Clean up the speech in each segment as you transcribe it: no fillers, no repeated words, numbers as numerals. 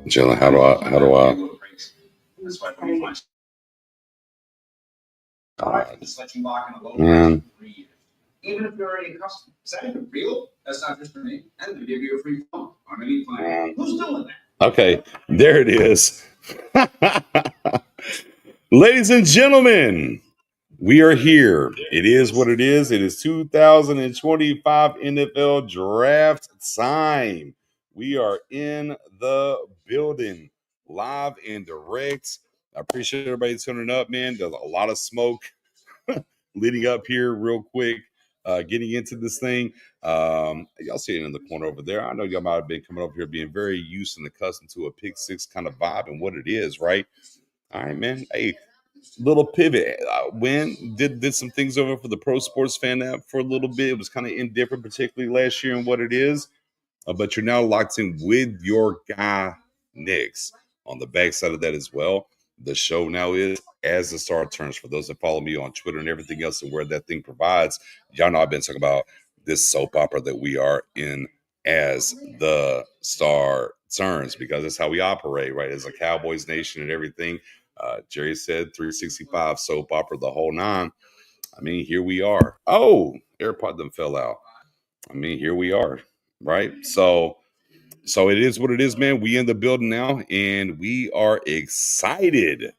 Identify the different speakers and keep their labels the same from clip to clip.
Speaker 1: Jaylen, how do I? Man.
Speaker 2: Even if you're already a customer, is that even real? That's not just for me. And they give you a free phone on any plan. Who's doing that?
Speaker 1: Okay, there it is. Ladies and gentlemen, we are here. It is what it is. It is 2025 NFL draft time. We are in the building, live and direct. I appreciate everybody tuning up, man. There's a lot of smoke leading up here real quick, getting into this thing. Y'all see it in the corner over there. I know y'all might have been coming over here being very used and accustomed to a pick six kind of vibe and what it is, right? All right, man. Hey, little pivot. Did some things over for the Pro Sports Fan app for a little bit. It was kind of indifferent, particularly last year and what it is. But you're now locked in with your guy, Nix, on the backside of that as well. The show now is As the Star Turns. For those that follow me on Twitter and everything else and where that thing provides, y'all know I've been talking about this soap opera that we are in as the Star Turns, because that's how we operate, right? As a Cowboys Nation and everything. Jerry said 365 soap opera, the whole nine. I mean, here we are. Oh, AirPod them fell out. I mean, here we are, right? So it is what it is, man. We in the building now, and we are excited.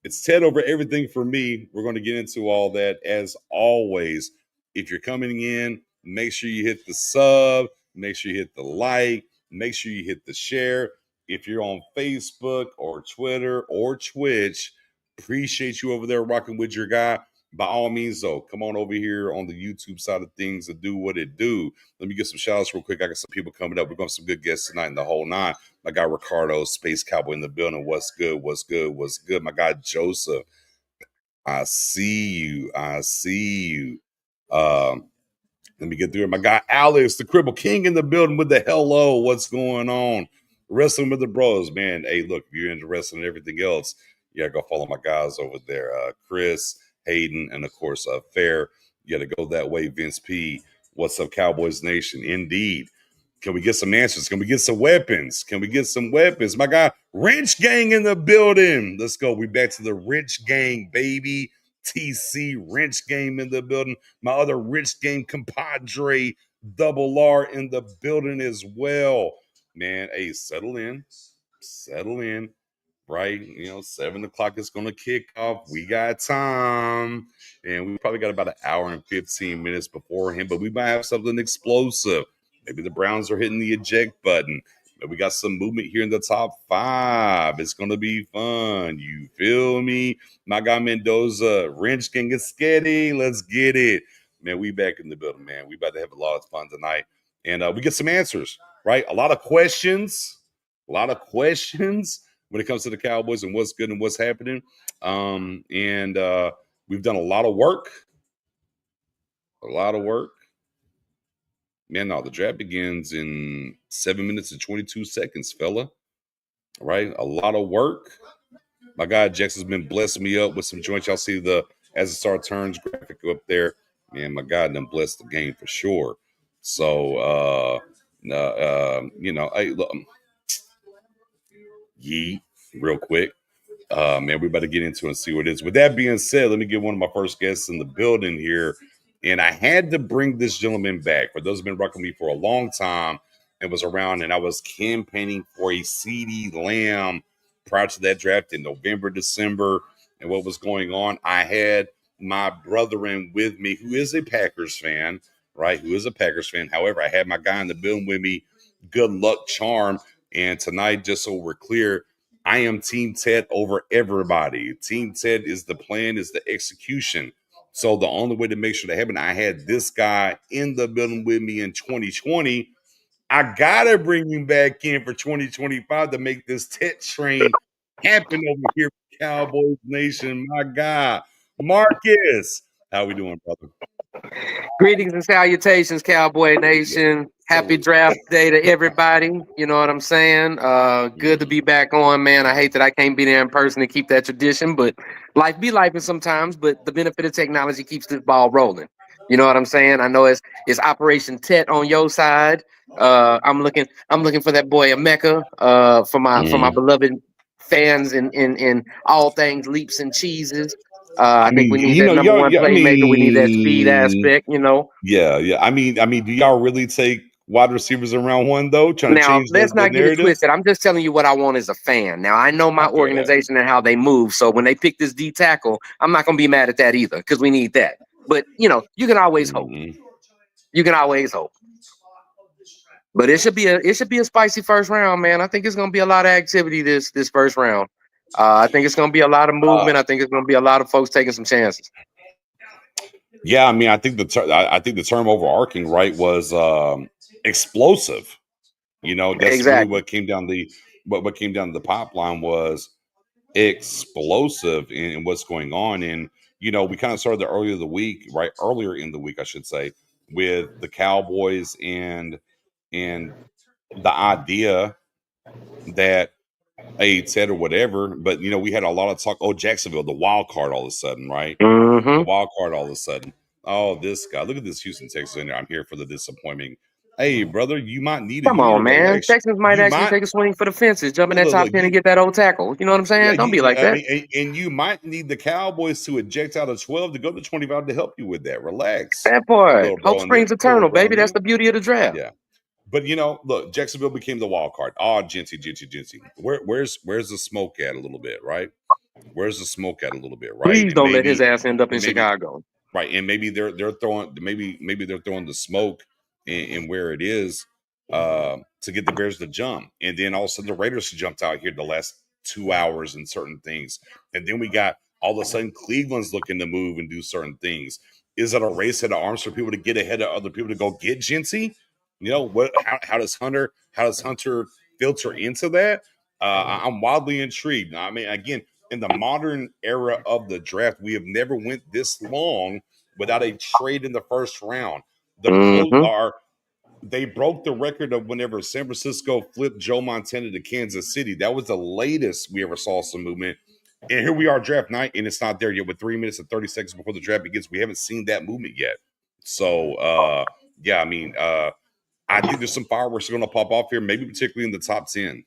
Speaker 1: It's Ted over everything for me. We're going to get into all that as always. If you're coming in, make sure you hit the sub, make sure you hit the like, make sure you hit the share. If you're on Facebook or Twitter or Twitch, appreciate you over there rocking with your guy. By all means, though, come on over here on the YouTube side of things to do what it do. Let me get some shout outs real quick. I got some people coming up. We're going to have some good guests tonight in the whole nine. My guy Ricardo, Space Cowboy in the building. What's good? What's good? What's good? My guy Joseph. I see you. Let me get through it. My guy Alex, the Cribble King in the building with the hello. What's going on? Wrestling with the bros, man. Hey, look, if you're into wrestling and everything else, you gotta go follow my guys over there. Chris, Hayden, and of course, Fair. You gotta go that way. Vince P. What's up, Cowboys Nation? Indeed. Can we get some answers? Can we get some weapons? My guy, Wrench Gang in the building. Let's go. We back to the Wrench Gang, baby. TC Wrench Game in the building. My other Wrench Game compadre, Double R in the building as well. Man, hey, settle in. Right? 7 o'clock is going to kick off. We got time. And we probably got about an hour and 15 minutes beforehand, but we might have something explosive. Maybe the Browns are hitting the eject button. Maybe we got some movement here in the top 5. It's going to be fun. You feel me? My guy Mendoza, Wrench Gang is sketty. Let's get it. Man, we back in the building, man. We about to have a lot of fun tonight. And we get some answers, right? A lot of questions when it comes to the Cowboys and what's good and what's happening. We've done a lot of work. Man, no, the draft begins in 7 minutes and 22 seconds, fella. All right, a lot of work. My guy Jax has been blessing me up with some joints. Y'all see the As the Star Turns graphic up there. Man, my God done blessed the game for sure. So, hey, look, real quick. Man, we better get into it and see what it is. With that being said, let me get one of my first guests in the building here. And I had to bring this gentleman back. For those who've been rocking me for a long time and was around, and I was campaigning for a CeeDee Lamb prior to that draft in November, December, and what was going on. I had my brethren with me who is a Packers fan, right? However, I had my guy in the building with me, Good Luck Charm. And tonight, just so we're clear, I am Team Ted over everybody. Team Ted is the plan, is the execution. So the only way to make sure that happened, I had this guy in the building with me in 2020. I got to bring him back in for 2025 to make this Ted train happen over here for Cowboys Nation. My guy, Marcus. How we doing, brother?
Speaker 3: Greetings and salutations, Cowboy Nation. Happy draft day to everybody. You know what I'm saying? Good to be back on, man. I hate that I can't be there in person to keep that tradition, but life be life sometimes. But the benefit of technology keeps this ball rolling. You know what I'm saying? I know it's Operation Tet on your side. I'm looking for that boy Emeka, for my beloved fans in all things leaps and cheeses. I think we need that number one playmaker. We need that speed aspect, you know.
Speaker 1: Yeah. I mean, do y'all really take wide receivers in round one though? Trying to
Speaker 3: Now,
Speaker 1: change
Speaker 3: let's
Speaker 1: the
Speaker 3: not get it
Speaker 1: narrative?
Speaker 3: twisted. I'm just telling you what I want as a fan. Now, I know my organization and how they move. So when they pick this D tackle, I'm not going to be mad at that either because we need that. But, you know, you can always hope. You can always hope. But it should be a spicy first round, man. I think it's going to be a lot of activity this first round. I think it's going to be a lot of movement. I think it's going to be a lot of folks taking some chances.
Speaker 1: Yeah, I mean, I think the term overarching, right, was explosive. You know, that's really what came down what came down to the pipeline was explosive in what's going on. And you know, we kind of started earlier in the week, I should say, with the Cowboys and the idea that Ted or whatever, but you know, we had a lot of talk. Oh, Jacksonville, the wild card, all of a sudden, right? The wild card, all of a sudden. Oh, this guy! Look at this Houston Texans in there. I'm here for the disappointment. Hey, brother, you might need
Speaker 3: Come on, man.
Speaker 1: relax.
Speaker 3: Texans might actually take a swing for the fences, jump in that top 10 and get that old tackle. You know what I'm saying? Don't be like that.
Speaker 1: Mean, and you might need the Cowboys to eject out of 12 to go to 25 to help you with that. Relax.
Speaker 3: That part. Hope springs eternal, baby. That's the beauty of the draft.
Speaker 1: Yeah. But you know, look, Jacksonville became the wild card. Oh, Genty. Where's the smoke at a little bit, right? Where's the smoke at a little bit, right?
Speaker 3: Please don't let his ass end up in Chicago.
Speaker 1: Right, and maybe they're throwing they're throwing the smoke in where it is to get the Bears to jump, and then all of a sudden the Raiders jumped out here the last 2 hours and certain things, and then we got all of a sudden Cleveland's looking to move and do certain things. Is it a race at the arms for people to get ahead of other people to go get Genty? You know what? How does Hunter filter into that? I'm wildly intrigued. I mean, again, in the modern era of the draft, we have never went this long without a trade in the first round. They broke the record of whenever San Francisco flipped Joe Montana to Kansas City. That was the latest we ever saw some movement. And here we are, draft night, and it's not there yet. With 3 minutes and 30 seconds before the draft begins, we haven't seen that movement yet. So, yeah, I mean, I think there's some fireworks going to pop off here, maybe particularly in the top 10.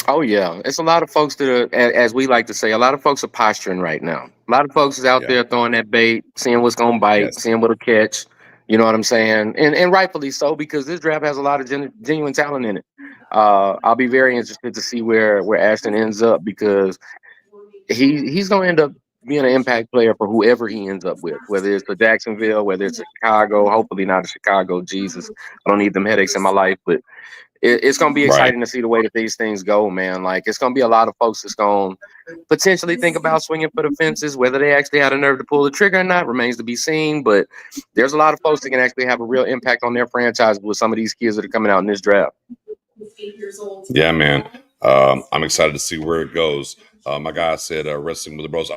Speaker 3: Oh, yeah. It's a lot of folks that are, as we like to say, a lot of folks are posturing right now. A lot of folks is out there throwing that bait, seeing what's going to bite, seeing what'll catch. You know what I'm saying? And rightfully so, because this draft has a lot of genuine talent in it. I'll be very interested to see where Ashton ends up, because he's going to end up being an impact player for whoever he ends up with, whether it's the Jacksonville, whether it's a Chicago, hopefully not a Chicago. Jesus, I don't need them headaches in my life, but it's going to be exciting to see the way that these things go, man. Like, it's going to be a lot of folks that's going to potentially think about swinging for the fences. Whether they actually had a nerve to pull the trigger or not remains to be seen, but there's a lot of folks that can actually have a real impact on their franchise with some of these kids that are coming out in this draft.
Speaker 1: Yeah, man. I'm excited to see where it goes. My guy said wrestling with the bros.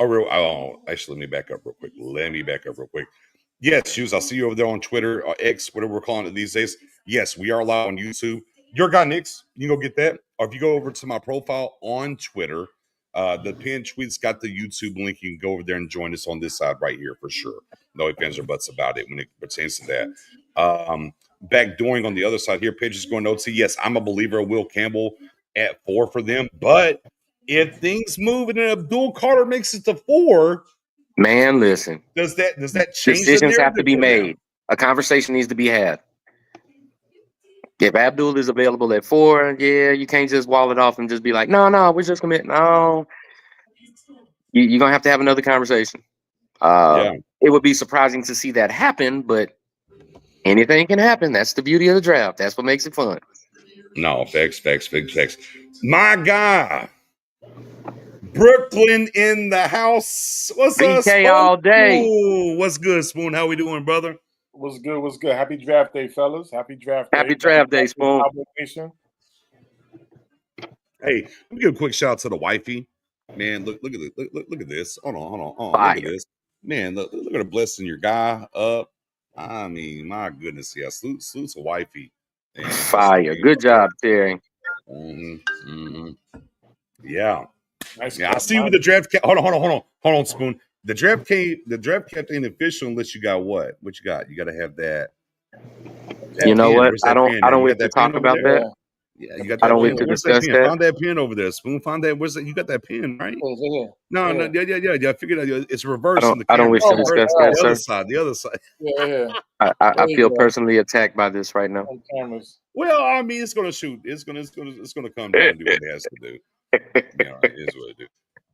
Speaker 1: Actually, let me back up real quick. Yes, Shoes, I'll see you over there on Twitter or X, whatever we're calling it these days. Yes, we are live on YouTube. Your Guy Nix, you can go get that. Or if you go over to my profile on Twitter, the pinned tweet's got the YouTube link. You can go over there and join us on this side right here for sure. No ifs, ands, or buts about it when it pertains to that. Backdooring on the other side here, Patriots going to OT. Yes, I'm a believer of Will Campbell at 4 for them. But if things move and Abdul Carter makes it to 4,
Speaker 3: man, listen.
Speaker 1: Does that change?
Speaker 3: Decisions have to be made. A conversation needs to be had. If Abdul is available at 4, yeah, you can't just wall it off and just be like, no, we're just committing. No, you're gonna have to have another conversation. It would be surprising to see that happen, but anything can happen. That's the beauty of the draft. That's what makes it fun.
Speaker 1: No, facts. My guy, Brooklyn in the house. What's up,
Speaker 3: BK all day?
Speaker 1: Ooh, what's good, Spoon? How we doing, brother?
Speaker 4: What's good? Happy draft day, fellas. Happy draft
Speaker 3: day, Spoon.
Speaker 4: Cowboys Nation.
Speaker 1: Hey, let me give a quick shout out to the wifey. Man, look at this. Hold on.
Speaker 3: Fire.
Speaker 1: Look at this. Man, look at her blessing your guy up. I mean, my goodness, yeah. Salute to wifey. And
Speaker 3: Fire. Good job, Terry.
Speaker 1: Yeah.
Speaker 4: Nice.
Speaker 1: Yeah, I see with the draft. Hold on, Spoon. The draft ain't official unless you got what? What you got? You got to have that.
Speaker 3: You know
Speaker 1: pen.
Speaker 3: what?
Speaker 1: Where's
Speaker 3: I
Speaker 1: that
Speaker 3: don't
Speaker 1: pen?
Speaker 3: I
Speaker 1: At?
Speaker 3: don't
Speaker 1: You
Speaker 3: wish
Speaker 1: got
Speaker 3: to
Speaker 1: that pen
Speaker 3: talk
Speaker 1: over
Speaker 3: about
Speaker 1: there?
Speaker 3: that.
Speaker 1: Yeah, you got
Speaker 3: I
Speaker 1: that
Speaker 3: don't wish
Speaker 1: pen.
Speaker 3: to
Speaker 1: Where's that
Speaker 3: discuss
Speaker 1: pen?
Speaker 3: that.
Speaker 1: Find that pen over there, Spoon. Find that. Where's that? You got that pen, right? No,
Speaker 4: Yeah.
Speaker 1: yeah. I figured out. It's reversed
Speaker 3: I
Speaker 1: in
Speaker 3: don't
Speaker 1: the
Speaker 3: I don't
Speaker 1: camera.
Speaker 3: wish
Speaker 1: It's
Speaker 3: to
Speaker 1: reversed.
Speaker 3: discuss that,
Speaker 1: The
Speaker 3: sir.
Speaker 1: other side. The other side.
Speaker 4: Yeah.
Speaker 3: I
Speaker 4: you
Speaker 3: feel
Speaker 4: go.
Speaker 3: personally attacked by this right now.
Speaker 4: On cameras.
Speaker 1: Well, I mean, it's gonna shoot. It's gonna come down and do what it has to do. You know, it is what it do.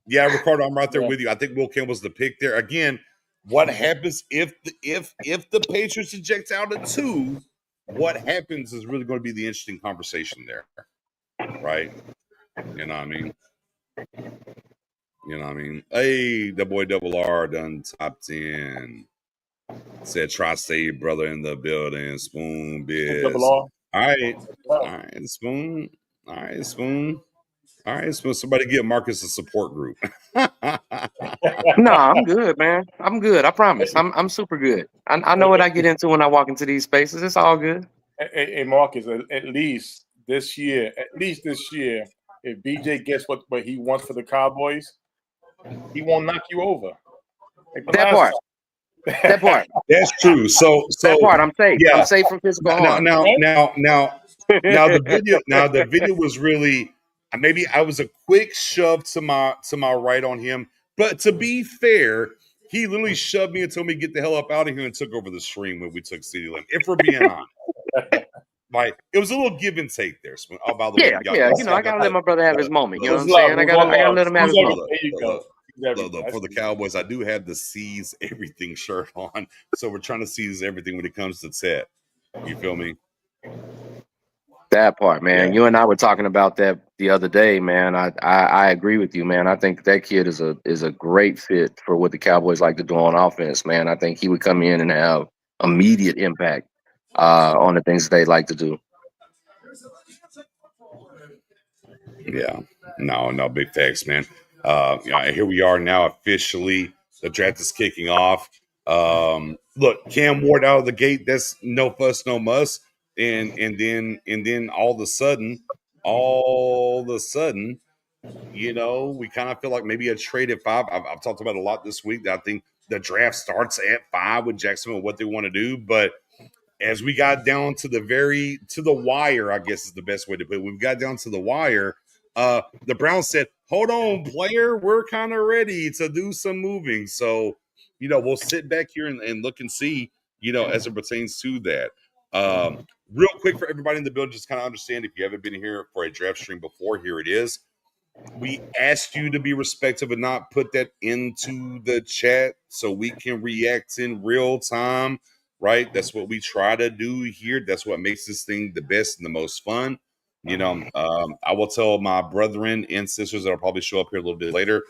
Speaker 1: Yeah, Ricardo, I'm right there with you. I think Will Campbell's the pick there. Again, what happens if the Patriots eject out at 2? What happens is really going to be the interesting conversation there, right? You know what I mean? Hey, the boy Double R done top 10. Said tri-state brother in the building. Spoon biz.
Speaker 4: Double R.
Speaker 1: All right, Spoon. All right, Spoon. All right, so somebody give Marcus a support group.
Speaker 3: No, I'm good, man. I'm good. I promise. I'm super good. I know what I get into when I walk into these spaces. It's all good.
Speaker 4: Hey, Marcus, at least this year, if BJ gets what he wants for the Cowboys, he won't knock you over. Like
Speaker 3: That part. That part.
Speaker 1: That's true. So
Speaker 3: that part, I'm safe.
Speaker 1: Yeah.
Speaker 3: I'm safe from physical harm.
Speaker 1: Now the video was really, maybe I was a quick shove to my right on him, but to be fair, he literally shoved me and told me to get the hell up out of here and took over the stream when we took CeeDee Lamb. If we're being honest, like it was a little give and take there. Oh, by the way,
Speaker 3: yeah. You know, I gotta let my brother have his moment. You know what I'm saying? I gotta let him have his moment.
Speaker 4: There you go.
Speaker 1: Look, for the Cowboys, I do have the Seize Everything shirt on, so we're trying to seize everything when it comes to set. You feel me?
Speaker 3: That part, man.
Speaker 1: Yeah.
Speaker 3: You and I were talking about that the other day, man. I agree with you, man. I think that kid is a great fit for what the Cowboys like to do on offense, man. I think he would come in and have immediate impact on the things that they like to do.
Speaker 1: Yeah. No, big facts, man. Here we are now officially. The draft is kicking off. Look, Cam Ward out of the gate. That's no fuss, no muss. And then all of a sudden, you know, we kind of feel like maybe a trade at 5. I've talked about it a lot this week. That I think the draft starts at 5 with Jacksonville, what they want to do, but as we got down to the wire, I guess is the best way to put it. When we got down to the wire, the Browns said, "Hold on, player, we're kind of ready to do some moving." So, you know, we'll sit back here and look and see, you know, as it pertains to that. Real quick for everybody in the building, just kind of understand if you haven't been here for a draft stream before, here it is. We asked you to be respectful and not put that into the chat so we can react in real time. Right, that's what we try to do here. That's what makes this thing the best and the most fun. You know, I will tell my brethren and sisters that'll probably show up here a little bit later.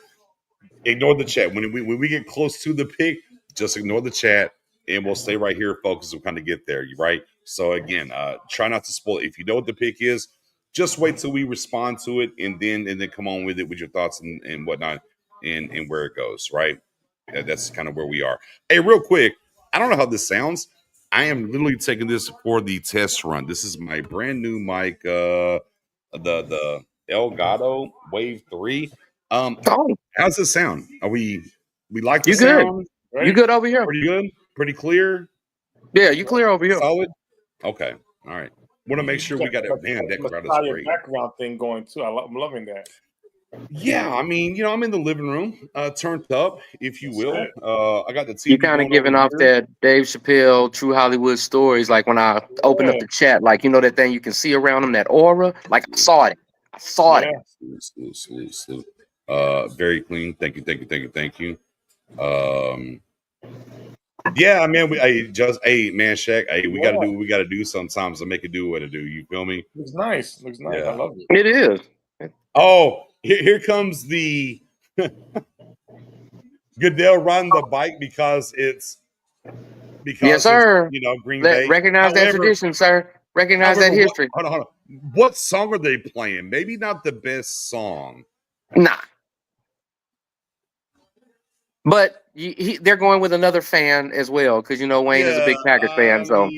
Speaker 1: Ignore the chat when we get close to the pick. Just ignore the chat, and we'll stay right here, focus. We'll kind of get there. Right. So again, try not to spoil it. If you know what the pick is, just wait till we respond to it, and then come on with it with your thoughts and whatnot, and where it goes. Right. That's kind of where we are. Hey, real quick. I don't know how this sounds. I am literally taking this for the test run. This is my brand new mic, the Elgato Wave 3. How's this sound? Are we like the
Speaker 3: You good?
Speaker 1: sound?
Speaker 3: Right? You good over here?
Speaker 1: Pretty good? Pretty clear?
Speaker 3: Yeah, you clear over here.
Speaker 1: Solid? Okay. All right. Want to make sure we got it. Man, that crowd is great.
Speaker 4: Background thing going too. I'm loving that.
Speaker 1: Yeah, I mean, you know, I'm in the living room, turned up, if you will. I got the TV.
Speaker 3: You kind of giving off that Dave Chappelle, True Hollywood Stories. Like when I opened up the chat, like you know that thing you can see around them, that aura. Like I saw it.
Speaker 1: Salute. Very clean. Thank you. Yeah, man. Man, Shaq. Hey, we gotta do what we gotta do sometimes to make it do what it do. You feel me?
Speaker 4: Looks nice. Yeah. I love it.
Speaker 3: It is.
Speaker 1: Oh, here comes the Goodell riding the bike because
Speaker 3: yes, sir.
Speaker 1: You know, Green Bay.
Speaker 3: Recognize that tradition, sir. Recognize that history.
Speaker 1: Hold on. What song are they playing? Maybe not the best song.
Speaker 3: Nah. But they're going with another fan as well because Wayne is a big Packers fan. So
Speaker 1: I'm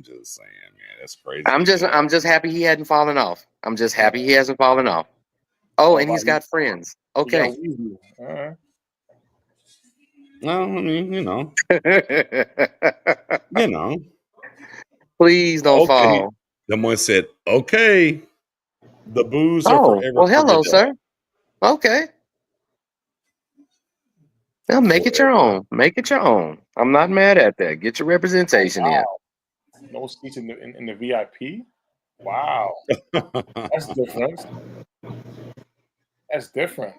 Speaker 1: just saying, man, that's crazy.
Speaker 3: I'm just happy he hadn't fallen off. I'm just happy he hasn't fallen off. Oh, and he's got friends. Okay.
Speaker 1: Well, I mean,
Speaker 3: Please don't fall.
Speaker 1: Someone said, "Okay." The boos are forever.
Speaker 3: Well, hello, sir. Okay. Now make it your own. Make it your own. I'm not mad at that. Get your representation in.
Speaker 4: No seats in the VIP. Wow, that's different. That's different.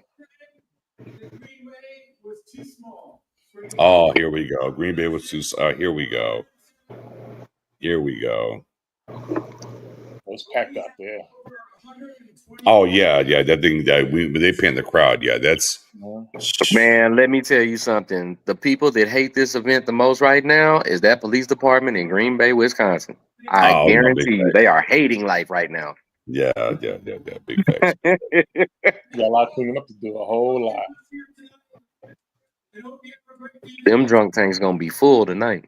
Speaker 1: Oh, here we go. Green Bay was too. Here we go. Here we go.
Speaker 4: It's packed out there.
Speaker 1: Oh yeah. That thing that they paint the crowd. Yeah, that's.
Speaker 3: Man, let me tell you something. The people that hate this event the most right now is that police department in Green Bay, Wisconsin. I guarantee you, they are hating life right now.
Speaker 1: Yeah. Big facts.
Speaker 4: Got a lot of cleaning up to do. A whole lot.
Speaker 3: Them drunk tanks gonna be full tonight.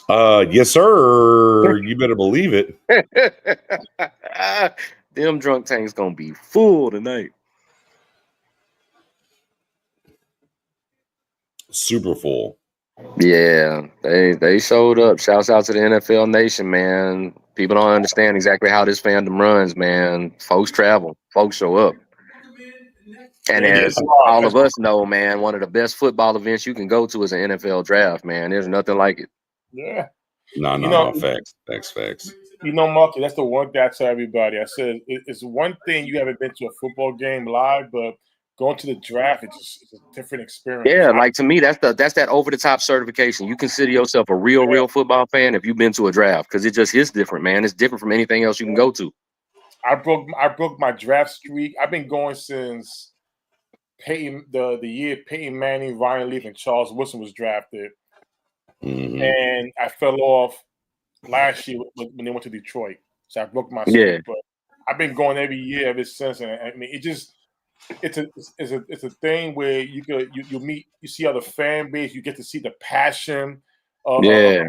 Speaker 1: Yes, sir. You better believe it.
Speaker 3: Them drunk tanks gonna be full tonight.
Speaker 1: Super full.
Speaker 3: Yeah, they showed up. Shouts out to the NFL Nation, man. People don't understand exactly how this fandom runs, man. Folks travel. Folks show up. And as all of us know, man, one of the best football events you can go to is an NFL draft, man. There's nothing like it.
Speaker 4: Yeah.
Speaker 1: No, facts.
Speaker 4: Marky, that's the one thing I tell everybody. I said it's one thing you haven't been to a football game live, but going to the draft, it's a different experience.
Speaker 3: Yeah, like to me, that's that over the top certification. You consider yourself a real football fan if you've been to a draft because it just is different, man. It's different from anything else you can go to.
Speaker 4: I broke my draft streak. I've been going since the year Peyton Manning, Ryan Leaf, and Charles Wilson was drafted, and I fell off last year when they went to Detroit. So I broke my streak, but I've been going every year ever since, and I mean it's a thing where you see other fan base, you get to see the passion of fan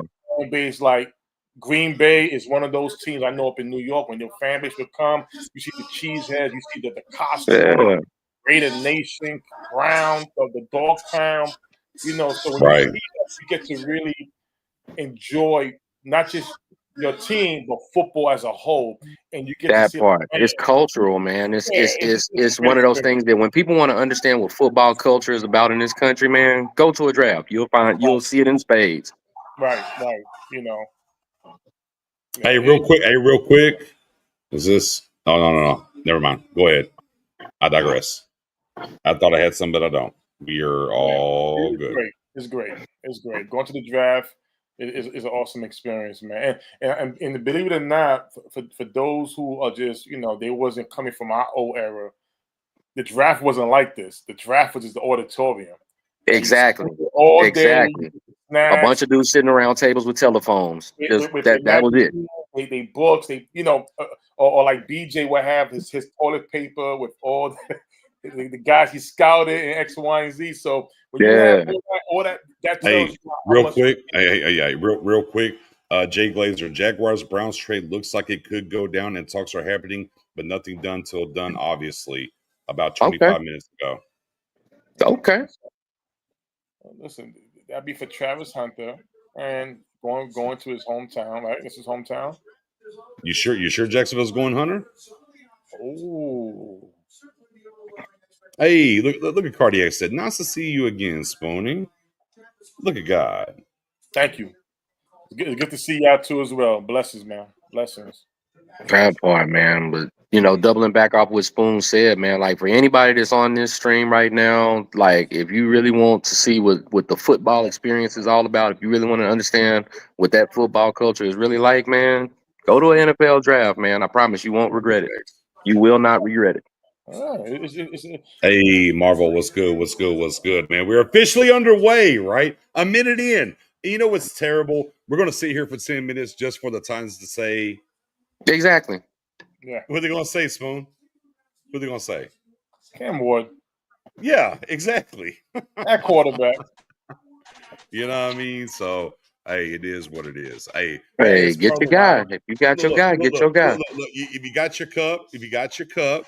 Speaker 4: base. Like Green Bay is one of those teams I know up in New York. When your fan base would come, you see the cheeseheads, you see the costume, Raider Nation, crown, the dog pound. So when you get to really enjoy not just your team, but football as a whole, and you get
Speaker 3: that
Speaker 4: to see
Speaker 3: part. It's cultural, man. It's one of those things that when people want to understand what football culture is about in this country, man, go to a draft. You'll see it in spades.
Speaker 4: Right.
Speaker 1: Hey, real quick. Is this? Oh no. Never mind. Go ahead. I digress. I thought I had some, but I don't. We are all good.
Speaker 4: It's great. Going to the draft is an awesome experience, man. And believe it or not, for those who are just, they wasn't coming from our old era, the draft wasn't like this. The draft was just the auditorium.
Speaker 3: Exactly.
Speaker 4: Day,
Speaker 3: a bunch of dudes sitting around tables with telephones. That was it.
Speaker 4: They books, or like BJ would have his toilet paper with all the guys he scouted and X, Y, and Z. So when you have all that tells you
Speaker 1: real quick. Real quick. Jay Glazer, Jaguars Browns trade looks like it could go down and talks are happening, but nothing done till done, obviously, about 25 minutes ago.
Speaker 3: Okay.
Speaker 4: Listen, that'd be for Travis Hunter and going to his hometown, right? This is hometown.
Speaker 1: You sure Jacksonville's going Hunter?
Speaker 4: Oh.
Speaker 1: Hey, look at Cardiac said, nice to see you again, Spooning. Look at God.
Speaker 4: Thank you. It's good to see y'all too as well. Blessings, man. Blessings.
Speaker 3: That part, man. But doubling back off what Spoon said, man, like for anybody that's on this stream right now, like if you really want to see what the football experience is all about, if you really want to understand what that football culture is really like, man, go to an NFL draft, man. I promise you won't regret it. You will not regret it.
Speaker 1: Hey, Marvel, what's good, man? We're officially underway, right? A minute in. And you know what's terrible? We're going to sit here for 10 minutes just for the Titans to say.
Speaker 3: Exactly.
Speaker 4: Yeah.
Speaker 1: What are they going to say, Spoon? What are they going to say?
Speaker 4: Cam Ward.
Speaker 1: Yeah, exactly.
Speaker 4: That quarterback.
Speaker 1: You know what I mean? So, hey, it is what it is. Hey,
Speaker 3: get your guy. If you got your guy, get your guy.
Speaker 1: Look, if you got your cup,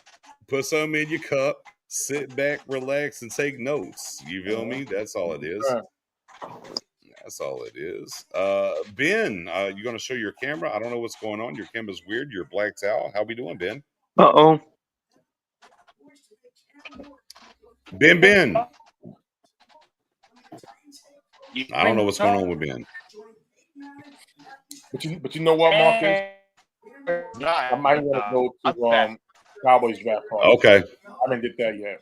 Speaker 1: put some in your cup, sit back, relax, and take notes. You feel me? That's all it is. That's all it is. Ben, you gonna show your camera? I don't know what's going on. Your camera's weird. You're blacked out. How we doing, Ben?
Speaker 3: Uh-oh.
Speaker 1: Ben. I don't know what's going on with Ben.
Speaker 4: But you know what, Marcus? I might want to go to Cowboys draft party.
Speaker 1: Okay.
Speaker 4: I haven't did that yet.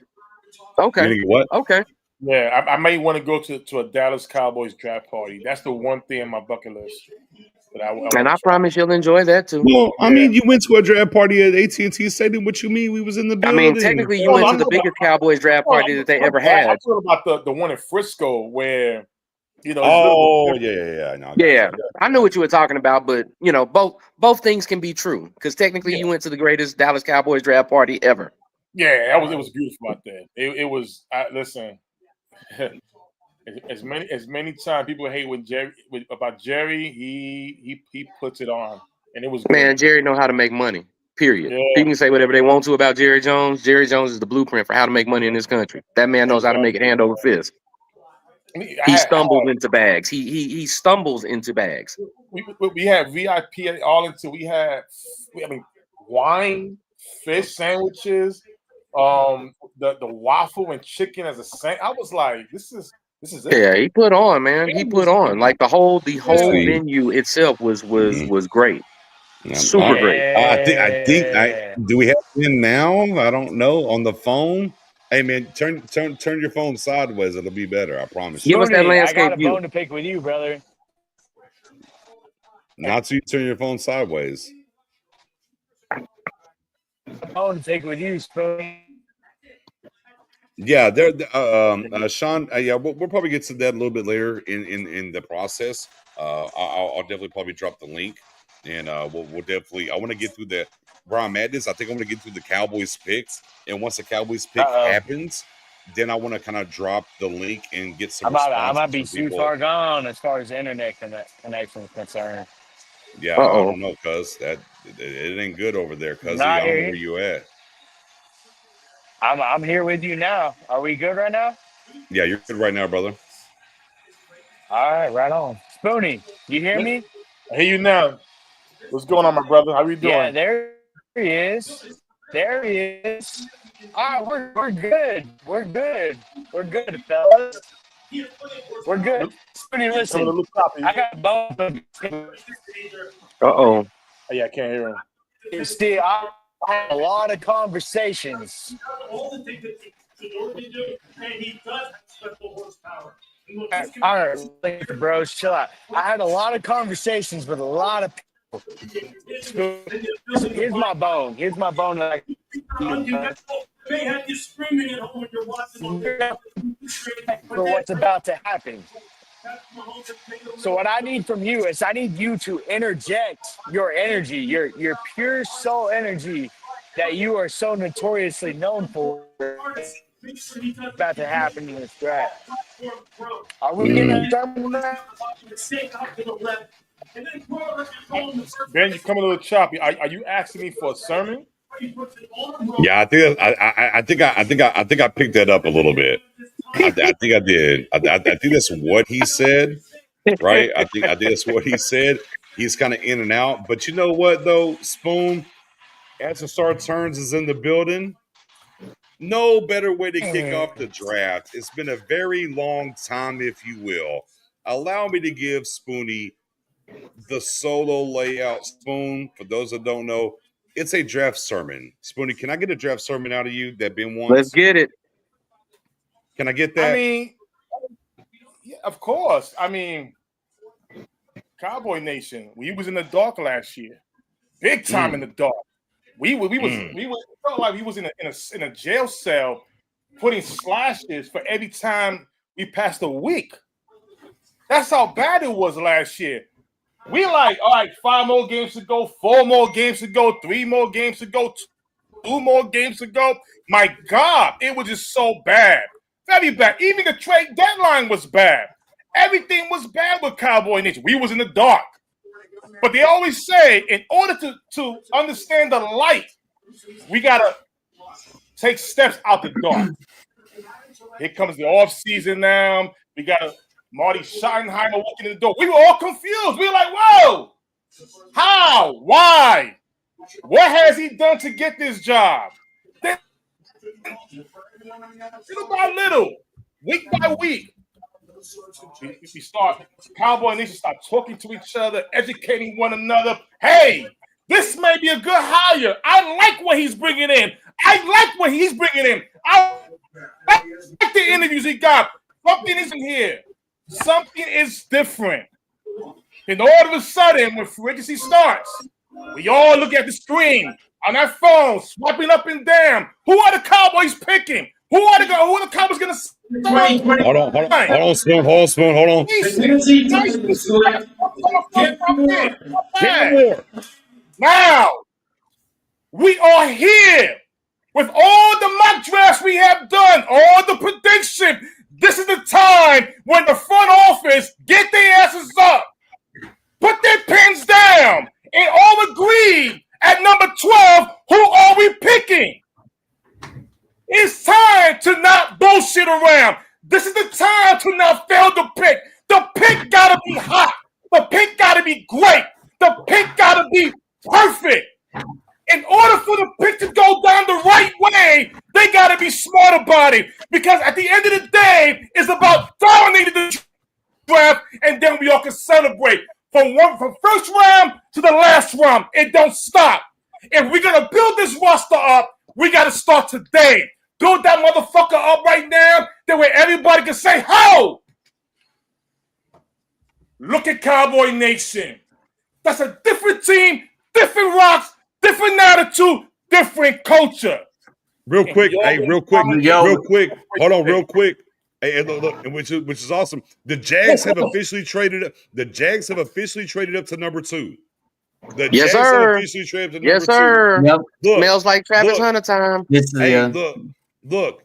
Speaker 3: Okay.
Speaker 1: What?
Speaker 3: Okay.
Speaker 4: Yeah, I may want to go to a Dallas Cowboys draft party. That's the one thing on my bucket list.
Speaker 3: I promise you'll enjoy that too.
Speaker 1: Well, I mean, you went to a draft party at AT&T Stadium. What you mean? We was in the building.
Speaker 3: I mean, technically, you went to the biggest Cowboys draft party that they ever had.
Speaker 4: I thought about the one in Frisco where, you know.
Speaker 1: Yeah.
Speaker 3: I knew what you were talking about, but you know, both things can be true because technically, you went to the greatest Dallas Cowboys draft party ever.
Speaker 4: Yeah, it was beautiful out there. It was. Listen. As many times people hate about Jerry, he puts it on, and it was great.
Speaker 3: Man, Jerry know how to make money. Period.
Speaker 4: Yeah.
Speaker 3: People can say whatever they want to about Jerry Jones. Jerry Jones is the blueprint for how to make money in this country. That man knows how to make it hand over fist. He stumbles into bags. He stumbles into bags.
Speaker 4: We had VIP at Arlington. We had wine, fish sandwiches. The waffle and chicken as a sandwich. I was like, this is it.
Speaker 3: Yeah, he put on, man. He put on. Like the whole venue itself was great. Super great.
Speaker 1: I think do we have him now? I don't know. On the phone. Hey man, turn your phone sideways. It'll be better. I promise you.
Speaker 3: Give us that landscape
Speaker 5: I got a bone to pick with you, brother.
Speaker 1: Not till you turn your phone sideways.
Speaker 5: Bone to pick with you, Spoon.
Speaker 1: Yeah, Sean. Yeah, we'll probably get to that a little bit later in the process. I'll definitely probably drop the link, and we'll definitely. I want to get through the Brian Madness. I think I want to get through the Cowboys picks, and once the Cowboys pick happens, then I want to kind of drop the link and get some.
Speaker 5: I might be too far gone as far as the internet connection is concerned.
Speaker 1: Yeah, I don't know, cuz it ain't good over there, cuz I don't know where you at.
Speaker 5: I'm here with you now. Are we good right now?
Speaker 1: Yeah, you're good right now, brother.
Speaker 5: All right, right on. Spoonie, you hear me?
Speaker 4: I hear you now. What's going on, my brother? How are you doing?
Speaker 5: Yeah, there he is. There he is. All right, we're good. We're good, fellas. We're good. Spoonie, listen. I got both.
Speaker 3: Uh-oh.
Speaker 4: Yeah, I can't hear him.
Speaker 5: See, I had a lot of conversations.
Speaker 6: All the things that do, and he does have special horsepower.
Speaker 5: All right, bros, chill out. I had a lot of conversations with a lot of people. Here's my bone. Here's my bone. Like,
Speaker 6: They have you screaming at home when you're watching.
Speaker 5: For what's about to happen. So what I need from you is I need you to interject your energy, your pure soul energy that you are so notoriously known for about to happen in this draft. Are we going to start with that?
Speaker 4: Ben, you coming a little choppy. Are you asking me for a sermon?
Speaker 1: Yeah, I think I picked that up a little bit. I think I did. I think that's what he said, right? I think that's what he said. He's kind of in and out, but you know what though, Spoon, as the Star Turns is in the building. No better way to kick off the draft. It's been a very long time, if you will. Allow me to give Spoonie the solo layout. Spoon, for those that don't know, it's a draft sermon. Spoonie, can I get a draft sermon out of you that Ben wants?
Speaker 3: Let's get it.
Speaker 1: Can I get that?
Speaker 4: I mean, yeah, of course. I mean, Cowboy Nation, we was in the dark last year. Big time in the dark. We felt like we was in a jail cell putting slashes for every time we passed a week. That's how bad it was last year. We like, all right, 5 more games to go, 4 more games to go, 3 more games to go, 2 2 more games to go. My God, it was just so bad. Very bad. Even the trade deadline was bad. Everything was bad with Cowboy Nation. We was in the dark. But they always say, in order to understand the light, we got to take steps out the dark. Here comes the offseason now. We got Marty Schottenheimer walking in the door. We were all confused. We were like, whoa, how? Why? What has he done to get this job? Then, little by little, week by week, we start, Cowboy Nation start talking to each other, educating one another. Hey, this may be a good hire. I like what he's bringing in. I like the interviews he got. Something isn't here. Something is different. And all of a sudden, when free agency starts, we all look at the screen on our phones, swiping up and down. Who are the Cowboys picking? Who are the Cowboys going to start?
Speaker 1: Hold on, Spoon. Hold on.
Speaker 4: Now, we are here with all the mock drafts we have done, all the predictions. This is the time when the front office get their asses up, put their pens down, and all agree at number 12, who are we picking? It's time to not bullshit around. This is the time to not fail the pick. The pick gotta be hot. The pick gotta be great. The pick gotta be perfect. In order for the pick to go down the right way, they gotta be smart about it. Because at the end of the day, it's about dominating the draft, and then we all can celebrate. From first round to the last round, it don't stop. If we're gonna build this roster up, we gotta start today. Build that motherfucker up right now, that way everybody can say, "Ho!" Look at Cowboy Nation. That's a different team, different rocks, different attitude, different culture.
Speaker 1: Real quick. Hold on, real quick. Hey, look, which is awesome. The Jags have officially traded up. The Jags have officially traded up to number 2. The
Speaker 3: Yes,
Speaker 1: Jags have
Speaker 3: sir.
Speaker 1: officially traded up to
Speaker 3: Yes,
Speaker 1: number 2.
Speaker 3: sir.
Speaker 7: Yep.
Speaker 1: Look,
Speaker 3: Smells like Travis Hunter time.
Speaker 1: Look.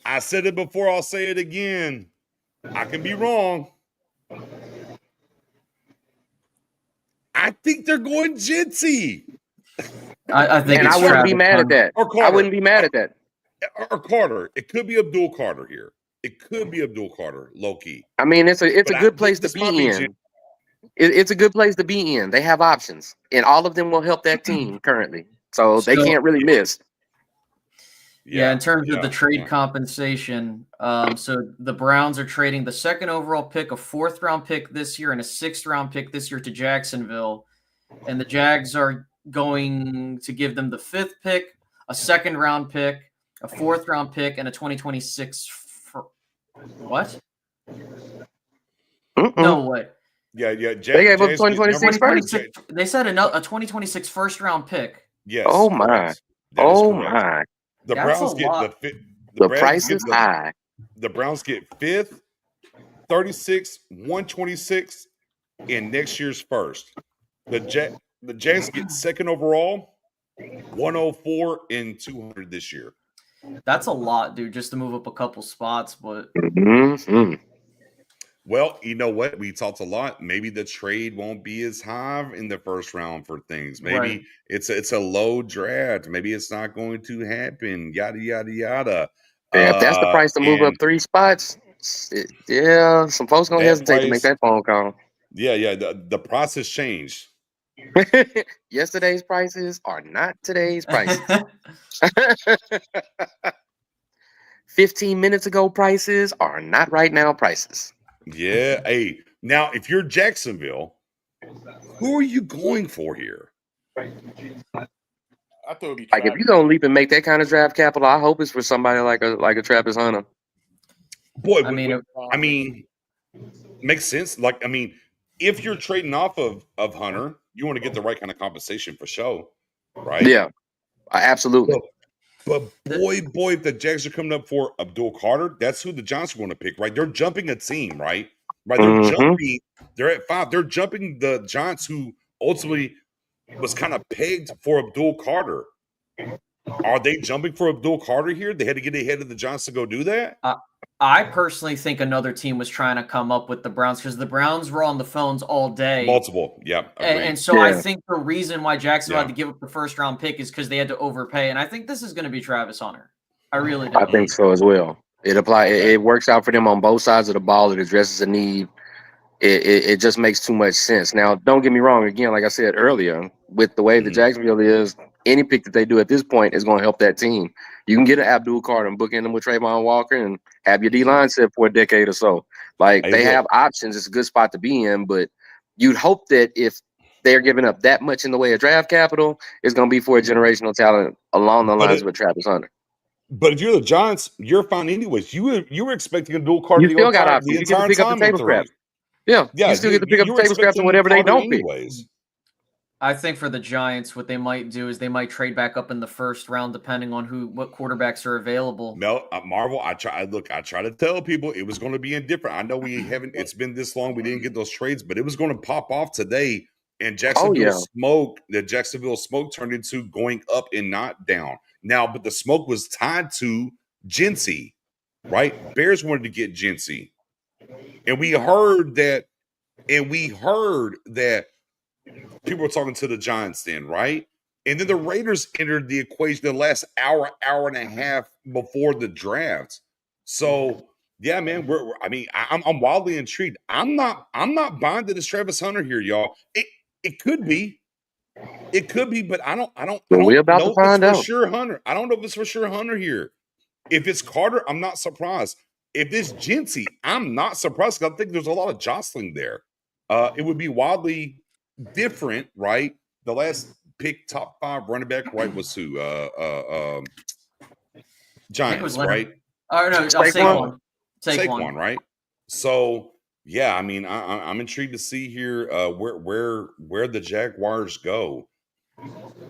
Speaker 1: I said it before. I'll say it again. I can be wrong. I think they're going Genty.
Speaker 7: I think
Speaker 3: And
Speaker 7: it's
Speaker 3: I wouldn't
Speaker 7: Travis
Speaker 3: be mad at that.
Speaker 1: Or Carter.
Speaker 3: I wouldn't be mad at that.
Speaker 1: Or Carter. It could be Abdul Carter here. It could be Abdul Carter, low key.
Speaker 3: I mean, it's a good place to be in. It's a good place to be in. They have options, and all of them will help that team currently. So they can't really miss.
Speaker 7: Yeah, in terms of the trade compensation, so the Browns are trading the 2nd overall pick, a 4th round pick this year, and a 6th round pick this year to Jacksonville. And the Jags are going to give them the 5th pick, a 2nd round pick, a 4th round pick, and a 2026. What? No, what?
Speaker 1: Yeah.
Speaker 3: They gave up 2026 first.
Speaker 7: They said a 2026 first round pick.
Speaker 1: Yes.
Speaker 3: Oh my. My.
Speaker 1: The Browns get
Speaker 3: the price is high.
Speaker 1: The Browns get 5th, 36, 126 in next year's first. The Jags get 2nd overall, 104 and 200 this year.
Speaker 7: That's a lot, dude, just to move up a couple spots. But
Speaker 1: well, you know what? We talked a lot. Maybe the trade won't be as high in the first round for things. Maybe it's a low draft. Maybe it's not going to happen. Yada yada yada.
Speaker 3: Yeah, if that's the price to move up 3 spots, some folks gonna hesitate to make that phone call.
Speaker 1: Yeah. The price has changed.
Speaker 3: Yesterday's prices are not today's prices. 15 minutes ago prices are not right now prices.
Speaker 1: Yeah. Hey, now if you're Jacksonville, who are you going for here?
Speaker 4: I thought it'd be
Speaker 3: like if you're gonna leap and make that kind of draft capital, I hope it's for somebody like a Travis Hunter.
Speaker 1: Boy, I mean, makes sense. Like, I mean, if you're trading off of Hunter, you want to get the right kind of compensation for show, right?
Speaker 3: Yeah, absolutely.
Speaker 1: But boy, if the Jags are coming up for Abdul Carter, that's who the Giants are going to pick, right? They're jumping a team, right? They're jumping. They're at 5. They're jumping the Giants, who ultimately was kind of pegged for Abdul Carter. Are they jumping for Abdul Carter here? They had to get ahead of the Giants to go do that?
Speaker 7: I personally think another team was trying to come up with the Browns because the Browns were on the phones all day.
Speaker 1: Multiple, yeah.
Speaker 7: And so I think the reason why Jacksonville had to give up the first-round pick is because they had to overpay. And I think this is going to be Travis Hunter. I really do.
Speaker 3: I think so as well. It works out for them on both sides of the ball. It addresses a need. It just makes too much sense. Now, don't get me wrong. Again, like I said earlier, with the way the Jacksonville is, any pick that they do at this point is going to help that team. You can get an Abdul Carter and bookend them with Trayvon Walker and have your D-line set for a decade or so. Like, they have options. It's a good spot to be in, but you'd hope that if they're giving up that much in the way of draft capital, it's going to be for a generational talent along the lines with Travis Hunter.
Speaker 1: But if you're the Giants, you're fine anyways. You were expecting Abdul Carter.
Speaker 3: You still got options. You get to pick up the table scraps. Yeah, you still get to pick up the table scraps and whatever they don't pick.
Speaker 7: I think for the Giants, what they might do is they might trade back up in the first round, depending on what quarterbacks are available.
Speaker 1: Marvel, I try to tell people it was going to be indifferent. I know we haven't. It's been this long. We didn't get those trades, but it was going to pop off today. And Jacksonville smoke turned into going up and not down. Now, but the smoke was tied to Genty, right? Bears wanted to get Genty, and we heard that people were talking to the Giants then, right? And then the Raiders entered the equation the last hour and a half before the draft. So yeah, man, I'm wildly intrigued. I'm not buying to this Travis Hunter here, y'all. It could be, but I don't know if it's for sure Hunter. I don't know if it's for sure Hunter here. If it's Carter, I'm not surprised. If it's Genty, I'm not surprised because I think there's a lot of jostling there. It would be wildly different, right? The last pick, top 5 running back, right, was who? Giants, right?
Speaker 7: Oh no,
Speaker 1: Saquon, right? So yeah, I mean, I'm intrigued to see here where the Jaguars go.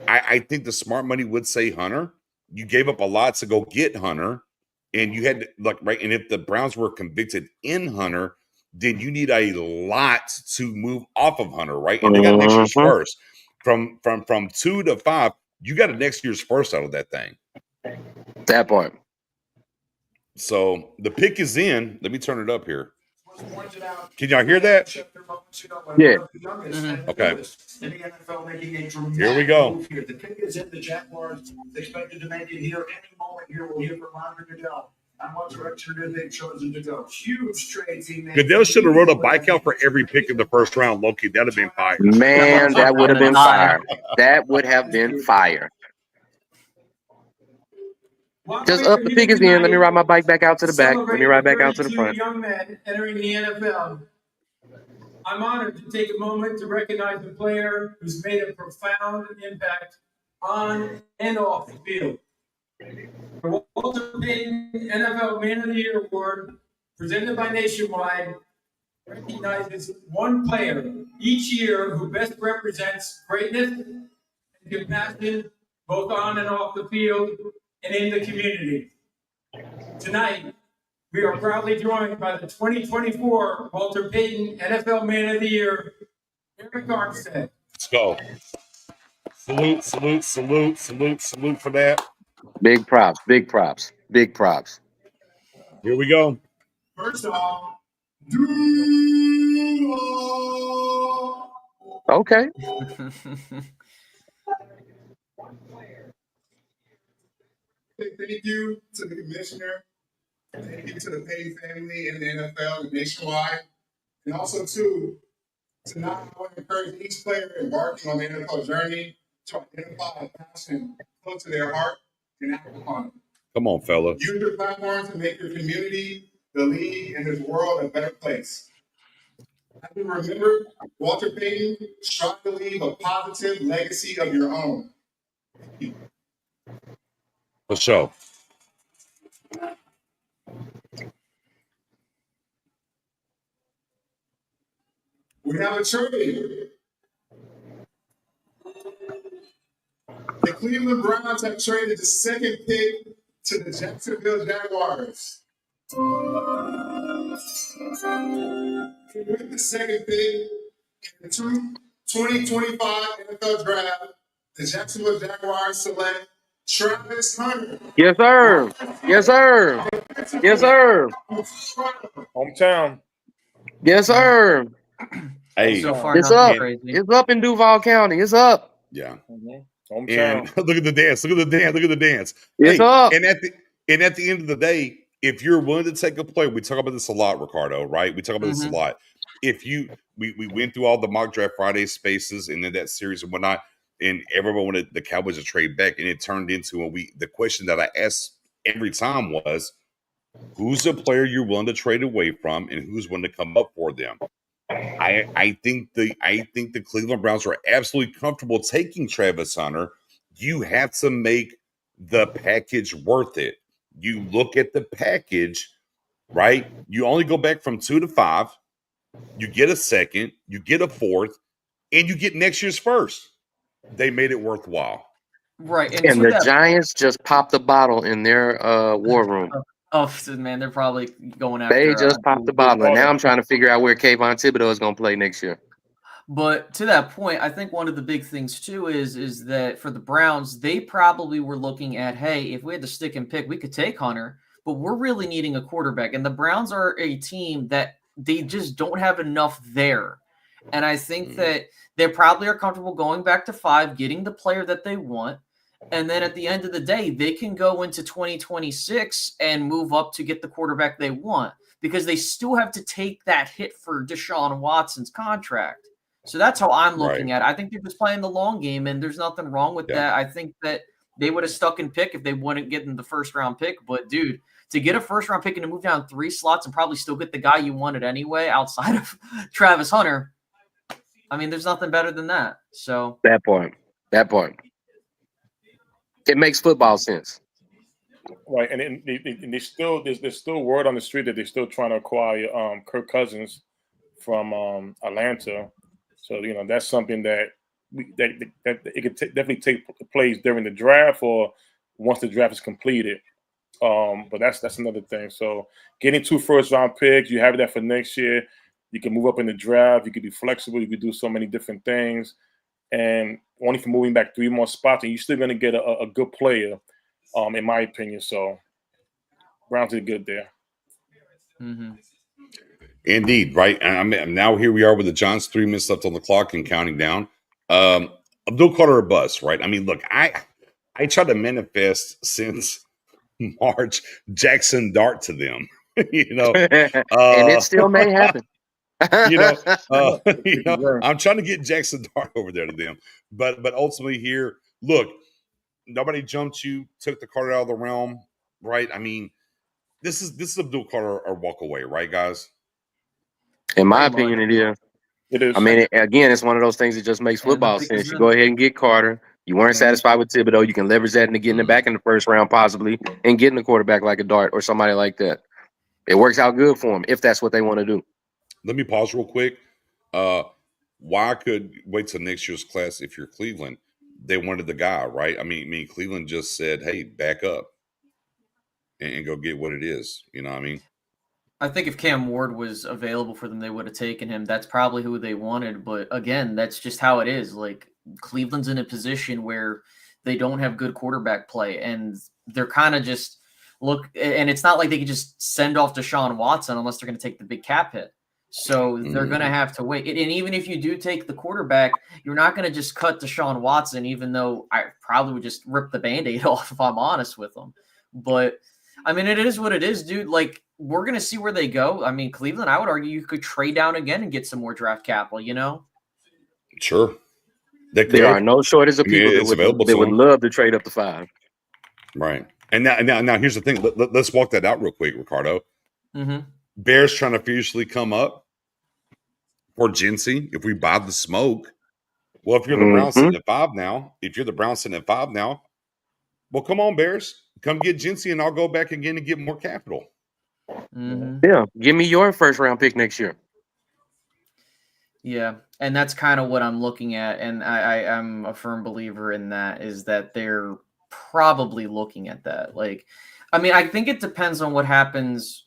Speaker 1: I think the smart money would say Hunter. You gave up a lot to go get Hunter, and you had to, right. And if the Browns were convicted in Hunter, then you need a lot to move off of Hunter, right? And they got next year's first. From 2 to 5, you got a next year's first out of that thing.
Speaker 3: That part.
Speaker 1: So the pick is in. Let me turn it up here. Can y'all hear that?
Speaker 3: Yeah.
Speaker 1: Okay. Here we go.
Speaker 2: The pick is in. The Jaguars expected to make it here any moment. Here we'll hear from Roger Goodell. And what direction do they chosen to go? Huge trade team.
Speaker 1: Goodell should have wrote a bike out for every pick in the first round. Low-key, that'd have been fire.
Speaker 3: Man, that would have been fire. That would have been fire. Just up the pick is in. Let me ride my bike back out to the back. Let me ride back out to the front.
Speaker 6: Young men entering the NFL. I'm honored to take a moment to recognize a player who's made a profound impact on and off the field. The Walter Payton NFL Man of the Year Award, presented by Nationwide, recognizes one player each year who best represents greatness and compassion both on and off the field and in the community. Tonight, we are proudly joined by the 2024 Walter Payton NFL Man of the Year, Eric Armstead.
Speaker 1: Let's go. Salute for that.
Speaker 3: Big props.
Speaker 1: Here we go.
Speaker 2: First off,
Speaker 3: okay.
Speaker 2: Thank you to the commissioner. Thank you to the Payton family and the NFL and Nationwide. And also, too, tonight I want to encourage each player embarking on the NFL journey to identify a passion close to their heart and act upon it.
Speaker 1: Come on, fella.
Speaker 2: Use your platform to make your community, the league, and this world a better place. As you remember, Walter Payton, strive to leave a positive legacy of your own.
Speaker 1: For sure.
Speaker 2: We have a trade. The Cleveland Browns have traded the second pick to the Jacksonville Jaguars. With the second pick in the 2025 NFL Draft, the Jacksonville Jaguars select Travis Hunter.
Speaker 3: Yes, sir. Yes, sir. Yes, sir.
Speaker 4: Hometown.
Speaker 3: Yes, sir.
Speaker 1: Hey,
Speaker 7: So far,
Speaker 3: It's
Speaker 7: nothing
Speaker 3: up.
Speaker 7: crazy.
Speaker 3: It's up in Duval County. It's up.
Speaker 1: yeah.
Speaker 4: Hometown.
Speaker 1: And look at the dance. Look at the dance. Look at the dance.
Speaker 3: It's
Speaker 1: Hey,
Speaker 3: up.
Speaker 1: and at the end of the day, if you're willing to take a play, we talk about this a lot, Ricardo, right? We talk about this a lot. If we went through all the mock draft Friday spaces and then that series and whatnot, and everyone wanted the Cowboys to trade back, and it turned into the question that I asked every time was, who's the player you're willing to trade away from, and who's willing to come up for them? I think the Cleveland Browns are absolutely comfortable taking Travis Hunter. You have to make the package worth it. You look at the package, right? You only go back from 2 to 5. You get a second, you get a fourth, and you get next year's first. They made it worthwhile.
Speaker 7: Right.
Speaker 3: And the Giants just popped the bottle in their war room.
Speaker 7: Oh, man, they're probably going after.
Speaker 3: They just popped the bottle. And now I'm trying to figure out where Kayvon Thibodeau is going to play next year.
Speaker 7: But to that point, I think one of the big things, too, is that for the Browns, they probably were looking at, hey, if we had to stick and pick, we could take Hunter, but we're really needing a quarterback. And the Browns are a team that they just don't have enough there. And I think that they probably are comfortable going back to 5, getting the player that they want. And then at the end of the day, they can go into 2026 and move up to get the quarterback they want because they still have to take that hit for Deshaun Watson's contract. So that's how I'm looking at it. I think they're just playing the long game, and there's nothing wrong with that. I think that they would have stuck in pick if they wouldn't get in the first-round pick. But, dude, to get a first-round pick and to move down 3 slots and probably still get the guy you wanted anyway outside of Travis Hunter, I mean, there's nothing better than that. So
Speaker 3: that point. It makes football sense.
Speaker 4: Right, and there's still word on the street that they're still trying to acquire Kirk Cousins from Atlanta. So that's something that it could definitely take place during the draft or once the draft is completed. But that's another thing. So getting 2 first-round picks, you have that for next year. You can move up in the draft. You could be flexible. You could do so many different things. And only for moving back 3 more spots, and you're still going to get a good player, in my opinion. So Browns did good there.
Speaker 1: Indeed, right? And now here we are with the Giants, 3 minutes left on the clock and counting down. Abdul Carter or bust, right? I mean, look, I tried to manifest since March Jackson Dart to them,
Speaker 3: and it still may happen.
Speaker 1: I'm trying to get Jackson Dart over there to them, but ultimately here, look, nobody jumped you, took the Carter out of the realm, right? I mean, this is Abdul Carter or walk away, right, guys?
Speaker 3: In my opinion, it is.
Speaker 4: It is.
Speaker 3: I mean, again, it's one of those things that just makes football sense. You go ahead and get Carter. You weren't satisfied with Thibodeau. You can leverage that into getting it back in the first round, possibly, and getting a quarterback like a Dart or somebody like that. It works out good for them if that's what they want to do.
Speaker 1: Let me pause real quick. Why could wait till next year's class if you're Cleveland? They wanted the guy, right? I mean, Cleveland just said, hey, back up and go get what it is. You know what I mean?
Speaker 7: I think if Cam Ward was available for them, they would have taken him. That's probably who they wanted. But again, that's just how it is. Like, Cleveland's in a position where they don't have good quarterback play, and they're kind of just and it's not like they could just send off Deshaun Watson unless they're going to take the big cap hit. So they're going to have to wait. And even if you do take the quarterback, you're not going to just cut Deshaun Watson, even though I probably would just rip the Band-Aid off if I'm honest with them. But, I mean, it is what it is, dude. Like, we're going to see where they go. I mean, Cleveland, I would argue you could trade down again and get some more draft capital,
Speaker 1: Sure.
Speaker 3: There are no shortage of people that would love to trade up to 5.
Speaker 1: Right. And now here's the thing. Let's walk that out real quick, Ricardo. Bears trying to fiercely come up for Genty. If we buy the smoke, well, if you're the Browns sitting at 5 now, well, come on, Bears, come get Genty, and I'll go back again and get more capital.
Speaker 3: Yeah, give me your first round pick next year.
Speaker 7: Yeah, and that's kind of what I'm looking at, and I'm a firm believer in that, is that they're probably looking at that. Like, I mean, I think it depends on what happens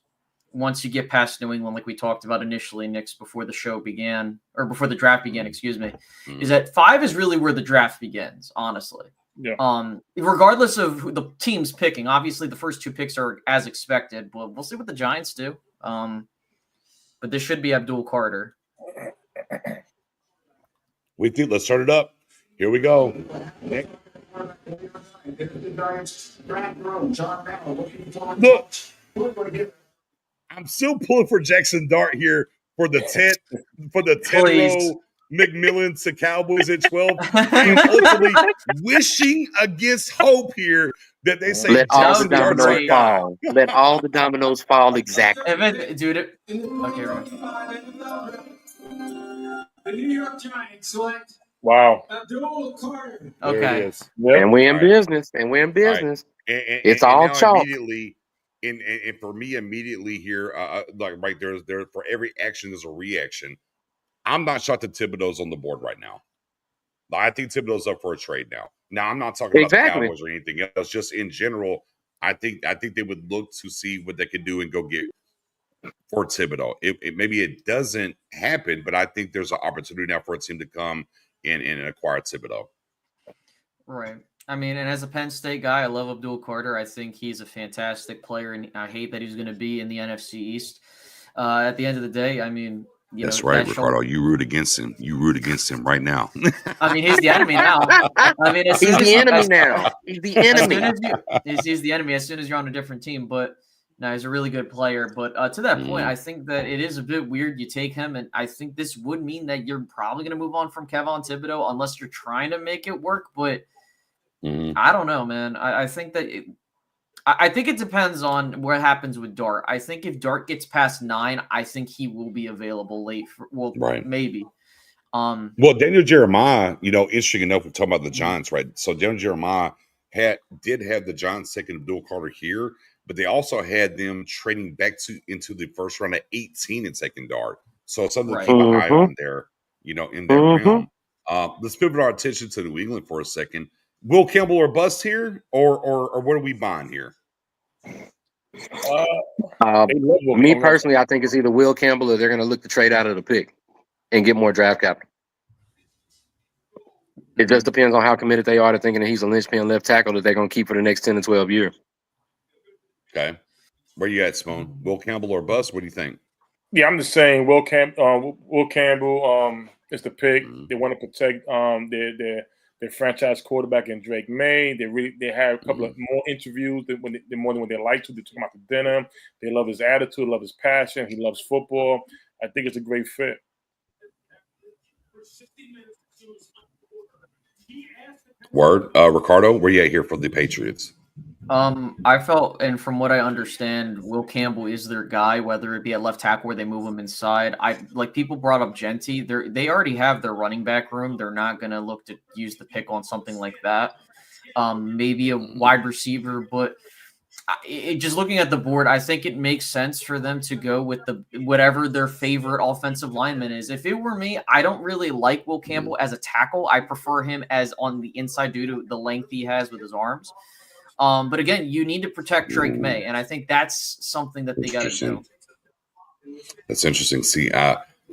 Speaker 7: once you get past New England, like we talked about initially, Nix, before the show began, or before the draft began, excuse me, is that 5 is really where the draft begins, honestly.
Speaker 4: Yeah.
Speaker 7: Regardless of who the team's picking, obviously the first 2 picks are as expected, but we'll see what the Giants do. But this should be Abdul Carter.
Speaker 1: Let's start it up. Here we go. Nick. Look, I'm still pulling for Jackson Dart here for the 10 row McMillan to Cowboys at 12. I am ultimately wishing against hope here that they say
Speaker 3: let all the
Speaker 1: Jackson Dart's our
Speaker 3: dominoes
Speaker 1: guy.
Speaker 3: fall. Let all the dominoes fall exactly.
Speaker 7: Dude, okay, right.
Speaker 6: The New York Giants select Abdul Carter.
Speaker 1: Okay. There it is.
Speaker 3: Yep. And we're in business. And we're in business.
Speaker 1: Right.
Speaker 3: It's all chalk.
Speaker 1: Immediately, and for me, immediately here, like right there for every action, there's a reaction. I'm not shocked that Thibodeau's on the board right now. I think Thibodeau's up for a trade now. Now, I'm not talking about the Cowboys or anything else. Just in general, I think they would look to see what they could do and go get for Thibodeau. Maybe it doesn't happen, but I think there's an opportunity now for a team to come in and acquire Thibodeau.
Speaker 7: Right. I mean, and as a Penn State guy, I love Abdul Carter. I think he's a fantastic player, and I hate that he's going to be in the NFC East. At the end of the day, I mean,
Speaker 1: that's right, Ricardo. You root against him. You root against him right now.
Speaker 7: I mean, he's the enemy now. I mean,
Speaker 3: he's the enemy now. He's the enemy.
Speaker 7: He's the enemy as soon as you're on a different team. But no, he's a really good player. But to that point, I think that it is a bit weird you take him, and I think this would mean that you're probably going to move on from Kevon Thibodeau unless you're trying to make it work. But I don't know, man. I think that I think it depends on what happens with Dart. I think if Dart gets past 9, I think he will be available late. Maybe.
Speaker 1: Well, Daniel Jeremiah, interesting enough, we're talking about the Giants, right? So Daniel Jeremiah did have the Giants taking Abdul Carter here, but they also had them trading back into the first round at 18 and taking Dart. So something to keep an eye on there, in that realm. Let's pivot our attention to New England for a second. Will Campbell or bust here, or what are we buying here?
Speaker 3: Me personally, I think it's either Will Campbell or they're going to look to trade out of the pick and get more draft capital. It just depends on how committed they are to thinking that he's a linchpin left tackle that they're going to keep for the next 10 to 12 years.
Speaker 1: Okay. Where you at, Simone? Will Campbell or bust? What do you think?
Speaker 4: Yeah, I'm just saying Will Campbell is the pick. They want to protect their franchise quarterback in Drake May. They had a couple of more interviews more than what they like to. They took him out to dinner. They love his attitude, love his passion. He loves football. I think it's a great fit.
Speaker 1: Word. Ricardo, where you at here for the Patriots?
Speaker 7: I felt, and from what I understand, Will Campbell is their guy, whether it be at left tackle or they move him inside. People brought up Genty. They already have their running back room. They're not going to look to use the pick on something like that. Maybe a wide receiver, but just looking at the board, I think it makes sense for them to go with whatever their favorite offensive lineman is. If it were me, I don't really like Will Campbell as a tackle. I prefer him as on the inside due to the length he has with his arms. But again, you need to protect Drake May, and I think that's something that they got to do.
Speaker 1: That's interesting. See,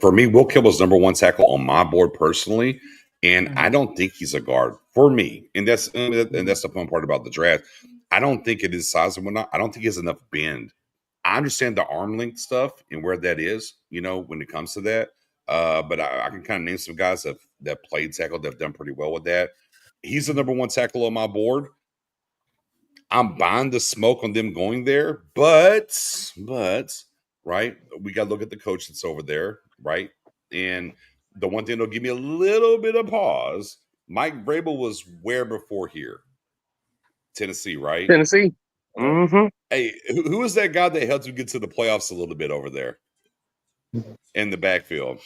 Speaker 1: for me, Will Campbell's number 1 tackle on my board personally, and I don't think he's a guard for me. And that's the fun part about the draft. I don't think it is size and whatnot. I don't think he has enough bend. I understand the arm length stuff and where that is, when it comes to that. But I can kind of name some guys that played tackle that have done pretty well with that. He's the number 1 tackle on my board. I'm buying the smoke on them going there, but right, we got to look at the coach that's over there, right? And the one thing that'll give me a little bit of pause, Mike Vrabel was where before here? Tennessee, right?
Speaker 3: Tennessee. Mm-hmm.
Speaker 1: Hey, who is that guy that helped you get to the playoffs a little bit over there in the backfield?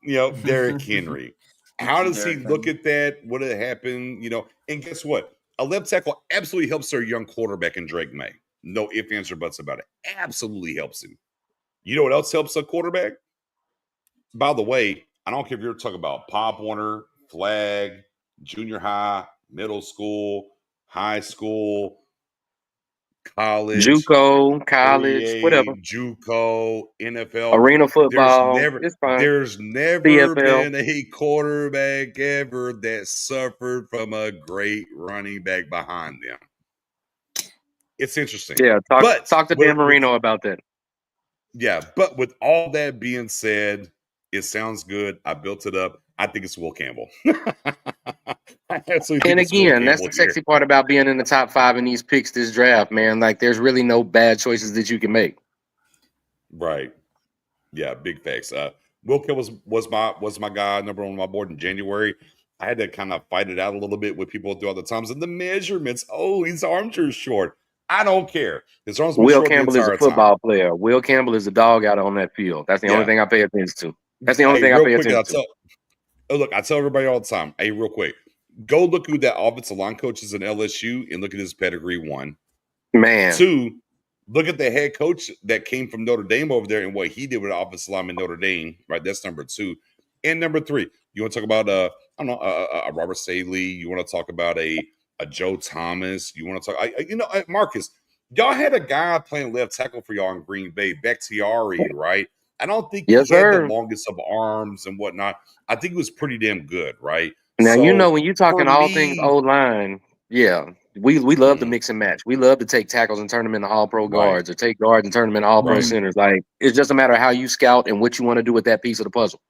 Speaker 1: Derrick Henry. How does he look at that? What had happened? And guess what? A left tackle absolutely helps their young quarterback in Drake May. No ifs, ands, or buts about it. Absolutely helps him. You know what else helps a quarterback? By the way, I don't care if you're talking about Pop Warner, flag, junior high, middle school, high school, college,
Speaker 3: JUCO, college, whatever.
Speaker 1: JUCO, NFL,
Speaker 3: Arena football.
Speaker 1: there's never
Speaker 3: CFL.
Speaker 1: been a quarterback ever that suffered from a great running back behind them. It's interesting.
Speaker 3: Yeah, talk to Dan Marino about that.
Speaker 1: Yeah, but with all that being said, it sounds good. I built it up. I think it's Will Campbell.
Speaker 3: And again, that's the sexy part about being in the top 5 in these picks this draft, man. Like, there's really no bad choices that you can make.
Speaker 1: Right. Yeah, big facts. Will Campbell was my guy, number 1 on my board in January. I had to kind of fight it out a little bit with people throughout the times and the measurements. Oh, his arms are short. I don't care. His arms been
Speaker 3: Will
Speaker 1: short
Speaker 3: Campbell
Speaker 1: the
Speaker 3: is
Speaker 1: entire
Speaker 3: a football
Speaker 1: time.
Speaker 3: player. Will Campbell is a dog out on that field. That's the only thing I pay attention to. That's the only thing I pay attention to.
Speaker 1: Look, I tell everybody all the time, hey, real quick, go look who that offensive line coach is in LSU and look at his pedigree, 1.
Speaker 3: Man. 2,
Speaker 1: look at the head coach that came from Notre Dame over there and what he did with the offensive line in Notre Dame, right? That's number 2. And number 3, you want to talk about a Robert Saley, you want to talk about a Joe Thomas, you want to talk, Marcus, y'all had a guy playing left tackle for y'all in Green Bay, Bakhtiari, right? I don't think he had the longest of arms and whatnot. I think he was pretty damn good, right?
Speaker 3: Now, when you're talking all things O-line, yeah, we love to mix and match. We love to take tackles and turn them into all-pro guards or take guards and turn them into all-pro centers. Like, it's just a matter of how you scout and what you want to do with that piece of the puzzle.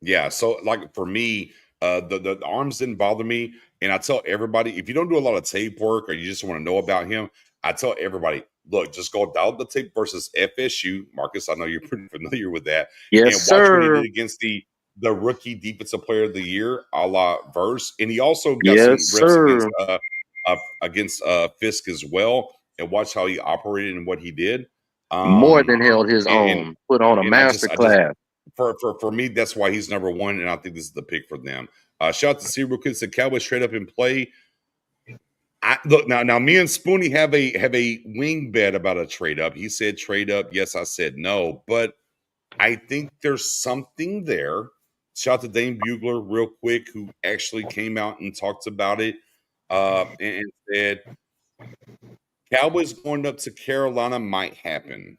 Speaker 1: Yeah, so, like, for me, the arms didn't bother me. And I tell everybody, if you don't do a lot of tape work or you just want to know about him, I tell everybody, look, just go down the tape versus FSU. Marcus, I know you're pretty familiar with that.
Speaker 3: Yes,
Speaker 1: and watch
Speaker 3: sir.
Speaker 1: what he did against the rookie defensive player of the year, a la Verse. And he also got some reps against Fisk as well. And watch how he operated and what he did.
Speaker 3: More than held his own. Put on a master class.
Speaker 1: For me, that's why he's number 1, and I think this is the pick for them. Shout out to Cerebral Kids. The Cowboys straight up and play. Look now. Me and Spoonie have a wing bet about a trade up. He said trade up. Yes, I said no, but I think there's something there. Shout out to Dane Bugler real quick, who actually came out and talked about it and said Cowboys going up to Carolina might happen.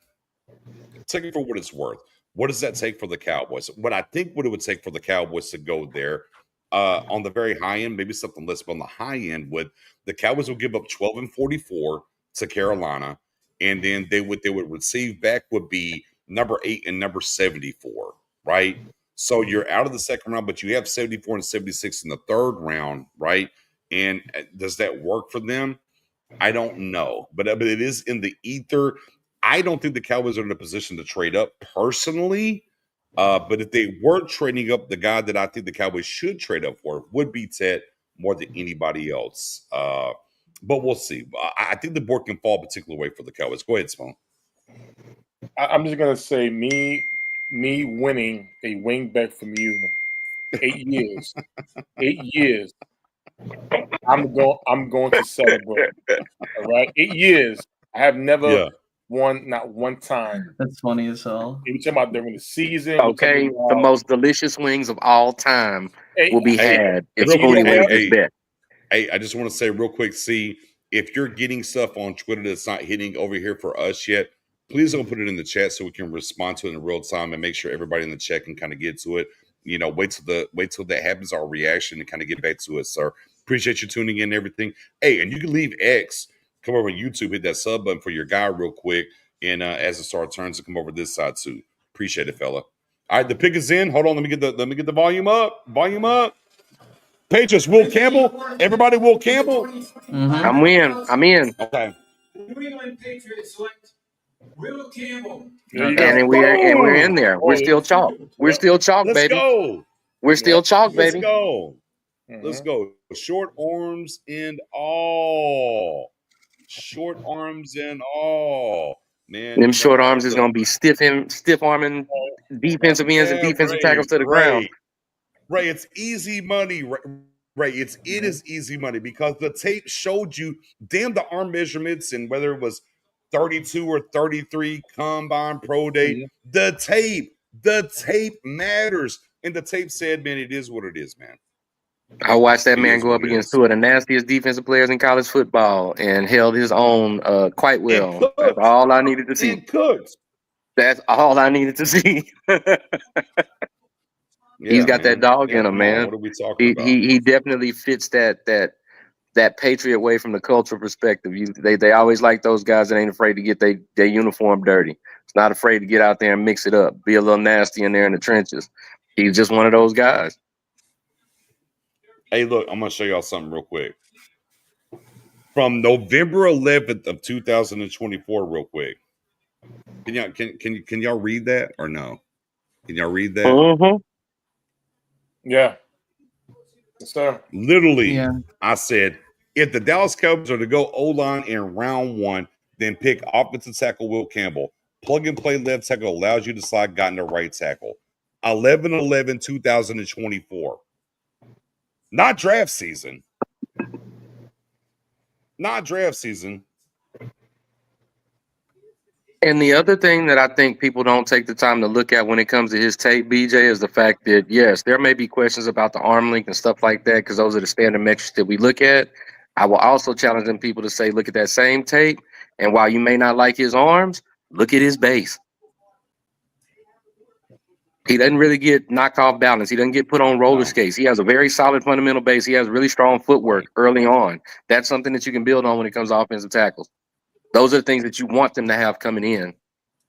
Speaker 1: Take it for what it's worth. What does that take for the Cowboys? What it would take for the Cowboys to go there on the very high end, maybe something less, but on the high end, the Cowboys will give up 12-44 to Carolina, and then they would receive back would be number 8 and number 74, right? So you're out of the second round, but you have 74 and 76 in the third round, right? And does that work for them? I don't know, but it is in the ether. I don't think the Cowboys are in a position to trade up personally. But if they were trading up, the guy that I think the Cowboys should trade up for would be Ted more than anybody else. But we'll see. I think the board can fall a particular way for the Cowboys. Go ahead, Spoon.
Speaker 4: I'm just gonna say me winning a wing bet from you 8 years. 8 years. I'm going to celebrate. All right. 8 years. I have never won, not one time.
Speaker 7: That's funny as hell.
Speaker 4: We're talking about during the season.
Speaker 3: Okay, the most delicious wings of all time will be had if Spoonie wins this bet.
Speaker 1: Hey, I just want to say real quick, if you're getting stuff on Twitter that's not hitting over here for us yet, please don't put it in the chat so we can respond to it in real time and make sure everybody in the chat can kind of get to it. Wait till that happens, our reaction, and kind of get back to it, sir. Appreciate you tuning in and everything. Hey, and you can leave X, come over on YouTube, hit that sub button for your guy real quick, and as the star turns to come over this side too. Appreciate it, fella. All right, the pick is in. Hold on, let me get the volume up. Volume up. Patriots, Will Campbell. Everybody, Will Campbell.
Speaker 7: Mm-hmm.
Speaker 3: I'm in.
Speaker 1: Okay.
Speaker 6: New England Patriots select Will Campbell.
Speaker 3: And we're in there. We're still chalk. We're still chalk, baby.
Speaker 1: Let's go.
Speaker 3: We're still chalk, baby.
Speaker 1: Let's go. Let's go. Short arms and all. Short arms and all. Man,
Speaker 3: them short arms is gonna be stiff arming defensive ends and defensive tackles to the ground.
Speaker 1: Right, it's easy money. Right, it is easy money because the tape showed you the arm measurements and whether it was 32 or 33 combine pro day. The tape matters, and the tape said, "Man, it is what it is, man."
Speaker 3: I watched that man go up against two of the nastiest defensive players in college football and held his own quite well. That's all I needed to see. That's all I needed to see. He's got that dog in him, man.
Speaker 1: What are we talking about?
Speaker 3: He definitely fits that Patriot way from the cultural perspective. They always like those guys that ain't afraid to get their uniform dirty. It's not afraid to get out there and mix it up, be a little nasty in there in the trenches. He's just one of those guys.
Speaker 1: Hey, look, I'm gonna show y'all something real quick. From November 11th of 2024, real quick. Can y'all read that or no? Can y'all read that?
Speaker 3: Mm-hmm.
Speaker 4: Yeah. Yes, sir.
Speaker 1: Literally, I said, if the Dallas Cowboys are to go O-line in round 1, then pick offensive tackle Will Campbell. Plug and play left tackle allows you to slide guy into right tackle. 11/11/2024. Not draft season. Not draft season.
Speaker 3: And the other thing that I think people don't take the time to look at when it comes to his tape, BJ, is the fact that, yes, there may be questions about the arm length and stuff like that because those are the standard metrics that we look at. I will also challenge them people to say, look at that same tape, and while you may not like his arms, look at his base. He doesn't really get knocked off balance. He doesn't get put on roller skates. He has a very solid fundamental base. He has really strong footwork early on. That's something that you can build on when it comes to offensive tackles. Those are the things that you want them to have coming in.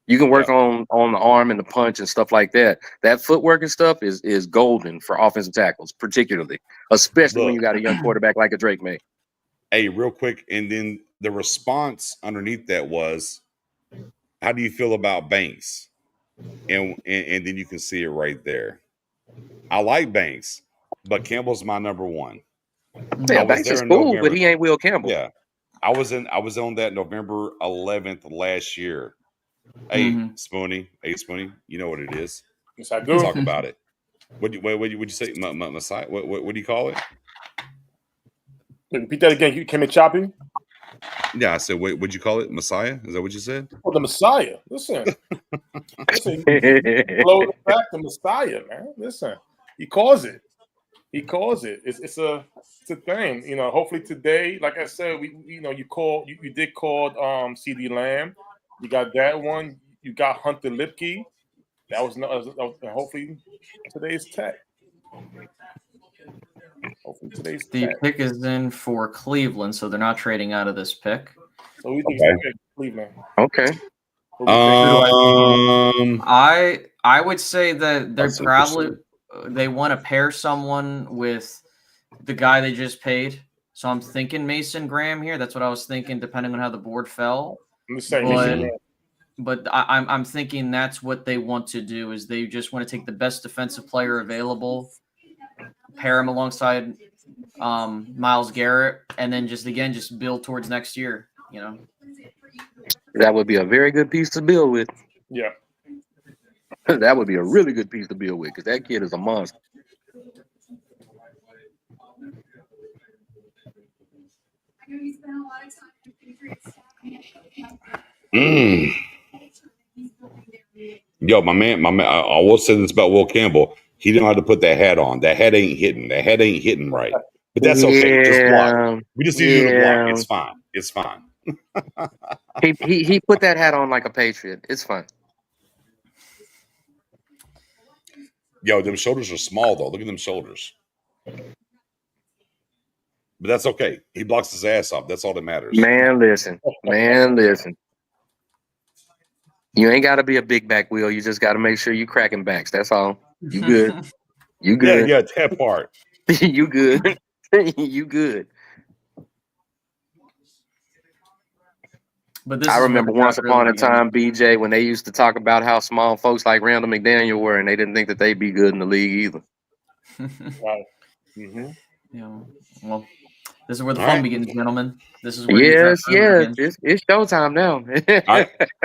Speaker 3: You can work on the arm and the punch and stuff like that. That footwork and stuff is golden for offensive tackles, particularly, especially when you got a young quarterback like a Drake May.
Speaker 1: Hey, real quick, and then the response underneath that was, how do you feel about Banks? And then you can see it right there. I like Banks, but Campbell's my number one.
Speaker 3: Yeah, Banks is cool, but he ain't Will Campbell.
Speaker 1: Yeah. I was on that November 11th last year. Hey, Spoonie. Hey, Spoonie. You know what it is.
Speaker 4: Yes, I do.
Speaker 1: Talk about it. What you say? Messiah? What do you call it?
Speaker 4: Repeat that again. You came in choppy?
Speaker 1: Yeah, I said, what'd you call it? Messiah? Is that what you said?
Speaker 4: Oh, the Messiah. Listen. Listen. Blow it back, the Messiah, man. Listen. He calls it. It's a thing. You know, hopefully today, like I said, you did call CD Lamb. You got that one. You got Hunter Lipke. That was hopefully today's tech.
Speaker 7: The pick is in for Cleveland, so they're not trading out of this pick.
Speaker 4: So we think it's Cleveland.
Speaker 3: Okay.
Speaker 7: I would say that they want to pair someone with the guy they just paid. So I'm thinking Mason Graham here. That's what I was thinking, depending on how the board fell. But I'm thinking that's what they want to do is they just want to take the best defensive player available, pair him alongside Myles Garrett, and then just build towards next year. You know,
Speaker 3: that would be a very good piece to build with.
Speaker 4: Yeah,
Speaker 3: that would be a really good piece to build with because that kid is a monster.
Speaker 1: Yo, my man, I will say this about Will Campbell. He didn't know how to put that hat on. That hat ain't hitting. That hat ain't hitting right. But that's okay. Just block. We just need you to block. It's fine. It's fine.
Speaker 3: he put that hat on like a Patriot. It's fine.
Speaker 1: Yo, them shoulders are small though. Look at them shoulders. But that's okay. He blocks his ass off. That's all that matters.
Speaker 3: Man, listen. You ain't got to be a big back, Will. You just got to make sure you cracking backs. That's all. You good. You good.
Speaker 1: Yeah, that part.
Speaker 3: You good. You good. But I remember once upon a time, BJ, when they used to talk about how small folks like Randall McDaniel were, and they didn't think that they'd be good in the league either.
Speaker 4: Right. Mm-hmm.
Speaker 7: Yeah. Well, this is where the fun begins, gentlemen. This is where
Speaker 3: begins. It's showtime now.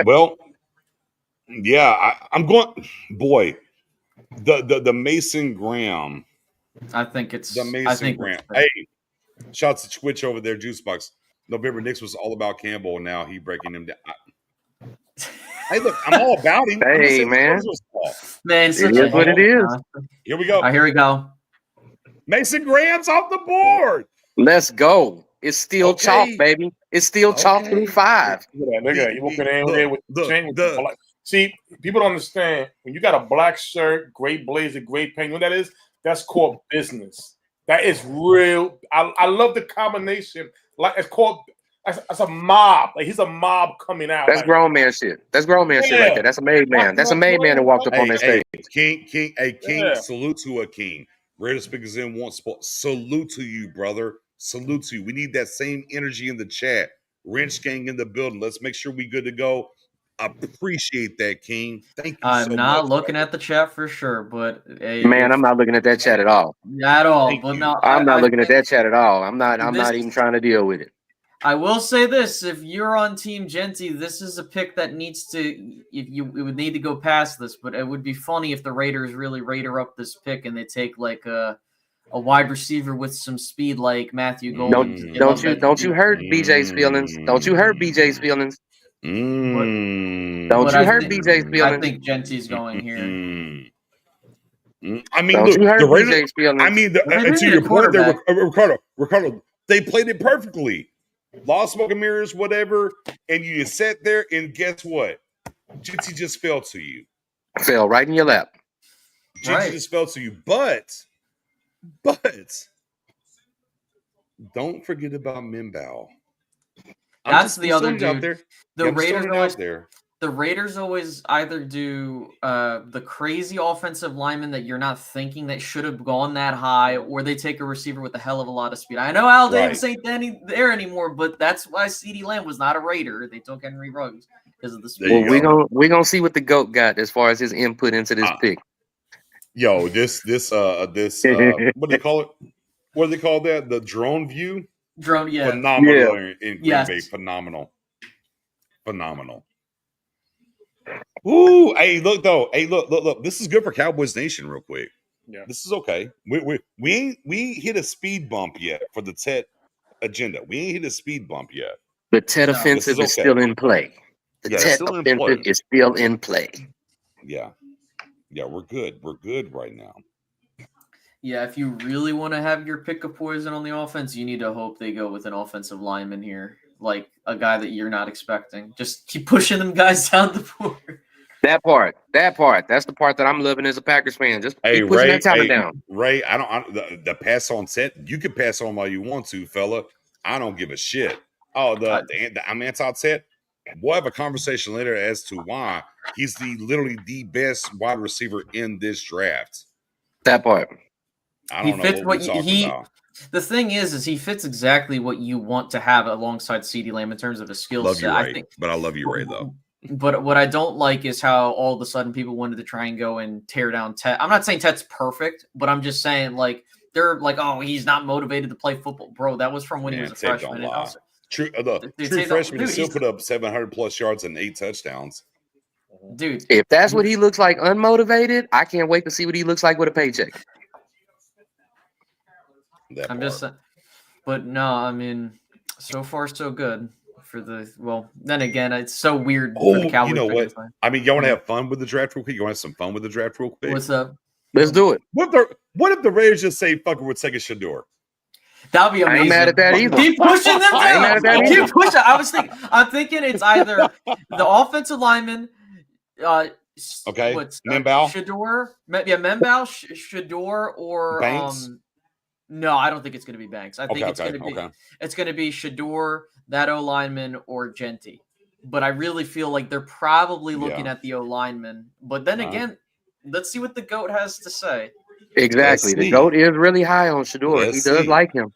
Speaker 1: Well, yeah, I'm going. Boy, the Mason Graham.
Speaker 7: I think it's
Speaker 1: the Mason Graham. Hey, shouts to Twitch over there, Juicebox. November Nix was all about Campbell, and now he breaking him down. Hey, look, I'm all about him.
Speaker 3: Hey, man.
Speaker 7: Man,
Speaker 3: it is what it is.
Speaker 1: Here we go.
Speaker 7: Here we go.
Speaker 1: Mason Graham's off the board.
Speaker 3: Let's go. It's still chalk, baby. It's still chalk through 5.
Speaker 4: Look at that. You walking in there with the chain. See, people don't understand. When you got a black shirt, gray blazer, gray paint, you know what that is? That's called business. That is real. I love the combination. Like it's called as a mob. Like he's a mob coming out.
Speaker 3: That's grown man shit. That's grown man shit right there. That's a made man. That's a made man that walked up on that stage.
Speaker 1: King, salute to a king. Raider Speakers in One Sport. Salute to you, brother. Salute to you. We need that same energy in the chat. Wrench gang in the building. Let's make sure we good to go. Appreciate that, King. Thank you.
Speaker 7: I'm not looking at the chat for sure, but
Speaker 3: man, I'm not looking at that chat at all.
Speaker 7: At all. But no,
Speaker 3: I'm not looking at that chat at all. I'm not even trying to deal with it.
Speaker 7: I will say this: if you're on Team Genty, this is a pick that needs to. It would need to go past this, but it would be funny if the Raiders really Raider up this pick and they take like a wide receiver with some speed like Matthew Golden.
Speaker 3: Don't you hurt BJ's feelings? Don't you hurt BJ's feelings? Don't you hurt BJ's feelings?
Speaker 7: I think Genty's going here.
Speaker 1: I mean, look, the Raiders. I mean, to your point, there, Ricardo, they played it perfectly. Law smoking mirrors, whatever, and you just sat there, and guess what? Genty just fell to you.
Speaker 3: Fell right in your lap.
Speaker 1: Genty just fell to you, but don't forget about Minbow.
Speaker 7: That's the other dude.
Speaker 1: Out there.
Speaker 7: The Raiders always either do the crazy offensive lineman that you're not thinking that should have gone that high, or they take a receiver with a hell of a lot of speed. I know Al Davis ain't there anymore, but that's why CeeDee Lamb was not a Raider. They took Henry Ruggs because of the speed.
Speaker 3: Well, we're gonna see what the GOAT got as far as his input into this pick.
Speaker 1: Yo, this what do they call it? What do they call that? The drone view?
Speaker 7: Drone, yeah.
Speaker 1: Phenomenal in Green Bay. Phenomenal. Ooh, hey, look though. Hey, look. This is good for Cowboys Nation, real quick. Yeah, this is okay. We ain't hit a speed bump yet for the Tet agenda. We ain't hit a speed bump yet.
Speaker 3: The Tet offensive is still in play. The Tet offensive is still in play.
Speaker 1: Yeah, we're good. We're good right now.
Speaker 7: Yeah, if you really want to have your pick of poison on the offense, you need to hope they go with an offensive lineman here, like a guy that you're not expecting. Just keep pushing them guys down the board.
Speaker 3: That part. That's the part that I'm loving as a Packers fan. Just keep pushing that talent down.
Speaker 1: Ray, the pass on set. You can pass on all you want to, fella. I don't give a shit. Oh, I'm anti-set. We'll have a conversation later as to why he's literally the best wide receiver in this draft.
Speaker 3: That part.
Speaker 1: I don't know what we're talking about.
Speaker 7: The thing is he fits exactly what you want to have alongside CeeDee Lamb in terms of a skill set.
Speaker 1: But I love you, Ray, though.
Speaker 7: But what I don't like is how all of a sudden people wanted to try and go and tear down Tet. I'm not saying Tet's perfect, but I'm just saying like they're like, oh, he's not motivated to play football, bro. That was from when he was a freshman.
Speaker 1: True freshman still put up 700 plus yards and 8 touchdowns.
Speaker 7: Dude,
Speaker 3: if that's what he looks like unmotivated, I can't wait to see what he looks like with a paycheck.
Speaker 7: I'm just, but no, I mean, so far so good for the. Well, then again, it's so weird for the Cowboys.
Speaker 1: You know what? I mean, y'all want to have fun with the draft real quick? You want to have some fun with the draft real quick?
Speaker 7: What's up?
Speaker 3: Let's do it.
Speaker 1: What if the Raiders just say, "Fuck it, we're taking Shador"?
Speaker 7: That'd be amazing.
Speaker 3: I ain't mad at that either.
Speaker 7: Keep pushing them down.
Speaker 3: I ain't mad at that either.
Speaker 7: Keep pushing. I'm thinking it's either the offensive lineman.
Speaker 1: Okay.
Speaker 7: Membao? Shador? Yeah, Membao, Shador, or
Speaker 1: Banks?
Speaker 7: No, I don't think it's going to be Banks. I think it's going to be Shador, that O lineman, or Genty. But I really feel like they're probably looking at the O lineman. But then again, let's see what the GOAT has to say.
Speaker 3: Exactly. The GOAT is really high on Shador. He does like him.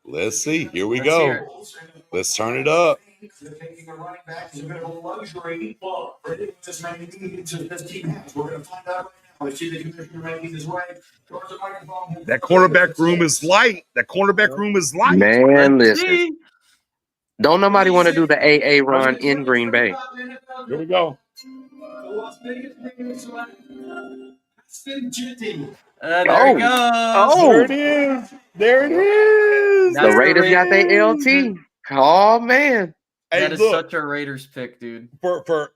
Speaker 1: Let's see. Here we go. Let's turn it up.
Speaker 2: Taking a running back is a bit of a luxury. Well, this may need this team has. We're going to find out right now. Let's see the commissioner making his way towards the microphone.
Speaker 1: That cornerback room is light.
Speaker 3: Man, listen. Don't nobody want to do the AA run in Green Bay.
Speaker 1: Here we go.
Speaker 7: There it goes.
Speaker 1: There it is.
Speaker 3: The Raiders got their LT. Oh, man.
Speaker 7: That is such a Raiders pick, dude.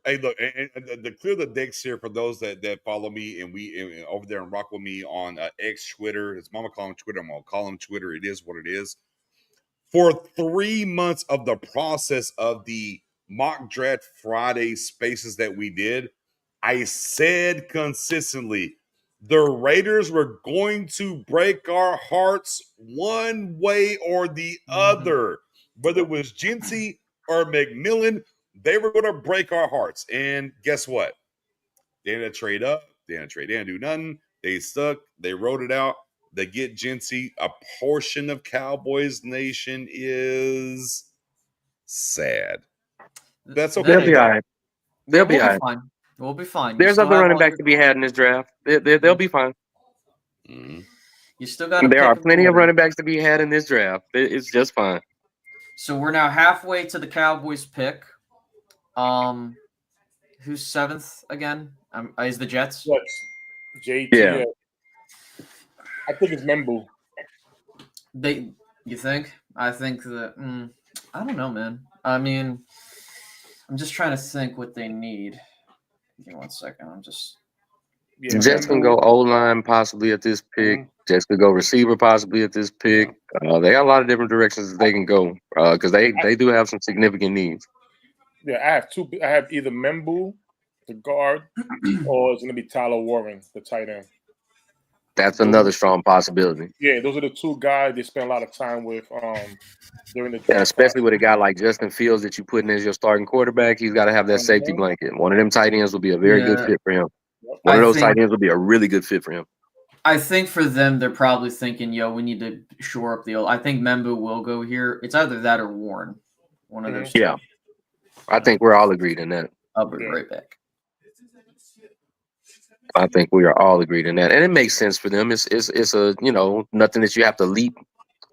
Speaker 1: Hey, look, and to clear the decks here for those that follow me and over there and rock with me on X Twitter. His mama call him Twitter. I'm gonna call him Twitter. It is what it is. For 3 months of the process of the mock draft Friday spaces that we did, I said consistently the Raiders were going to break our hearts one way or the other, whether it was Genty or McMillan. They were going to break our hearts. And guess what? They didn't trade up. They didn't trade. They didn't do nothing. They stuck. They wrote it out. They get Genty. A portion of Cowboys Nation is sad. That's okay.
Speaker 3: They'll be all right. They'll be all right.
Speaker 7: Fine. We'll be fine.
Speaker 3: There's other running backs to be had in this draft. They'll be fine.
Speaker 1: Mm-hmm.
Speaker 7: You still got.
Speaker 3: There are plenty of running backs to be had in this draft. It's just fine.
Speaker 7: So we're now halfway to the Cowboys pick. Who's 7th again? Is the Jets?
Speaker 4: JT.
Speaker 3: Yeah.
Speaker 4: I think it's Membu.
Speaker 7: You think? I think that. I don't know, man. I mean, I'm just trying to think what they need. Give me 1 second. I'm just.
Speaker 3: Yeah, Jets can go O-line possibly at this pick. Jets could go receiver possibly at this pick. They got a lot of different directions that they can go because they do have some significant needs.
Speaker 4: Yeah, I have two. I have either Membu, the guard, or it's going to be Tyler Warren, the tight end.
Speaker 3: That's another strong possibility.
Speaker 4: Yeah, those are the two guys they spend a lot of time with during the draft.
Speaker 3: Yeah, especially with a guy like Justin Fields that you put in as your starting quarterback. He's got to have that safety blanket. One of them tight ends will be a very good fit for him. One of those tight ends will be a really good fit for him.
Speaker 7: I think for them, they're probably thinking, we need to shore up the old. I think Membu will go here. It's either that or Warren. One of those two.
Speaker 3: Yeah. I think we're all agreed in that.
Speaker 7: I'll be right back.
Speaker 3: I think we are all agreed in that. And it makes sense for them. It's a, nothing that you have to leap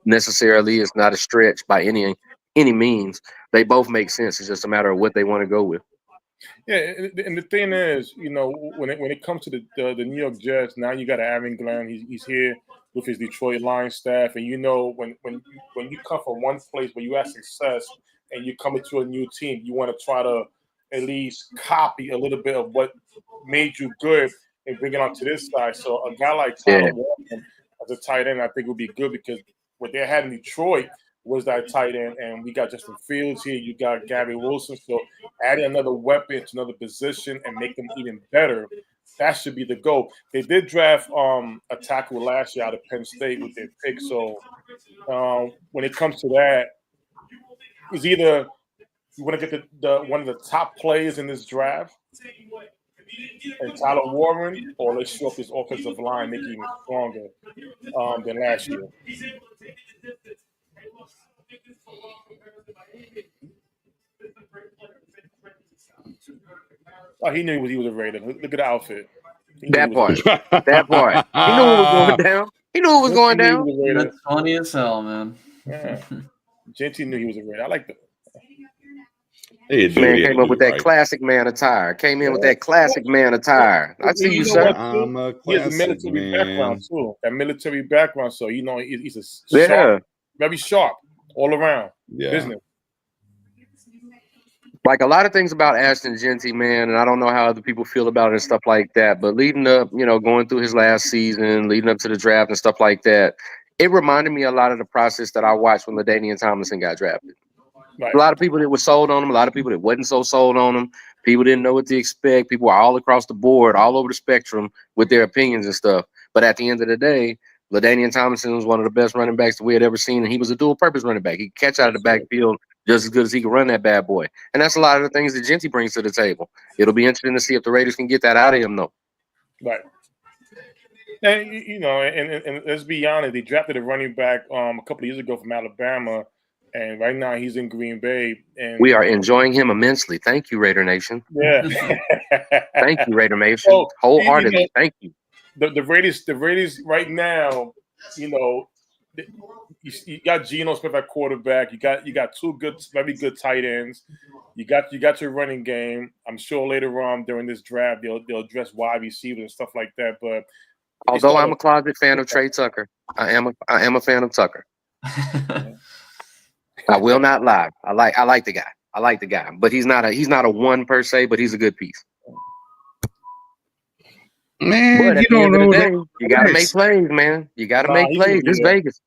Speaker 3: necessarily. It's not a stretch by any means. They both make sense. It's just a matter of what they want to go with.
Speaker 4: Yeah, and the thing is, when it comes to the New York Jets, now you got Aaron Glenn. He's here with his Detroit Lions staff, and when you come from one place where you have success and you come into a new team, you want to try to at least copy a little bit of what made you good and bring it onto this side. So a guy like Tyler Warren as a tight end, I think would be good because what they had in Detroit was that tight end, and we got Justin Fields here. You got Gary Wilson. So adding another weapon to another position and make them even better, that should be the goal. They did draft a tackle last year out of Penn State with their pick. So when it comes to that, it's either you want to get the one of the top players in this draft and Tyler Warren, or let's show up his offensive line, make it even stronger than last year. Oh, he knew he was a Raider. Look at the outfit.
Speaker 3: That part. He knew what was going down. He knew what was going down.
Speaker 7: That's funny as hell, man.
Speaker 4: Yeah. Genty knew he was a Raider. I like that.
Speaker 3: Man came up with that classic man attire. Came in with that classic man attire. I see you, sir.
Speaker 1: I'm a
Speaker 4: he has a military background too. That military background, so he's a sharp, very sharp all around business.
Speaker 3: Like a lot of things about Ashton Genty, man, and I don't know how other people feel about it and stuff like that. But leading up, going through his last season, leading up to the draft and stuff like that, it reminded me a lot of the process that I watched when LaDainian Tomlinson got drafted. Right. A lot of people that were sold on him, a lot of people that wasn't so sold on him. People didn't know what to expect. People were all across the board, all over the spectrum with their opinions and stuff. But at the end of the day, LaDainian Tomlinson was one of the best running backs that we had ever seen, and he was a dual-purpose running back. He could catch out of the backfield just as good as he could run that bad boy. And that's a lot of the things that Genty brings to the table. It'll be interesting to see if the Raiders can get that out of him, though.
Speaker 4: Right. And, and let's be honest, they drafted a running back a couple of years ago from Alabama, and right now he's in Green Bay. And
Speaker 3: we are enjoying him immensely. Thank you, Raider Nation.
Speaker 4: Yeah.
Speaker 3: Thank you, Raider Nation. Wholeheartedly. Thank you.
Speaker 4: The Raiders right now, you got Geno Smith at quarterback. You got two very good tight ends. You got your running game. I'm sure later on during this draft they'll address wide receivers and stuff like that. But
Speaker 3: although I'm a closet fan of Trey Tucker, I am a fan of Tucker. I will not lie. I like the guy. I like the guy, but he's not a one per se, but he's a good piece.
Speaker 1: Man,
Speaker 3: but at
Speaker 1: you
Speaker 3: the
Speaker 1: don't
Speaker 3: end of the
Speaker 1: know
Speaker 3: day,
Speaker 1: that.
Speaker 3: you got to make plays, man. You got to make plays. It's Vegas.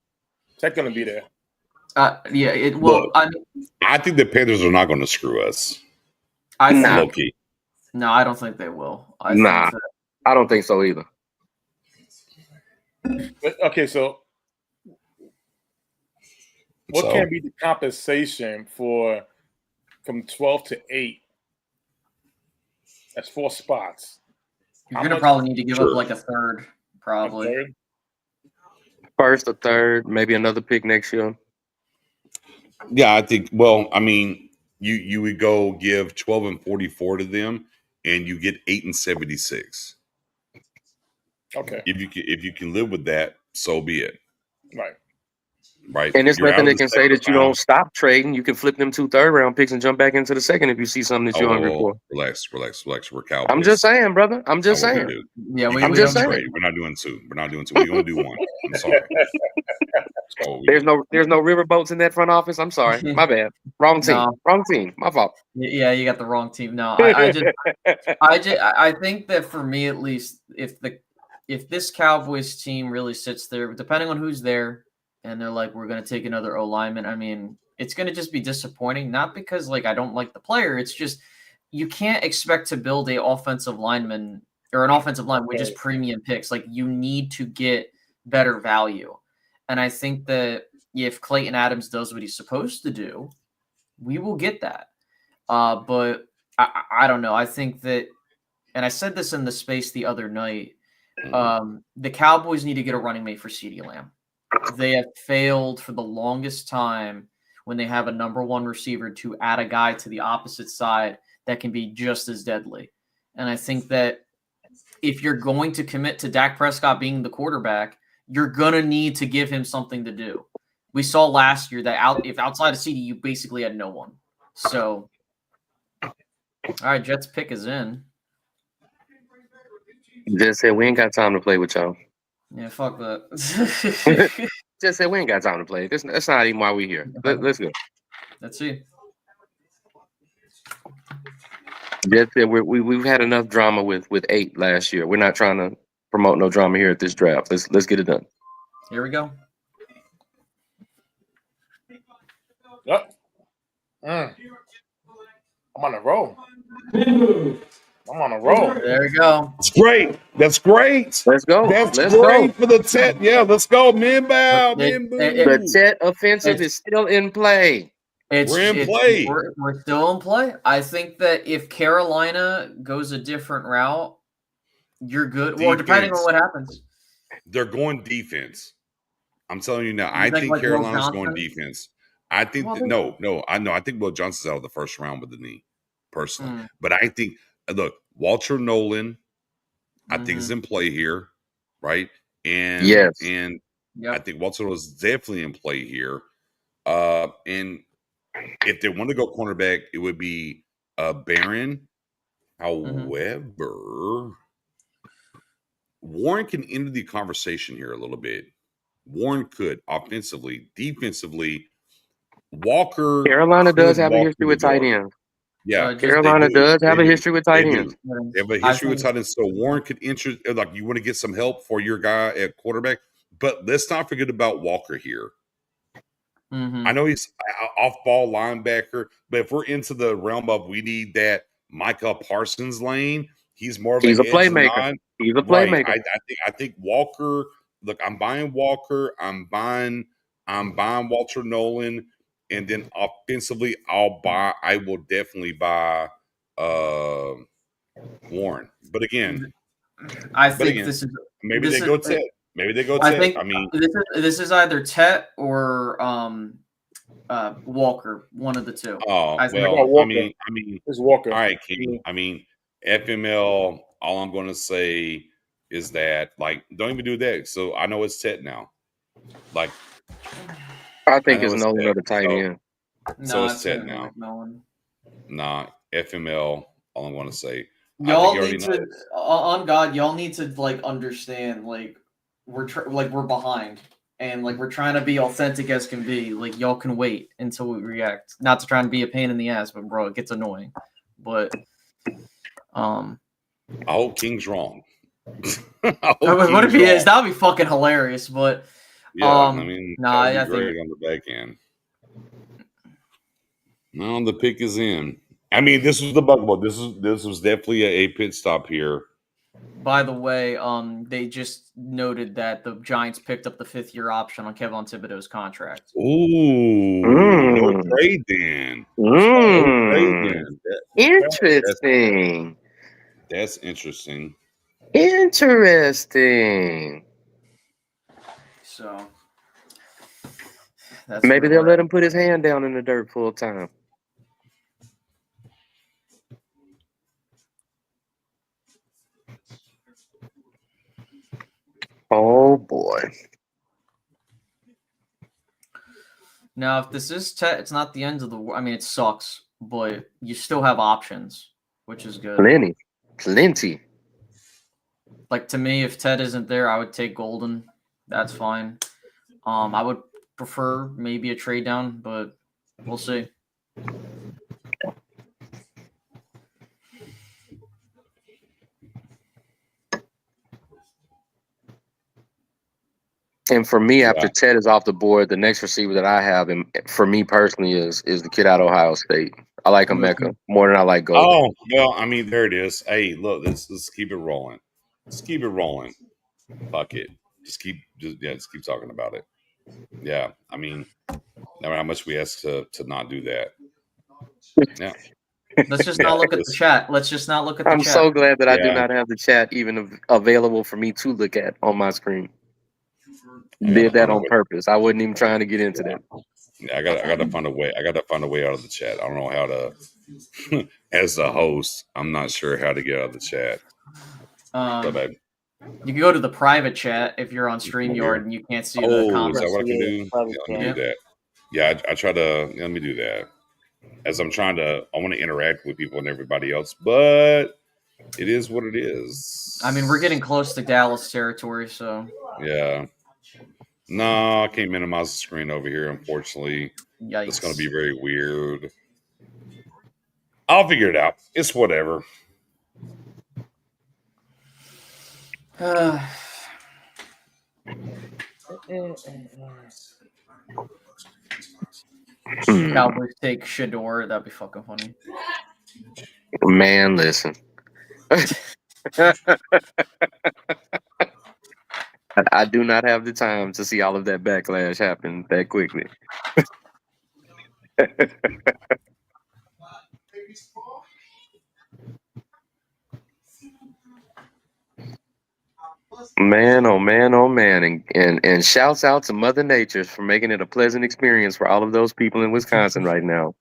Speaker 4: Tech's gonna be there.
Speaker 7: Yeah.
Speaker 1: Look, I think the Panthers are not going to screw us. Low key.
Speaker 7: No, I don't think they will. I
Speaker 3: don't think so either.
Speaker 4: Okay, so what can be the compensation for from 12 to 8? That's 4 spots.
Speaker 7: You're going to probably need to give up like a third, probably.
Speaker 4: A third?
Speaker 3: First, a third, maybe another pick next year.
Speaker 1: Yeah, I think. Well, I mean, you would go give 12 and 44 to them, and you get 8 and 76.
Speaker 4: Okay.
Speaker 1: If you can live with that, so be it. Right.
Speaker 3: And there's nothing that can say that you don't stop trading. You can flip them 2 third-round picks and jump back into the second if you see something that you're hungry for.
Speaker 1: Relax. We're Cowboys.
Speaker 3: I'm just saying, brother. I'm just saying.
Speaker 7: Yeah,
Speaker 3: I'm just saying.
Speaker 1: We're not doing 2. We're going to do 1. I'm sorry.
Speaker 3: There's no riverboats in that front office. I'm sorry. My bad. Wrong team.
Speaker 7: No.
Speaker 3: Wrong team. My fault.
Speaker 7: Yeah, you got the wrong team. No, I think that for me at least, if this Cowboys team really sits there, depending on who's there, and they're like, we're going to take another O lineman, I mean, it's going to just be disappointing. Not because like I don't like the player. It's just you can't expect to build a offensive lineman or an offensive line with just premium picks. Like you need to get better value. And I think that if Clayton Adams does what he's supposed to do, we will get that. But I don't know. I think that, and I said this in the space the other night, the Cowboys need to get a running mate for CeeDee Lamb. They have failed for the longest time when they have a number 1 receiver to add a guy to the opposite side that can be just as deadly. And I think that if you're going to commit to Dak Prescott being the quarterback, you're going to need to give him something to do. We saw last year that if outside of CeeDee, you basically had no one. So, all right, Jets pick is in.
Speaker 3: Just said we ain't got time to play with y'all.
Speaker 7: Yeah, fuck that.
Speaker 3: Just said we ain't got time to play. That's not even why we're here. Let's go.
Speaker 7: Let's see.
Speaker 3: Just said we've had enough drama with 8 last year. We're not trying to promote no drama here at this draft. Let's get it done.
Speaker 7: Here we go.
Speaker 4: Yep. I'm on a roll.
Speaker 7: There we go.
Speaker 1: That's great.
Speaker 3: Let's go.
Speaker 1: That's great for the Tet. Yeah, let's go.
Speaker 3: The Tet offensive is still in play.
Speaker 1: We're in play.
Speaker 7: We're still in play. I think that if Carolina goes a different route, you're good. Or depending on what happens.
Speaker 1: They're going defense. I'm telling you now. I think Carolina's going defense. I think I think Will Johnson's out of the first round with the knee, personally. But I think Walter Nolan, I think is in play here, right? And I think Walter Nolan is definitely in play here. And if they want to go cornerback, it would be Barron. However, Warren can enter the conversation here a little bit. Warren could offensively, defensively. Walker.
Speaker 3: Carolina does have a history with tight ends.
Speaker 1: Yeah,
Speaker 3: Carolina does have a history with tight ends.
Speaker 1: They have a history with tight ends. So Warren could enter. Like you want to get some help for your guy at quarterback, but let's not forget about Walker here. I know he's off-ball linebacker, but if we're into the realm of we need that Micah Parsons lane, he's more of a
Speaker 3: playmaker. He's a playmaker.
Speaker 1: I think Walker. Look, I'm buying Walker. I'm buying Walter Nolan, and then offensively, I will definitely buy Warren. But again,
Speaker 7: this is
Speaker 1: maybe they go Tet. Maybe they go Tet. I mean,
Speaker 7: this is either Tet or Walker, one of the two.
Speaker 1: I mean,
Speaker 4: it's Walker.
Speaker 1: All right, King. I mean, FML. All I'm going to say is that, don't even do that. So I know it's Tet now.
Speaker 3: I think it's no other tight end.
Speaker 1: So it's Tet now. Nah, FML. All I'm going to say.
Speaker 7: Y'all need to, on God, y'all need to understand. We're behind. And like we're trying to be authentic as can be. Like y'all can wait until we react. Not to try and be a pain in the ass, but bro, it gets annoying. But
Speaker 1: I hope King's wrong.
Speaker 7: What if he is? That would be fucking hilarious. But
Speaker 1: yeah, I mean,
Speaker 7: I
Speaker 1: great
Speaker 7: think
Speaker 1: on the back end. No, the pick is in. I mean, this was the bugaboo. This was definitely a pit stop here.
Speaker 7: By the way, they just noted that the Giants picked up the 5th-year option on Kevin Thibodeau's contract.
Speaker 1: Ooh, no trade then. No trade then.
Speaker 3: Interesting.
Speaker 1: That's interesting.
Speaker 3: Interesting.
Speaker 7: So that's
Speaker 3: maybe they'll let him put his hand down in the dirt full time. Oh boy.
Speaker 7: Now, if this is it's not the end of the world. I mean, it sucks, but you still have options, which is good.
Speaker 3: Plenty.
Speaker 7: Like to me, if Ted isn't there, I would take Golden. That's fine. I would prefer maybe a trade down, but we'll see.
Speaker 3: And for me, after Ted is off the board, the next receiver that I have, and for me personally, is the kid out of Ohio State. I like McMichael more than I like Golden.
Speaker 1: Oh, well, I mean, there it is. Hey, look, let's keep it rolling. Let's keep it rolling. Fuck it. Just keep talking about it. Yeah, I mean, no matter how much we ask to not do that. Yeah.
Speaker 7: Let's just not look at the chat. Let's just not look at the chat.
Speaker 3: I'm so glad that I do not have the chat even available for me to look at on my screen. Did that on purpose. I wasn't even trying to get into that.
Speaker 1: Yeah, I gotta find a way. I gotta find a way out of the chat. I don't know how to. As a host, I'm not sure how to get out of the chat.
Speaker 7: You can go to the private chat if you're on StreamYard and you can't see the comments.
Speaker 1: Is that what I can do? Yeah, let me do that. Yeah, I try to. Let me do that. As I'm trying to, I want to interact with people and everybody else, but it is what it is.
Speaker 7: I mean, we're getting close to Dallas territory, so
Speaker 1: yeah. No, I can't minimize the screen over here, unfortunately.
Speaker 7: Yikes.
Speaker 1: It's going to be very weird. I'll figure it out. It's whatever.
Speaker 7: Cowboys take Shador. That'd be fucking funny.
Speaker 3: Man, listen. I do not have the time to see all of that backlash happen that quickly. Man, oh man, oh man. And shouts out to Mother Nature for making it a pleasant experience for all of those people in Wisconsin right now.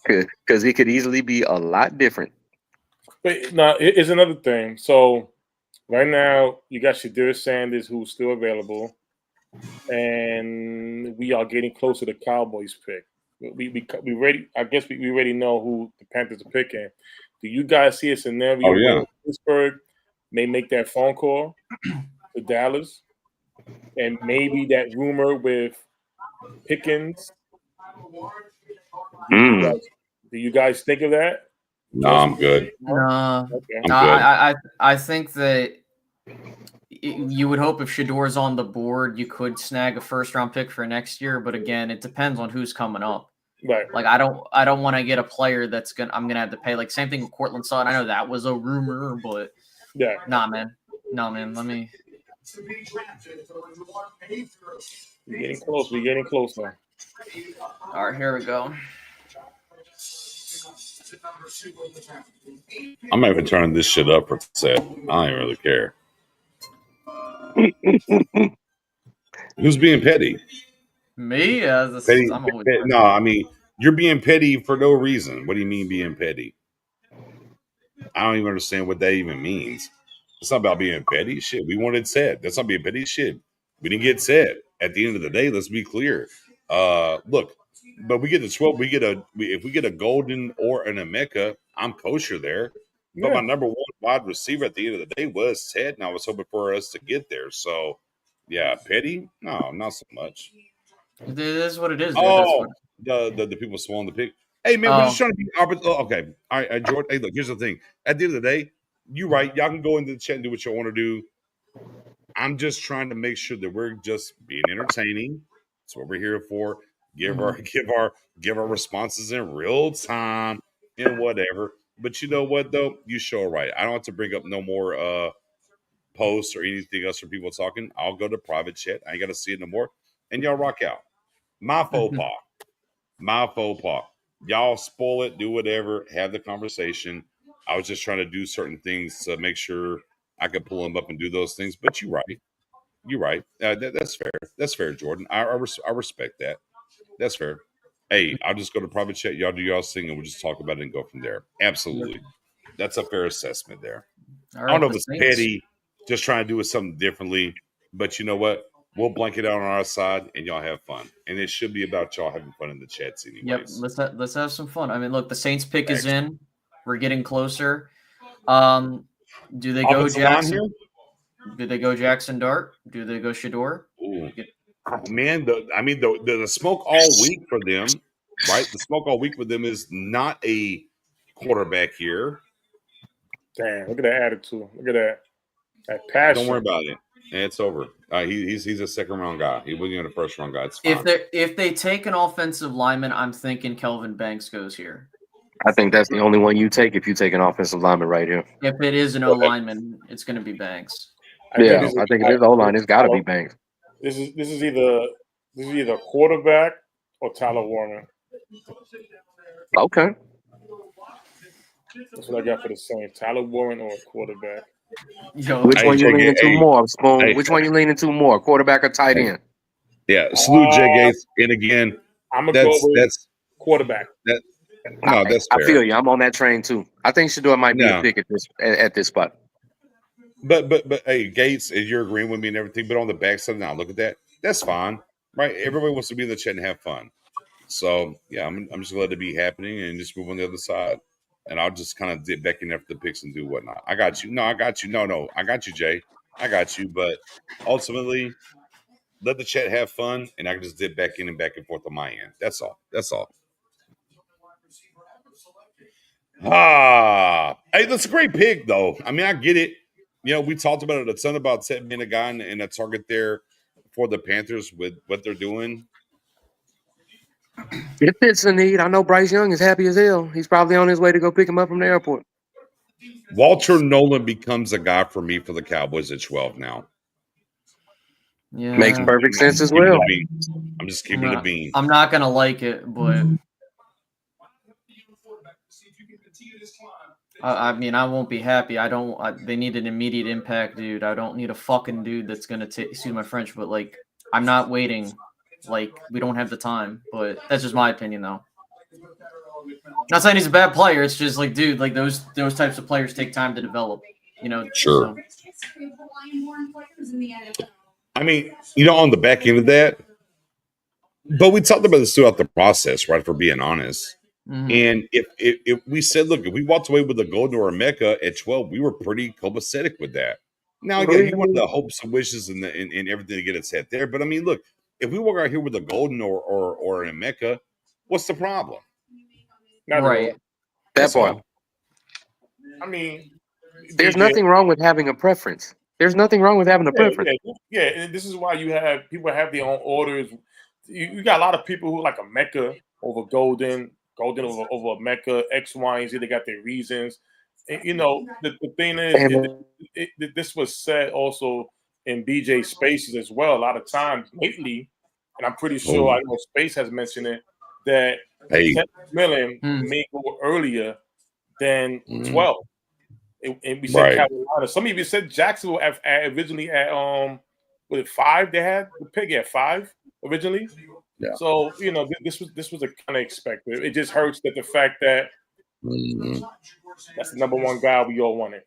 Speaker 3: Because it could easily be a lot different.
Speaker 4: But now, here's another thing. So right now, you got Shedeur Sanders, who's still available, and we are getting close to the Cowboys pick. We ready. I guess we already know who the Panthers are picking. Do you guys see a scenario where Pittsburgh may make that phone call to Dallas, and maybe that rumor with Pickens? Do you guys think of that?
Speaker 1: No, I'm good.
Speaker 7: No,
Speaker 1: okay.
Speaker 7: I think that you would hope if Shador's on the board, you could snag a first-round pick for next year. But again, it depends on who's coming up.
Speaker 4: Right.
Speaker 7: Like I don't want to get a player I'm gonna have to pay. Like same thing with Cortland Sutton. I know that was a rumor, but
Speaker 4: yeah,
Speaker 7: nah, man. No, man. Let me.
Speaker 4: We're getting close. We're getting close now.
Speaker 7: All right, here we go.
Speaker 1: I'm even turning this shit up for set. I don't even really care. Who's being petty?
Speaker 7: Me?
Speaker 1: Petty, no, I mean, you're being petty for no reason. What do you mean being petty? I don't even understand what that even means. It's not about being petty. Shit, we wanted set. That's not being petty. Shit, we didn't get set. At the end of the day, let's be clear. Look, but we get the 12. If we get a Golden or an Emeka, I'm kosher there. But my number one wide receiver at the end of the day was Ted, and I was hoping for us to get there. So Yeah, petty? No, not so much.
Speaker 7: It is what it is.
Speaker 1: Oh, the people swallowing the pig. Hey man, we're just trying to be okay. All right, Jordan. Hey, look, here's the thing. At the end of the day, you're right. Y'all can go into the chat and do what you want to do. I'm just trying to make sure that we're just being entertaining. That's what we're here for. Give our responses in real time and whatever. But you know what though? You show right. I don't have to bring up no more posts or anything else from people talking. I'll go to private chat. I ain't gotta see it no more. And y'all rock out. My faux pas. My faux pas. Y'all spoil it, do whatever, have the conversation. I was just trying to do certain things to make sure I could pull them up and do those things. But you're right. You're right. That's fair. That's fair, Jordan. I respect that. That's fair. Hey, I'll just go to private chat. Y'all do y'all thing, and we'll just talk about it and go from there. Absolutely. That's a fair assessment there.
Speaker 7: All right,
Speaker 1: I don't know if it's petty, just trying to do it something differently. But you know what? We'll blanket out on our side, and y'all have fun. And it should be about y'all having fun in the chats anyways.
Speaker 7: Yep, let's have some fun. I mean, look, the Saints pick is in. We're getting closer. Do they go Jackson? Do they go Jackson Dart? Do they go Shador?
Speaker 1: Man, the smoke all week for them, right? The smoke all week for them is not a quarterback here.
Speaker 4: Damn, look at that attitude. Look at that passion.
Speaker 1: Don't worry about it. It's over. He's a second round guy. He wasn't even a first round guy. It's fine.
Speaker 7: If they take an offensive lineman, I'm thinking Kelvin Banks goes here.
Speaker 3: I think that's the only one you take if you take an offensive lineman right here.
Speaker 7: If it is an O lineman, it's going to be Banks.
Speaker 3: I think if it's O line, it's got to be Banks.
Speaker 4: This is either quarterback or Tyler Warner.
Speaker 3: Okay.
Speaker 4: That's what I got for the Saints. Tyler Warren or quarterback.
Speaker 3: Which one you leaning to more, Spoon? Which one you leaning to more, quarterback or tight end?
Speaker 1: Yeah, salute Jay Gates. And again,
Speaker 4: I'm gonna go with quarterback.
Speaker 1: That's fair.
Speaker 3: I feel you. I'm on that train too. I think Shador might be a pick at this spot.
Speaker 1: But hey, Gates, you're agreeing with me and everything. But on the backside now, look at that. That's fine, right? Everybody wants to be in the chat and have fun. So yeah, I'm just gonna let it be happening and just move on the other side. And I'll just kind of dip back in after the picks and do whatnot. I got you. No, I got you. No, I got you, Jay. I got you. But ultimately, let the chat have fun, and I can just dip back in and back and forth on my end. That's all. Hey, that's a great pick, though. I mean, I get it. You know, we talked about it a ton about Ted being a guy and a target there for the Panthers with what they're doing.
Speaker 3: It fits the need. I know Bryce Young is happy as hell. He's probably on his way to go pick him up from the airport.
Speaker 1: Walter Nolan becomes a guy for me for the Cowboys at 12 now.
Speaker 7: Yeah,
Speaker 3: makes perfect sense as well.
Speaker 1: I'm just keeping it a bean.
Speaker 7: I'm not gonna like it, but I mean, I won't be happy. They need an immediate impact, dude. I don't need a fucking dude that's gonna excuse my French, but like, I'm not waiting. Like, we don't have the time, but that's just my opinion, though. Not saying he's a bad player. It's just like, dude, like those types of players take time to develop. You know.
Speaker 1: Sure. I mean, you know, on the back end of that, but we talked about this throughout the process, right? For being honest. Mm-hmm. And if we said, look, if we walked away with the Golden or a Mecca at 12, we were pretty copacetic with that. Now, again, you want the hopes and wishes and everything to get it set there. But I mean, look, if we walk out here with a Golden or a Mecca, what's the problem?
Speaker 4: Not
Speaker 7: right.
Speaker 3: That part.
Speaker 4: I mean,
Speaker 3: there's nothing wrong with having a preference. There's nothing wrong with having a preference.
Speaker 4: Yeah, and this is why people have their own orders. You got a lot of people who like a Mecca over Golden over a Mecca, X, Y, and Z. They got their reasons. And, you know, the thing is, this was said also in BJ Spaces as well. A lot of times lately, and I'm pretty sure I know Space has mentioned it, that 10 million may go earlier than 12. And we said Carolina. Some of you said Jacksonville originally at was it 5? They had the pick at 5 originally. Yeah. So you know this was a kind of expected. It just hurts that the fact that that's the number one guy we all wanted.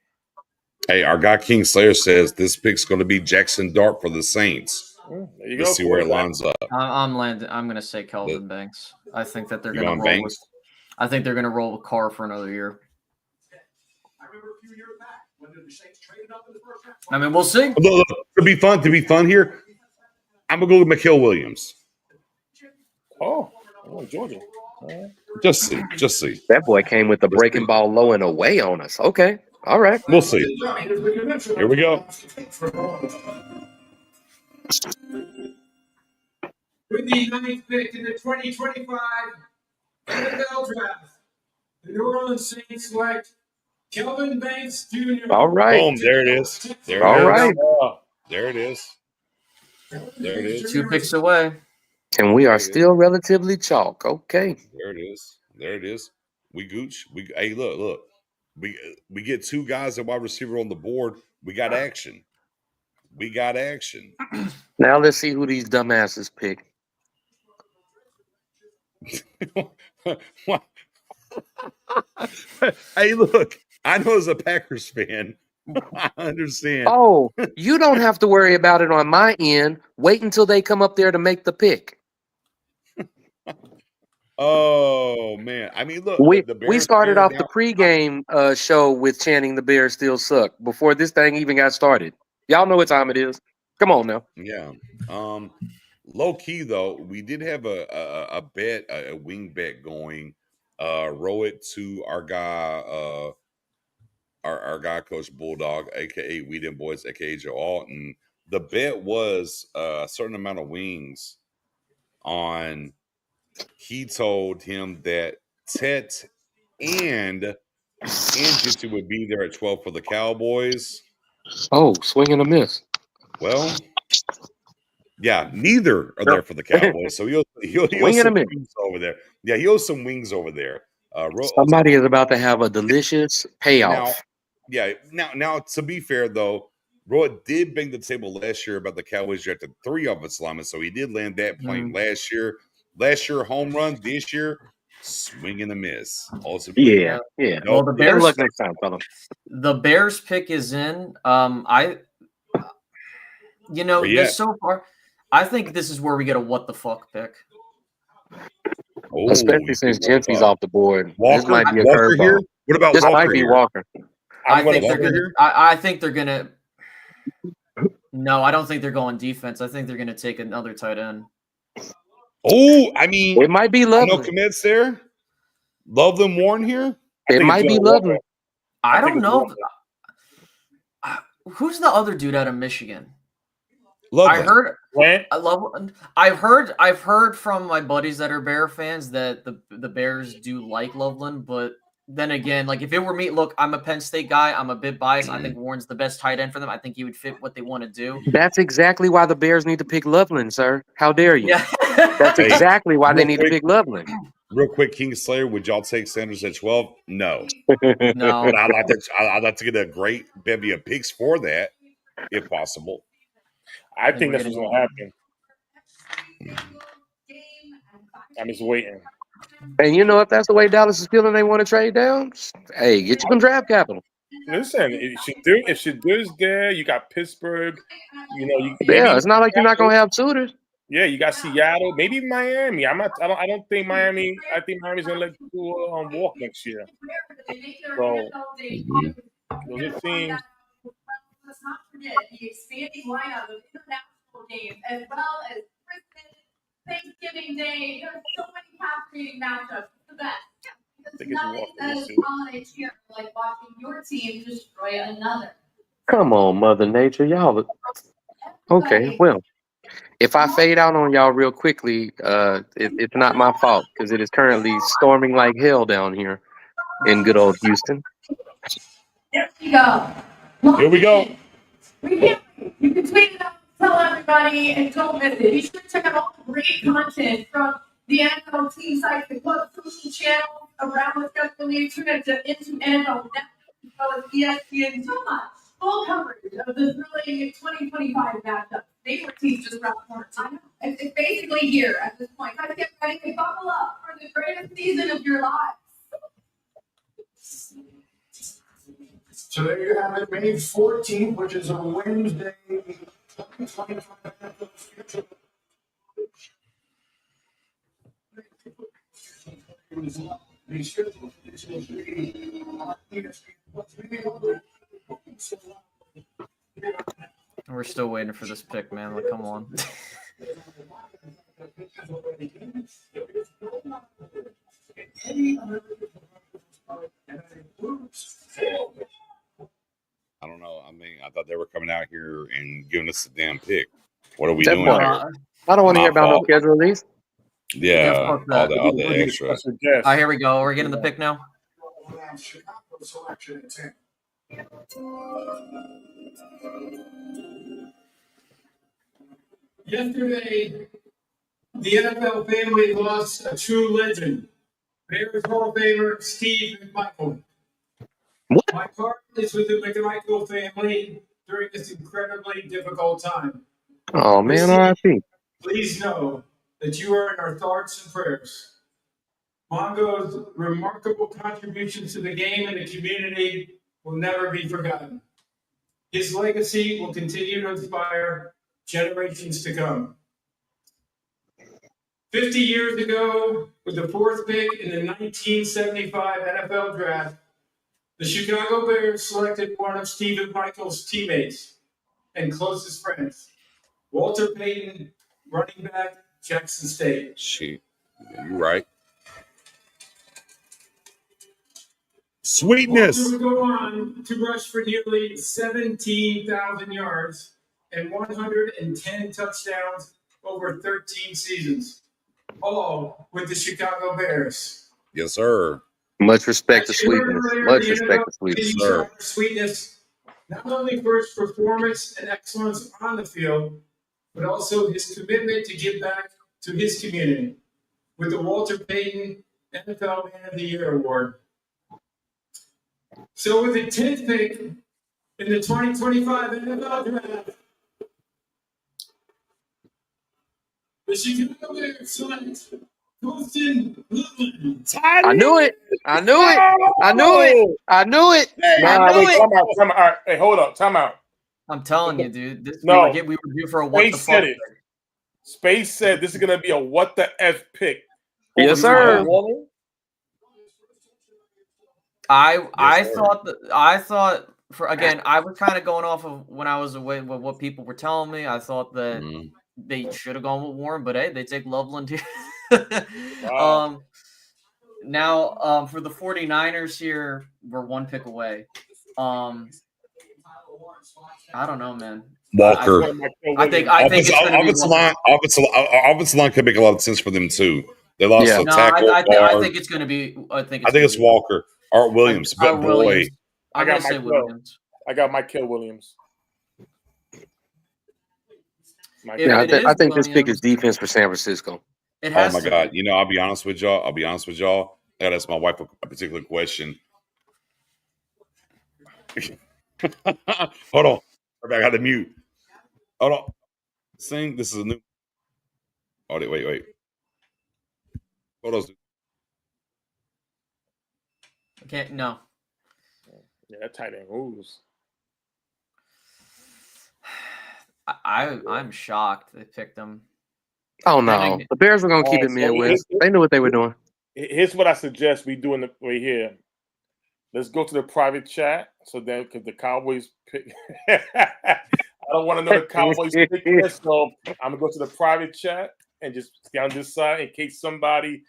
Speaker 1: Hey, our guy King Slayer says this pick's going to be Jackson Dart for the Saints.
Speaker 4: There you
Speaker 1: Let's
Speaker 4: go.
Speaker 1: See where it lines up.
Speaker 7: I'm going to say Kelvin Banks. I think that they're going to roll Banks? I think they're going to roll with Carr for another year. I mean, we'll see.
Speaker 1: Look, to be fun here, I'm gonna go with McMichael Williams.
Speaker 4: Oh, Georgia.
Speaker 1: Just see.
Speaker 3: That boy came with the breaking ball low and away on us. Okay. All right.
Speaker 1: We'll see. Here we go.
Speaker 6: With the 9th pick in the 2025 NFL Draft, the New Orleans Saints select Kelvin Banks Jr.
Speaker 3: All right.
Speaker 1: Boom. There it is.
Speaker 3: All right.
Speaker 1: There it is.
Speaker 7: 2 picks away.
Speaker 3: And we are still relatively chalk. Okay.
Speaker 1: There it is. We gooch. Hey, look. We get 2 guys at wide receiver on the board. We got action.
Speaker 3: Now let's see who these dumbasses pick.
Speaker 1: Hey, look. I know as a Packers fan, I understand.
Speaker 3: Oh, you don't have to worry about it on my end. Wait until they come up there to make the pick.
Speaker 1: Oh man! I mean, look.
Speaker 3: We started off the pregame show with chanting "The Bears still suck" before this thing even got started. Y'all know what time it is. Come on now.
Speaker 1: Yeah. Low key though, we did have a bet, a wing bet going. Row it to our guy, our guy, Coach Bulldog, aka We Them Boys, aka Joe Alton. The bet was a certain amount of wings on. He told him that Tet and Genty would be there at 12 for the Cowboys.
Speaker 3: Oh, swing and a miss.
Speaker 1: Well, yeah, neither are there for the Cowboys. So he'll
Speaker 3: swing and a miss
Speaker 1: over there. Yeah, he owes some wings over there.
Speaker 3: Somebody is about to have a delicious payoff.
Speaker 1: Now, to be fair though, Roy did bang the table last year about the Cowboys drafted 3 offensive linemen, so he did land that plane last year. Last year, home run. This year, swing and a miss. Also,
Speaker 3: yeah.
Speaker 7: Well, the Bears.
Speaker 3: Good luck next time, fella.
Speaker 7: The Bears pick is in. So far, I think this is where we get a what the fuck pick.
Speaker 3: Oh, especially since Genty's off the board.
Speaker 1: Walker,
Speaker 3: this might be a
Speaker 1: Walker here.
Speaker 3: curveball.
Speaker 1: What about
Speaker 3: this
Speaker 1: Walker
Speaker 3: might be
Speaker 1: here?
Speaker 3: Walker.
Speaker 7: I think they're gonna. No, I don't think they're going defense. I think they're gonna take another tight end.
Speaker 1: Oh, I mean,
Speaker 3: it might be Loveland.
Speaker 1: No commits there. Loveland Warren here.
Speaker 3: It might be Loveland.
Speaker 7: I don't know. Who's the other dude out of Michigan?
Speaker 1: Loveland.
Speaker 7: I've heard from my buddies that are Bear fans that the Bears do like Loveland, but then again, like if it were me, look, I'm a Penn State guy. I'm a bit biased. I think Warren's the best tight end for them. I think he would fit what they want to do.
Speaker 3: That's exactly why the Bears need to pick Loveland, sir. How dare you?
Speaker 7: Yeah.
Speaker 3: That's exactly why they need to pick Loveland.
Speaker 1: Real quick, Kingslayer, would y'all take Sanders at 12? No.
Speaker 7: No.
Speaker 1: But I'd like to get a great bevy of picks for that, if possible.
Speaker 4: I think that's what's going to happen. I'm just waiting.
Speaker 3: And if that's the way Dallas is feeling, they want to trade down. Hey, get you some draft capital.
Speaker 4: Listen, if Shadur's there, you got Pittsburgh.
Speaker 3: It's not like you're not gonna have suitors.
Speaker 4: Yeah, you got Seattle, maybe Miami. I don't think Miami. I think Miami's gonna let people walk next year. So those are teams.
Speaker 8: Let's not forget the expanding lineup of international games as well as Christmas, Thanksgiving Day. There's so many captivating matchups. It's the best. Because nothing says holiday cheer like watching your team destroy another.
Speaker 3: Come on, Mother Nature, y'all. Okay, well, if I fade out on y'all real quickly, it's not my fault because it is currently storming like hell down here in good old Houston.
Speaker 8: There we go.
Speaker 1: Here we go.
Speaker 8: You can tweet it out, tell everybody, and don't miss it. Be sure to check out all the great content from the NFL team sites, the club social channels around the schedule. Tune into NFL Network as well as ESPN. So much full coverage of this thrilling 2025 matchup. Favorite teams just around the corner. It's basically here at this point. Guys, get ready to buckle up for the greatest season of your lives.
Speaker 2: So there you have it, May 14th, which is a Wednesday. 2025.
Speaker 7: We're still waiting for this pick, man. Like, come on.
Speaker 1: I don't know. I mean, I thought they were coming out here and giving us a damn pick. What are we
Speaker 3: That
Speaker 1: doing
Speaker 3: part.
Speaker 1: here?
Speaker 3: I don't want to hear about no
Speaker 1: fault.
Speaker 3: schedule release.
Speaker 1: Yeah,
Speaker 7: fuck
Speaker 1: all
Speaker 7: that.
Speaker 1: the extra.
Speaker 7: Here we go. We're getting the pick now.
Speaker 2: Chicago selection at 10.
Speaker 6: Yesterday, the NFL family lost a true legend, Bears Hall of Famer Steve McMichael.
Speaker 3: What?
Speaker 6: My heart is with the McMichael family during this incredibly difficult time.
Speaker 3: Oh man, R.I.P.
Speaker 6: Please know that you are in our thoughts and prayers. Mongo's remarkable contributions to the game and the community will never be forgotten. His legacy will continue to inspire generations to come. 50 years ago, with the fourth pick in the 1975 NFL Draft, the Chicago Bears selected one of Steve McMichael's teammates and closest friends, Walter Payton, running back, Jackson State.
Speaker 1: Shit, you're right. Sweetness.
Speaker 6: Walter would go on to rush for nearly 17,000 yards and 110 touchdowns over 13 seasons, all with the Chicago Bears.
Speaker 1: Yes, sir.
Speaker 3: Much respect to Sweetness. Much respect to Sweetness,
Speaker 6: sir. Sweetness, not only for his performance and excellence on the field, but also his commitment to give back to his community with the Walter Payton NFL Man of the Year Award. So with the 10th pick in the 2025 NFL Draft, the Chicago Bears select Colston Woodland.
Speaker 3: I knew it. I knew it. I knew it. I knew it.
Speaker 4: Nah, wait, time out. All right, hey, hold up. Time out.
Speaker 7: I'm telling you, dude. This,
Speaker 4: No.
Speaker 7: we were due for a what
Speaker 4: Space
Speaker 7: the
Speaker 4: said
Speaker 7: fuck.
Speaker 4: it. Space said this is going to be a what the F pick.
Speaker 3: Yes, sir.
Speaker 7: I thought for again, I was kind of going off of when I was away with what people were telling me. I thought that they should have gone with Warren, but hey, they take Loveland here.
Speaker 4: Wow.
Speaker 7: Now for the 49ers here, we're one pick away. I don't know, man.
Speaker 1: Walker.
Speaker 7: I think it's
Speaker 1: offensive line could make a lot of sense for them too. They lost a tackle.
Speaker 7: I think it's going to be. I think
Speaker 1: it's Walker. Art Williams. But boy,
Speaker 7: Williams. I got to say Williams.
Speaker 4: I got McMichael Williams.
Speaker 3: I think this pick is defense for San Francisco.
Speaker 1: Oh my God! You know, I'll be honest with y'all. I gotta ask my wife a particular question. Hold on. I got to mute. Hold on. Sing. This is a new. Oh, wait. Photos.
Speaker 7: Okay, no.
Speaker 4: Yeah, that tight end moves.
Speaker 7: I'm shocked they picked him.
Speaker 3: Oh no, the Bears were gonna keep it Midwest. They knew what they were doing.
Speaker 4: Here's what I suggest we do in the way here. Let's go to the private chat. So then, because the Cowboys pick, I don't want to know the Cowboys pick this, so I'm gonna go to the private chat and just stay on this side in case somebody,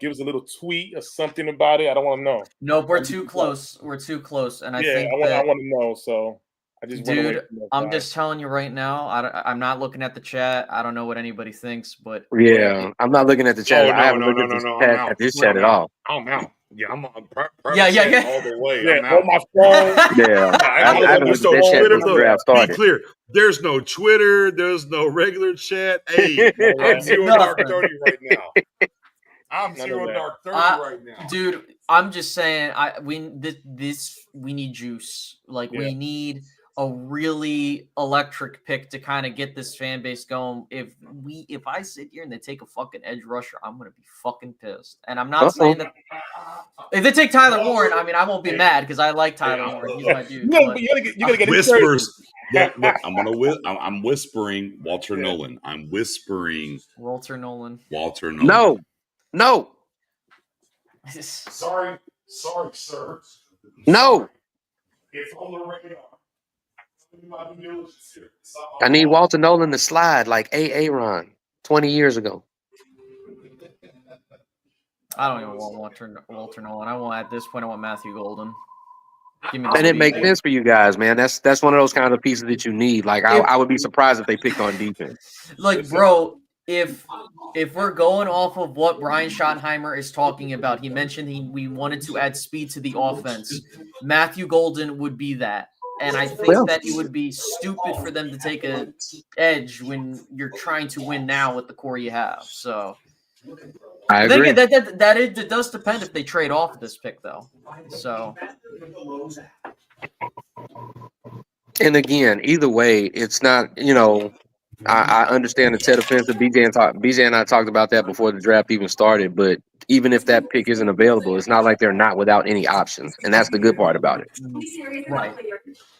Speaker 4: gives a little tweet or something about it. I don't want to know.
Speaker 7: Nope, we're too close. We're too close, and I think
Speaker 4: I want to know. So I just
Speaker 7: I'm just telling you right now. I'm not looking at the chat. I don't know what anybody thinks, but
Speaker 3: I'm not looking at the chat. I haven't looked at this chat at all.
Speaker 1: I'm out. Yeah, I'm on
Speaker 7: all
Speaker 1: the way.
Speaker 4: Yeah, on my phone.
Speaker 3: Yeah, I haven't looked at that chat since the draft started.
Speaker 1: Be clear. There's no Twitter. There's no regular chat. Hey, I'm 0 dark 30 right now. I'm 0 dark 30 right now,
Speaker 7: dude. I'm just saying. We need juice. Like we need a really electric pick to kind of get this fan base going. If I sit here and they take a fucking edge rusher, I'm gonna be fucking pissed. And I'm not saying that if they take Tyler Warren, I mean I won't be mad because I like Tyler Warren. He's my dude.
Speaker 4: You gotta get
Speaker 1: whispers. Look, I'm whispering Walter Nolan. I'm whispering
Speaker 7: Walter Nolan.
Speaker 3: No.
Speaker 1: Sorry, sir.
Speaker 3: No.
Speaker 1: It's on the radar.
Speaker 3: I need Walter Nolan to slide like A.A. Ron 20 years ago.
Speaker 7: I don't even want Walter Nolan. At this point, I want Matthew Golden. Give me
Speaker 3: And it makes sense for you guys, man. That's one of those kind of pieces that you need. Like I would be surprised if they picked on defense.
Speaker 7: Like, bro, if we're going off of what Brian Schottenheimer is talking about, he mentioned we wanted to add speed to the offense. Matthew Golden would be that. And I think that it would be stupid for them to take an edge when you're trying to win now with the core you have. So
Speaker 3: I agree.
Speaker 7: It does depend if they trade off this pick, though. So,
Speaker 3: and again, either way, it's not. I understand the Ted offensive. BJ and I talked about that before the draft even started. But even if that pick isn't available, it's not like they're not without any options, and that's the good part about it.
Speaker 7: Right.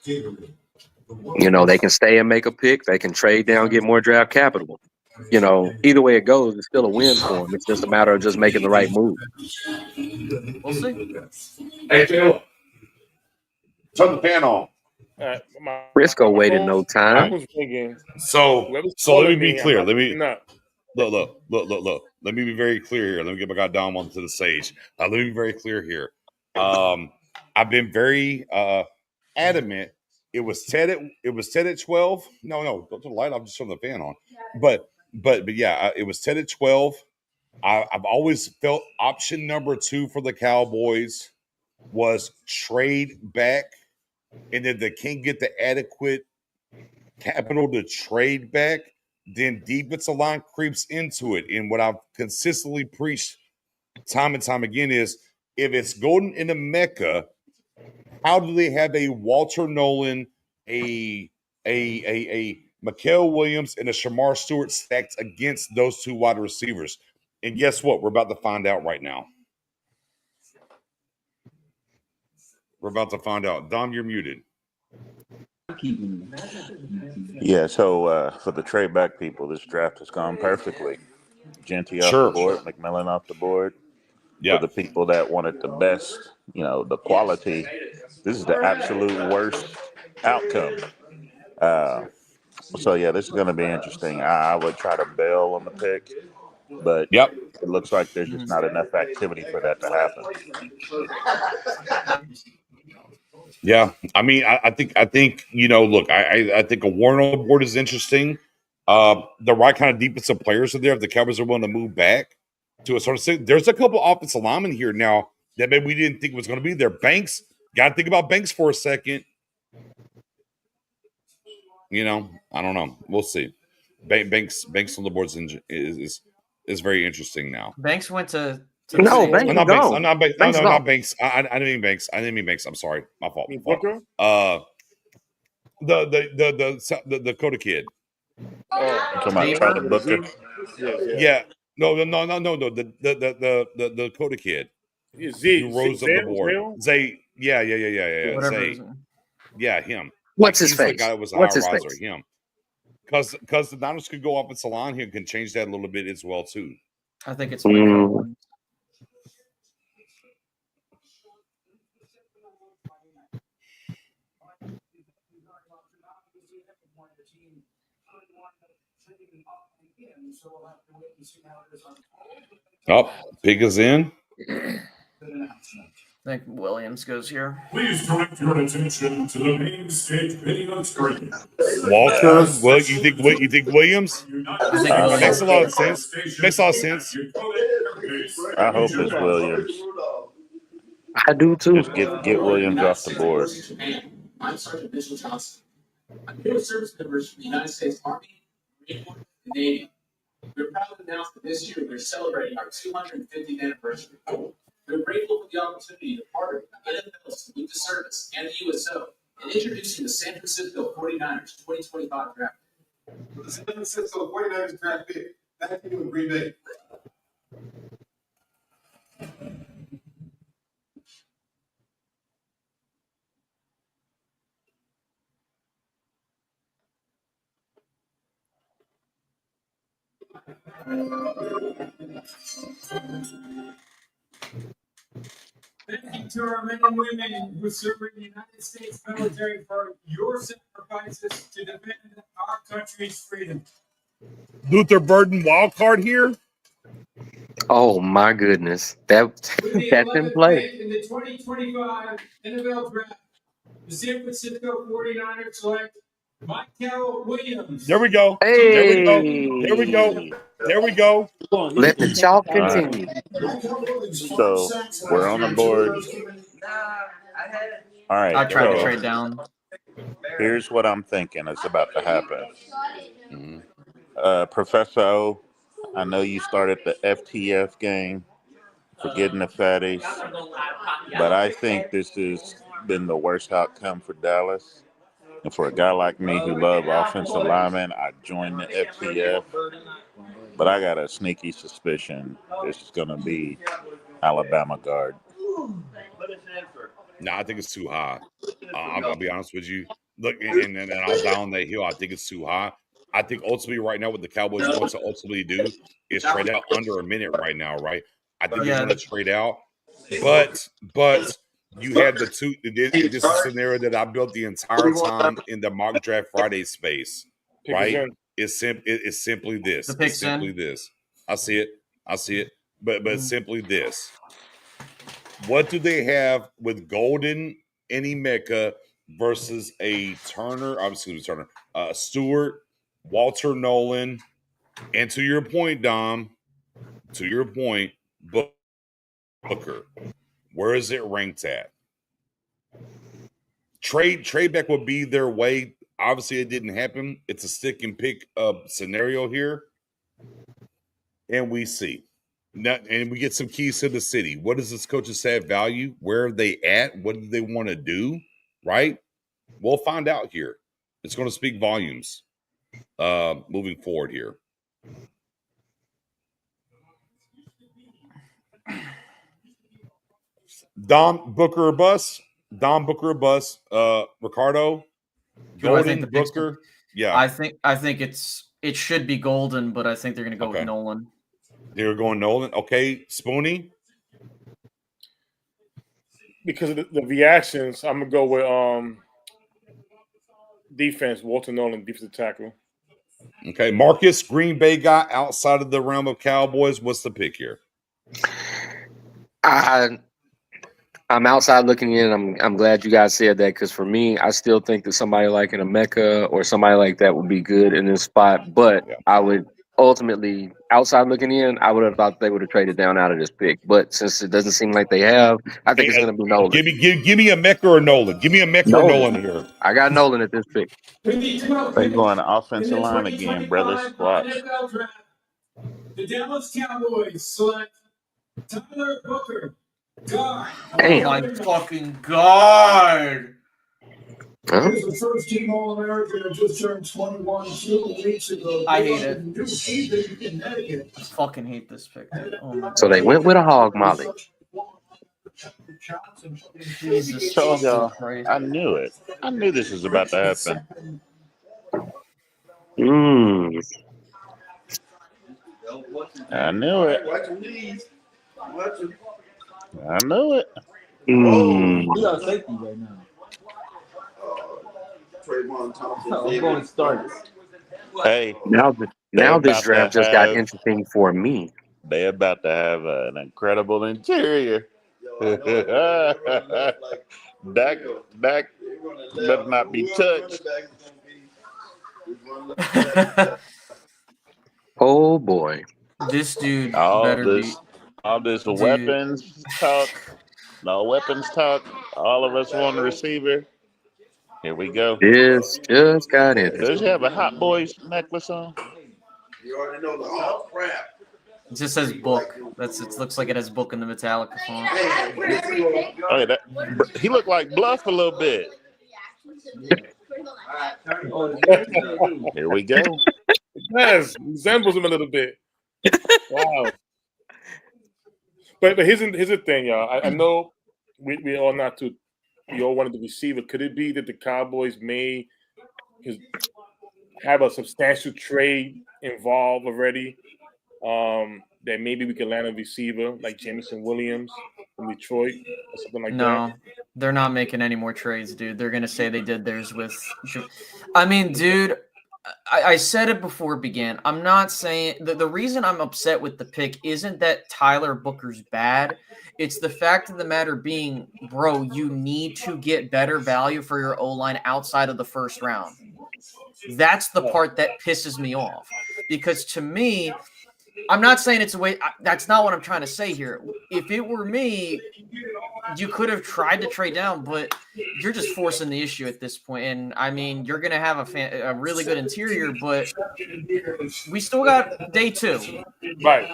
Speaker 3: They can stay and make a pick. They can trade down, get more draft capital. Either way it goes, it's still a win for them. It's just a matter of just making the right move.
Speaker 7: We'll see.
Speaker 1: Hey, Phil, turn the fan on.
Speaker 3: Briscoe waited no time.
Speaker 1: So let me be clear. Let me look. Let me be very clear here. Let me get my guy Dom onto the stage. Let me be very clear here. I've been very adamant. It was Ted at 12. No, don't turn the light off. Just turn the fan on. But yeah, it was Ted at 12. I've always felt option number 2 for the Cowboys was trade back, and if they can't get the adequate capital to trade back, then defensive line creeps into it. And what I've consistently preached time and time again is, if it's Golden in the Mecca, how do they have a Walter Nolan, a Mikael Williams, and a Shamar Stewart stacked against those 2 wide receivers? And guess what? We're about to find out right now. We're about to find out. Dom, you're muted.
Speaker 9: Yeah, so for the trade back people, this draft has gone perfectly. Genty off the board, McMichael off the board.
Speaker 1: Yeah.
Speaker 9: For the people that wanted the best, the quality, this is the absolute worst outcome. So, yeah, this is going to be interesting. I would try to bail on the pick, but it looks like there's just not enough activity for that to happen.
Speaker 1: Yeah, I mean, I think look, I think a Warren board is interesting. The right kind of defensive players are there. If the Cowboys are willing to move back to a sort of thing, there's a couple offensive linemen here now that maybe we didn't think was going to be there. Banks, got to think about Banks for a second. I don't know. We'll see. Banks on the board is very interesting now.
Speaker 7: Banks went to.
Speaker 3: No, Banks.
Speaker 1: I'm not Banks. I'm not Banks. No, not Banks. I didn't mean Banks. I'm sorry. My fault. The Dakota kid.
Speaker 9: Talking about Charlie Booker.
Speaker 1: Yeah. No. The Dakota kid. Who rose up the board. Zay. Yeah. Zay. Yeah, him.
Speaker 3: What's his face?
Speaker 1: The guy that was a high riser. Him. Because the Niners could go off its line here and can change that a little bit as well too.
Speaker 7: I think it's
Speaker 1: Pig is in.
Speaker 7: I think Williams goes here.
Speaker 10: Please direct your attention to the main stage video screen.
Speaker 1: Walker, you think Williams? Makes a lot of sense.
Speaker 9: I hope it's Williams.
Speaker 3: I do too.
Speaker 9: Just get Williams off the board.
Speaker 11: I'm Sergeant Mitchell Johnson. I'm here with service members from the United States Army, Marine Corps, and Navy. We're proud to announce that this year we're celebrating our 250th anniversary. We're grateful for the opportunity to partner with NFL Salute to Service and the USO in introducing the San Francisco 49ers 2025 draft.
Speaker 2: The San Francisco 49ers draft pick. Thank you, Green Bay.
Speaker 6: Thank you to our men and women who serve in the United States military for your sacrifices to defend our country's freedom.
Speaker 1: Luther Burden wild card here.
Speaker 3: Oh my goodness, that's in play.
Speaker 6: In the 2025 NFL Draft, the San Francisco 49ers select McMichael Williams.
Speaker 1: There we go.
Speaker 3: Hey,
Speaker 1: there we go. There we go. There we go.
Speaker 3: Let the chalk continue.
Speaker 9: So we're on the board. All right.
Speaker 7: I tried to trade down.
Speaker 9: Here's what I'm thinking is about to happen.
Speaker 1: Mm-hmm.
Speaker 9: Professor O, I know you started the FTF game for getting the fatties, but I think this has been the worst outcome for Dallas. And for a guy like me who love offensive linemen, I joined the FTF. But I got a sneaky suspicion this is going to be Alabama guard.
Speaker 1: No, I think it's too high. I'll be honest with you. Look, and I'll down that hill. I think it's too high. I think ultimately right now what the Cowboys want to ultimately do is trade out under a minute right now, right? I think they're going to trade out. But you had the two. This is a scenario that I built the entire time in the mock draft Friday space, right? It's simply this. It's simply this. I see it. But it's simply this. What do they have with Golden and Emeka versus a Turner? Obviously, Turner, Stewart, Walter Nolan, and to your point, Dom. To your point, Booker. Where is it ranked at? Trade back would be their way. Obviously, it didn't happen. It's a stick and pick scenario here, and we see. And we get some keys to the city. What does this coaching staff value? Where are they at? What do they want to do? Right? We'll find out here. It's going to speak volumes moving forward here. Dom, Booker or bust? Dom, Booker or bust? Ricardo, Golden, Booker. Yeah,
Speaker 7: I think it should be Golden, but I think they're going to go with Nolan.
Speaker 1: They're going Nolan. Okay, Spoonie.
Speaker 4: Because of the reactions, I'm gonna go with defense. Walter Nolan, defensive tackle.
Speaker 1: Okay, Marcus, Green Bay guy outside of the realm of Cowboys. What's the pick here?
Speaker 3: I'm outside looking in. I'm glad you guys said that because for me, I still think that somebody like an Emeka or somebody like that would be good in this spot. But I would ultimately, outside looking in, I would have thought they would have traded down out of this pick. But since it doesn't seem like they have, I think it's going to be Nolan.
Speaker 1: Give me Emeka or Nolan. Give me Emeka or Nolan here.
Speaker 3: I got Nolan at this pick.
Speaker 9: They're going offensive line again, brothers. Watch.
Speaker 6: The Dallas Cowboys select Tyler Booker. God.
Speaker 7: Oh my fucking God.
Speaker 6: Huh? He's the first team All-American that just turned 21 2 weeks ago.
Speaker 7: I hate it. I fucking hate this pick, dude. Oh my God.
Speaker 3: So they went with a hog molly.
Speaker 7: Jesus,
Speaker 9: told y'all, I knew it. I knew this was about to happen. I knew it. I knew it.
Speaker 12: We got safety right now. I'm going to start.
Speaker 9: Hey,
Speaker 3: now this draft just got interesting for me.
Speaker 9: They about to have an incredible interior. Dak better not be touched.
Speaker 3: Oh boy,
Speaker 7: this dude
Speaker 9: all
Speaker 7: this
Speaker 9: weapons talk. No weapons talk. All of us on the receiver. Here we go.
Speaker 3: This just got interesting.
Speaker 9: Does he have a Hot Boys necklace on?
Speaker 12: You already know the whole crap.
Speaker 7: It just says book. It looks like it has book in the Metallica font.
Speaker 9: Okay, he looked like Bluff a little bit. Here we go.
Speaker 4: Yes, resembles him a little bit. Wow. But here's the thing, y'all. I know we all we all wanted the receiver. Could it be that the Cowboys may have a substantial trade involved already? That maybe we can land a receiver like Jameson Williams from Detroit or something like that.
Speaker 7: No, they're not making any more trades, dude. They're gonna say they did theirs with. I mean, dude, I said it before it began. I'm not saying the reason I'm upset with the pick isn't that Tyler Booker's bad. It's the fact of the matter being, bro, you need to get better value for your O-line outside of the first round. That's the part that pisses me off. Because to me, I'm not saying it's a way. That's not what I'm trying to say here. If it were me, you could have tried to trade down, but you're just forcing the issue at this point. And I mean, you're going to have a really good interior, but we still got day 2.
Speaker 4: Right.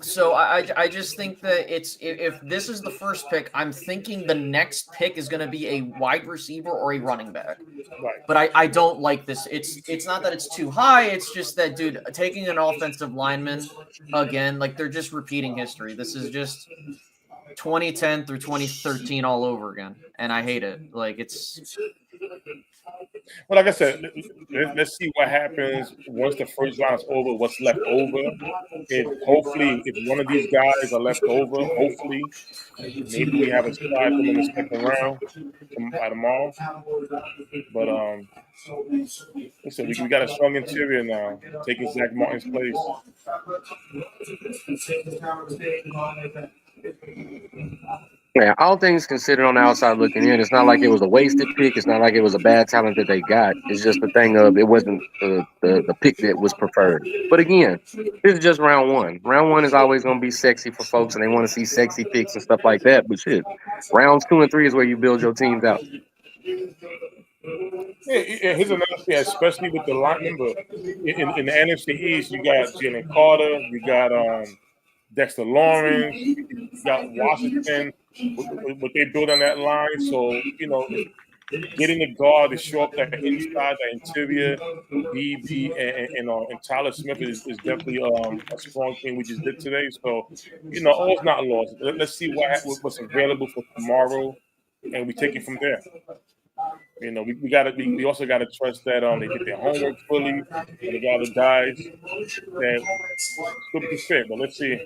Speaker 7: So I just think that if this is the first pick, I'm thinking the next pick is going to be a wide receiver or a running back.
Speaker 4: Right.
Speaker 7: But I don't like this. It's not that it's too high. It's just that, dude, taking an offensive lineman again, like they're just repeating history. This is just 2010 through 2013 all over again, and I hate it. Like it's.
Speaker 4: Well, like I said, let's see what happens once the first round is over. What's left over? Hopefully, if one of these guys are left over, hopefully, maybe we have a shot at them in the second round tomorrow. But listen, we got a strong interior now, taking Zach Martin's place.
Speaker 3: Yeah, all things considered on the outside looking in, it's not like it was a wasted pick. It's not like it was a bad talent that they got. It's just the thing of it wasn't the pick that was preferred. But again, this is just round 1. Round 1 is always going to be sexy for folks, and they want to see sexy picks and stuff like that. But shit, rounds 2 and 3 is where you build your teams out.
Speaker 4: Yeah, here's another thing, especially with the line number in the NFC East. You got Jaylen Carter, you got Dexter Lawrence, you got Washington. What they build on that line, so getting a guard to show up that inside, that interior, BB and Tyler Smith is definitely a strong thing we just did today. So all's not lost. Let's see what's available for tomorrow, and we take it from there. We also gotta trust that they get their homework fully, and they got the guys that could be fit. But let's see.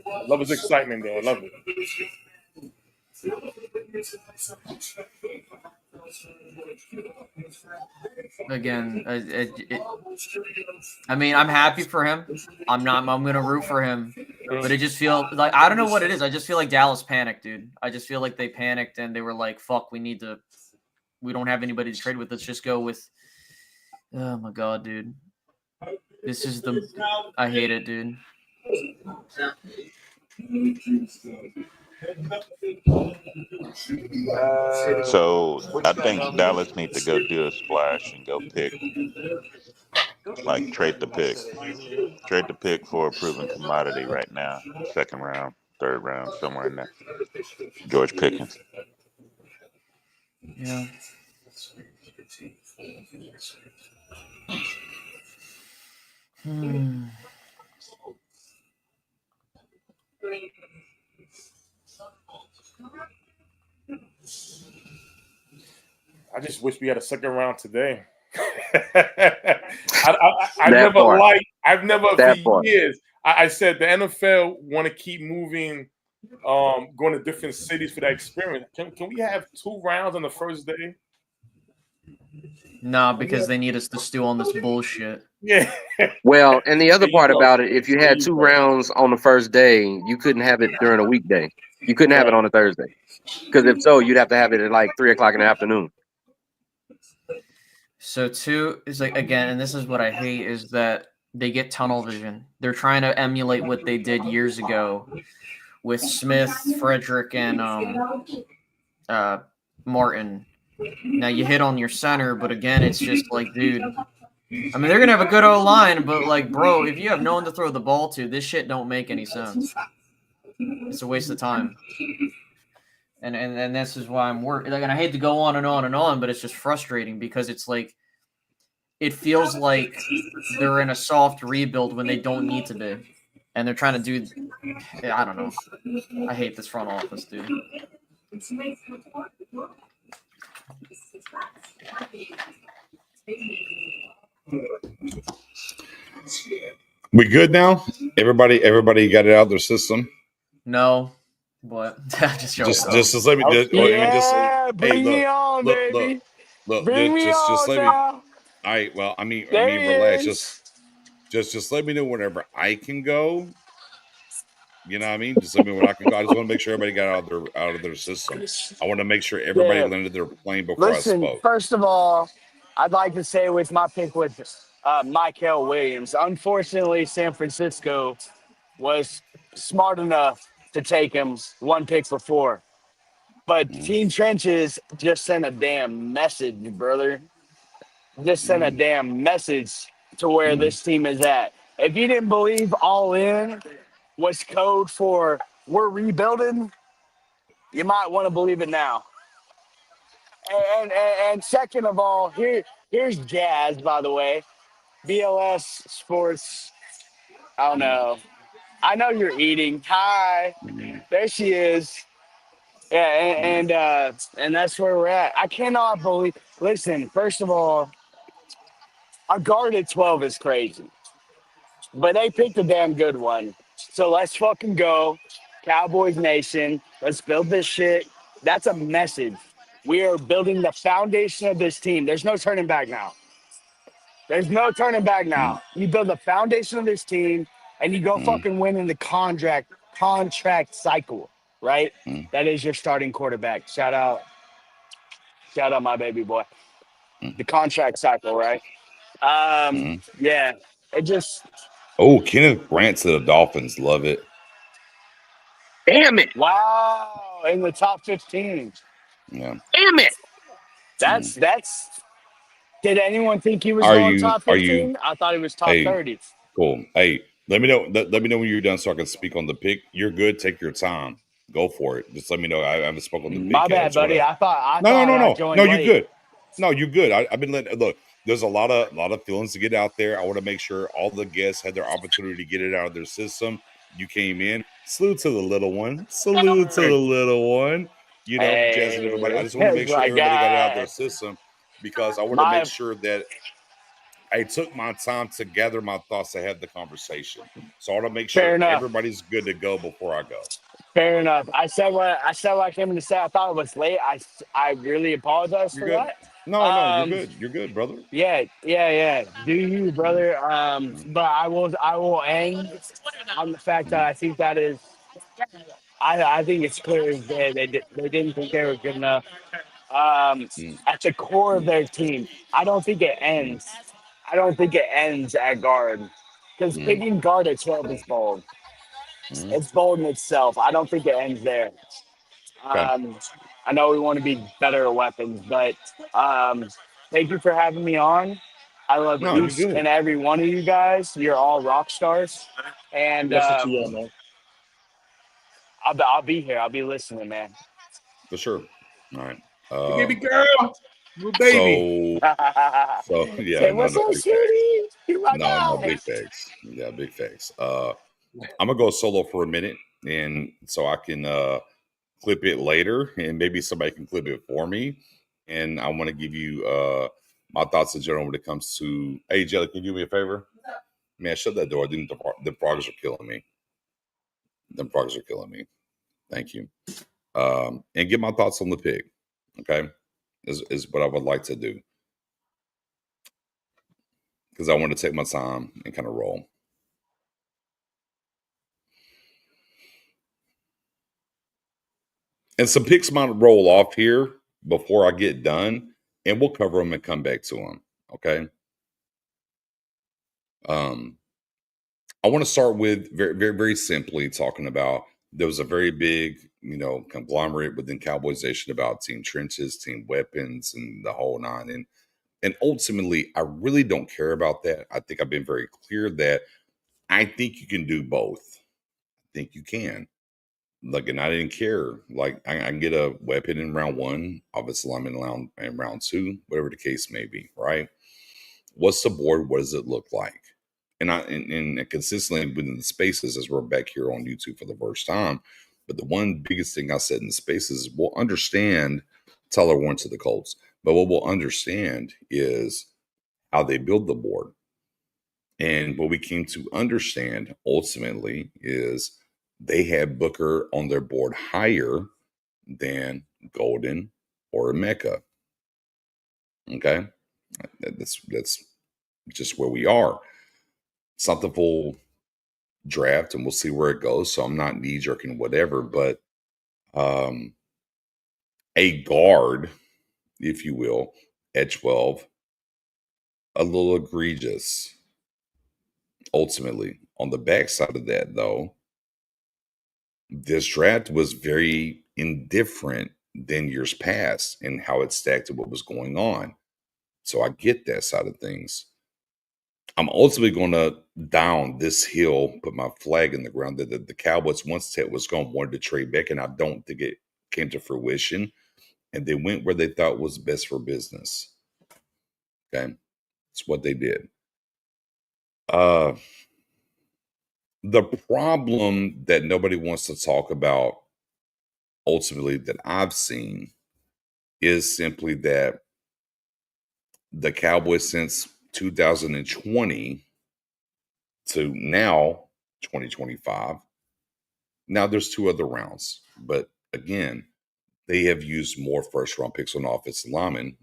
Speaker 4: I love his excitement, though. I love it.
Speaker 7: Again, I mean, I'm happy for him. I'm going to root for him. But it just feels like, I don't know what it is. I just feel like Dallas panicked, dude. I just feel like they panicked and they were like, fuck, we don't have anybody to trade with. Let's just go with, oh my God, dude. I hate it, dude.
Speaker 9: So I think Dallas needs to go do a splash and go pick, like trade the pick for a proven commodity right now, second round, third round, somewhere in there. George Pickens.
Speaker 7: Yeah.
Speaker 4: I just wish we had a second round today. I've never for years. I said the NFL want to keep moving, going to different cities for that experience. Can we have 2 rounds on the first day?
Speaker 7: No, because they need us to stew on this bullshit.
Speaker 4: Yeah.
Speaker 3: Well, and the other part about it, if you had 2 rounds on the first day, you couldn't have it during a weekday. You couldn't have it on a Thursday. Because if so, you'd have to have it at like 3:00 in the afternoon.
Speaker 7: So 2 is like, again, and this is what I hate, is that they get tunnel vision. They're trying to emulate what they did years ago with Smith, Frederick, and Martin. Now you hit on your center, but again, it's just like, dude, I mean, they're going to have a good O-line, but like, bro, if you have no one to throw the ball to, this shit don't make any sense. It's a waste of time. And this is why I'm worried. Like, and I hate to go on and on and on, but it's just frustrating because it's like, it feels like they're in a soft rebuild when they don't need to be. And they're trying to do, I don't know. I hate this front office, dude.
Speaker 1: We good now? Everybody got it out of their system?
Speaker 7: No. What? just
Speaker 1: let me.
Speaker 5: Bring me on, baby. Bring me on now.
Speaker 1: All right. Well, I mean,
Speaker 5: There
Speaker 1: relax. Just let me know whenever I can go. You know what I mean? Just let me know when I can go. I just want to make sure everybody got out of their system. I want to make sure everybody landed their plane before I spoke.
Speaker 5: First of all, I'd like to say with my pick with McMichael Williams. Unfortunately, San Francisco was smart enough to take him one pick before. But Team Trenches just sent a damn message, brother. Just sent a damn message to where this team is at. If you didn't believe all in was code for we're rebuilding, you might want to believe it now. And second of all, here's Jazz, by the way. BLS Sports. I don't know. I know you're eating. Hi. There she is. Yeah, and that's where we're at. I cannot believe. Listen, first of all, a guard at 12 is crazy, but they picked a damn good one. So let's fucking go, Cowboys Nation. Let's build this shit. That's a message. We are building the foundation of this team. There's no turning back now. There's no turning back now. You build the foundation of this team, and you go fucking win in the contract cycle, right? That is your starting quarterback. Shout out, my baby boy. The contract cycle, right? Yeah. It just.
Speaker 1: Oh, Kenneth Grant to the Dolphins. Love it.
Speaker 3: Damn it!
Speaker 5: Wow, in the top 15.
Speaker 1: Yeah.
Speaker 3: Damn it!
Speaker 5: That's. Did anyone think he was going top 15? I thought he was top 30.
Speaker 1: Cool. Hey, let me know. Let me know when you're done so I can speak on the pick. You're good. Take your time. Go for it. Just let me know. I haven't spoken on the pick.
Speaker 5: My bad, buddy. I thought.
Speaker 1: No, you're good. No, you're good. I've been letting. Look, there's a lot of feelings to get out there. I want to make sure all the guests had their opportunity to get it out of their system. You came in. Salute to the little one. Salute to the little one. You know, Jazz and everybody. I just want to make sure everybody got it out of their system because I want to make sure that I took my time to gather my thoughts to have the conversation. So I want to make sure everybody's good to go before I go.
Speaker 5: Fair enough. I said what I came to say. I thought it was late. I really apologize for that.
Speaker 1: No, you're good. You're good, brother.
Speaker 5: Yeah. Do you, brother? But I will end on the fact that I think that is. I think it's clear they didn't think they were good enough. At the core of their team, I don't think it ends. I don't think it ends at guard because picking guard at 12 is bold. It's bold in itself. I don't think it ends there. I know we want to be better at weapons, but thank you for having me on. I love each and every one of you guys. You're all rock stars, and I'll be here. I'll be listening, man.
Speaker 1: For sure. All right.
Speaker 4: Baby girl, little baby.
Speaker 1: So yeah,
Speaker 5: say, what's up, sweetie?
Speaker 1: No, big facts. Yeah, big facts. I'm gonna go solo for a minute, and so I can clip it later, and maybe somebody can clip it for me. And I want to give you my thoughts in general when it comes to. Hey, Jelly, can you do me a favor? Man, shut that door. The frogs are killing me. Them frogs are killing me. Thank you. And get my thoughts on the pig. Okay, is what I would like to do because I want to take my time and kind of roll. And some picks might roll off here before I get done, and we'll cover them and come back to them. Okay. I want to start with very, very, very simply talking about there was a very big, conglomerate within Cowboys Nation about team trenches, team weapons, and the whole nine. And ultimately, I really don't care about that. I think I've been very clear that I think you can do both. I think you can. And I didn't care. Like, I can get a weapon in round one, obviously I'm in round two, whatever the case may be, right? What's the board? What does it look like? And consistently within the spaces, as we're back here on YouTube for the first time. But the one biggest thing I said in the spaces is we'll understand Tyler Warren to the Colts. But what we'll understand is how they build the board. And what we came to understand ultimately is they had Booker on their board higher than Golden or Mecca. Okay, that's just where we are. Something full draft, and we'll see where it goes. So I'm not knee jerking whatever, but a guard, if you will, at 12, a little egregious. Ultimately, on the backside of that, though, this draft was very indifferent than years past and how it stacked to what was going on. So I get that side of things. I'm ultimately going to down this hill, put my flag in the ground that the Cowboys, once Ted was gone, wanted to trade back, and I don't think it came to fruition. And they went where they thought was best for business. Okay, that's what they did. The problem that nobody wants to talk about, ultimately, that I've seen, is simply that the Cowboys since 2020 to now 2025. Now there's 2 other rounds, but again, they have used more first-round picks on offensive linemen.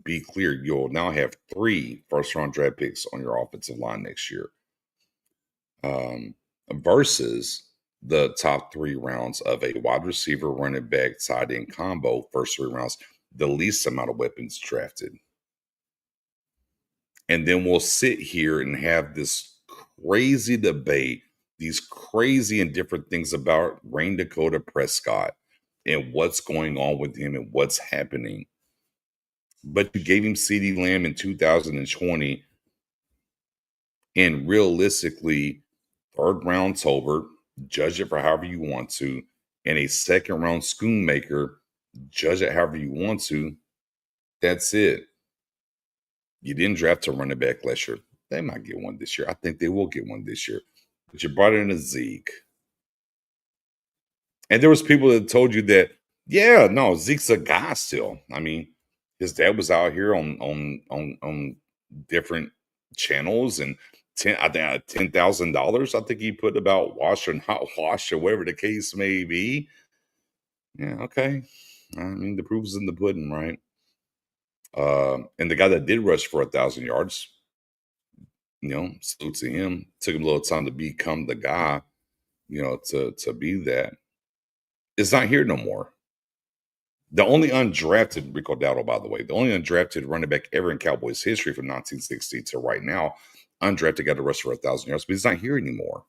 Speaker 1: Be clear, you'll now have 3 first-round draft picks on your offensive line next year, versus the top 3 rounds of a wide receiver, running back, tight end combo. First 3 rounds, the least amount of weapons drafted. And then we'll sit here and have this crazy debate, these crazy and different things about Rain Dakota Prescott and what's going on with him and what's happening. But you gave him CeeDee Lamb in 2020, and realistically, 3rd round Tolbert, judge it for however you want to, and a 2nd round Schoonmaker, judge it however you want to. That's it. You didn't draft a running back last year. They might get one this year. I think they will get one this year. But you brought in a Zeke. And there was people that told you that, yeah, no, Zeke's a guy still. I mean, his dad was out here on different channels, and $10,000. I think he put about wash or not wash or whatever the case may be. Yeah, okay. I mean, the proof is in the pudding, right? And the guy that did rush for 1,000 yards, salute to him. Took him a little time to become the guy, to be that. It's not here no more. The only undrafted, Rico Dowdle, by the way, the only undrafted running back ever in Cowboys history from 1960 to right now, undrafted, got to rush for 1,000 yards, but he's not here anymore.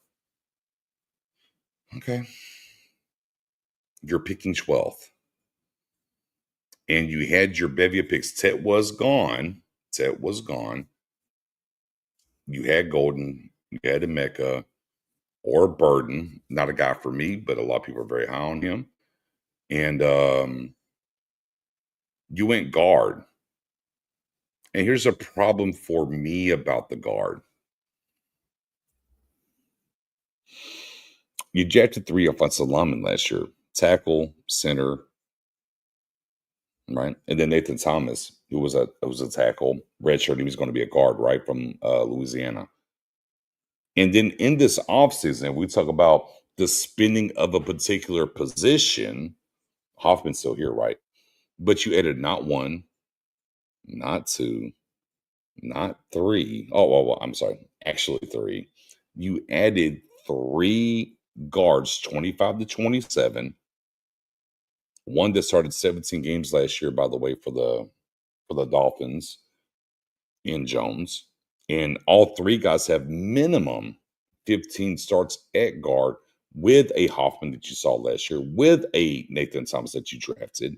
Speaker 1: Okay. You're picking 12th. And you had your bevy of picks. Tet was gone. You had Golden. You had Emeka or Burden. Not a guy for me, but a lot of people are very high on him. And you went guard. And here's a problem for me about the guard. You drafted 3 offensive linemen last year. Tackle, center, right? And then Nathan Thomas, who was a tackle, redshirt. He was going to be a guard, right, from Louisiana. And then in this offseason, we talk about the spinning of a particular position. Hoffman's still here, right? But you added not 1, not 2, not 3. Oh, I'm sorry. Actually 3. You added 3 guards, 25 to 27. One that started 17 games last year, by the way, for the Dolphins, in Jones. And all 3 guys have minimum 15 starts at guard, with a Hoffman that you saw last year, with a Nathan Thomas that you drafted.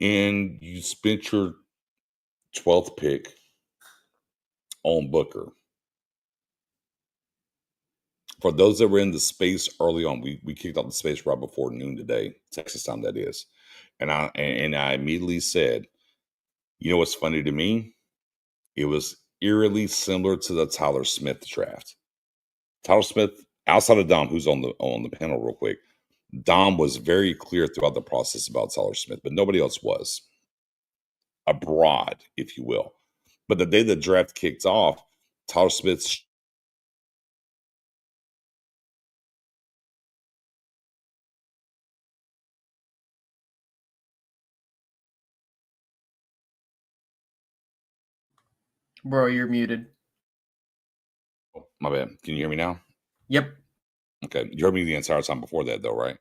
Speaker 1: And you spent your 12th pick on Booker. For those that were in the space early on, we kicked off the space right before noon today, Texas time, that is. And I immediately said, you know what's funny to me? It was eerily similar to the Tyler Smith draft. Tyler Smith, outside of Dom, who's on the panel real quick, Dom was very clear throughout the process about Tyler Smith, but nobody else was. Abroad, if you will. But the day the draft kicked off, Tyler Smith
Speaker 7: Bro, you're muted.
Speaker 1: Oh, my bad. Can you hear me now?
Speaker 7: Yep.
Speaker 1: Okay. You heard me the entire time before that, though, right?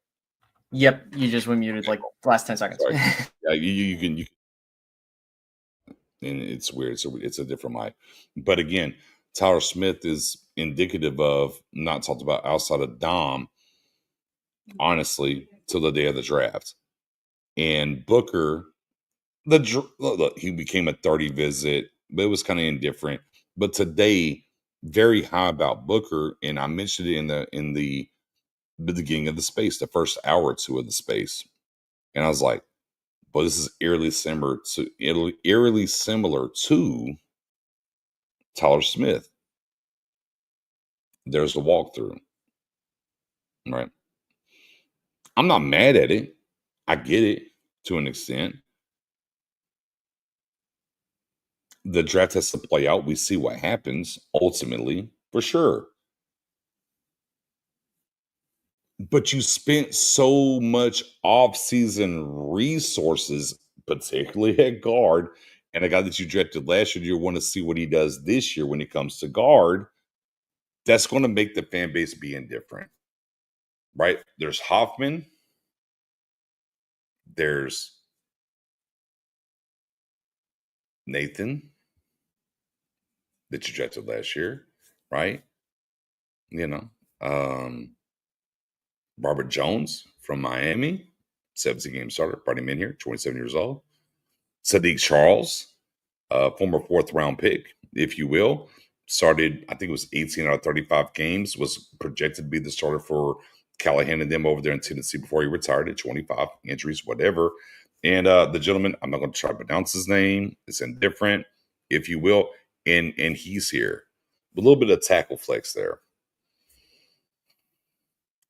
Speaker 7: Yep. You just went muted like last 10 seconds.
Speaker 1: Sorry. Yeah, you can. And it's weird. So it's a different mic. But again, Tyler Smith is indicative of, not talked about outside of Dom, honestly, till the day of the draft. And Booker, look, he became a 30 visit, but it was kind of indifferent. But today, very high about Booker, and I mentioned it in the beginning of the space, the first hour or two of the space, and I was like, "Well, this is eerily similar to Tyler Smith." There's the walkthrough, right? I'm not mad at it. I get it to an extent. The draft has to play out. We see what happens ultimately, for sure. But you spent so much off-season resources, particularly at guard, and a guy that you drafted last year, you want to see what he does this year when it comes to guard. That's going to make the fan base be indifferent, right? There's Hoffman. There's Nathan that you drafted last year, right? You know, Robert Jones from Miami, 17-game starter, brought him in here, 27 years old. Sadiq Charles, former fourth-round pick, if you will, started, I think it was 18 out of 35 games, was projected to be the starter for Callahan and them over there in Tennessee before he retired at 25, injuries, whatever. And the gentleman, I'm not going to try to pronounce his name, it's indifferent, if you will, and he's here. A little bit of tackle flex there.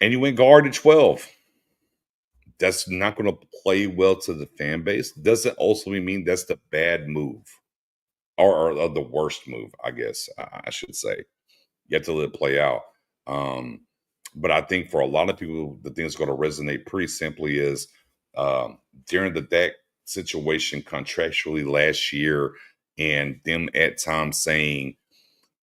Speaker 1: And you went guard at 12. That's not going to play well to the fan base. Doesn't also mean that's the bad move or the worst move, I guess I should say. You have to let it play out. But I think for a lot of people, the thing that's going to resonate pretty simply is during the Dak situation contractually last year, and them at times saying,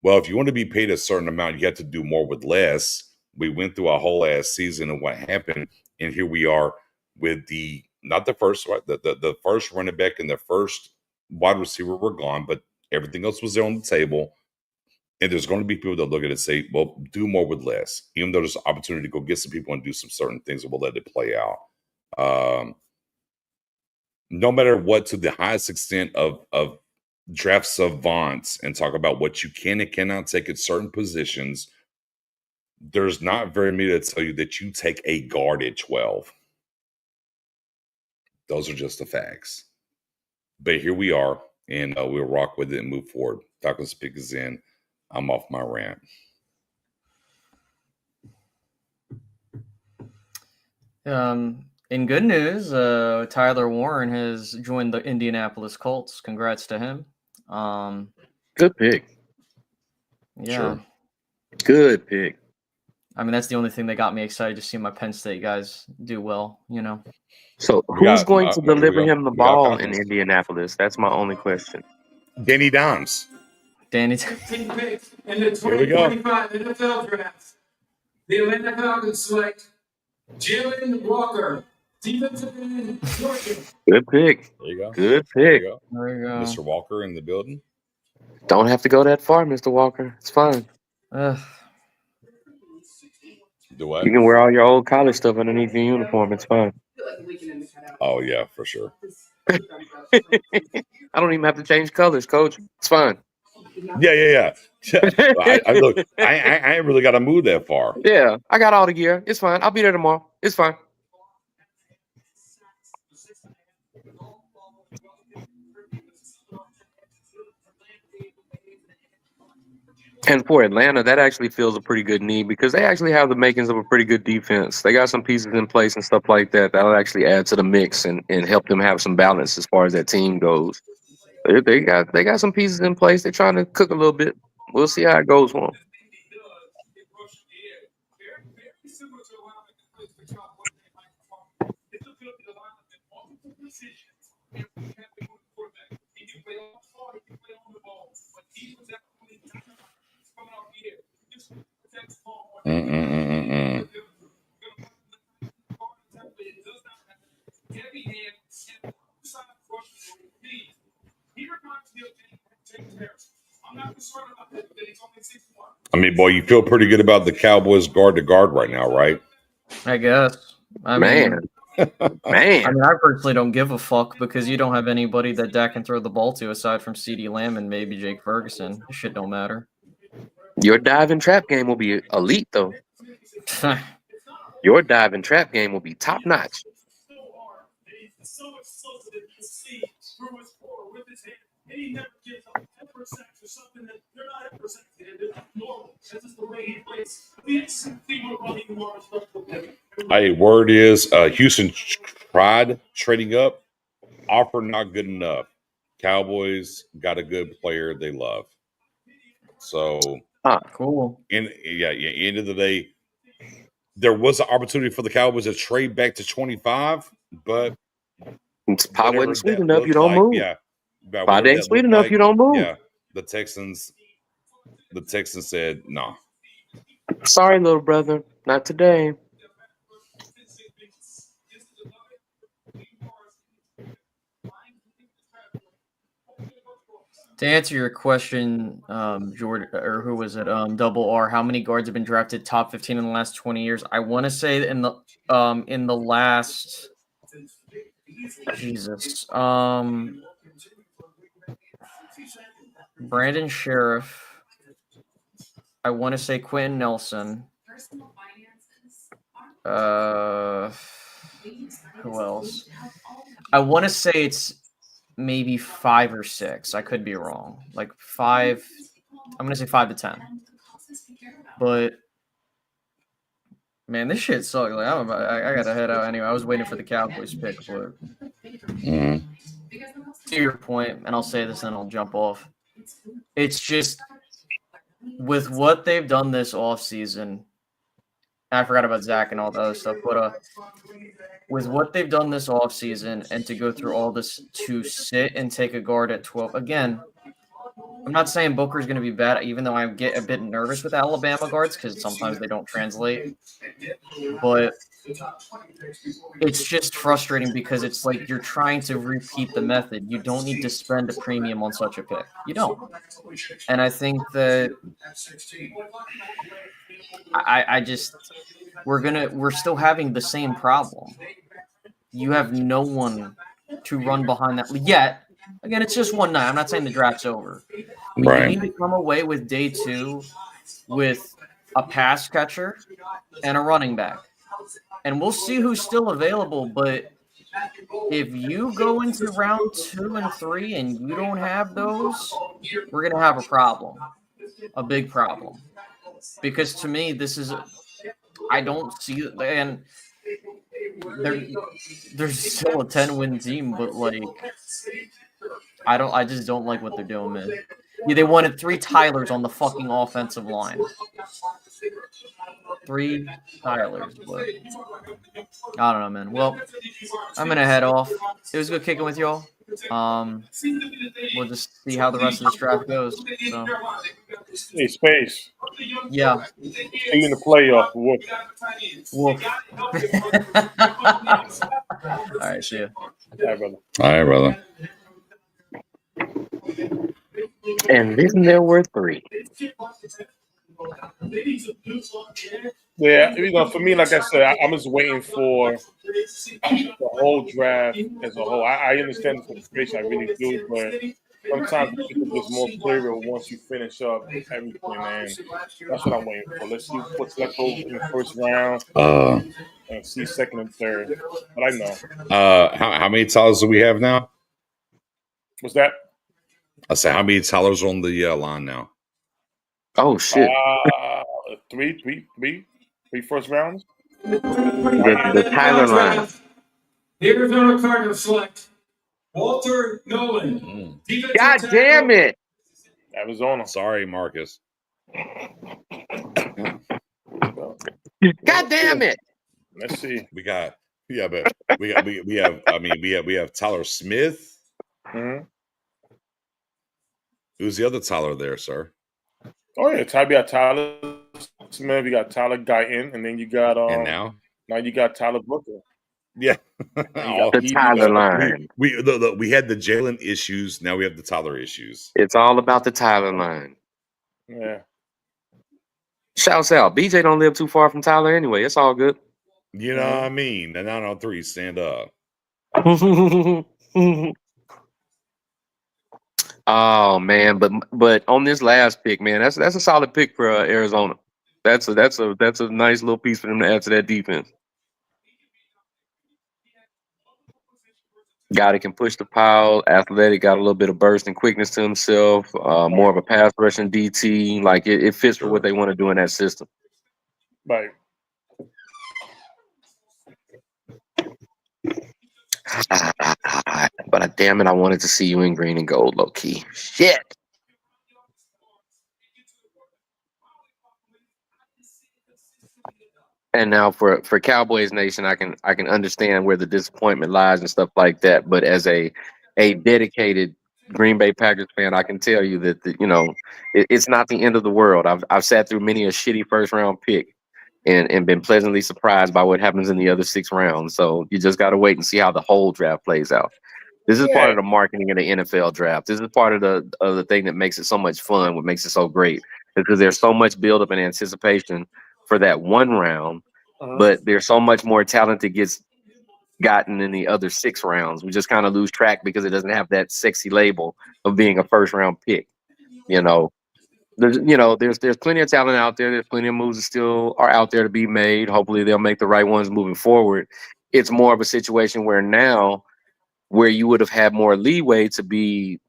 Speaker 1: well, if you want to be paid a certain amount, you have to do more with less. We went through a whole ass season and what happened, and here we are with not the first, right? The first running back and the first wide receiver were gone, but everything else was there on the table. And there's going to be people that look at it and say, well, do more with less, even though there's an opportunity to go get some people and do some certain things, and we'll let it play out. No matter what, to the highest extent of draft savants and talk about what you can and cannot take at certain positions, there's not very many that tell you that you take a guard at 12. Those are just the facts. But here we are, and we'll rock with it and move forward. Falcons pick is in. I'm off my rant.
Speaker 7: In good news, Tyler Warren has joined the Indianapolis Colts. Congrats to him.
Speaker 3: Good pick.
Speaker 7: Yeah.
Speaker 3: Sure. Good pick.
Speaker 7: I mean, that's the only thing that got me excited to see my Penn State guys do well, you know.
Speaker 3: So who's going to deliver him the ball in Indianapolis? That's my only question.
Speaker 1: Danny Dimes.
Speaker 7: Danny.
Speaker 6: 15 picks in the 2025 NFL draft. The Atlanta Falcons select Jaylen Walker, defensive end, Georgia.
Speaker 3: Good pick.
Speaker 1: There you go.
Speaker 3: Good pick.
Speaker 7: There you go.
Speaker 1: Mr. Walker in the building.
Speaker 3: Don't have to go that far, Mr. Walker. It's fine.
Speaker 1: Do what?
Speaker 3: You can wear all your old college stuff underneath your uniform. It's fine.
Speaker 1: Oh, yeah, for sure.
Speaker 3: I don't even have to change colors, Coach. It's fine.
Speaker 1: Yeah. Look, I ain't really got to move that far.
Speaker 3: Yeah, I got all the gear. It's fine. I'll be there tomorrow. It's fine. And for Atlanta, that actually feels a pretty good need because they actually have the makings of a pretty good defense. They got some pieces in place and stuff like that that'll actually add to the mix and help them have some balance as far as that team goes. They got some pieces in place. They're trying to cook a little bit. We'll see how it goes for them.
Speaker 1: I mean, boy, you feel pretty good about the Cowboys guard to guard right now, right?
Speaker 7: I guess. I mean,
Speaker 3: Man.
Speaker 7: I personally don't give a fuck because you don't have anybody that Dak can throw the ball to aside from CeeDee Lamb and maybe Jake Ferguson. This shit don't matter.
Speaker 3: Your dive and trap game will be elite, though. Your dive and trap game will be top notch.
Speaker 1: Hey, word is Houston tried trading up. Offer not good enough. Cowboys got a good player they love. So
Speaker 7: cool.
Speaker 1: End of the day, there was an opportunity for the Cowboys to trade back to 25, but
Speaker 3: Pie wasn't sweet enough. You don't move.
Speaker 1: Yeah,
Speaker 3: Pie ain't sweet enough. You don't move.
Speaker 1: Yeah, the Texans said no.
Speaker 3: Sorry, little brother, not today.
Speaker 7: To answer your question, Jordan, or who was it? Double R. How many guards have been drafted top 15 in the last 20 years? I want to say in the last Jesus. Brandon Sheriff. I want to say Quentin Nelson. Who else? I want to say it's maybe 5 or 6. I could be wrong. Like 5. I'm going to say 5 to 10. But man, this shit sucks. Like I got to head out anyway. I was waiting for the Cowboys pick, but to your point, and I'll say this and I'll jump off. It's just with what they've done this offseason. I forgot about Zach and all the other stuff, but with what they've done this offseason and to go through all this to sit and take a guard at 12, again, I'm not saying Booker's going to be bad, even though I get a bit nervous with Alabama guards because sometimes they don't translate. But it's just frustrating because it's like you're trying to repeat the method. You don't need to spend a premium on such a pick. You don't. And I think that I just we're still having the same problem. You have no one to run behind that yet. Again, it's just one night. I'm not saying the draft's over. But
Speaker 1: Right.
Speaker 7: You need to come away with day 2 with a pass catcher and a running back. And we'll see who's still available. But if you go into round 2 and 3 and you don't have those, we're going to have a problem. A big problem. Because to me, I don't see it. And there's still a 10-win team, but like I just don't like what they're doing, man. Yeah, they wanted 3 Tylers on the fucking offensive line. 3 Tylers, but I don't know, man. Well, I'm gonna head off. It was good kicking with y'all. We'll just see how the rest of this draft goes. So.
Speaker 4: Hey, Space.
Speaker 7: Yeah.
Speaker 4: See you in the playoff. Woof.
Speaker 7: Woof. All right, see ya.
Speaker 4: All right, brother.
Speaker 1: All right, brother.
Speaker 3: And isn't there worth 3?
Speaker 4: Yeah, for me, like I said, I'm just waiting for the whole draft as a whole. I understand the frustration, I really do, but sometimes it gets more clearer once you finish up everything, man. That's what I'm waiting for. Let's see what's left over in the first round and see second and third. But I know.
Speaker 1: How many Tylers do we have now?
Speaker 4: What's that?
Speaker 1: I said, how many Tylers on the line now?
Speaker 3: Oh shit!
Speaker 4: 3 first rounds.
Speaker 3: The Tyler line.
Speaker 6: The Arizona Cardinals select Walter Nolan.
Speaker 3: God damn it!
Speaker 4: Arizona.
Speaker 3: Sorry, Marcus. God damn it!
Speaker 4: Let's see.
Speaker 1: We have Tyler Smith.
Speaker 4: Mm-hmm.
Speaker 1: Who's the other Tyler there, sir?
Speaker 4: Oh yeah, we got Tyler Smith, you got Tyler Guyton, and then you got
Speaker 1: and now
Speaker 4: you got Tyler Booker.
Speaker 1: Yeah.
Speaker 3: The Tyler line.
Speaker 1: We had the Jaylen issues. Now we have the Tyler issues.
Speaker 3: It's all about the Tyler line.
Speaker 4: Yeah.
Speaker 3: Shouts out. BJ don't live too far from Tyler anyway. It's all good.
Speaker 1: You know what I mean? The 903, stand up.
Speaker 3: Oh man, but on this last pick, man, that's a solid pick for Arizona. That's a nice little piece for them to add to that defense. Guy that can push the pile, athletic, got a little bit of burst and quickness to himself, more of a pass rushing DT. Like it fits for what they want to do in that system.
Speaker 4: Right.
Speaker 3: But damn it, I wanted to see you in green and gold, low key. Shit. And now for Cowboys Nation, I can understand where the disappointment lies and stuff like that. But as a dedicated Green Bay Packers fan, I can tell you that it's not the end of the world. I've sat through many a shitty first round pick and been pleasantly surprised by what happens in the other 6 rounds. So you just got to wait and see how the whole draft plays out. This is part of the marketing of the NFL draft. This is part of the thing that makes it so much fun, what makes it so great, because there's so much buildup and anticipation for that one round, but there's so much more talent that gets gotten in the other 6 rounds. We just kind of lose track because it doesn't have that sexy label of being a first round pick. There's plenty of talent out there. There's plenty of moves that still are out there to be made. Hopefully they'll make the right ones moving forward. It's more of a situation where you would have had more leeway to be,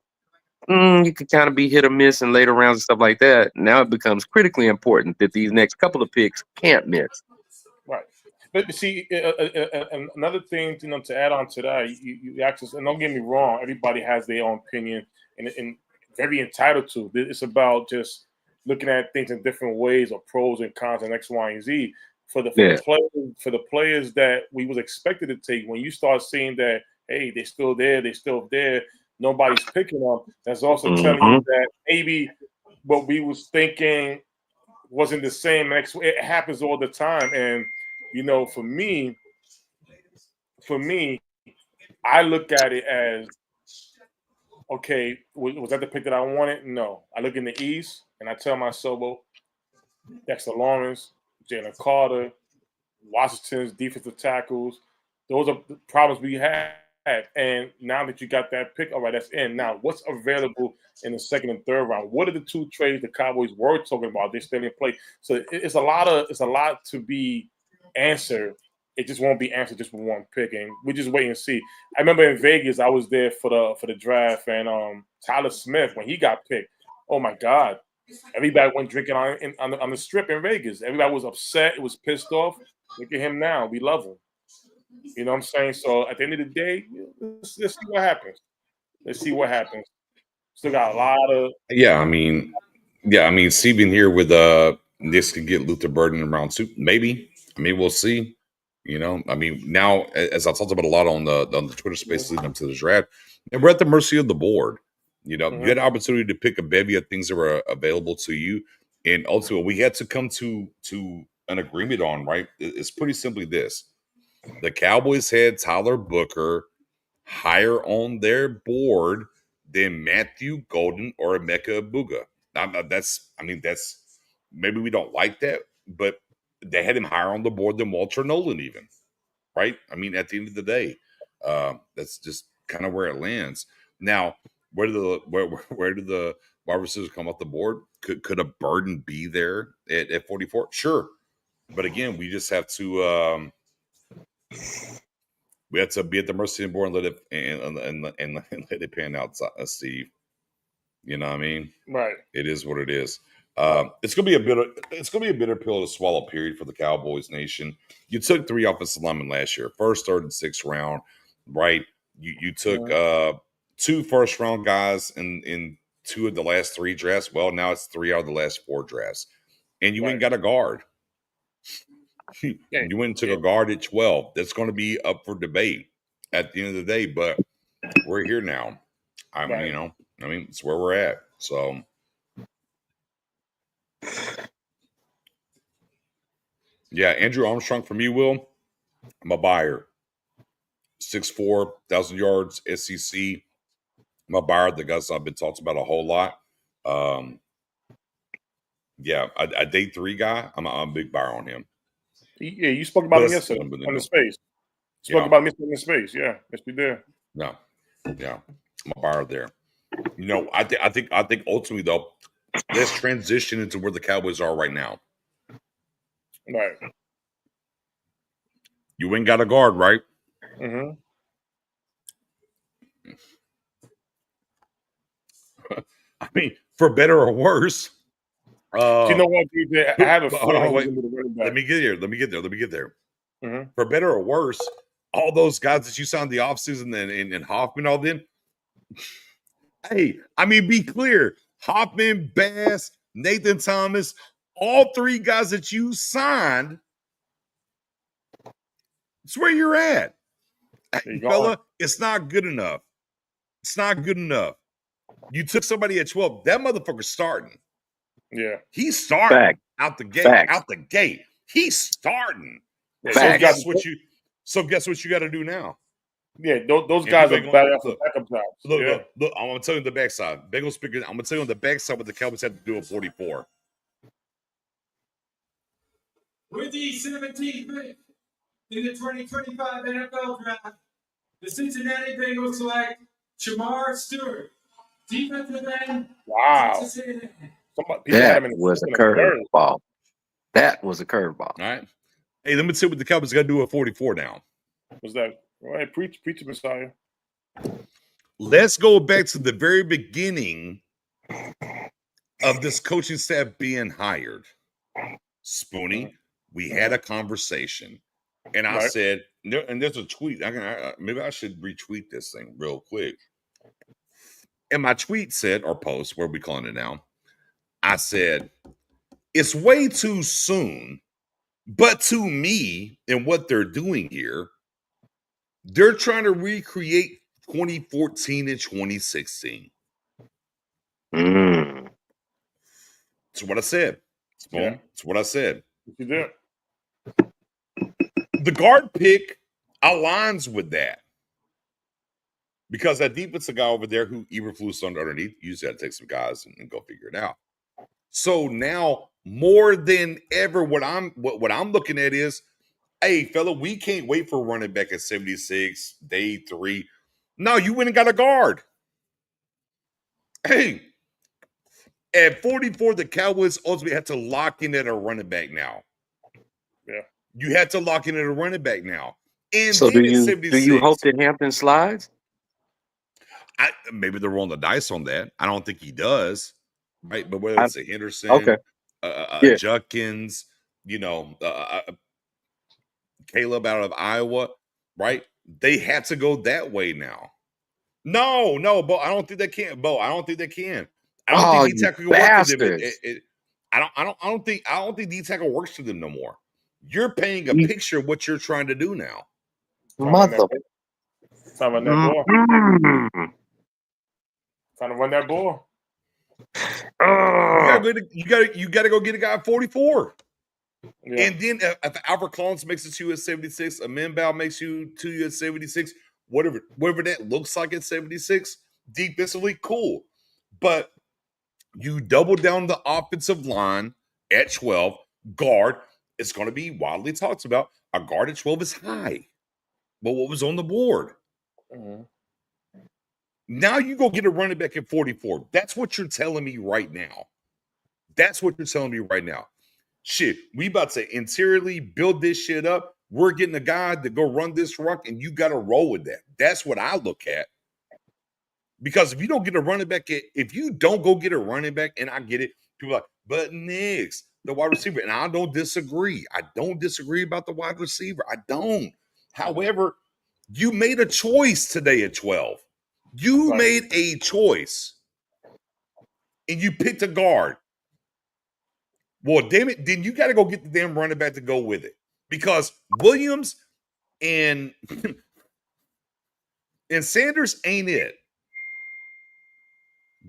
Speaker 3: you could kind of be hit or miss in later rounds and stuff like that. Now it becomes critically important that these next couple of picks can't miss.
Speaker 4: Right. But see, another thing, to add on to that, you access, and don't get me wrong, everybody has their own opinion and very entitled to. It's about just looking at things in different ways, or pros and cons, and X, Y, and Z. For the players that we was expected to take, when you start seeing that, hey, they're still there, nobody's picking them, that's also telling you that maybe what we was thinking wasn't the same. It happens all the time. And for me, I look at it as, okay, was that the pick that I wanted? No. I look in the East and I tell myself, well, Dexter Lawrence, Jaylen Carter, Washington's defensive tackles, those are the problems we have. And now that you got that pick, all right, that's in. Now, what's available in the second and third round? What are the 2 trades the Cowboys were talking about? They're still in play. So it's a lot to be answered. It just won't be answered just with one pick, and we just wait and see. I remember in Vegas, I was there for the draft, and Tyler Smith, when he got picked, oh my God, everybody went drinking on the strip in Vegas. Everybody was upset. It was pissed off. Look at him now. We love him. You know what I'm saying? So at the end of the day, let's see what happens. Still got a lot of
Speaker 1: Steven here with this could get Luther Burden in round 2. Maybe. We'll see. Now, as I talked about a lot on the Twitter space leading up to the draft, and we're at the mercy of the board. You had the opportunity to pick a bevy of things that were available to you, and ultimately we had to come to an agreement on. Right? It's pretty simply this: the Cowboys had Tyler Booker higher on their board than Matthew Golden or Emeka Ebuka. That's maybe we don't like that, but they had him higher on the board than Walter Nolan even, right? At the end of the day, that's just kind of where it lands. Now, where do the wide receivers come off the board? Could a Burden be there at 44? Sure, but again, we just have to we have to be at the mercy of the board and let it pan out, Steve. You know what I mean?
Speaker 4: Right.
Speaker 1: It is what it is. It's gonna be a bitter pill to swallow. Period for the Cowboys Nation. You took 3 offensive linemen last year, 1st, 3rd, and 6th round, right? You took 2 first-round guys in 2 of the last 3 drafts. Well, now it's 3 out of the last 4 drafts, and you ain't got a guard. You went and took a guard at 12. That's going to be up for debate at the end of the day, but we're here now. It's where we're at. So. Yeah, Andrew Armstrong from you, Will. I'm a buyer. 6'4", 1,000 yards, SEC. My buyer, the guys I've been talking about a whole lot. Yeah, a day 3 guy. I'm a big buyer on him.
Speaker 4: Yeah, you spoke about him yesterday on the space. Spoke about him in the space. Yeah, yes, we did.
Speaker 1: Yeah, I'm a buyer there. You know, I think ultimately though, let's transition into where the Cowboys are right now.
Speaker 4: Right.
Speaker 1: You ain't got a guard, right?
Speaker 4: Mm-hmm.
Speaker 1: I mean, for better or worse.
Speaker 4: You know what, dude? I have a feeling
Speaker 1: wait.
Speaker 4: he's gonna be the running back.
Speaker 1: Let me get there.
Speaker 4: Mm-hmm.
Speaker 1: For better or worse, all those guys that you saw in the offseason and Hoffman, all them. Hey, I mean, be clear. Hoffman, Bass, Nathan Thomas, all 3 guys that you signed. It's where you're at. Hey, fella, it's not good enough. It's not good enough. You took somebody at 12. That motherfucker's starting.
Speaker 4: Yeah.
Speaker 1: He's starting out the gate. Out the gate. He's starting.
Speaker 4: Yeah,
Speaker 1: so guess what you got to do now?
Speaker 4: Yeah, those guys are bad off the backup jobs.
Speaker 1: Look, I'm gonna tell you on the backside. Bengals speaking, I'm gonna tell you on the backside what the Cowboys have to do at 44.
Speaker 6: With the 17th pick in the 2025 NFL Draft, the Cincinnati Bengals select Shamar Stewart, defensive end.
Speaker 4: Wow.
Speaker 3: That was a curveball. That was a curveball.
Speaker 1: All right. Hey, let me see what the Cowboys got to do at 44 now.
Speaker 4: What's that? All right, preach, Messiah.
Speaker 1: Let's go back to the very beginning of this coaching staff being hired. Spoonie, we had a conversation, and I said, and there's a tweet. Maybe I should retweet this thing real quick. And my tweet said, or post, what are we calling it now? I said, it's way too soon, but to me, and what they're doing here, they're trying to recreate 2014 and 2016. That's what I said. That's what I said.
Speaker 4: You did.
Speaker 1: The guard pick aligns with that. Because that defensive guy over there who Eberflus underneath, you just got to take some guys and go figure it out. So now, more than ever, what I'm looking at is, hey, fella, we can't wait for running back at 76, day 3. No, you went and got a guard. Hey, at 44, the Cowboys ultimately had to lock in at a running back now.
Speaker 4: Yeah.
Speaker 1: You had to lock in at a running back now. And
Speaker 3: so do you hope that Hampton slides?
Speaker 1: Maybe they're rolling the dice on that. I don't think he does. Right. But whether it's a Henderson, Judkins, Caleb out of Iowa, right? They had to go that way now. No, Bo, I don't think they can. I don't think D-tackle can work for them. I don't think D-tackle works for them no more. You're painting a picture of what you're trying to do now.
Speaker 3: Mother.
Speaker 4: Time to run that ball. Time to run that ball.
Speaker 1: You gotta go get a guy at 44. Yeah. And then if Albert Collins makes it to you at 76, a Minbow makes you to you at 76, whatever that looks like at 76, defensively, cool. But you double down the offensive line at 12, guard. It's going to be widely talked about. A guard at 12 is high. But what was on the board? Mm-hmm. Now you go get a running back at 44. That's what you're telling me right now. Shit, we about to interiorly build this shit up. We're getting a guy to go run this ruck, and you got to roll with that. That's what I look at. Because if you don't get a running back, if you don't go get a running back, and I get it, people are like, but Nix, the wide receiver, and I don't disagree. I don't disagree about the wide receiver. I don't. However, you made a choice today at 12. You made a choice, and you picked a guard. Well, damn it, then you got to go get the damn running back to go with it. Because Williams and Sanders ain't it.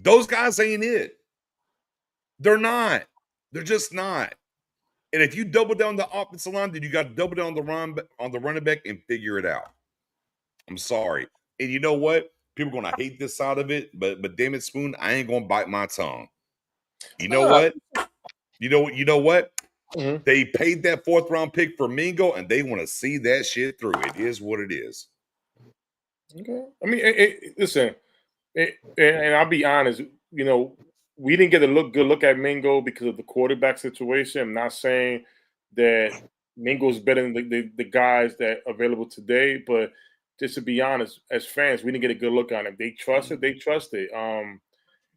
Speaker 1: Those guys ain't it. They're not. They're just not. And if you double down the offensive line, then you got to double down on the running back and figure it out. I'm sorry. And you know what? People are gonna hate this side of it, but damn it, Spoon, I ain't gonna bite my tongue. You know what? You know what?
Speaker 4: Mm-hmm.
Speaker 1: They paid that 4th round pick for Mingo, and they want to see that shit through. It is what it is.
Speaker 4: Okay. I mean, listen, and I'll be honest. You know, we didn't get a good look at Mingo because of the quarterback situation. I'm not saying that Mingo's better than the guys that are available today, but just to be honest, as fans, we didn't get a good look on him. They trust it. They trust it.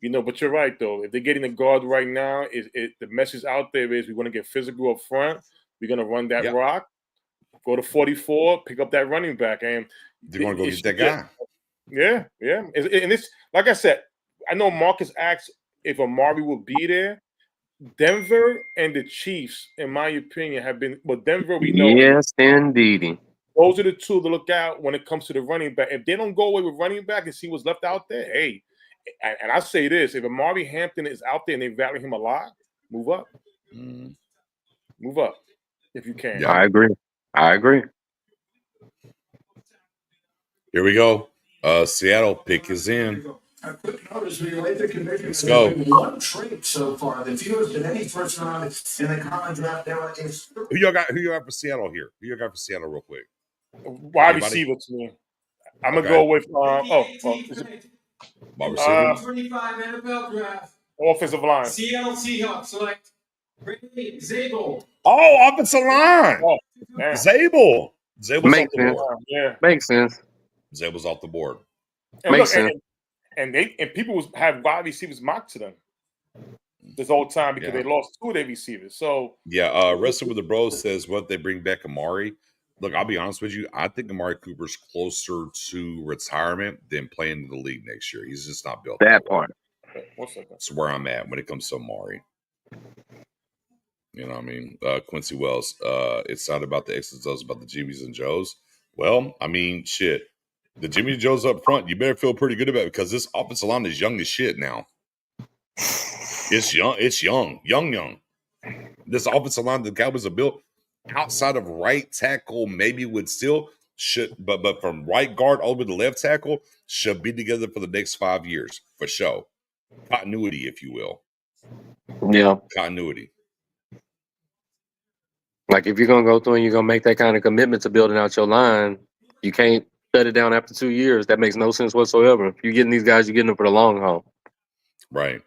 Speaker 4: You know, but you're right though. If they're getting a guard right now, the message out there is we want to get physical up front. We're gonna run that rock, go to 44, pick up that running back, and
Speaker 1: they're gonna go get that guy.
Speaker 4: Yeah. And it's like I said. I know Marcus asked if Amari will be there. Denver and the Chiefs, in my opinion, have been. Well, Denver, we know.
Speaker 3: Yes, indeed.
Speaker 4: Those are the two to look out when it comes to the running back. If they don't go away with running back and see what's left out there, hey. And I say this: if Amari Hampton is out there and they value him a lot, move up. Move up if you can.
Speaker 3: Yeah. I agree.
Speaker 1: Here we go. Seattle pick is in.
Speaker 10: A quick notice: we relate the conviction.
Speaker 1: Let's go.
Speaker 10: One trade so far. The few has been any first round in the common draft.
Speaker 1: Who y'all got for Seattle here? Who y'all got for Seattle, real quick?
Speaker 4: Wide receiver to me. I'm gonna go with
Speaker 1: wide receiver.
Speaker 6: 25 NFL draft.
Speaker 4: Offensive line.
Speaker 6: Seattle Seahawks select Brady Zabel.
Speaker 1: Oh, offensive line.
Speaker 4: Oh,
Speaker 1: Zabel. Zabel's
Speaker 3: Makes
Speaker 1: off the
Speaker 3: sense.
Speaker 1: board.
Speaker 4: Yeah,
Speaker 3: makes sense.
Speaker 1: Zabel's off the board.
Speaker 4: And
Speaker 3: makes
Speaker 4: look,
Speaker 3: sense.
Speaker 4: and people have wide receivers mocked to them this whole time because they lost 2 of their receivers. So
Speaker 1: Wrestling with the Bros says what they bring back Amari. Look, I'll be honest with you. I think Amari Cooper's closer to retirement than playing in the league next year. He's just not built
Speaker 3: that part.
Speaker 1: That's where I'm at when it comes to Amari. You know what I mean? Quincy Wells, it's not about the X's and O's, about the Jimmys and Joes. Well, I mean, shit. The Jimmy and Joes up front, you better feel pretty good about it because this offensive line is young as shit now. It's young. This offensive line the Cowboys are built outside of right tackle, maybe would still should, but from right guard all the way to left tackle should be together for the next 5 years for sure. Continuity, if you will.
Speaker 3: Yeah.
Speaker 1: Continuity.
Speaker 3: Like if you're gonna go through and you're gonna make that kind of commitment to building out your line, you can't shut it down after 2 years. That makes no sense whatsoever. If you're getting these guys, you're getting them for the long haul.
Speaker 1: Right.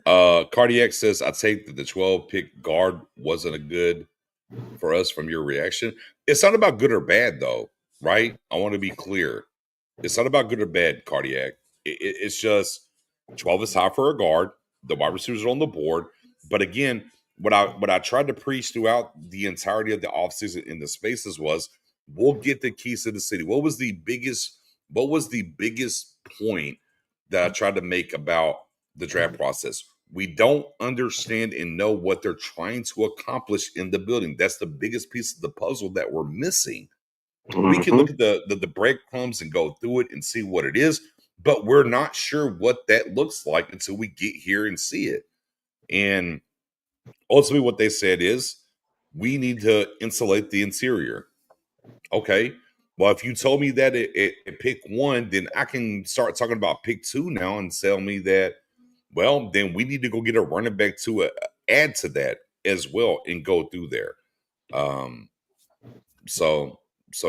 Speaker 1: Cardiac says, I take that the 12 pick guard wasn't a good for us from your reaction. It's not about good or bad, though, right? I want to be clear. It's not about good or bad, Cardiac. It's just 12 is high for a guard. The wide receivers are on the board. But again, what I tried to preach throughout the entirety of the offseason in the spaces was we'll get the keys to the city. What was the biggest point that I tried to make about the draft process? We don't understand and know what they're trying to accomplish in the building. That's the biggest piece of the puzzle that we're missing. Mm-hmm. We can look at the breadcrumbs and go through it and see what it is, but we're not sure what that looks like until we get here and see it. And ultimately what they said is we need to insulate the interior. Okay. Well, if you told me that at pick 1, then I can start talking about pick 2 now and tell me that, well, then we need to go get a running back to add to that as well and go through there. So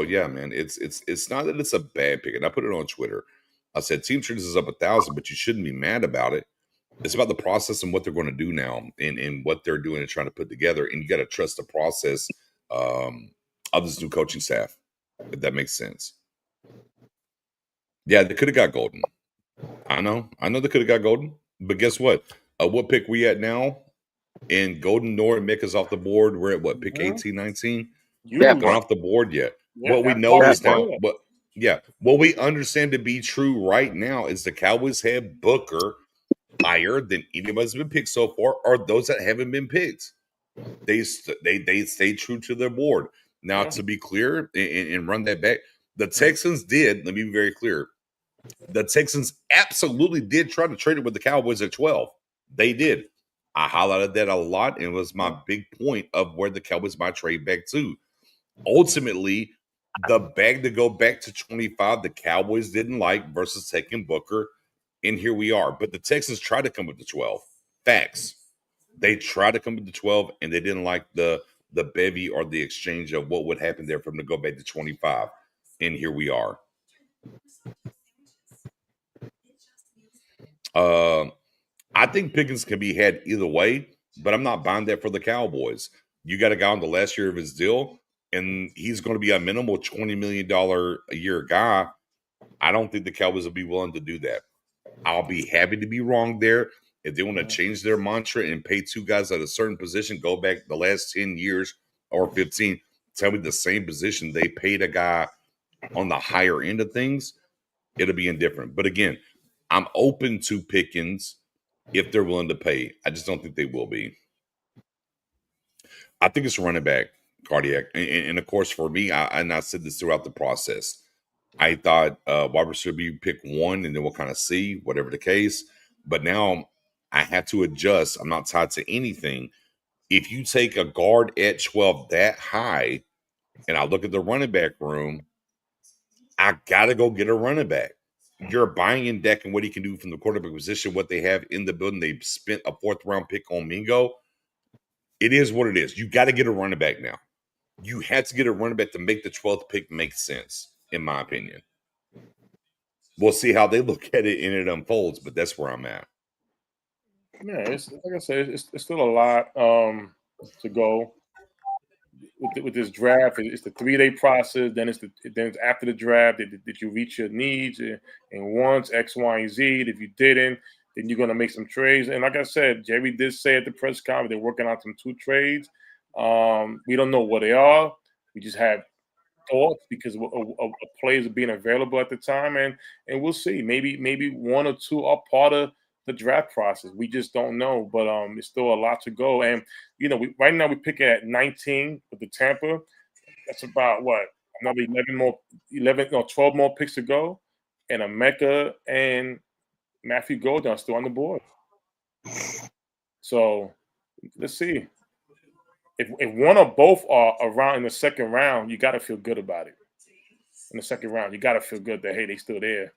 Speaker 1: yeah, man, it's not that it's a bad pick. And I put it on Twitter. I said Team Trends is up 1,000, but you shouldn't be mad about it. It's about the process and what they're going to do now and what they're doing and trying to put together. And you got to trust the process of this new coaching staff, if that makes sense. Yeah, they could have got Golden. I know they could have got Golden. But guess what? What pick we at now? And Golden Nor and Mick is off the board. We're at what, pick 18, 19? Not gone off the board yet.
Speaker 4: Yeah,
Speaker 1: what we know is now, what we understand to be true right now is the Cowboys have Booker higher than anybody's been picked so far, or those that haven't been picked. They stay true to their board. Now, to be clear and run that back, the Texans did. Let me be very clear. The Texans absolutely did try to trade it with the Cowboys at 12. They did. I highlighted that a lot, and it was my big point of where the Cowboys might trade back to. Ultimately, the bag to go back to 25, the Cowboys didn't like versus taking Booker, and here we are. But the Texans tried to come with the 12. Facts. They tried to come with the 12, and they didn't like the bevy or the exchange of what would happen there for them to go back to 25. And here we are. I think Pickens can be had either way, but I'm not buying that for the Cowboys. You got a guy on the last year of his deal, and he's going to be a minimal $20 million a year guy. I don't think the Cowboys will be willing to do that. I'll be happy to be wrong there. If they want to change their mantra and pay two guys at a certain position, go back the last 10 years or 15, tell me the same position they paid a guy on the higher end of things, it'll be indifferent. But again, I'm open to Pickens if they're willing to pay. I just don't think they will be. I think it's running back, Cardiac. And of course, for me, I said this throughout the process. I thought wide receiver be pick one, and then we'll kind of see, whatever the case. But now I had to adjust. I'm not tied to anything. If you take a guard at 12 that high, and I look at the running back room, I got to go get a running back. You're buying in Dak and what he can do from the quarterback position, what they have in the building. They've spent a 4th-round pick on Mingo. It is what it is. You got to get a running back now. You had to get a running back to make the 12th pick make sense, in my opinion. We'll see how they look at it and it unfolds, but that's where I'm at.
Speaker 4: Yeah, it's like I said, it's still a lot to go with this draft. It's the 3-day process. Then it's after the draft. Did you reach your needs and wants X, Y, and Z? If you didn't, then you're gonna make some trades. And like I said, Jerry did say at the press conference they're working on some 2 trades. We don't know what they are. We just have thoughts because of players being available at the time, and we'll see. Maybe 1 or 2 are part of the draft process. We just don't know, but it's still a lot to go. And right now we pick at 19 with the Tampa. That's about what, another 12 more picks to go, and Emeka and Matthew Golden are still on the board. So let's see. If one or both are around in the second round, you got to feel good about it. In the second round, you got to feel good that, hey, they still there.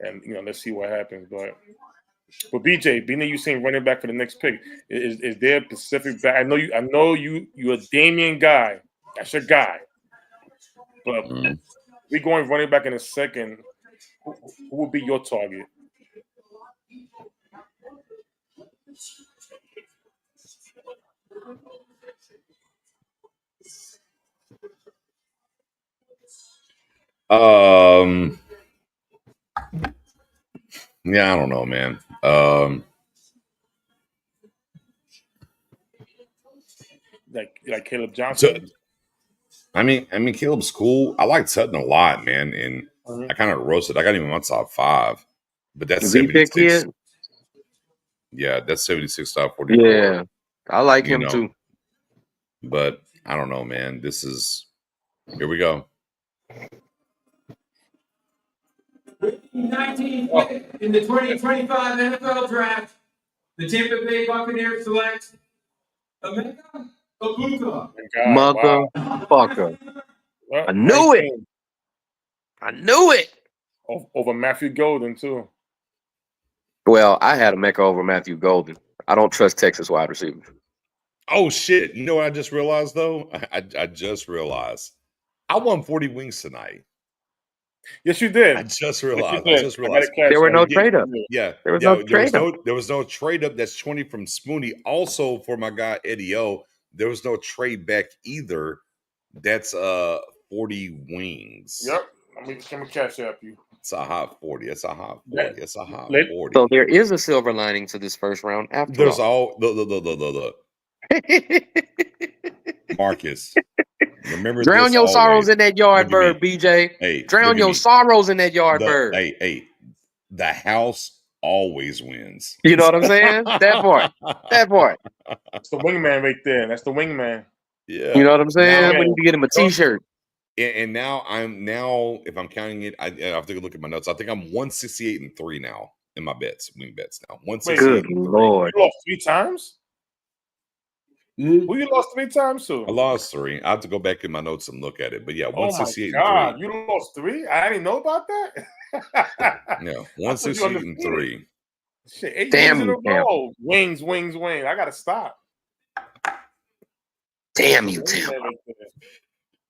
Speaker 4: And, let's see what happens. But BJ, being that you saying running back for the next pick, is there a specific back? I know you're a Damian guy. That's your guy. But we going running back in a second. Who would be your target?
Speaker 1: Yeah, I don't know, man.
Speaker 4: Like Caleb Johnson.
Speaker 1: I mean, Caleb's cool. I like Sutton a lot, man, and I kind of roasted. I got him in my top 5, but that's 76. Yeah, that's 76.44.
Speaker 3: Yeah, I like him too.
Speaker 1: But I don't know, man. Here we go.
Speaker 6: 19th in the 2025 NFL Draft, the Tampa Bay Buccaneers select Emeka Egbuka.
Speaker 3: Motherfucker. I knew it. I knew it.
Speaker 4: Over Matthew Golden, too.
Speaker 3: Well, I had Emeka over Matthew Golden. I don't trust Texas wide receivers.
Speaker 1: Oh, shit. You know what I just realized, though? I just realized. I won 40 wings tonight.
Speaker 4: Yes, you did.
Speaker 1: I just realized.
Speaker 3: There were no trade up.
Speaker 1: Yeah.
Speaker 3: There was no trade up.
Speaker 1: There was no trade up. That's 20 from Spoony. Also, for my guy Eddie O, there was no trade back either. That's 40 wings.
Speaker 4: Yep. Let me catch up you.
Speaker 1: It's a hot 40. It's a hot 40. It's a hot 40.
Speaker 3: So there is a silver lining to this first round after
Speaker 1: There's
Speaker 3: all.
Speaker 1: Look. Marcus. Remember,
Speaker 3: drown your sorrows in that yard bird, BJ.
Speaker 1: Hey,
Speaker 3: drown your sorrows in that yard bird.
Speaker 1: Hey, the house always wins.
Speaker 3: You know what I'm saying? That part.
Speaker 4: That's the wingman right there. That's the wingman.
Speaker 1: Yeah.
Speaker 3: You know what I'm saying? We need to get him a T-shirt.
Speaker 1: And now if I'm counting it, I have to look at my notes. I think I'm 168-3 now in my wing bets now. 168.
Speaker 3: Good Lord.
Speaker 4: You lost 3 times? Who you lost 3 times to?
Speaker 1: I lost 3. I have to go back in my notes and look at it. But yeah, 168
Speaker 4: and
Speaker 1: 3.
Speaker 4: You lost 3? I didn't know about that.
Speaker 1: Yeah, 168 and 3.
Speaker 4: Shit, 8
Speaker 3: Damn
Speaker 4: wins in a
Speaker 3: you, Tampa.
Speaker 4: row. Wings. I gotta stop.
Speaker 3: Damn you, Tampa.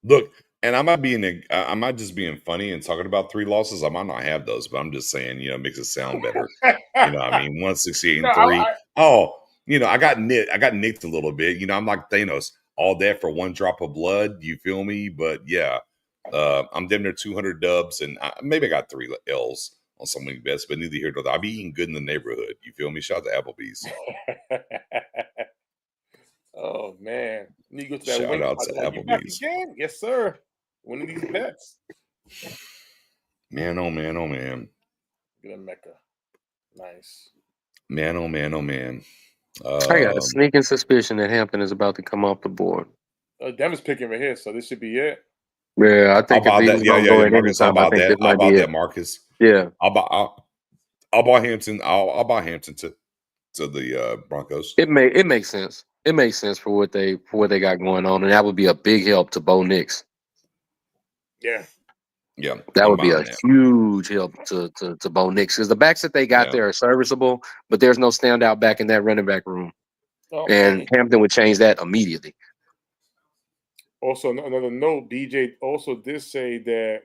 Speaker 1: Look, and I might just being funny and talking about 3 losses. I might not have those, but I'm just saying, it makes it sound better. You know, I mean, 168 and 3. I got nicked a little bit. I'm like Thanos, all that for 1 drop of blood. You feel me? But yeah, I'm damn near 200 dubs, and maybe I got 3 L's on some week bets, but neither here nor there. I'll be eating good in the neighborhood. You feel me? Shout out to Applebee's.
Speaker 4: Oh man, you go to that
Speaker 1: Shout out to Applebee's.
Speaker 4: Again? Yes, sir. One of these bets.
Speaker 1: Man, oh man, oh man.
Speaker 4: Get a Mecca. Nice.
Speaker 1: Man, oh man, oh man.
Speaker 3: I got a sneaking suspicion that Hampton is about to come off the board.
Speaker 4: Denver's picking right here, so this should be it.
Speaker 3: Yeah, I think
Speaker 1: I'll
Speaker 3: if
Speaker 1: buy
Speaker 3: he's
Speaker 1: that.
Speaker 3: going to go in
Speaker 1: Marcus,
Speaker 3: anytime, I think this
Speaker 1: I'll
Speaker 3: might
Speaker 1: buy
Speaker 3: be
Speaker 1: that,
Speaker 3: it.
Speaker 1: Marcus.
Speaker 3: Yeah,
Speaker 1: I'll buy Hampton. I'll buy Hampton to the Broncos.
Speaker 3: it makes sense. It makes sense for what they got going on, and that would be a big help to Bo Nix.
Speaker 4: Yeah,
Speaker 3: that would be a huge help to Bo Nix, because the backs that they got there are serviceable, but there's no standout back in that running back room, and Hampton would change that immediately.
Speaker 4: Also, another note: DJ also did say that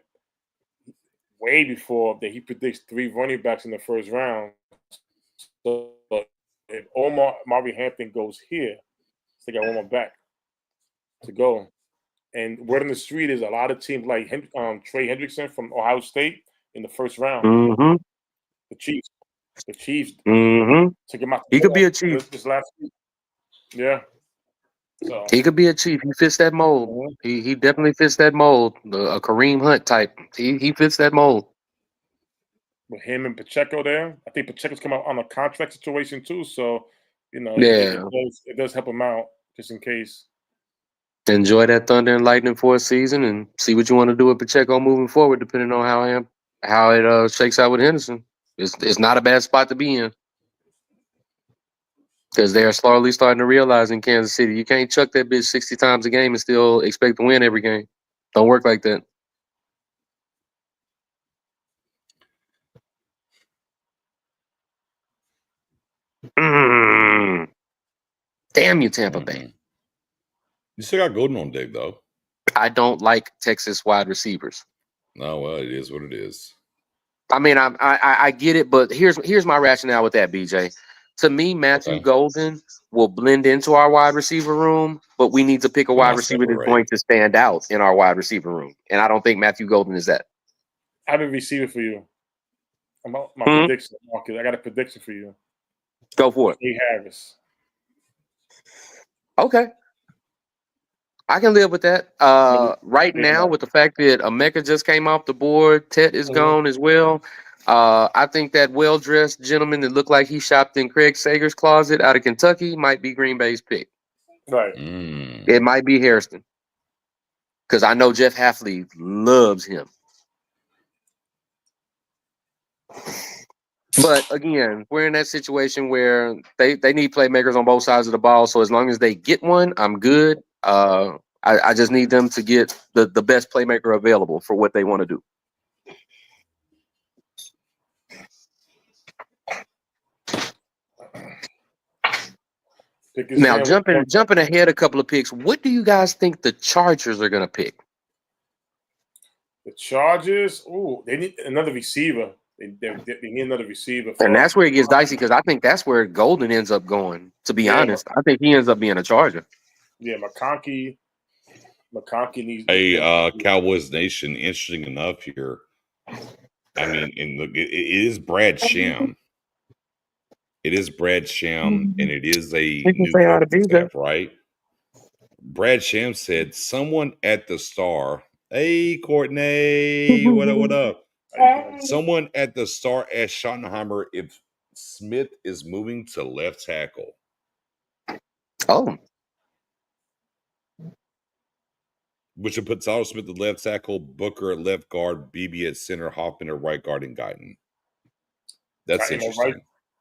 Speaker 4: way before that he predicts 3 running backs in the first round. So if Marvin Hampton goes here, they got 1 more back to go. And word on the street is a lot of teams like Trey Hendrickson from Ohio State in the first round.
Speaker 3: Mm-hmm.
Speaker 4: The Chiefs.
Speaker 3: Mm-hmm.
Speaker 4: Took him out.
Speaker 3: He could be a Chief.
Speaker 4: This last week. Yeah. So
Speaker 3: he could be a Chief. He fits that mold. Mm-hmm. He definitely fits that mold. A Kareem Hunt type. He fits that mold.
Speaker 4: With him and Pacheco there, I think Pacheco's come out on a contract situation too. So, it does help him out just in case.
Speaker 3: Enjoy that thunder and lightning for a season, and see what you want to do with Pacheco moving forward, depending on how it shakes out with Henderson. It's not a bad spot to be in, because they are slowly starting to realize in Kansas City, you can't chuck that bitch 60 times a game and still expect to win every game. Don't work like that. Damn you, Tampa Bay.
Speaker 1: You still got Golden on deck, though.
Speaker 3: I don't like Texas wide receivers.
Speaker 1: No, well, it is what it is.
Speaker 3: I mean, I get it, but here's my rationale with that, BJ. To me, Matthew Golden will blend into our wide receiver room, but we need to pick a wide receiver that's going to stand out in our wide receiver room. And I don't think Matthew Golden is that.
Speaker 4: I have a receiver for you. My prediction, Marcus. I got a prediction for you.
Speaker 3: Go for it.
Speaker 4: Jay Harris.
Speaker 3: Okay. I can live with that. Right now, with the fact that Emeka just came off the board, Tet is gone as well. I think that well-dressed gentleman that looked like he shopped in Craig Sager's closet out of Kentucky might be Green Bay's pick.
Speaker 4: Right.
Speaker 3: It might be Hairston, because I know Jeff Hafley loves him. But again, we're in that situation where they need playmakers on both sides of the ball. So as long as they get one, I'm good. I just need them to get the best playmaker available for what they want to do. Now, jumping ahead a couple of picks, what do you guys think the Chargers are going to pick?
Speaker 4: The Chargers, they need another receiver. They need another receiver.
Speaker 3: And that's where it gets dicey, because I think that's where Golden ends up going, to be honest. I think he ends up being a Charger.
Speaker 4: Yeah, McConkey needs.
Speaker 1: Hey, Cowboys Nation, interesting enough here. I mean, it is Brad Sham. It is Brad Sham, and it is a new staff, right? Brad Sham said, someone at the Star. Hey, Courtney, what up? Someone at the Star asked Schottenheimer if Smith is moving to left tackle.
Speaker 3: Oh.
Speaker 1: Which would put Tyler Smith at left tackle, Booker at left guard, BB at center, Hoffman at right guard, and Guyton. That's interesting.
Speaker 4: Right.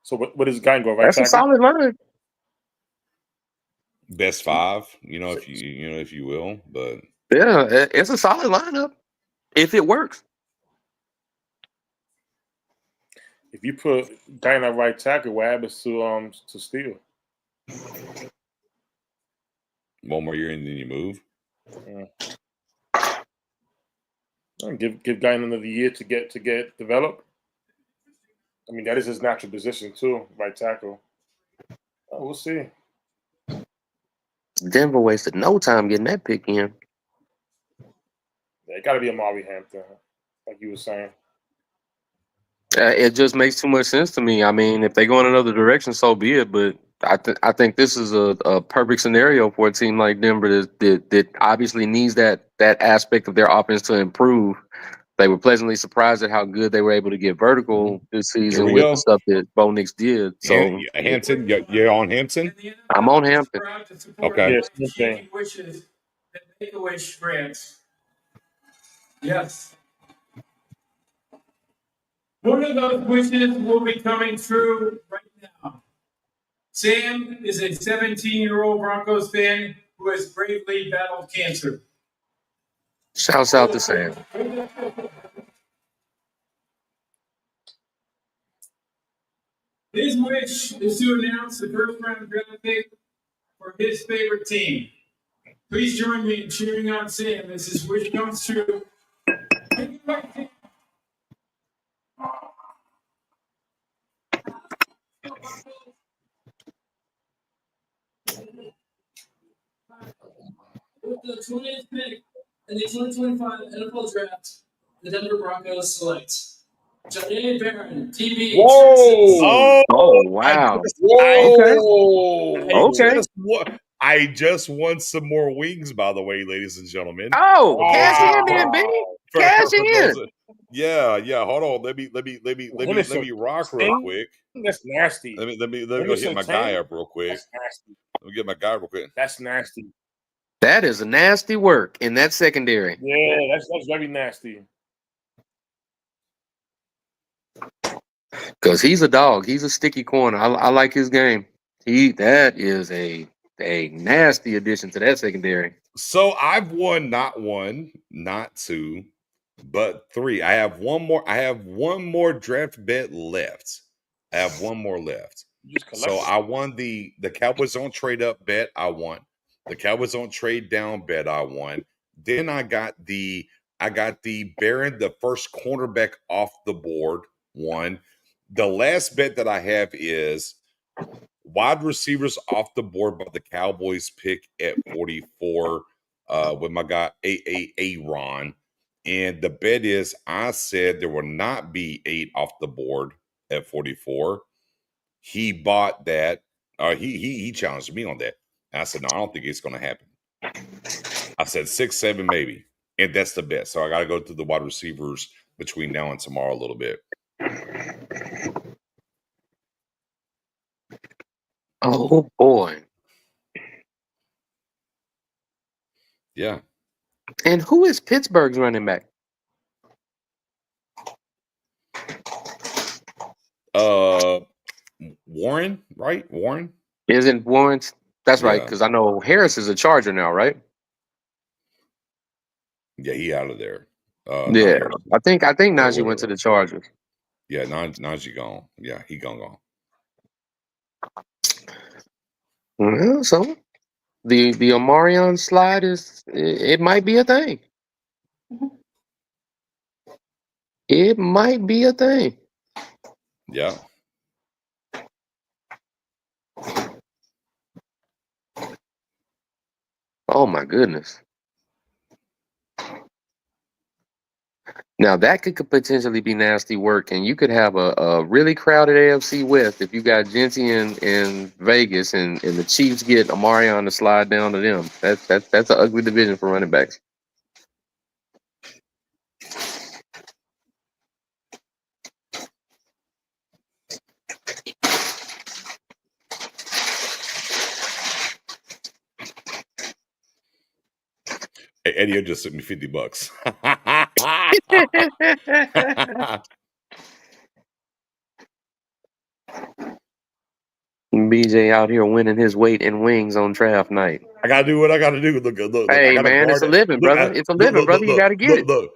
Speaker 4: So what is Guyton go right
Speaker 3: That's
Speaker 4: tackle?
Speaker 3: a solid line.
Speaker 1: best 5, if you will, but
Speaker 3: yeah, it's a solid lineup if it works.
Speaker 4: If you put Guy at right tackle, what happens to Steele?
Speaker 1: one more year and then you move.
Speaker 4: Give Guy another year to get developed. I mean, that is his natural position too, right tackle. We'll see.
Speaker 3: Denver wasted no time getting that pick in.
Speaker 4: Yeah, it got to be Amari Hampton, like you were saying.
Speaker 3: It just makes too much sense to me. I mean, if they go in another direction, so be it. But I think this is a perfect scenario for a team like Denver that obviously needs that aspect of their offense to improve. They were pleasantly surprised at how good they were able to get vertical this season with the stuff that Bo Nix did. So
Speaker 1: Hampton, you're on Hampton?
Speaker 3: I'm on Hampton.
Speaker 1: Okay.
Speaker 4: Yes, okay.
Speaker 6: Wishes that Make-A-Wish grants. Yes. One of those wishes will be coming true right now. Sam is a 17-year-old Broncos fan who has bravely battled cancer.
Speaker 3: Shouts out to Sam.
Speaker 6: His wish is to announce the first-round draft pick for his favorite team. Please join me in cheering on Sam as his wish comes true.
Speaker 11: With the 20th pick in the 2025 NFL Draft, the Denver Broncos select Jaylen Barron, DB.
Speaker 1: Whoa!
Speaker 3: Oh wow!
Speaker 1: I just won some more wings, by the way, ladies and gentlemen.
Speaker 3: Oh, cash in, then, baby. Cash in.
Speaker 1: Yeah. Hold on. Let me rock real quick.
Speaker 4: That's nasty.
Speaker 1: Let me go hit my guy up real quick.
Speaker 4: That's nasty.
Speaker 1: Let me get my guy real quick.
Speaker 4: That's nasty.
Speaker 3: That is a nasty work in that secondary.
Speaker 4: Yeah, that's very nasty.
Speaker 3: Because he's a dog. He's a sticky corner. I like his game. That is a nasty addition to that secondary.
Speaker 1: So I've won not 1, not 2, but 3. I have one more draft bet left. I have one more left. So I won the Cowboys don't trade up bet. I won. The Cowboys don't trade down bet. I won. Then I got the Barron, the first cornerback off the board. One. The last bet that I have is wide receivers off the board by the Cowboys pick at 44 with my guy Aaron. And the bet is I said there will not be 8 off the board at 44. He bought that. He challenged me on that. And I said, no, I don't think it's going to happen. I said 6, 7, maybe. And that's the bet. So I got to go through the wide receivers between now and tomorrow a little bit.
Speaker 3: Oh, boy.
Speaker 1: Yeah.
Speaker 3: And who is Pittsburgh's running back?
Speaker 1: Warren, right? Warren?
Speaker 3: Isn't Warren's? That's right, because I know Harris is a Charger now, right?
Speaker 1: Yeah, he out of there.
Speaker 3: Yeah, I think Najee went to the Chargers.
Speaker 1: Yeah, Najee gone. Yeah, he gone.
Speaker 3: Well, so the Omarion slide it might be a thing. It might be a thing.
Speaker 1: Yeah.
Speaker 3: Oh my goodness. Now that could potentially be nasty work, and you could have a really crowded AFC West if you got Genty in Vegas, and the Chiefs get Omarion to slide down to them. That's an ugly division for running backs.
Speaker 1: Hey, Eddie just sent me $50.
Speaker 3: BJ out here winning his weight in wings on draft night.
Speaker 1: I gotta do what I gotta do. Look.
Speaker 3: Hey,
Speaker 1: I gotta
Speaker 3: man, it's
Speaker 1: guard
Speaker 3: a
Speaker 1: it.
Speaker 3: living, brother. It's a living, brother. You got to get it.
Speaker 1: Look.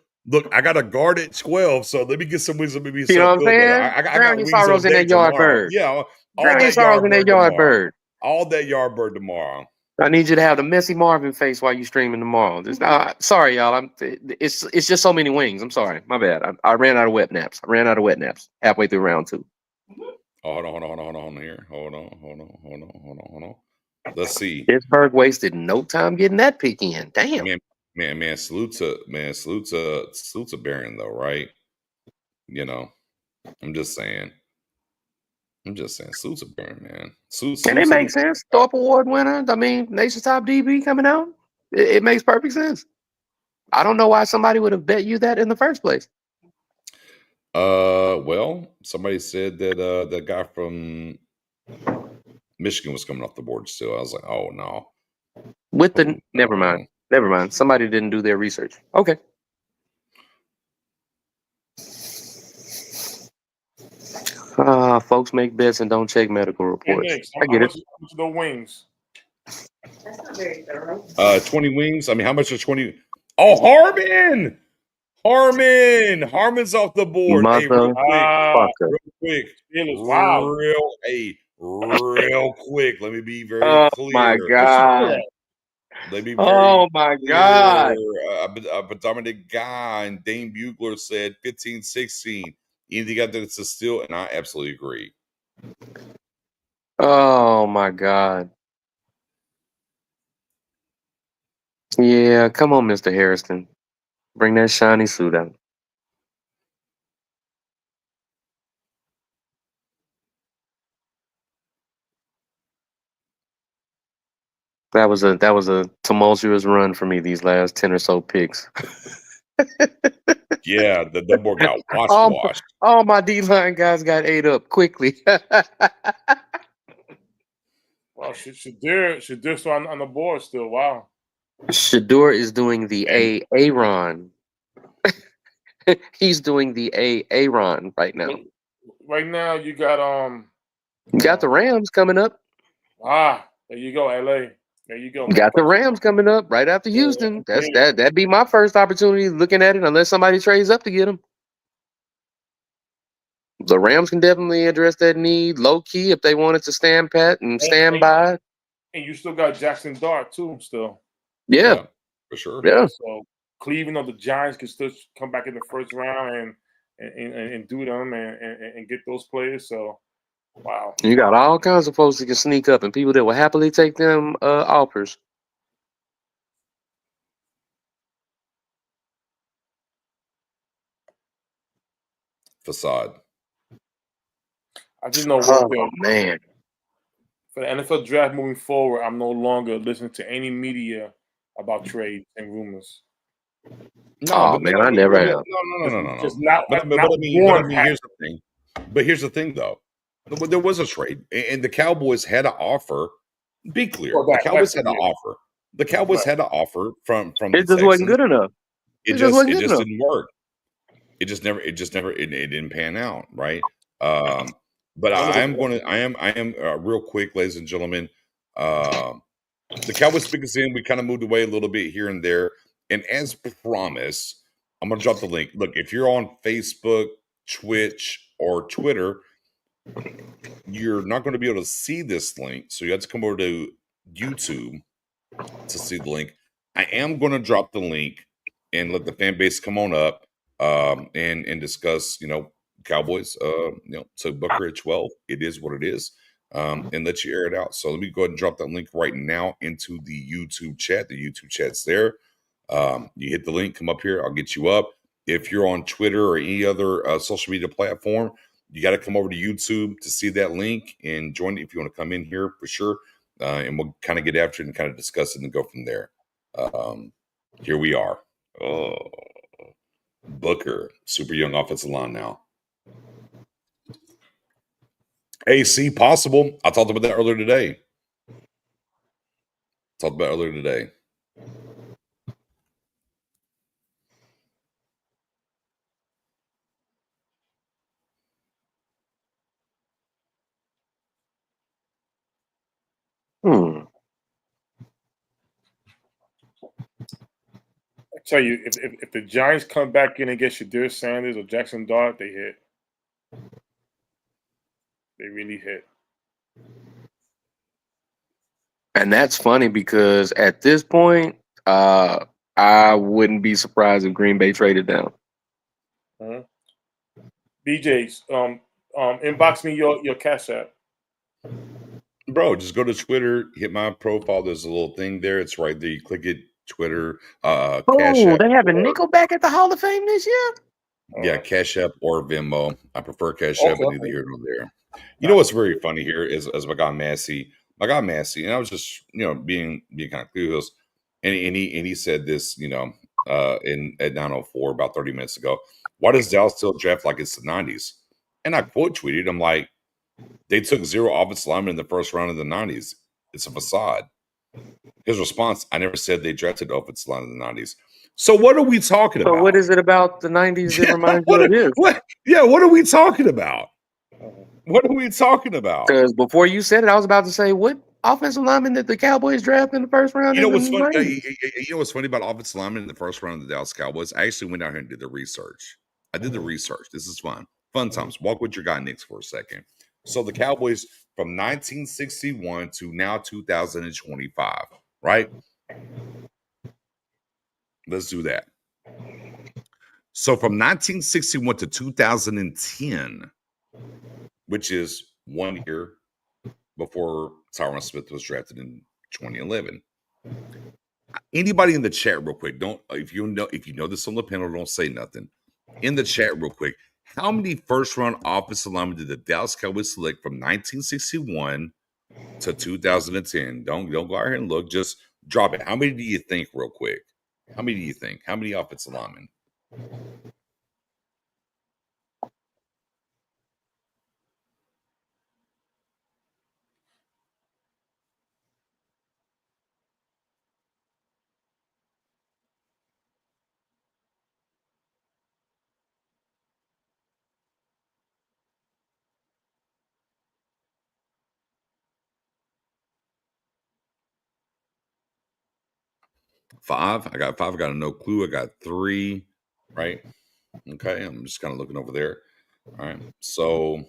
Speaker 1: I got to guard at 12. So let me get some wings. Let me be
Speaker 3: You know
Speaker 1: so
Speaker 3: what I'm
Speaker 1: feel better.
Speaker 3: saying?
Speaker 1: I
Speaker 3: Drown
Speaker 1: got
Speaker 3: your
Speaker 1: wings
Speaker 3: sorrows
Speaker 1: on
Speaker 3: in
Speaker 1: deck
Speaker 3: that yard
Speaker 1: tomorrow.
Speaker 3: bird.
Speaker 1: Yeah, all
Speaker 3: Drown your
Speaker 1: that
Speaker 3: sorrows in that yard bird.
Speaker 1: All that yard bird tomorrow.
Speaker 3: I need you to have the messy Marvin face while you streaming tomorrow. Sorry, y'all. It's just so many wings. I'm sorry. My bad. I ran out of wet naps. Halfway through round 2.
Speaker 1: Oh, hold on here. Hold on. Let's see.
Speaker 3: Pittsburgh wasted no time getting that pick in. Damn.
Speaker 1: Man. Salute to Baron though, right? You know, I'm just saying. Salute to Baron, man.
Speaker 3: And it makes sense. Thorpe Award winner. I mean, nation's top DB coming out. It makes perfect sense. I don't know why somebody would have bet you that in the first place.
Speaker 1: Well, somebody said that that guy from Michigan was coming off the board still. I was like, oh no.
Speaker 3: Never mind. Somebody didn't do their research. Okay. Folks make bets and don't check medical reports.
Speaker 4: Nix,
Speaker 3: I get it.
Speaker 4: How much are the wings?
Speaker 8: That's not very thorough.
Speaker 1: 20 wings. I mean, how much are 20? Oh, Harmon's off the board. Hey, real quick.
Speaker 4: Wow.
Speaker 1: Real quick. Let me be very clear.
Speaker 3: My God.
Speaker 1: Let me be very
Speaker 3: my
Speaker 1: clear.
Speaker 3: God.
Speaker 1: Dominic Guy and Dane Bugler said 15-16. Anything out there that's a steal, and I absolutely agree.
Speaker 3: Oh my God. Yeah, come on, Mr. Harrison. Bring that shiny suit out. That was a tumultuous run for me these last 10 or so picks.
Speaker 1: Yeah, the board got washed.
Speaker 3: All my D-line guys got ate up quickly.
Speaker 4: Well, Shadur's still on the board still. Wow.
Speaker 3: Shador is doing the Aaron. He's doing the Aaron right now.
Speaker 4: Right now, you got
Speaker 3: You got the Rams coming up.
Speaker 4: There you go, LA. There you go.
Speaker 3: You got the Rams coming up right after Houston. That'd be my first opportunity looking at it, unless somebody trades up to get him. The Rams can definitely address that need low key if they wanted to stand pat and stand by.
Speaker 4: And you still got Jackson Dart too, still.
Speaker 3: Yeah,
Speaker 1: for sure.
Speaker 3: Yeah.
Speaker 4: So Cleveland or the Giants can still come back in the first round and do them and get those players. So wow.
Speaker 3: You got all kinds of folks that can sneak up and people that will happily take them offers.
Speaker 1: Facade.
Speaker 4: I just know one thing.
Speaker 3: Man.
Speaker 4: For the NFL draft moving forward, I'm no longer listening to any media about trades and rumors.
Speaker 1: I never have. No.
Speaker 4: Just not.
Speaker 1: But I mean, here's the thing. But here's the thing, though. There was a trade, and the Cowboys had an offer. Be clear, the Cowboys had an offer. The Cowboys had an offer from.
Speaker 3: It just wasn't good enough.
Speaker 1: It just didn't work. It didn't pan out, right? But I am real quick, ladies and gentlemen. The Cowboys pick us in. We kind of moved away a little bit here and there. And as promised, I'm going to drop the link. Look, if you're on Facebook, Twitch, or Twitter, you're not going to be able to see this link. So you have to come over to YouTube to see the link. I am going to drop the link and let the fan base come on up and discuss, Cowboys, so Booker at 12. It is what it is. And let you air it out. So let me go ahead and drop that link right now into the YouTube chat. The YouTube chat's there. You hit the link, come up here. I'll get you up. If you're on Twitter or any other social media platform, you got to come over to YouTube to see that link and join it if you want to come in here for sure. And we'll kind of get after it and kind of discuss it and go from there. Here we are. Oh, Booker, super young offensive line now. AC possible. I talked about that earlier today.
Speaker 3: Hmm.
Speaker 4: I tell you, if the Giants come back in and get Shadir Sanders or Jackson Dart, they hit. They really hit.
Speaker 3: And that's funny because at this point, I wouldn't be surprised if Green Bay traded down.
Speaker 4: BJ's, inbox me your Cash App.
Speaker 1: Bro, just go to Twitter, hit my profile. There's a little thing there. It's right there. You click it. Twitter, Cash App.
Speaker 3: They have a Nickelback at the Hall of Fame this year?
Speaker 1: Yeah, Cash App or Venmo. I prefer Cash App, but neither here nor there. You know what's very funny here is my guy Massey, and I was just being kind of clueless, and he said this at 9:04 about 30 minutes ago. Why does Dallas still draft like it's the 90s? And I quote tweeted, I'm like, they took 0 offensive linemen in the first round of the 90s. It's a facade. His response, I never said they drafted offensive line in the 90s. So what are we talking about?
Speaker 3: So what is it about the 90s that reminds you of this?
Speaker 1: What are we talking about? What are we talking about?
Speaker 3: Because before you said it, I was about to say, what offensive lineman did the Cowboys draft in the first round?
Speaker 1: You know what's funny? You know what's funny about offensive linemen in the first round of the Dallas Cowboys? I actually went out here and did the research. I did the research. This is fun. Fun times. Walk with your guy Nix for a second. So the Cowboys from 1961 to now 2025, right? Let's do that. So from 1961 to 2010, which is 1 year before Tyron Smith was drafted in 2011. Anybody in the chat real quick, if you know this on the panel, don't say nothing. In the chat real quick, how many first-round offensive linemen did the Dallas Cowboys select from 1961 to 2010? Don't go out here and look. Just drop it. How many do you think real quick? How many do you think? How many offensive linemen? Five. I got 5. I got a no clue. I got 3. Right. Okay. I'm just kind of looking over there. All right. So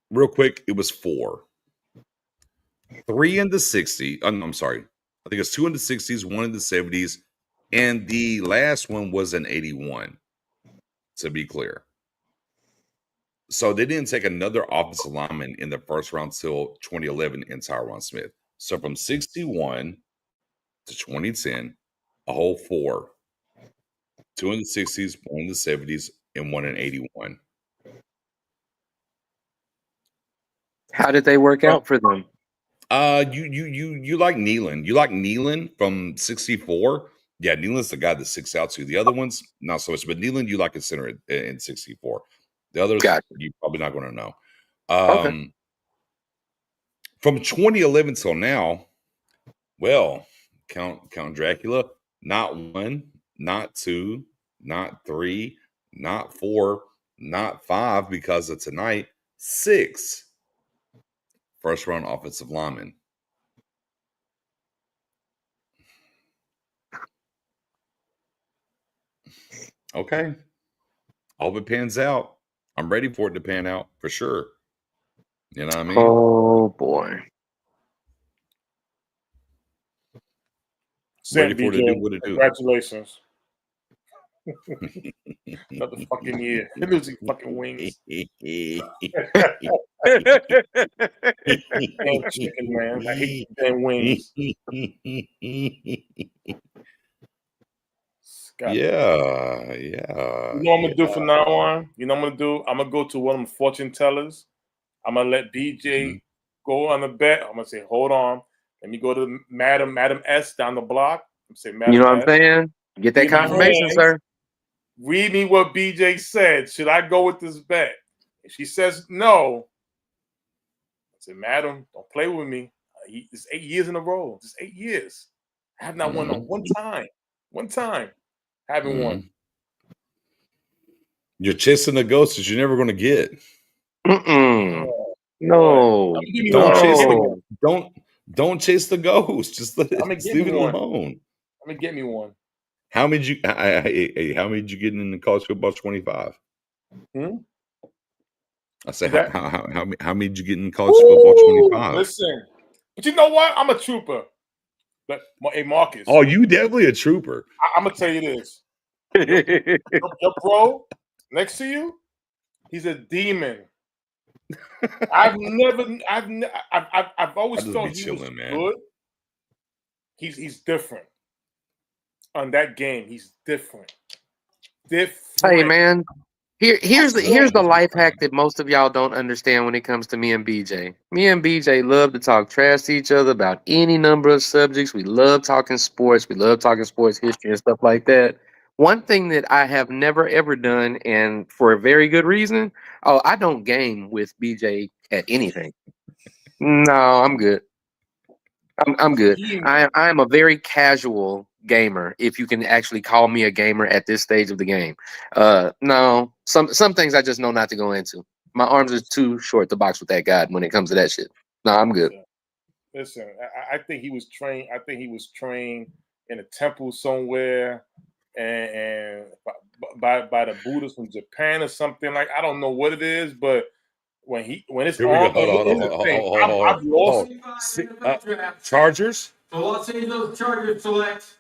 Speaker 1: real quick, it was 4. 3 in the 60s. I'm sorry. I think it's 2 in the 60s, 1 in the 70s, and the last one was an 81, to be clear. So they didn't take another offensive lineman in the first round till 2011 in Tyron Smith. So from 61 to 2010, a whole 4. 2 in the 60s, 1 in the 70s, and 1 in 81.
Speaker 3: How did they work out for them?
Speaker 1: You like Nealon. You like Nealon from 64. Yeah, Nealon's the guy that sticks out to you. The other ones, not so much. But Nealon, you like a center in 64. The others, you're probably not going to know.
Speaker 3: Okay.
Speaker 1: From 2011 till now, well, count Dracula. Not 1, not 2, not 3, not 4, not 5 because of tonight. 6 first-round offensive linemen. Okay. I hope it pans out. I'm ready for it to pan out for sure. You know what I mean?
Speaker 3: Oh boy.
Speaker 1: Ready for it to do what it do.
Speaker 4: Congratulations. Another fucking year. Losing fucking wings. Damn chicken, man. I hate damn wings.
Speaker 1: Yeah.
Speaker 4: You know what I'm gonna do from now on? You know what I'm gonna do? I'm gonna go to one of them fortune tellers. I'm gonna let BJ go on the bet. I'm gonna say, hold on. Let me go to Madam S down the block. I'm say, Madam
Speaker 3: You know what
Speaker 4: S,
Speaker 3: I'm saying? Get that confirmation, sir.
Speaker 4: Read me what BJ said. Should I go with this bet? If she says no, I say, Madam, don't play with me. It's 8 years in a row. Just 8 years. I have not won on one time. One time. Haven't won.
Speaker 1: You're chasing the ghosts that you're never going to get.
Speaker 3: No.
Speaker 1: Don't chase the ghost. Just leave it alone.
Speaker 4: Let me get me one.
Speaker 1: How many did you get in the college football 25? I said, how many did you get in college football 25?
Speaker 4: Listen, but you know what? I'm a trooper. But hey, Marcus.
Speaker 1: Oh, you definitely a trooper.
Speaker 4: I'm gonna tell you this. Your bro next to you, he's a demon. I've always thought he was good. He's different. On that game, he's different.
Speaker 3: Hey man, here's the life hack that most of y'all don't understand when it comes to me and BJ. Me and BJ love to talk trash to each other about any number of subjects. We love talking sports. We love talking sports history and stuff like that. One thing that I have never ever done, and for a very good reason, I don't game with BJ at anything. No, I'm good. I'm good. I am a very casual gamer, if you can actually call me a gamer at this stage of the game. No, some things I just know not to go into. My arms are too short to box with that guy when it comes to that shit. No, I'm good.
Speaker 4: Listen, I think he was trained. I think he was trained in a temple somewhere, and by the Buddhists from Japan or something. Like, I don't know what it is, but when it's on, I've lost.
Speaker 1: Chargers.
Speaker 6: The Los Angeles Chargers select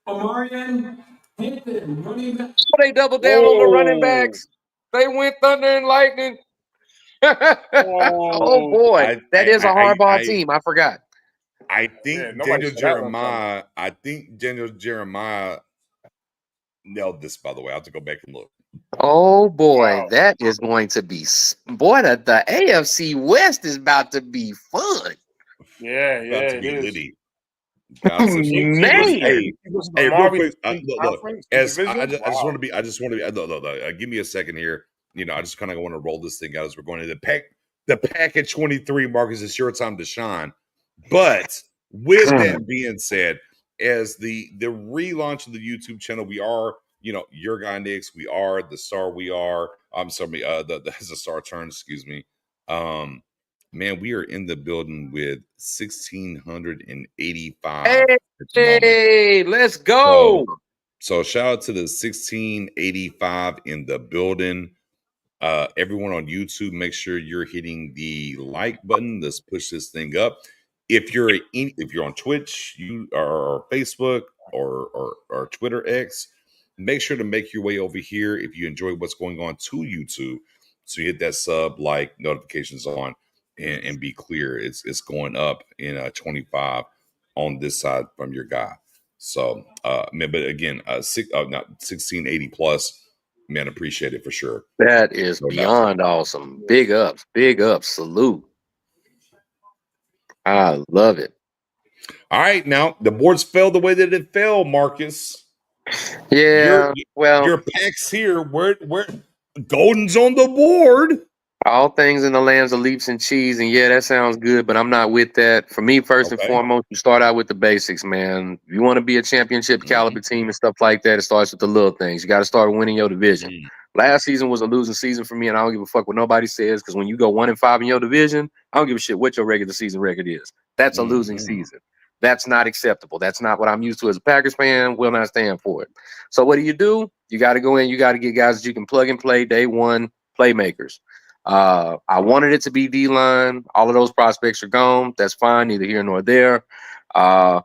Speaker 6: Omarion Hampton, running back.
Speaker 3: They doubled down on the running backs. They went thunder and lightning. Oh boy, that is a Harbaugh team. I forgot.
Speaker 1: I think Daniel Jeremiah nailed this. By the way, I have to go back and look.
Speaker 3: Oh boy, that is going to be the AFC West is about to be fun.
Speaker 4: Yeah,
Speaker 1: about to be litty.
Speaker 3: Man,
Speaker 1: hey, real quick, look. As I just want to be. Look, give me a second here. You know, I just kind of want to roll this thing out as we're going to the pack at 23. Marcus, it's your time to shine. But with that being said, as the relaunch of the YouTube channel, we are, Your Guy Nix. We are the star. We are. I'm sorry. The star turn. Excuse me. Man, we are in the building with 1,685.
Speaker 3: Hey, let's go.
Speaker 1: So shout out to the 1,685 in the building. Everyone on YouTube, make sure you're hitting the like button. Let's push this thing up. If you're on Twitch, or Facebook or Twitter X, make sure to make your way over here if you enjoy what's going on to YouTube. So you hit that sub, like, notifications on. And be clear, it's going up in 25 on this side from your guy. So, man, but again, 1680 plus, man, appreciate it for sure.
Speaker 3: That is beyond awesome. Big ups, salute. I love it.
Speaker 1: All right, now the boards fell the way that it fell, Marcus.
Speaker 3: Yeah,
Speaker 1: your packs here. Where Golden's on the board.
Speaker 3: All things in the lands of leaps and cheese, and yeah, that sounds good, but I'm not with that. For me, first and foremost, you start out with the basics, man. If you want to be a championship caliber team and stuff like that, it starts with the little things. You got to start winning your division. Last season was a losing season for me, and I don't give a fuck what nobody says, because when you go 1-5 in your division, I don't give a shit what your regular season record is. That's a losing season. That's not acceptable. That's not what I'm used to as a Packers fan. Will not stand for it. So what do? You got to go in. You got to get guys that you can plug and play day one playmakers. I wanted it to be D-line. All of those prospects are gone. That's fine, neither here nor there. The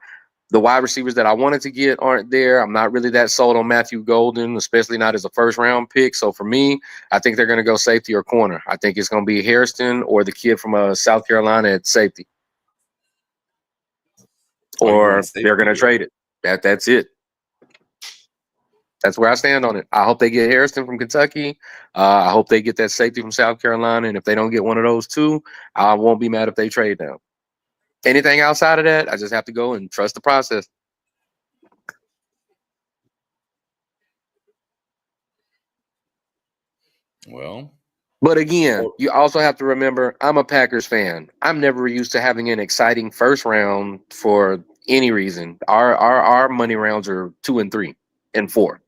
Speaker 3: wide receivers that I wanted to get aren't there. I'm not really that sold on Matthew Golden, especially not as a first-round pick. So for me, I think they're going to go safety or corner. I think it's going to be Hairston or the kid from South Carolina at safety. Or they're going to trade it. That's it. That's where I stand on it. I hope they get Hairston from Kentucky. I hope they get that safety from South Carolina. And if they don't get one of those two, I won't be mad if they trade now. Anything outside of that, I just have to go and trust the process.
Speaker 1: Well.
Speaker 3: But again, you also have to remember, I'm a Packers fan. I'm never used to having an exciting first round for any reason. Our money rounds are 2 and 3 and 4.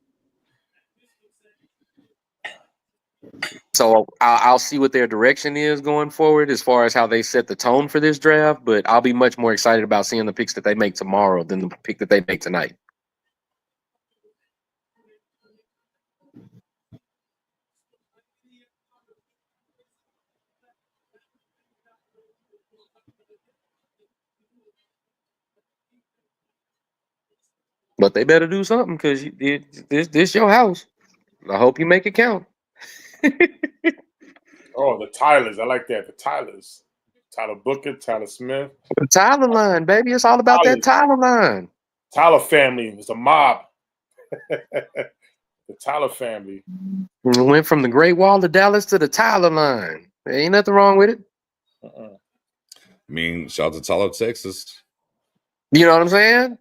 Speaker 3: So I'll see what their direction is going forward as far as how they set the tone for this draft. But I'll be much more excited about seeing the picks that they make tomorrow than the pick that they make tonight. But they better do something because this your house. I hope you make it count.
Speaker 4: Oh, the Tylers. I like that. The Tylers. Tyler Booker, Tyler Smith.
Speaker 3: The Tyler line, baby. It's all about that Tyler line.
Speaker 4: Tyler family. It was a mob. The Tyler family.
Speaker 3: We went from the Great Wall of Dallas to the Tyler line. There ain't nothing wrong with it.
Speaker 1: I mean, shout out to Tyler, Texas.
Speaker 3: You know what I'm saying?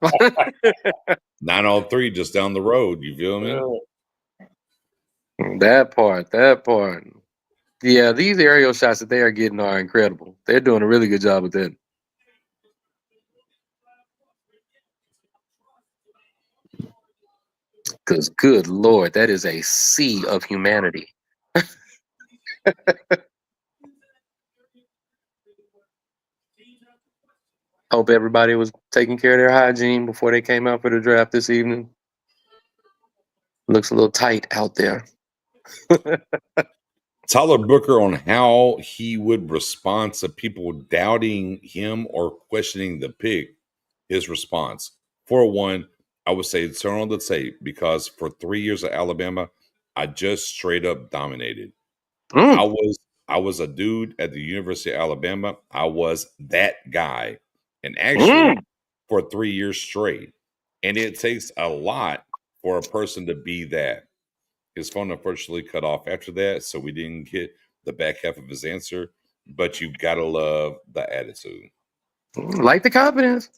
Speaker 1: 903 just down the road. You feel me?
Speaker 3: That part. Yeah, these aerial shots that they are getting are incredible. They're doing a really good job with that. Because, good Lord, that is a sea of humanity. Hope everybody was taking care of their hygiene before they came out for the draft this evening. Looks a little tight out there.
Speaker 1: Tyler Booker on how he would respond to people doubting him or questioning the pick. His response. For one, I would say turn on the tape because for 3 years at Alabama, I just straight up dominated. I was a dude at the University of Alabama. I was that guy. And actually for 3 years straight. And it takes a lot for a person to be that. His phone unfortunately cut off after that, so we didn't get the back half of his answer. But you gotta love the attitude.
Speaker 3: Like the confidence.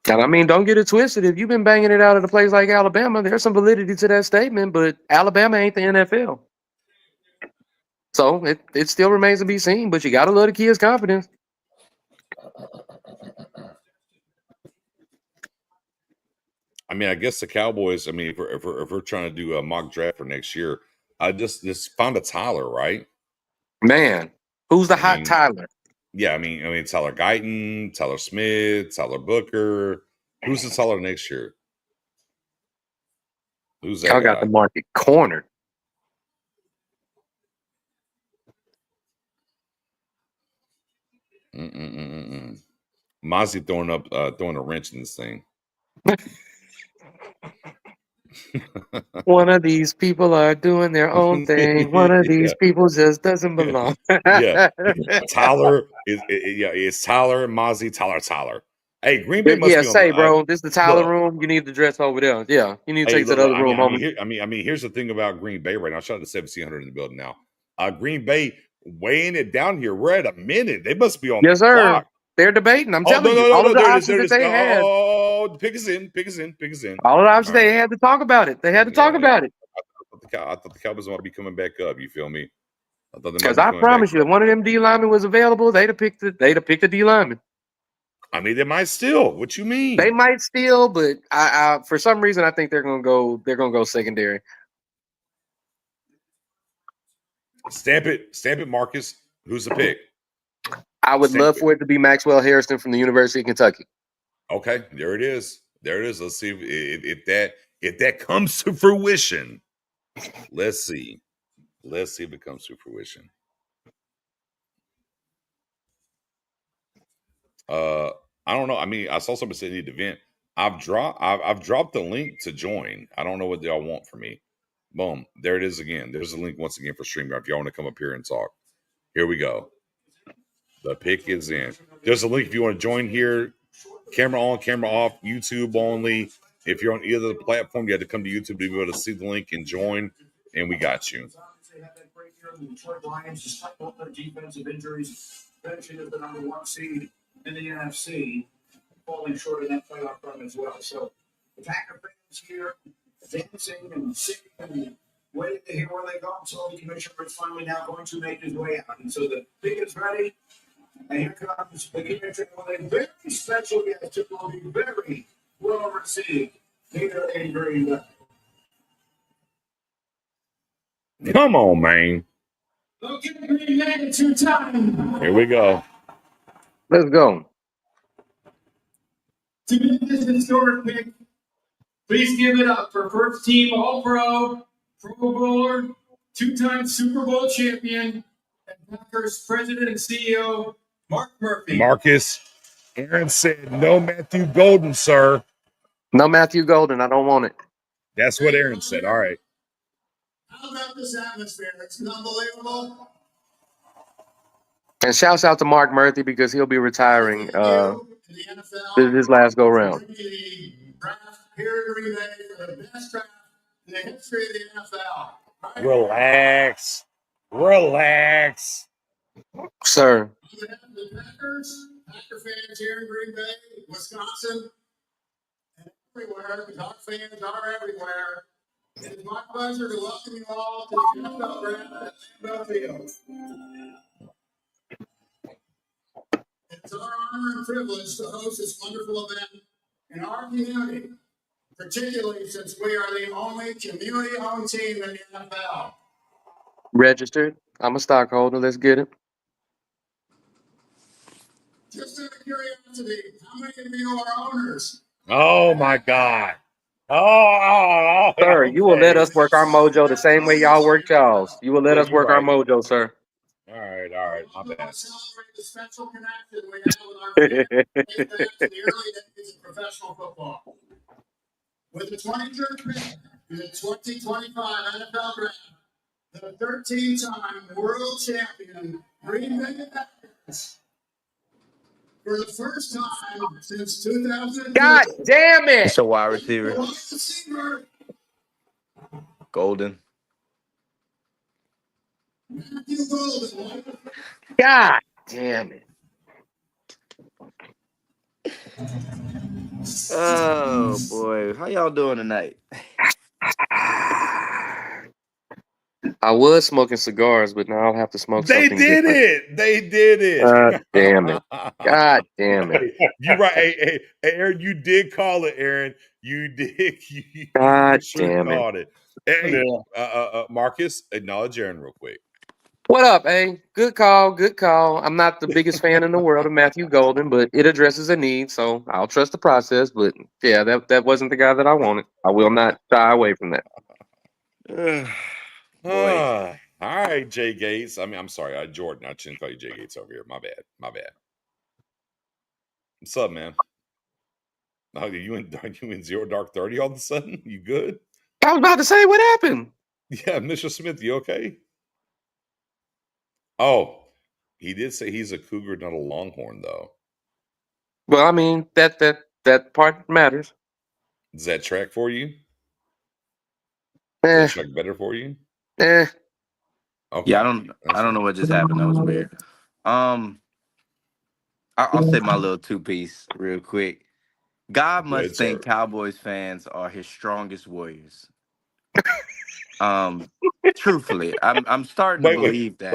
Speaker 3: And I mean, don't get it twisted. If you've been banging it out at a place like Alabama, there's some validity to that statement, but Alabama ain't the NFL. So it still remains to be seen, but you got to love the kid's confidence.
Speaker 1: I mean, I guess the Cowboys, I mean, if we're trying to do a mock draft for next year, I just found a Tyler, right?
Speaker 3: Man, who's the hot Tyler?
Speaker 1: Yeah, I mean, Tyler Guyton, Tyler Smith, Tyler Booker. Who's the Tyler next year? Who's that?
Speaker 3: I got the market cornered.
Speaker 1: Mozzie throwing a wrench in this thing.
Speaker 3: One of these people are doing their own thing. One of these people just doesn't belong.
Speaker 1: Yeah, Tyler it's Tyler, Mozzie, Tyler. Hey, Green Bay must be on.
Speaker 3: Say, bro, this is the Tyler room. You need to dress over there. Yeah, you need to take to the other room.
Speaker 1: I mean, here's the thing about Green Bay right now. Shout out to 1700 in the building now. Green Bay weighing it down here. We're at a minute. They must be on.
Speaker 3: Yes, sir. Clock. They're debating. I'm telling you, all of the options that they had.
Speaker 1: Oh, pick us in.
Speaker 3: All of the options they had to talk about it. They had to talk about it.
Speaker 1: I thought the Cowboys might be coming back up. You feel me?
Speaker 3: Because I promise you, if one of them D linemen was available, they'd have picked the D lineman.
Speaker 1: I mean, they might still. What you mean?
Speaker 3: They might still, but I for some reason I think they're gonna go secondary.
Speaker 1: Stamp it, Marcus. Who's the pick?
Speaker 3: I would love for it to be Maxwell Harrison from the University of Kentucky.
Speaker 1: Okay, there it is. Let's see if that comes to fruition. Let's see if it comes to fruition. I don't know. I mean, I saw somebody say they need to vent. I've dropped the link to join. I don't know what y'all want from me. Boom. There it is again. There's a link once again for StreamYard if y'all want to come up here and talk. Here we go. The pick is in. There's a link if you want to join here. Camera on, camera off, YouTube only. If you're on either platform, you have to come to YouTube to be able to see the link and join. And we got you.
Speaker 10: The Detroit Lions, despite all their defensive injuries, finishing as the number 1 seed in the NFC, falling short of that playoff run as well. So the Packer fans here dancing and singing and waiting to hear where they go. So the commissioner is finally now going to make his way out. And so the pick is ready. And here comes the commissioner with a very special guest who will be very well received here in Green Bay.
Speaker 1: Come on, man.
Speaker 6: Okay, Green Bay, it's your time.
Speaker 1: Here we go.
Speaker 3: Let's go.
Speaker 6: To make this historic pick, please give it up for first team All-Pro, Pro Bowler, two-time Super Bowl champion, and Packers president and CEO, Mark Murphy.
Speaker 1: Marcus, Aaron said no Matthew Golden, sir.
Speaker 3: No Matthew Golden. I don't want it.
Speaker 1: That's what Aaron said. All right.
Speaker 2: How about this atmosphere? It's unbelievable.
Speaker 3: And shouts out to Mark Murphy because he'll be retiring this last go round.
Speaker 2: The draft here in Green Bay for the best draft in the history of the NFL. Right?
Speaker 1: Relax. Relax.
Speaker 3: Sir.
Speaker 2: On behalf of the Packer fans here in Green Bay, Wisconsin, and everywhere, because our fans are everywhere. It is my pleasure to welcome you all to the NFL draft at Lambeau Field. It's our honor and privilege to host this wonderful event in our community, particularly since we are the only community-owned team in the NFL.
Speaker 3: Registered. I'm a stockholder. Let's get it.
Speaker 2: Just out of curiosity, how many of you are owners?
Speaker 1: Oh, my God. Oh,
Speaker 3: sir, you will let us work our mojo the same way y'all work y'all's. You will let us work our mojo, sir.
Speaker 1: All right. My bad.
Speaker 2: Celebrate the special connection we have with our fans back to the early days of professional football. With the 23rd pick in the 2025 NFL Draft, the 13-time world champion Green Bay Packers, for the first time since 2002.
Speaker 3: God damn it!
Speaker 13: It's a wide receiver. Golden.
Speaker 2: Matthew Golden.
Speaker 3: God damn it.
Speaker 13: Oh boy, how y'all doing tonight?
Speaker 3: I was smoking cigars, but now I'll have to smoke something different.
Speaker 1: They did it.
Speaker 3: God damn it. God damn it.
Speaker 1: You're right. Hey, Aaron, you did call it, Aaron. You did. You
Speaker 3: God
Speaker 1: sure
Speaker 3: damn
Speaker 1: called
Speaker 3: it.
Speaker 1: Hey, Marcus, acknowledge Aaron real quick.
Speaker 3: What up, eh? Good call, good call. I'm not the biggest fan in the world of Matthew Golden, but it addresses a need, so I'll trust the process. But yeah, that wasn't the guy that I wanted. I will not shy away from that.
Speaker 1: All right, Jay Gates. I mean, I'm sorry, Jordan. I shouldn't call you Jay Gates over here. My bad. What's up, man? Oh, you in 0 Dark 30 all of a sudden? You good?
Speaker 3: I was about to say, what happened?
Speaker 1: Yeah, Mr. Smith, you okay? Oh, he did say he's a Cougar, not a Longhorn, though.
Speaker 3: Well, I mean, that part matters.
Speaker 1: Does that track for you?
Speaker 3: Does
Speaker 1: that track better for you?
Speaker 13: Okay. Yeah, I
Speaker 1: That's
Speaker 13: don't know what just happened. That was weird. I'll say my little two-piece real quick. God must think Cowboys fans are his strongest warriors. Truthfully, I'm starting to believe that.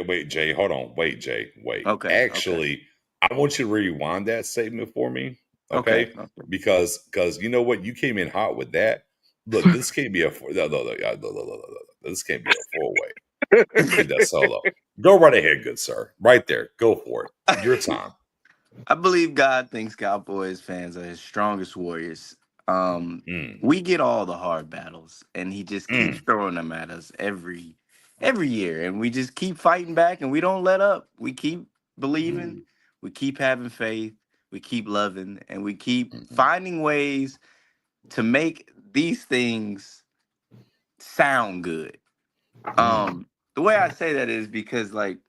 Speaker 1: Wait, Jay. Hold on. Wait, Jay. Wait.
Speaker 13: Okay.
Speaker 1: Actually, I want you to rewind that statement for me. Okay. Because you know what? You came in hot with that. Look, this can't be a this can't be a four-way. Keep that solo. Go right ahead, good sir. Right there. Go for it. Your time.
Speaker 13: I believe God thinks Cowboys fans are his strongest warriors. We get all the hard battles, and he just keeps throwing them at us every year, and we just keep fighting back, and we don't let up. We keep believing, we keep having faith, we keep loving, and we keep finding ways to make these things sound good. The way I say that is because, like,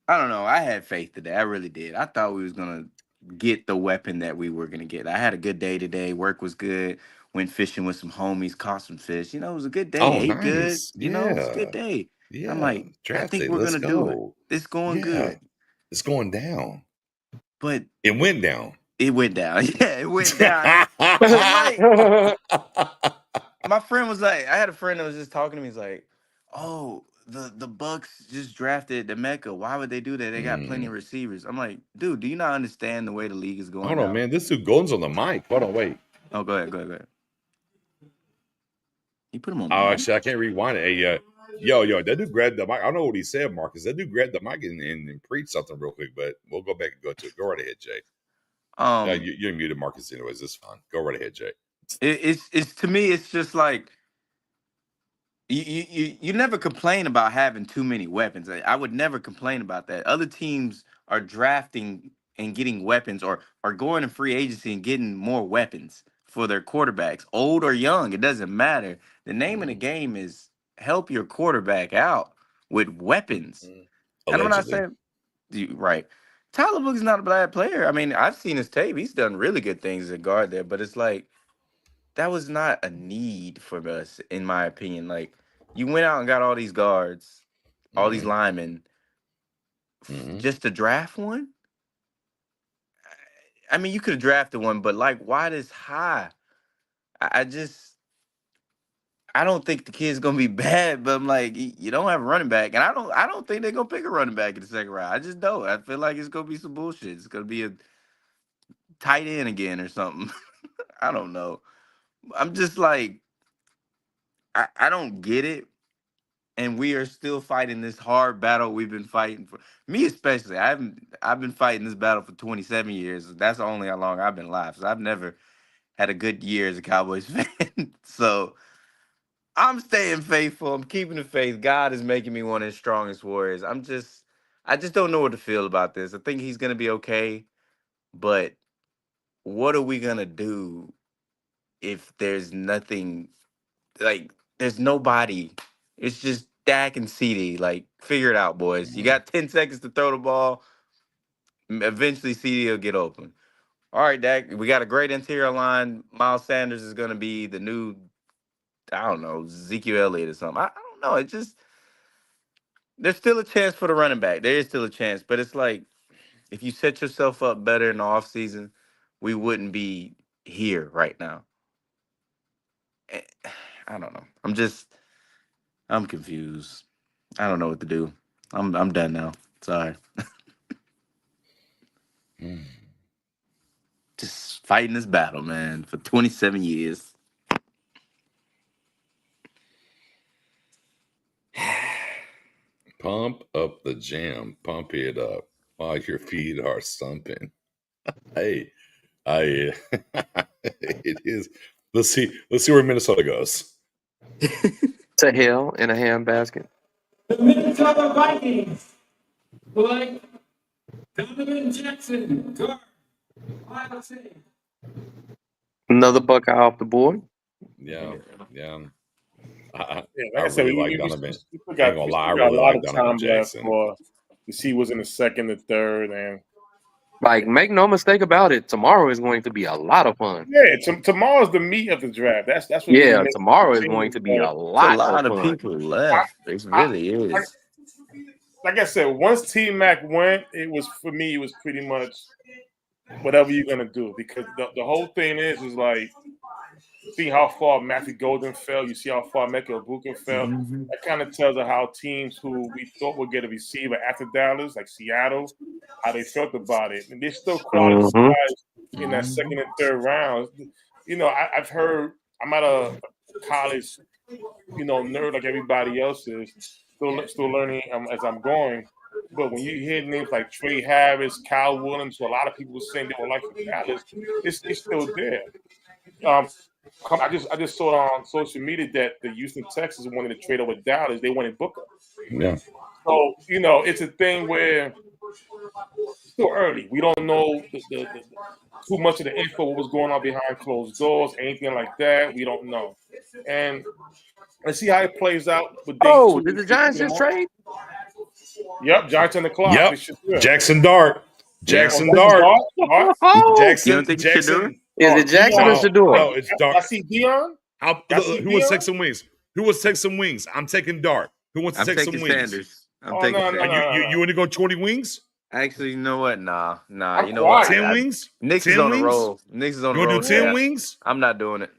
Speaker 13: I don't know, I had faith today. I really did. I thought we was gonna get the weapon that we were gonna get. I had a good day today. Work was good. Went fishing with some homies, caught some fish. It was a good day. Ate good. It was a good day.
Speaker 1: Yeah.
Speaker 13: I'm like, I think we're gonna do it. It's going good.
Speaker 1: It's going down.
Speaker 13: But
Speaker 1: it went down.
Speaker 13: It went down. Yeah, it went down. I'm like, my friend was like, I had a friend that was just talking to me. He's like, oh, the Bucks just drafted the Mecca. Why would they do that? They got plenty of receivers. I'm like, dude, do you not understand the way the league is going?
Speaker 1: Hold on, man. This dude Golden's on the mic. Hold on, wait.
Speaker 13: Oh, go ahead. He put him on.
Speaker 1: Oh, actually, I can't rewind it. Hey, yo, that dude grabbed the mic. I don't know what he said, Marcus. That dude grabbed the mic and preached something real quick, but we'll go back and go to it. Go right ahead, Jay. You're muted, Marcus. Anyways, it's fine. Go right ahead, Jay.
Speaker 13: It's to me, it's just like you never complain about having too many weapons. I would never complain about that. Other teams are drafting and getting weapons, or are going to free agency and getting more weapons for their quarterbacks, old or young. It doesn't matter. The name of the game is help your quarterback out with weapons. And I'm not saying right. Tyler Boogie's not a bad player. I mean, I've seen his tape. He's done really good things at guard there, but it's like that was not a need for us, in my opinion. Like, you went out and got all these guards, all these linemen, just to draft one. I mean, you could have drafted one, but like, why this high? I don't think the kid's gonna be bad, but I'm like, you don't have a running back, and I don't think they're gonna pick a running back in the second round. I just don't. I feel like it's gonna be some bullshit. It's gonna be a tight end again or something. I don't know. I'm just like, I don't get it. And we are still fighting this hard battle we've been fighting for. Me especially, I've been fighting this battle for 27 years. That's only how long I've been alive. So I've never had a good year as a Cowboys fan. So I'm staying faithful. I'm keeping the faith. God is making me one of his strongest warriors. I just don't know what to feel about this. I think he's gonna be okay, but what are we gonna do if there's nothing? Like, there's nobody. It's just Dak and CD. Like, figure it out, boys. You got 10 seconds to throw the ball. Eventually, CD will get open. All right, Dak, we got a great interior line. Miles Sanders is going to be the new, I don't know, Ezekiel Elliott or something. I don't know. It just, there's still a chance for the running back. There is still a chance. But it's like, if you set yourself up better in the offseason, we wouldn't be here right now. I don't know. I'm confused. I don't know what to do. I'm done now. Sorry. Just fighting this battle, man, for 27 years.
Speaker 1: Pump up the jam. Pump it up while your feet are thumping. Hey, it is. Let's see where Minnesota goes.
Speaker 3: To hell in a handbasket.
Speaker 6: The Minnesota Vikings select Donovan Jackson, guard, Iowa State.
Speaker 3: Another Buckeye off the board.
Speaker 1: Yeah.
Speaker 4: Like
Speaker 1: I
Speaker 4: I said,
Speaker 1: really like Donovan. I ain't gonna lie, I really like Donovan Jackson.
Speaker 4: To see what's in the second, the third, and
Speaker 3: like, make no mistake about it. Tomorrow is going to be a lot of fun.
Speaker 4: Yeah, tomorrow's the meat of the draft. That's what.
Speaker 3: Yeah, tomorrow is going to be a lot of fun.
Speaker 13: People left. It really is.
Speaker 4: Like I said, once T-Mac went, it was pretty much whatever you're gonna do, because the whole thing is like, see how far Matthew Golden fell. You see how far Emeka Egbuka fell. That kind of tells us how teams who we thought would get a receiver after Dallas, like Seattle, how they felt about it. And they still crowded guys in that second and third round. You know, I've heard, I'm at a college, nerd like everybody else is, still learning as I'm going. But when you hear names like Trey Harris, Kyle Williams, who a lot of people were saying they were like for Dallas, it's still there. I just saw on social media that the Houston Texans wanted to trade over Dallas. They wanted Booker.
Speaker 1: Yeah.
Speaker 4: So, it's a thing where it's still early. We don't know the too much of the info, what was going on behind closed doors, anything like that. We don't know. And let's see how it plays out.
Speaker 3: Did the Giants just trade?
Speaker 4: Yep, Giants on the clock.
Speaker 1: Yep. Jackson Dart. Jackson Dart. Jackson.
Speaker 3: Is it Jackson or Shador?
Speaker 1: No, it's Dart.
Speaker 4: I see Dion.
Speaker 1: Who wants to take some wings? Who wants to take some wings? I'm taking Dart. Who wants to take some wings?
Speaker 13: Sanders. I'm taking Sanders.
Speaker 1: You want to go 20 wings?
Speaker 13: Actually, you know what? Nah. You know
Speaker 1: what?
Speaker 13: what?
Speaker 1: 10 wings?
Speaker 13: Nix is on the roll. Nix is on the roll.
Speaker 1: You want to do 10 wings?
Speaker 13: I'm not doing it.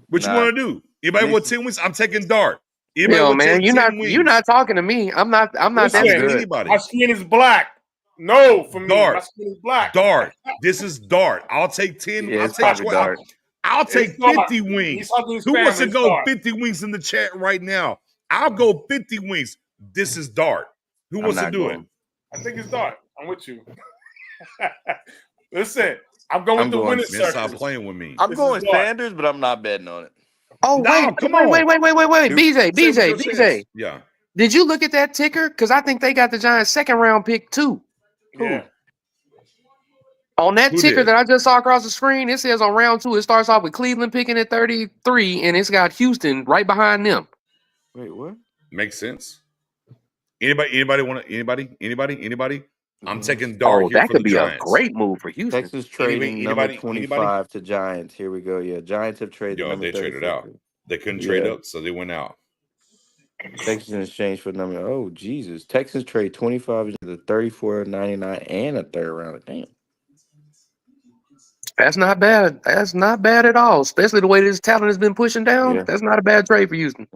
Speaker 1: What you want to do? Anybody want 10 wings? I'm taking Dart.
Speaker 3: Yo, man, you're not talking to me. I'm not that good.
Speaker 1: Anybody.
Speaker 4: My skin is black. No, for me,
Speaker 1: Dart.
Speaker 4: my skin is black.
Speaker 1: Dart. This is Dart. I'll take 10.
Speaker 3: Yeah,
Speaker 1: I'll take 12. I'll take 50 wings. Who wants to go 50 wings in the chat right now? I'll go 50 wings. This is Dart. Who wants to do it?
Speaker 4: I think it's Dart. I'm with you. Listen, I'm going with the winning circle.
Speaker 1: Stop playing with me.
Speaker 13: I'm going Sanders, but I'm not betting on it.
Speaker 3: Oh, wait. BJ.
Speaker 1: Yeah.
Speaker 3: Did you look at that ticker? Because I think they got the Giants' second-round pick, too.
Speaker 4: Yeah.
Speaker 3: On that ticker that I just saw across the screen, it says on round 2, it starts off with Cleveland picking at 33, and it's got Houston right behind them.
Speaker 13: Wait, what?
Speaker 1: Makes sense. Anybody want to? Anybody? I'm taking Dart here
Speaker 3: that
Speaker 1: for
Speaker 3: could
Speaker 1: the
Speaker 3: be
Speaker 1: Giants.
Speaker 3: a great move for Houston.
Speaker 13: Texas trading number 25 to Giants. Here we go. Yeah, Giants have traded.
Speaker 1: They traded out. They couldn't trade up, so they went out.
Speaker 13: Texas in exchange for number. Oh Jesus! Texans trade 25 to 34.99 and a third round. Damn.
Speaker 3: That's not bad. That's not bad at all, especially the way this talent has been pushing down.
Speaker 13: Yeah.
Speaker 3: That's not a bad trade for Houston.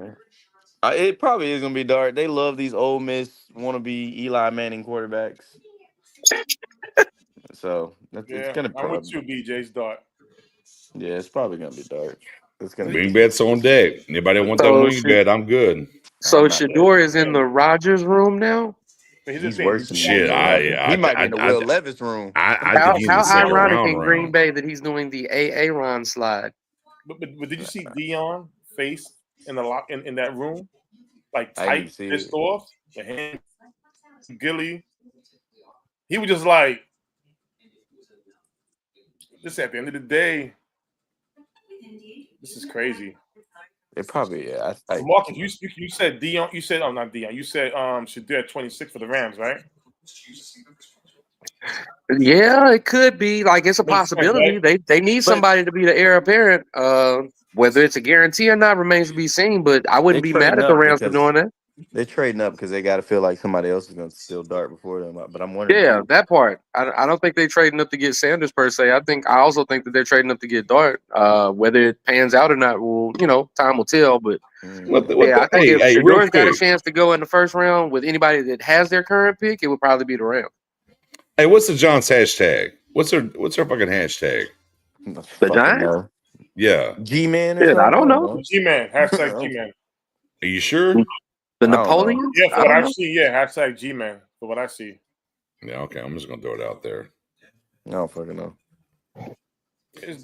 Speaker 13: It probably is going to be Dart. They love these Ole Miss wannabe Eli Manning quarterbacks. So it's going to
Speaker 4: I'm with you, BJ's Dart.
Speaker 13: Yeah, it's probably going to be Dart. It's going to
Speaker 1: wing bets on deck. Anybody want that wing bet? I'm good.
Speaker 3: So Shador is in the Rodgers room now?
Speaker 13: He's worse than
Speaker 1: shit.
Speaker 13: He might be in the Will Levis room.
Speaker 1: I think he's in the second
Speaker 3: ironic
Speaker 1: round
Speaker 3: in Green Bay that he's doing the Aaron slide.
Speaker 4: But did you see Dion face in that room, like tight, pissed off, the hand, Gilly? He was just like, "This at the end of the day, this is crazy."
Speaker 13: It probably
Speaker 4: Marcus, you said Dion. You said not Dion. You said Shador at 26 for the Rams, right?
Speaker 3: Yeah, it could be. Like it's a possibility. They need somebody to be the heir apparent. Whether it's a guarantee or not remains to be seen. But I wouldn't be mad at the Rams for doing that.
Speaker 13: They're trading up because they got to feel like somebody else is going to steal Dart before them. But I'm wondering.
Speaker 3: Yeah, that part. I don't think they're trading up to get Sanders per se. I also think that they're trading up to get Dart. Whether it pans out or not, time will tell. But I think if Shador's got a chance to go in the first round with anybody that has their current pick, it would probably be the Rams.
Speaker 1: Hey, what's the Giants hashtag? What's their fucking hashtag?
Speaker 3: The Giants?
Speaker 1: Yeah.
Speaker 13: G-Man?
Speaker 3: I don't know.
Speaker 4: G-Man. Hashtag G-Man.
Speaker 1: Are you sure?
Speaker 3: The Napoleon?
Speaker 4: Yeah, for what I see, hashtag G-Man. For what I see.
Speaker 1: Yeah, okay. I'm just going to throw it out there.
Speaker 13: I don't fucking know.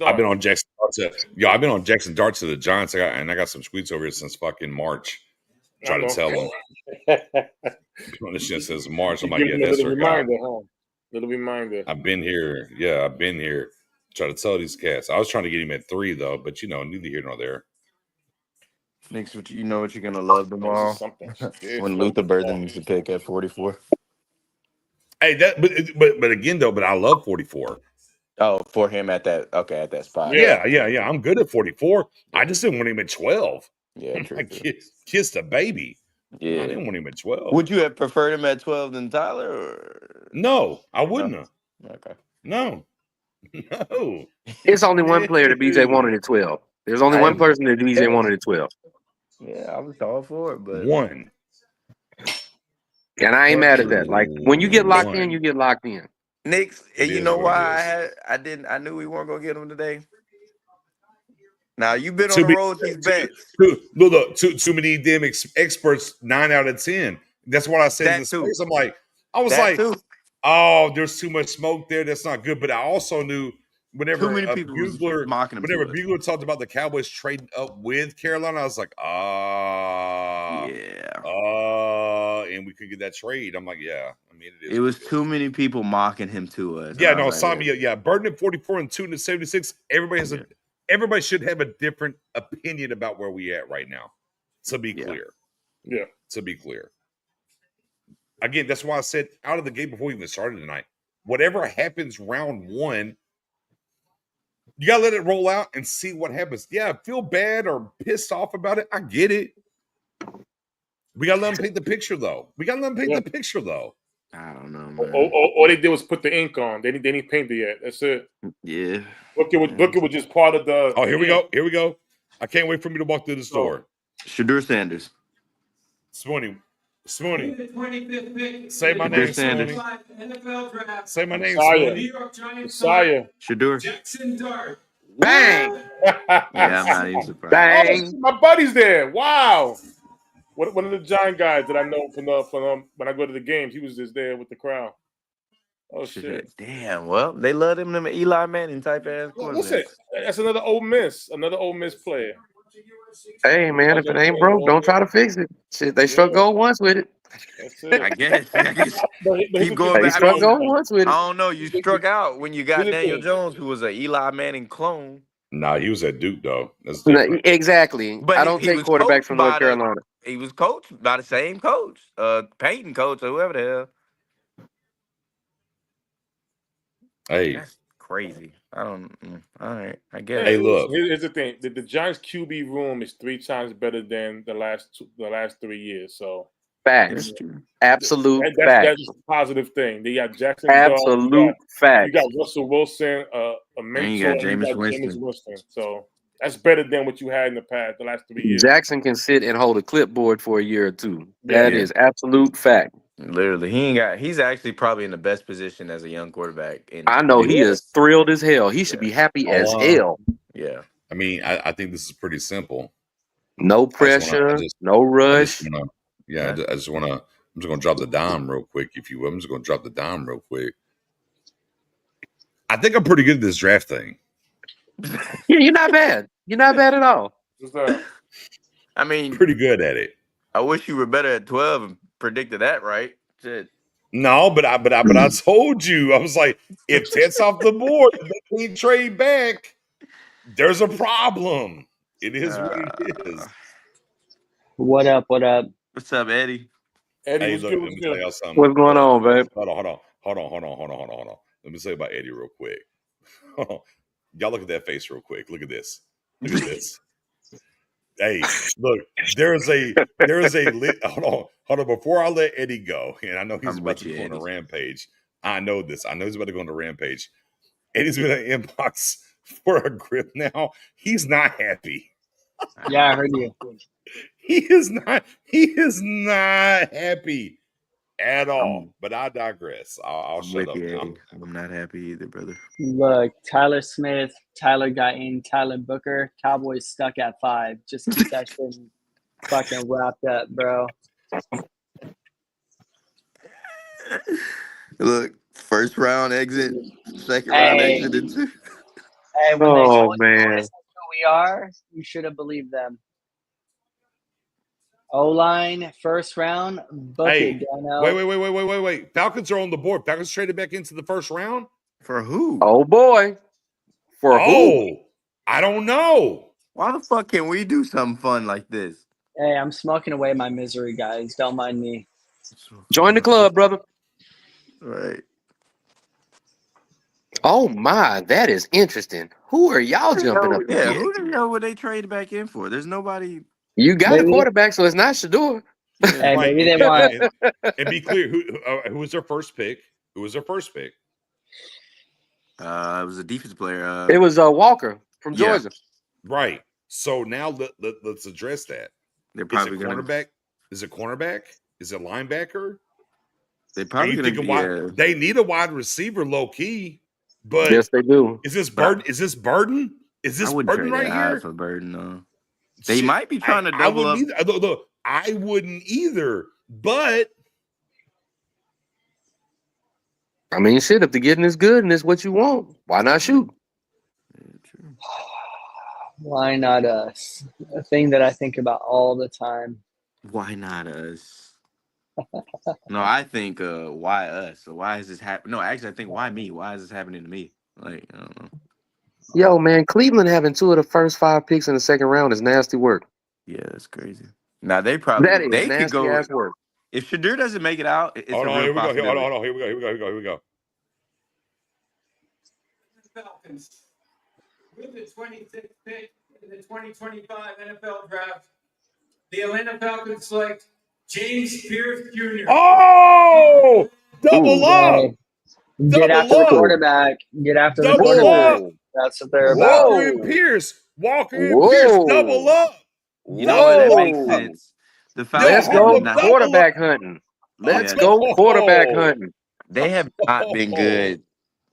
Speaker 1: I've been on Jackson Darts. I've been on Jackson Darts to the Giants. I got some tweets over here since fucking March. Try to tell them. This shit says March. I'm like, yeah, that's their guy.
Speaker 4: Little reminder.
Speaker 1: I've been here. Yeah, I've been here. Try to tell these cats. I was trying to get him at 3 though, but neither here nor there.
Speaker 13: Nix, what you're gonna love tomorrow when Luther Burden needs to pick at 44.
Speaker 1: Hey, but again though, but I love 44.
Speaker 13: Oh, for him at that spot.
Speaker 1: Yeah. I'm good at 44. I just didn't want him at 12.
Speaker 13: Yeah, true.
Speaker 1: Kissed a baby.
Speaker 13: Yeah,
Speaker 1: I didn't want him at 12.
Speaker 13: Would you have preferred him at 12 than Tyler? Or?
Speaker 1: No, I wouldn't have.
Speaker 13: Okay.
Speaker 1: No.
Speaker 3: It's only one player that BJ wanted at 12. There's only one person that BJ wanted at 12.
Speaker 13: Yeah, I was all for it, but
Speaker 1: one.
Speaker 3: And I ain't mad at that. Like when you get locked in, you get locked in.
Speaker 13: Nix, and you know why I knew we weren't gonna get him today. Now you've been on the road with these bets.
Speaker 1: Look, too many damn experts. 9 out of 10. That's what I said in the space. I was like, oh, there's too much smoke there. That's not good. But I also knew whenever Bugler talked about the Cowboys trading up with Carolina, I was like, and we could get that trade. I'm like, yeah. I mean,
Speaker 13: it was too many people mocking him to us.
Speaker 1: Yeah, no, Burden at 44 and 2 to 76. Everybody should have a different opinion about where we at right now. To be clear.
Speaker 4: Yeah.
Speaker 1: To be clear. Again, that's why I said out of the gate before we even started tonight, whatever happens round 1, you got to let it roll out and see what happens. Yeah, feel bad or pissed off about it. I get it. We got to let them paint the picture, though.
Speaker 13: I don't know, man.
Speaker 4: All they did was put the ink on. They didn't paint it yet. That's it.
Speaker 13: Yeah.
Speaker 4: Look, it was just part of the...
Speaker 1: Oh, here we go. I can't wait for me to walk through the store.
Speaker 13: Shador Sanders.
Speaker 1: Spoony. Say my name, Spoony. Say my name,
Speaker 4: Spoony.
Speaker 1: Shador.
Speaker 4: Jackson Dart.
Speaker 3: Bang!
Speaker 13: Yeah, I'm not even surprised.
Speaker 3: Bang!
Speaker 4: Oh, my buddy's there. Wow. One of the Giant guys that I know from when I go to the games, he was just there with the crowd. Oh shit!
Speaker 13: Damn. Well, they love them Eli Manning type ass
Speaker 4: Listen,
Speaker 13: quarterbacks.
Speaker 4: that's another Ole Miss player.
Speaker 3: Hey man, if it ain't broke, don't try to fix it. Shit, they struck gold once with it.
Speaker 4: That's it.
Speaker 13: I guess. Keep going
Speaker 3: They
Speaker 13: back. I
Speaker 3: struck
Speaker 13: mean,
Speaker 3: gold once with it.
Speaker 13: I don't know. You struck out when you got Daniel Jones, who was an Eli Manning clone.
Speaker 1: Nah, he was at Duke though. That's
Speaker 3: No,
Speaker 1: different.
Speaker 3: exactly.
Speaker 13: But
Speaker 3: I don't take
Speaker 13: was
Speaker 3: quarterbacks
Speaker 13: coached
Speaker 3: from North
Speaker 13: by
Speaker 3: Carolina.
Speaker 13: He was coached by the same coach, Peyton coach or whoever the hell.
Speaker 1: Hey,
Speaker 13: that's crazy. I don't. All right, I guess.
Speaker 1: Hey, look.
Speaker 4: Here's the thing: the Giants QB room is 3 times better than the last 3 years. So
Speaker 3: facts, absolute facts.
Speaker 4: That's a positive thing. They got Jackson.
Speaker 3: Absolute facts.
Speaker 4: You got Russell Wilson, a mentor,
Speaker 13: and you got Jameis Winston.
Speaker 4: So that's better than what you had in the past, the last 3 years.
Speaker 3: Jackson can sit and hold a clipboard for a year or two. That is absolute fact.
Speaker 13: Literally, he's actually probably in the best position as a young quarterback.
Speaker 3: I know he is thrilled as hell. He should be happy as hell.
Speaker 13: Yeah.
Speaker 1: I mean, I think this is pretty simple.
Speaker 3: No pressure, no rush.
Speaker 1: I'm just gonna drop the dime real quick, if you will. I'm just gonna drop the dime real quick. I think I'm pretty good at this draft thing.
Speaker 3: Yeah, you're not bad. You're not bad at all.
Speaker 13: I mean,
Speaker 1: pretty good at it.
Speaker 13: I wish you were better at 12 and predicted that right. Shit.
Speaker 1: No, but I told you. I was like, if Ted's off the board, they can't trade back. There's a problem. It is what it is.
Speaker 14: What up? What up?
Speaker 13: What's up, Eddie?
Speaker 4: Eddie,
Speaker 1: hey, look, let me tell y'all something.
Speaker 3: What's going on, babe?
Speaker 1: Hold on. Let me say about Eddie real quick. Y'all look at that face real quick. Look at this. Look at this. Hey, look, there's a hold on. Before I let Eddie go, and I know he's about to go on a rampage. I know this. I know he's about to go on a rampage. Eddie's been an inbox for a grip now. He's not happy.
Speaker 14: Yeah, I heard you.
Speaker 1: He is not happy at all. But I digress. I'll shut up now.
Speaker 13: I'm not happy either, brother.
Speaker 14: Look, Tyler Smith, Tyler Guyton, Tyler Booker, Cowboys stuck at 5. Just keep that shit fucking wrapped up, bro.
Speaker 13: Look, first round exit, second round exit into.
Speaker 14: Hey, when they told us who we are, you should have believed them. O-line, first round, book it, Dano.
Speaker 1: Wait. Falcons are on the board. Falcons traded back into the first round?
Speaker 13: For who?
Speaker 3: Oh, boy. For who?
Speaker 1: I don't know.
Speaker 13: Why the fuck can we do something fun like this?
Speaker 14: Hey, I'm smoking away my misery, guys. Don't mind me.
Speaker 3: Join the club, brother.
Speaker 13: Right.
Speaker 3: Oh, my. That is interesting. Who are y'all jumping up
Speaker 13: Yeah,
Speaker 3: against?
Speaker 13: who the hell would they trade back in for? There's nobody.
Speaker 3: You got a quarterback, so it's not Shador.
Speaker 14: Hey, maybe they want.
Speaker 1: And be clear, who was their first pick? Who was their first pick?
Speaker 13: It was a defensive player.
Speaker 3: It was Walker from Georgia.
Speaker 1: Right. So now let's address that.
Speaker 13: They're probably
Speaker 1: cornerback. Is it cornerback? Is it linebacker?
Speaker 13: They probably
Speaker 1: they need a wide receiver, low key. But
Speaker 3: yes, they do.
Speaker 1: Is this Burden? Is this Burden? Is this Burden right here?
Speaker 13: For Burden, no. They might be trying to double up.
Speaker 1: Look, I wouldn't either. But
Speaker 3: I mean, shit. If the getting is good and it's what you want, why not shoot?
Speaker 14: Why not us? A thing that I think about all the time.
Speaker 13: Why not us? No, I think why us? So why is this happening? No, actually, I think why me? Why is this happening to me? Like, I don't know.
Speaker 3: Yo, man, Cleveland having 2 of the first 5 picks in the second round is nasty work.
Speaker 13: Yeah, that's crazy. Now they probably they could go.
Speaker 3: Ass work.
Speaker 13: If Shador doesn't make it out, it's
Speaker 1: hold
Speaker 13: a
Speaker 1: on,
Speaker 13: real
Speaker 1: here we
Speaker 13: possibility.
Speaker 1: go. Here we go.
Speaker 6: Falcons with the 26th pick in the 2025 NFL Draft, the Atlanta Falcons select James Pierce Jr.
Speaker 1: Oh, double up!
Speaker 14: Get after the quarterback. Get after the quarterback. That's what they're about.
Speaker 1: Walker and Pierce, double up.
Speaker 13: You know what? That makes sense. The Falcons
Speaker 3: Let's go quarterback hunting. Let's go quarterback hunting.
Speaker 13: They have not been good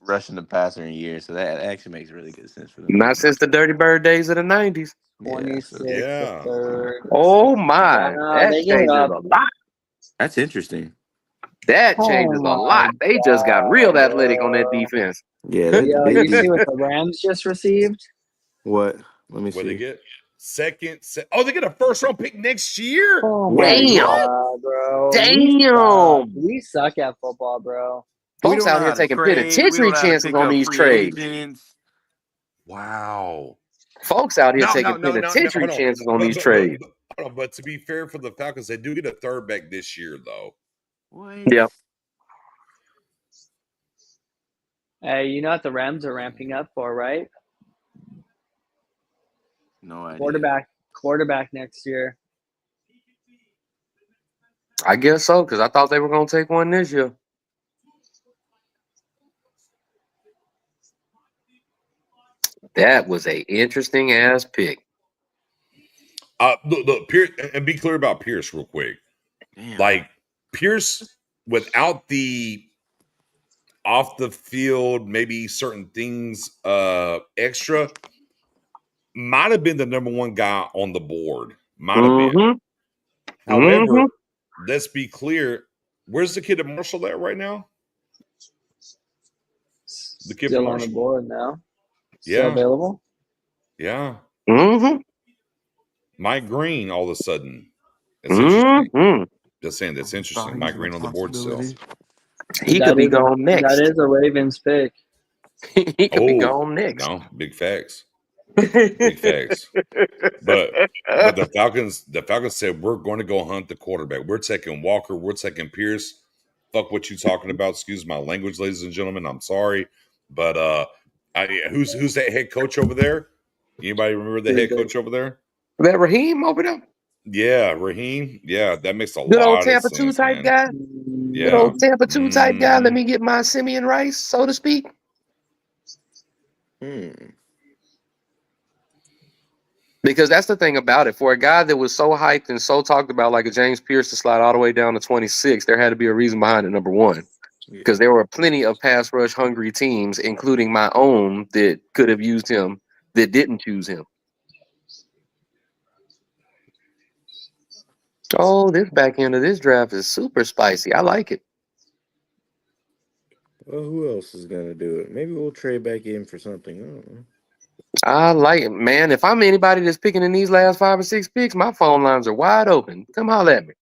Speaker 13: rushing the passer in years, so that actually makes really good sense for them.
Speaker 3: Not since the Dirty Bird days of the 90s.
Speaker 14: 26
Speaker 1: Yeah.
Speaker 14: the third.
Speaker 3: Oh my,
Speaker 14: Wow,
Speaker 3: that
Speaker 14: they gave
Speaker 3: changes
Speaker 14: up.
Speaker 3: a lot.
Speaker 13: That's interesting.
Speaker 3: That
Speaker 14: Oh
Speaker 3: changes a
Speaker 14: my
Speaker 3: lot. They just got real athletic on that
Speaker 14: bro.
Speaker 3: defense.
Speaker 13: Yeah,
Speaker 14: Yo,
Speaker 13: they
Speaker 14: you
Speaker 13: do.
Speaker 14: see what the Rams just received?
Speaker 13: What? Let me
Speaker 1: What they
Speaker 13: see.
Speaker 1: get? Oh, they get a first round pick next year.
Speaker 14: Oh my
Speaker 3: Damn.
Speaker 14: god, bro.
Speaker 3: Damn.
Speaker 14: We suck at football, bro.
Speaker 13: We
Speaker 3: Folks
Speaker 13: don't
Speaker 3: out
Speaker 13: know
Speaker 3: here
Speaker 13: how to
Speaker 3: taking
Speaker 13: trade. We
Speaker 3: penitentiary
Speaker 13: don't know how to
Speaker 3: chances
Speaker 13: pick
Speaker 3: on
Speaker 13: up
Speaker 3: these
Speaker 13: free
Speaker 3: trades.
Speaker 13: agents.
Speaker 1: Wow.
Speaker 3: Folks out here
Speaker 1: No,
Speaker 3: taking penitentiary
Speaker 1: hold on.
Speaker 3: chances on these trades.
Speaker 1: But to be fair for the Falcons, they do get a third back this year, though.
Speaker 13: What?
Speaker 3: Yeah.
Speaker 14: Hey, you know what the Rams are ramping up for, right?
Speaker 13: No idea.
Speaker 14: Quarterback next year.
Speaker 3: I guess so, because I thought they were going to take one this year. That was a interesting ass pick.
Speaker 1: Look, Pierce, and be clear about Pierce real quick.
Speaker 13: Damn.
Speaker 1: Like Pierce, without the off the field, maybe certain things extra, might have been the number one guy on the board. Might have been. However, let's be clear. Where's the kid at Marshall at right now? The kid
Speaker 14: Still
Speaker 1: from
Speaker 14: on the
Speaker 1: Marshall.
Speaker 14: board now.
Speaker 1: Yeah.
Speaker 14: Still available?
Speaker 1: Yeah.
Speaker 3: Mm-hmm.
Speaker 1: Mike Green all of a sudden. That's interesting.
Speaker 3: Mm-hmm.
Speaker 1: Just saying that's interesting. Mike Green on the board still.
Speaker 3: He could be gone next.
Speaker 14: That is a Ravens pick.
Speaker 3: He could be gone next.
Speaker 1: No, big facts. Big facts. But the Falcons said we're going to go hunt the quarterback. We're taking Walker. We're taking Pierce. Fuck what you talking about. Excuse my language, ladies and gentlemen. I'm sorry, but who's that head coach over there? Anybody remember the head coach over there?
Speaker 3: That Raheem over there?
Speaker 1: Yeah, Raheem. Yeah, that makes a
Speaker 3: Good old
Speaker 1: lot
Speaker 3: Tampa
Speaker 1: of
Speaker 3: 2
Speaker 1: sense,
Speaker 3: type
Speaker 1: man.
Speaker 3: guy.
Speaker 1: Yeah.
Speaker 3: Good old Tampa 2 type guy. Let me get my Simeon Rice, so to speak. Because that's the thing about it. For a guy that was so hyped and so talked about like a James Pierce to slide all the way down to 26, there had to be a reason behind it, number one. Because there were plenty of pass rush hungry teams, including my own, that could have used him, that didn't choose him. Oh, this back end of this draft is super spicy. I like it.
Speaker 13: Well, who else is gonna do it? Maybe we'll trade back in for something. I don't know.
Speaker 3: I like it, man. If I'm anybody that's picking in these last 5 or 6 picks, my phone lines are wide open. Come holler at me.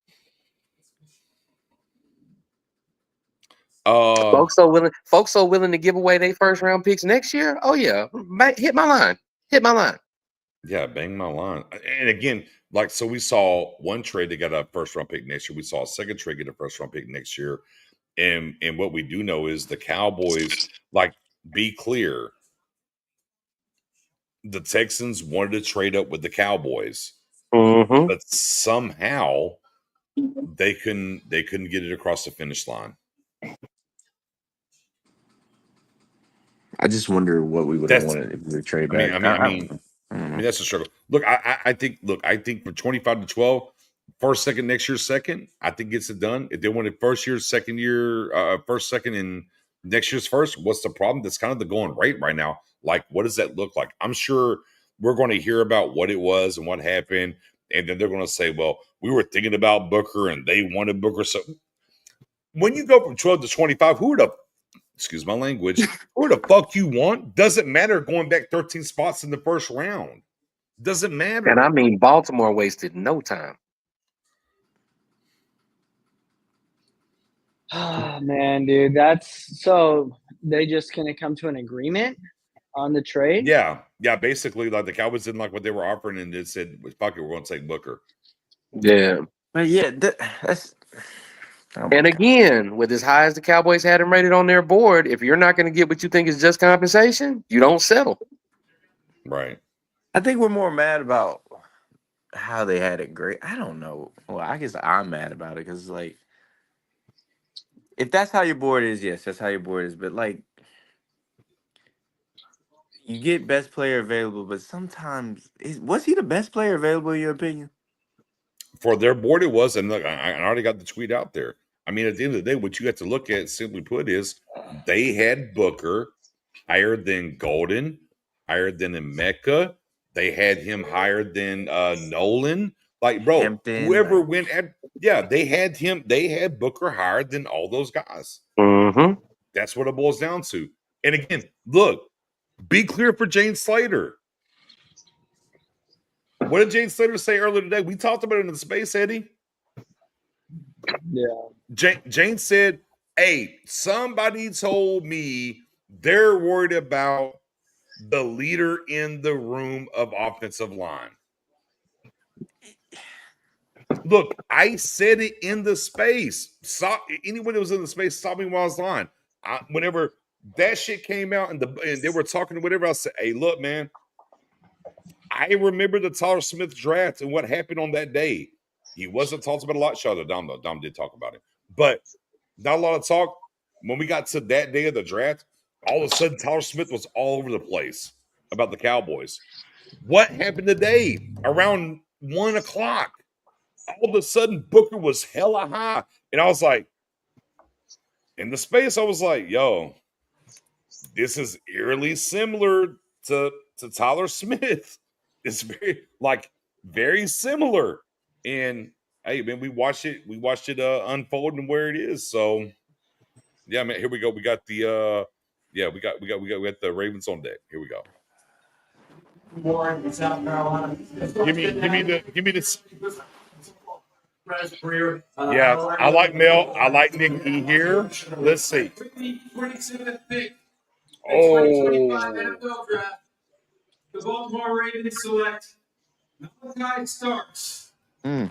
Speaker 3: Folks so willing to give away their first round picks next year. Oh yeah, hit my line.
Speaker 1: Yeah, bang my line. And again, like so, we saw one trade that got a first round pick next year. We saw a second trade get a first round pick next year. And what we do know is the Cowboys, like, be clear, the Texans wanted to trade up with the Cowboys, but somehow they couldn't get it across the finish line.
Speaker 13: I just wonder what we would have wanted if we trade back.
Speaker 1: I mean, that's a struggle. Look, I think from 25 to 12, first, second, next year, second, I think gets it done. If they wanted first year, second year, first, second, and next year's first, what's the problem? That's kind of the going rate right now. Like, what does that look like? I'm sure we're going to hear about what it was and what happened. And then they're going to say, well, we were thinking about Booker and they wanted Booker. So when you go from 12 to 25, excuse my language, who the fuck you want? Doesn't matter going back 13 spots in the first round. Doesn't matter.
Speaker 3: And I mean, Baltimore wasted no time.
Speaker 14: Oh man, dude, that's so they just gonna come to an agreement on the trade?
Speaker 1: Yeah. Basically, like the Cowboys didn't like what they were offering, and they said, "Fuck it, we're going to take Booker."
Speaker 3: Yeah,
Speaker 13: but yeah, that's.
Speaker 3: And again, with as high as the Cowboys had him rated on their board, if you're not going to get what you think is just compensation, you don't settle.
Speaker 1: Right.
Speaker 13: I think we're more mad about how they had it great. I don't know. Well, I guess I'm mad about it because, like, if that's how your board is, yes, that's how your board is. But, like, you get best player available, but sometimes was he the best player available in your opinion?
Speaker 1: For their board, it was, and look, I already got the tweet out there. I mean, at the end of the day, what you have to look at, simply put, is they had Booker higher than Golden, higher than Emeka. They had him higher than Nolan. Like, bro,
Speaker 13: Hampton,
Speaker 1: whoever
Speaker 13: like-
Speaker 1: went at, yeah, they had him. They had Booker higher than all those guys.
Speaker 3: Mm-hmm.
Speaker 1: That's what it boils down to. And again, look, be clear for Jane Slater. What did Jane Slater say earlier today? We talked about it in the space, Eddie.
Speaker 14: Yeah.
Speaker 1: Jane said, hey, somebody told me they're worried about the leader in the room of offensive line. Look, I said it in the space. Anyone that was in the space saw me while I was lying. Whenever that shit came out and they were talking to whatever, I said, hey, look, man, I remember the Tyler Smith draft and what happened on that day. He wasn't talked about a lot. Shout out to Dom did talk about it, but not a lot of talk. When we got to that day of the draft, all of a sudden Tyler Smith was all over the place about the Cowboys. What happened today around 1 o'clock? All of a sudden Booker was hella high. And I was like, in the space, I was like, yo, this is eerily similar to Tyler Smith. It's very similar. And hey, man, we watched it unfold and where it is. So yeah, man, here we go. We got the we got the Ravens on deck. Here we go.
Speaker 6: Warren, South Carolina.
Speaker 1: Give me this.
Speaker 6: Career.
Speaker 1: Yeah, I like Mel. I like Nicky here. Let's see.
Speaker 6: 27th pick.
Speaker 1: Oh.
Speaker 6: 2025 NFL draft. The Baltimore Ravens select Malachi Starks.
Speaker 3: Oh,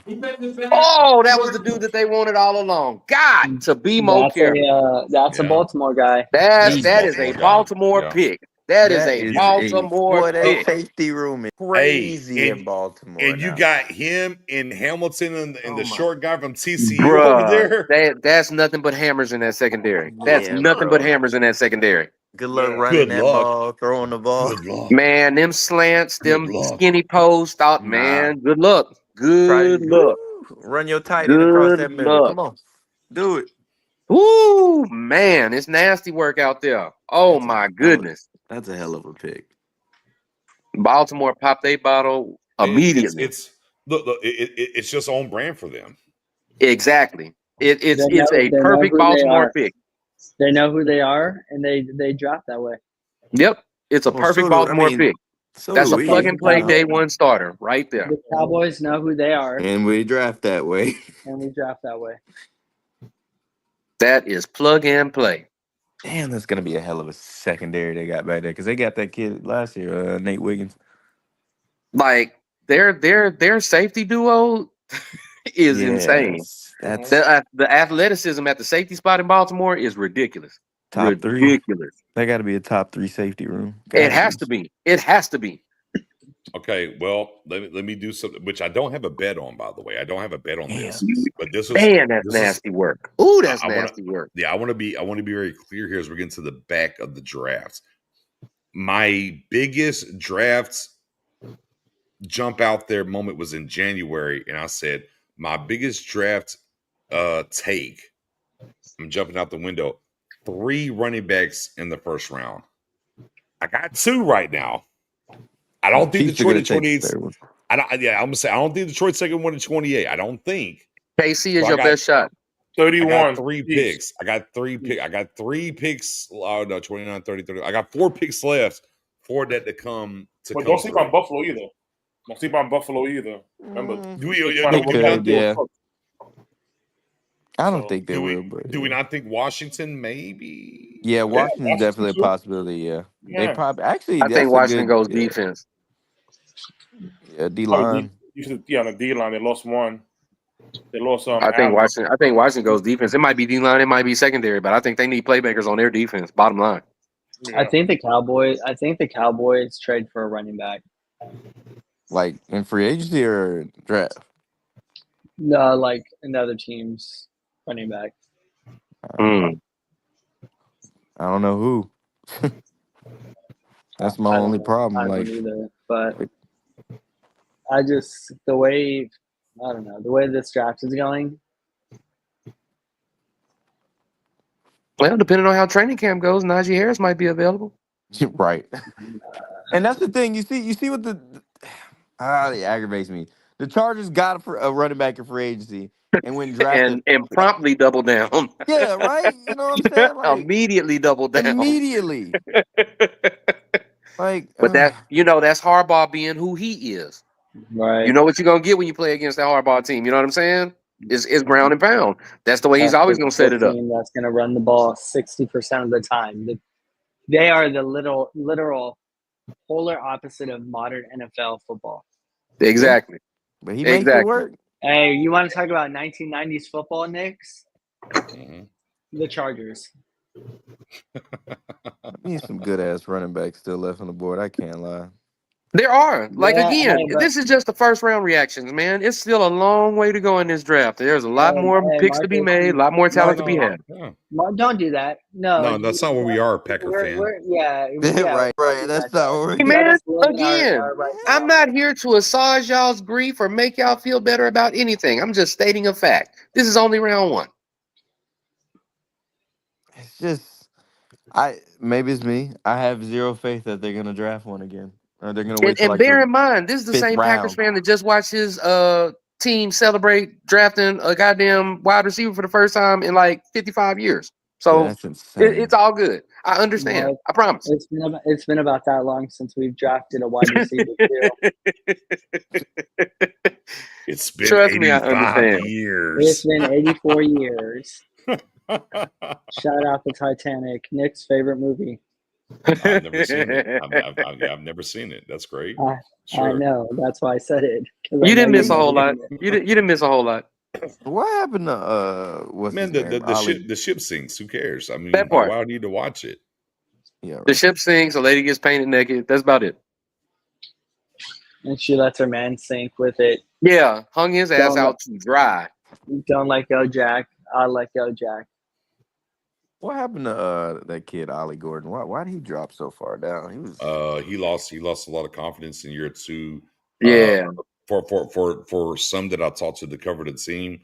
Speaker 3: that was the dude that they wanted all along. God, to be more careful.
Speaker 14: That's a Baltimore guy.
Speaker 3: That is a Baltimore pick. That is a Baltimore
Speaker 13: That
Speaker 3: pick.
Speaker 13: safety room is crazy in Baltimore.
Speaker 1: And you got him in Hamilton and the short guy from TCU
Speaker 3: Bruh,
Speaker 1: over there.
Speaker 3: That's nothing but hammers in that secondary. That's nothing but hammers in that secondary.
Speaker 13: Good luck running that ball, throwing the ball.
Speaker 3: Man, them slants, them skinny posts, man, good luck. Good luck.
Speaker 13: Run your tight end across that middle. Come on. Do it.
Speaker 3: Woo, man, it's nasty work out there. Oh, my goodness.
Speaker 13: That's a hell of a pick.
Speaker 3: Baltimore popped their bottle immediately.
Speaker 1: It's just on brand for them.
Speaker 3: Exactly. It's a perfect Baltimore pick.
Speaker 14: They know who they are, and they draft that way.
Speaker 3: Yep. It's a perfect Baltimore pick. That's a plug-and-play day one starter right there.
Speaker 14: The Cowboys know who they are.
Speaker 13: And we draft that way.
Speaker 3: That is plug and play.
Speaker 13: Damn, that's going to be a hell of a secondary they got back there because they got that kid last year, Nate Wiggins.
Speaker 3: Like, their safety duo is insane. The athleticism at the safety spot in Baltimore is ridiculous.
Speaker 13: Top three. They got to be a top 3 safety room.
Speaker 3: It has to be. It has to be.
Speaker 1: Okay, well, let me do something, which I don't have a bet on, by the way. I don't have a bet on this, but this is
Speaker 3: that's nasty work. Ooh, that's nasty work.
Speaker 1: Yeah, I want to be very clear here as we get into the back of the drafts. My biggest draft jump out there moment was in January, and I said my biggest draft take. I'm jumping out the window. 3 running backs in the first round. I got 2 right now. I don't think Detroit at 28. I'm gonna say I don't think Detroit's taking one at 28. I don't think.
Speaker 3: KC is your best shot.
Speaker 4: 31.
Speaker 1: I got 3 picks. I got 3 picks. Oh no, 29, 30, 30. I got 4 picks left for that to come.
Speaker 4: But don't sleep on Buffalo either. Don't sleep on Buffalo either. Remember,
Speaker 13: I don't think they will. But
Speaker 1: do we not think Washington maybe?
Speaker 13: Yeah, Washington's definitely a possibility. Yeah. They probably actually.
Speaker 3: I think Washington goes defense.
Speaker 13: Yeah, D line.
Speaker 4: On the D line, they lost one. They lost.
Speaker 3: I think Washington goes defense. It might be D line, it might be secondary, but I think they need playmakers on their defense. Bottom line.
Speaker 14: Yeah. I think the Cowboys trade for a running back.
Speaker 13: Like in free agency or draft?
Speaker 14: No, like another team's running back.
Speaker 13: I don't know who. That's my only problem.
Speaker 14: I don't either, but I just the way this draft is going,
Speaker 3: Well, depending on how training camp goes, Najee Harris might be available.
Speaker 13: Right. And that's the thing. You see what it aggravates me. The Chargers got a running back in free agency and went and drafted
Speaker 3: and promptly double down.
Speaker 13: Yeah, right. You know what I'm saying? Like
Speaker 3: immediately double down.
Speaker 13: Immediately. Like,
Speaker 3: but that's Harbaugh being who he is.
Speaker 14: Right.
Speaker 3: You know what you're gonna get when you play against that Harbaugh team. You know what I'm saying? It's ground and pound. That's the way he's always gonna set it up.
Speaker 14: Team that's gonna run the ball 60% of the time. They are the literal polar opposite of modern NFL football.
Speaker 3: Exactly.
Speaker 13: But he makes it work.
Speaker 14: Hey, you want to talk about 1990s football, Nix? The Chargers.
Speaker 13: Need some good ass running backs still left on the board. I can't lie.
Speaker 3: There are. This is just the first round reactions, man. It's still a long way to go in this draft. There's a lot more picks to be made, a lot more talent to be had.
Speaker 14: Don't do that. No,
Speaker 1: that's not where we are, Packer fan.
Speaker 14: Right.
Speaker 13: That's not where we're
Speaker 3: man, again, I'm not here to assuage y'all's grief or make y'all feel better about anything. I'm just stating a fact. This is only round one.
Speaker 13: It's just, maybe it's me. I have zero faith that they're gonna draft one again. Or they're gonna wait.
Speaker 3: And bear in mind, this is the same Packers fan that just watched his team celebrate drafting a goddamn wide receiver for the first time in like 55 years. So
Speaker 13: that's insane.
Speaker 3: It's all good. I understand.
Speaker 14: Well,
Speaker 3: I promise.
Speaker 14: It's been about that long since we've drafted a wide receiver too.
Speaker 1: It's been
Speaker 3: Trust me, I
Speaker 1: 85
Speaker 3: understand.
Speaker 1: years.
Speaker 14: It's been 84 years. Shout out to Titanic, Nick's favorite movie.
Speaker 1: I've never seen it. I've never seen it. That's great.
Speaker 14: I know. That's why I said it.
Speaker 3: You didn't miss a whole lot. You didn't miss a whole lot.
Speaker 13: What happened to what's his name?
Speaker 1: The ship sinks. Who cares? I mean,
Speaker 3: that part.
Speaker 1: Why do you need to watch it?
Speaker 13: Yeah, right.
Speaker 3: The ship sinks. A lady gets painted naked. That's about it.
Speaker 14: And she lets her man sink with it.
Speaker 3: Yeah, hung his ass out to dry.
Speaker 14: Don't let go, Jack. I let go, Jack.
Speaker 13: What happened to that kid Ollie Gordon? Why did he drop so far down?
Speaker 1: He lost a lot of confidence in year two.
Speaker 3: Yeah.
Speaker 1: For some that I talked to cover the team,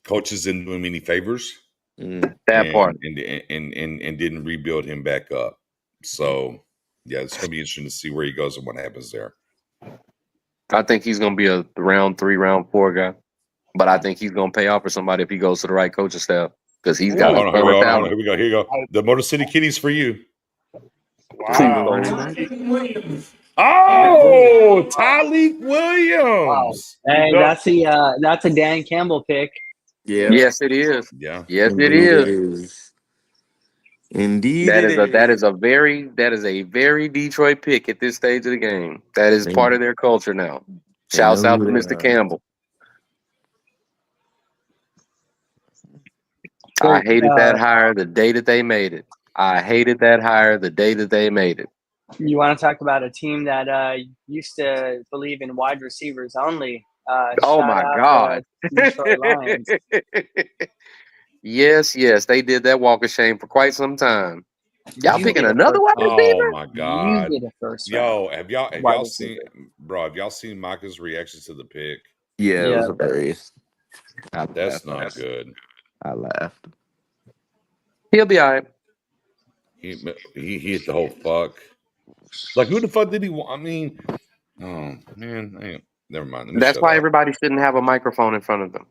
Speaker 1: coaches didn't do him any favors.
Speaker 3: That part.
Speaker 1: And didn't rebuild him back up. So yeah, it's gonna be interesting to see where he goes and what happens there.
Speaker 3: I think he's gonna be a round 3, round 4 guy. But I think he's gonna pay off for somebody if he goes to the right coaching staff. Because he's got
Speaker 1: Here we go. The Motor City Kitties for you.
Speaker 4: Wow.
Speaker 1: Oh, Tyleek Williams.
Speaker 14: Wow. Hey, that's a Dan Campbell pick.
Speaker 13: Yeah.
Speaker 3: Yes, it is.
Speaker 1: Yeah.
Speaker 3: Yes, it is.
Speaker 13: Indeed.
Speaker 3: That is a very Detroit pick at this stage of the game. That is part of their culture now. Shouts out to Mr. Campbell. I hated that hire the day that they made it.
Speaker 14: You want to talk about a team that used to believe in wide receivers only?
Speaker 3: Oh my God!
Speaker 14: Detroit Lions.
Speaker 3: Yes, they did that walk of shame for quite some time. Y'all picking another wide receiver?
Speaker 1: Oh my God!
Speaker 14: You get a first
Speaker 1: round. Have y'all seen Micah's reaction to the pick?
Speaker 13: Yeah, it was hilarious.
Speaker 1: That's not good.
Speaker 13: I laughed.
Speaker 3: He'll be all right.
Speaker 1: He hit the whole fuck. Like, who the fuck did he want? I mean, oh man, never mind.
Speaker 3: That's why everybody shouldn't have a microphone in front of them.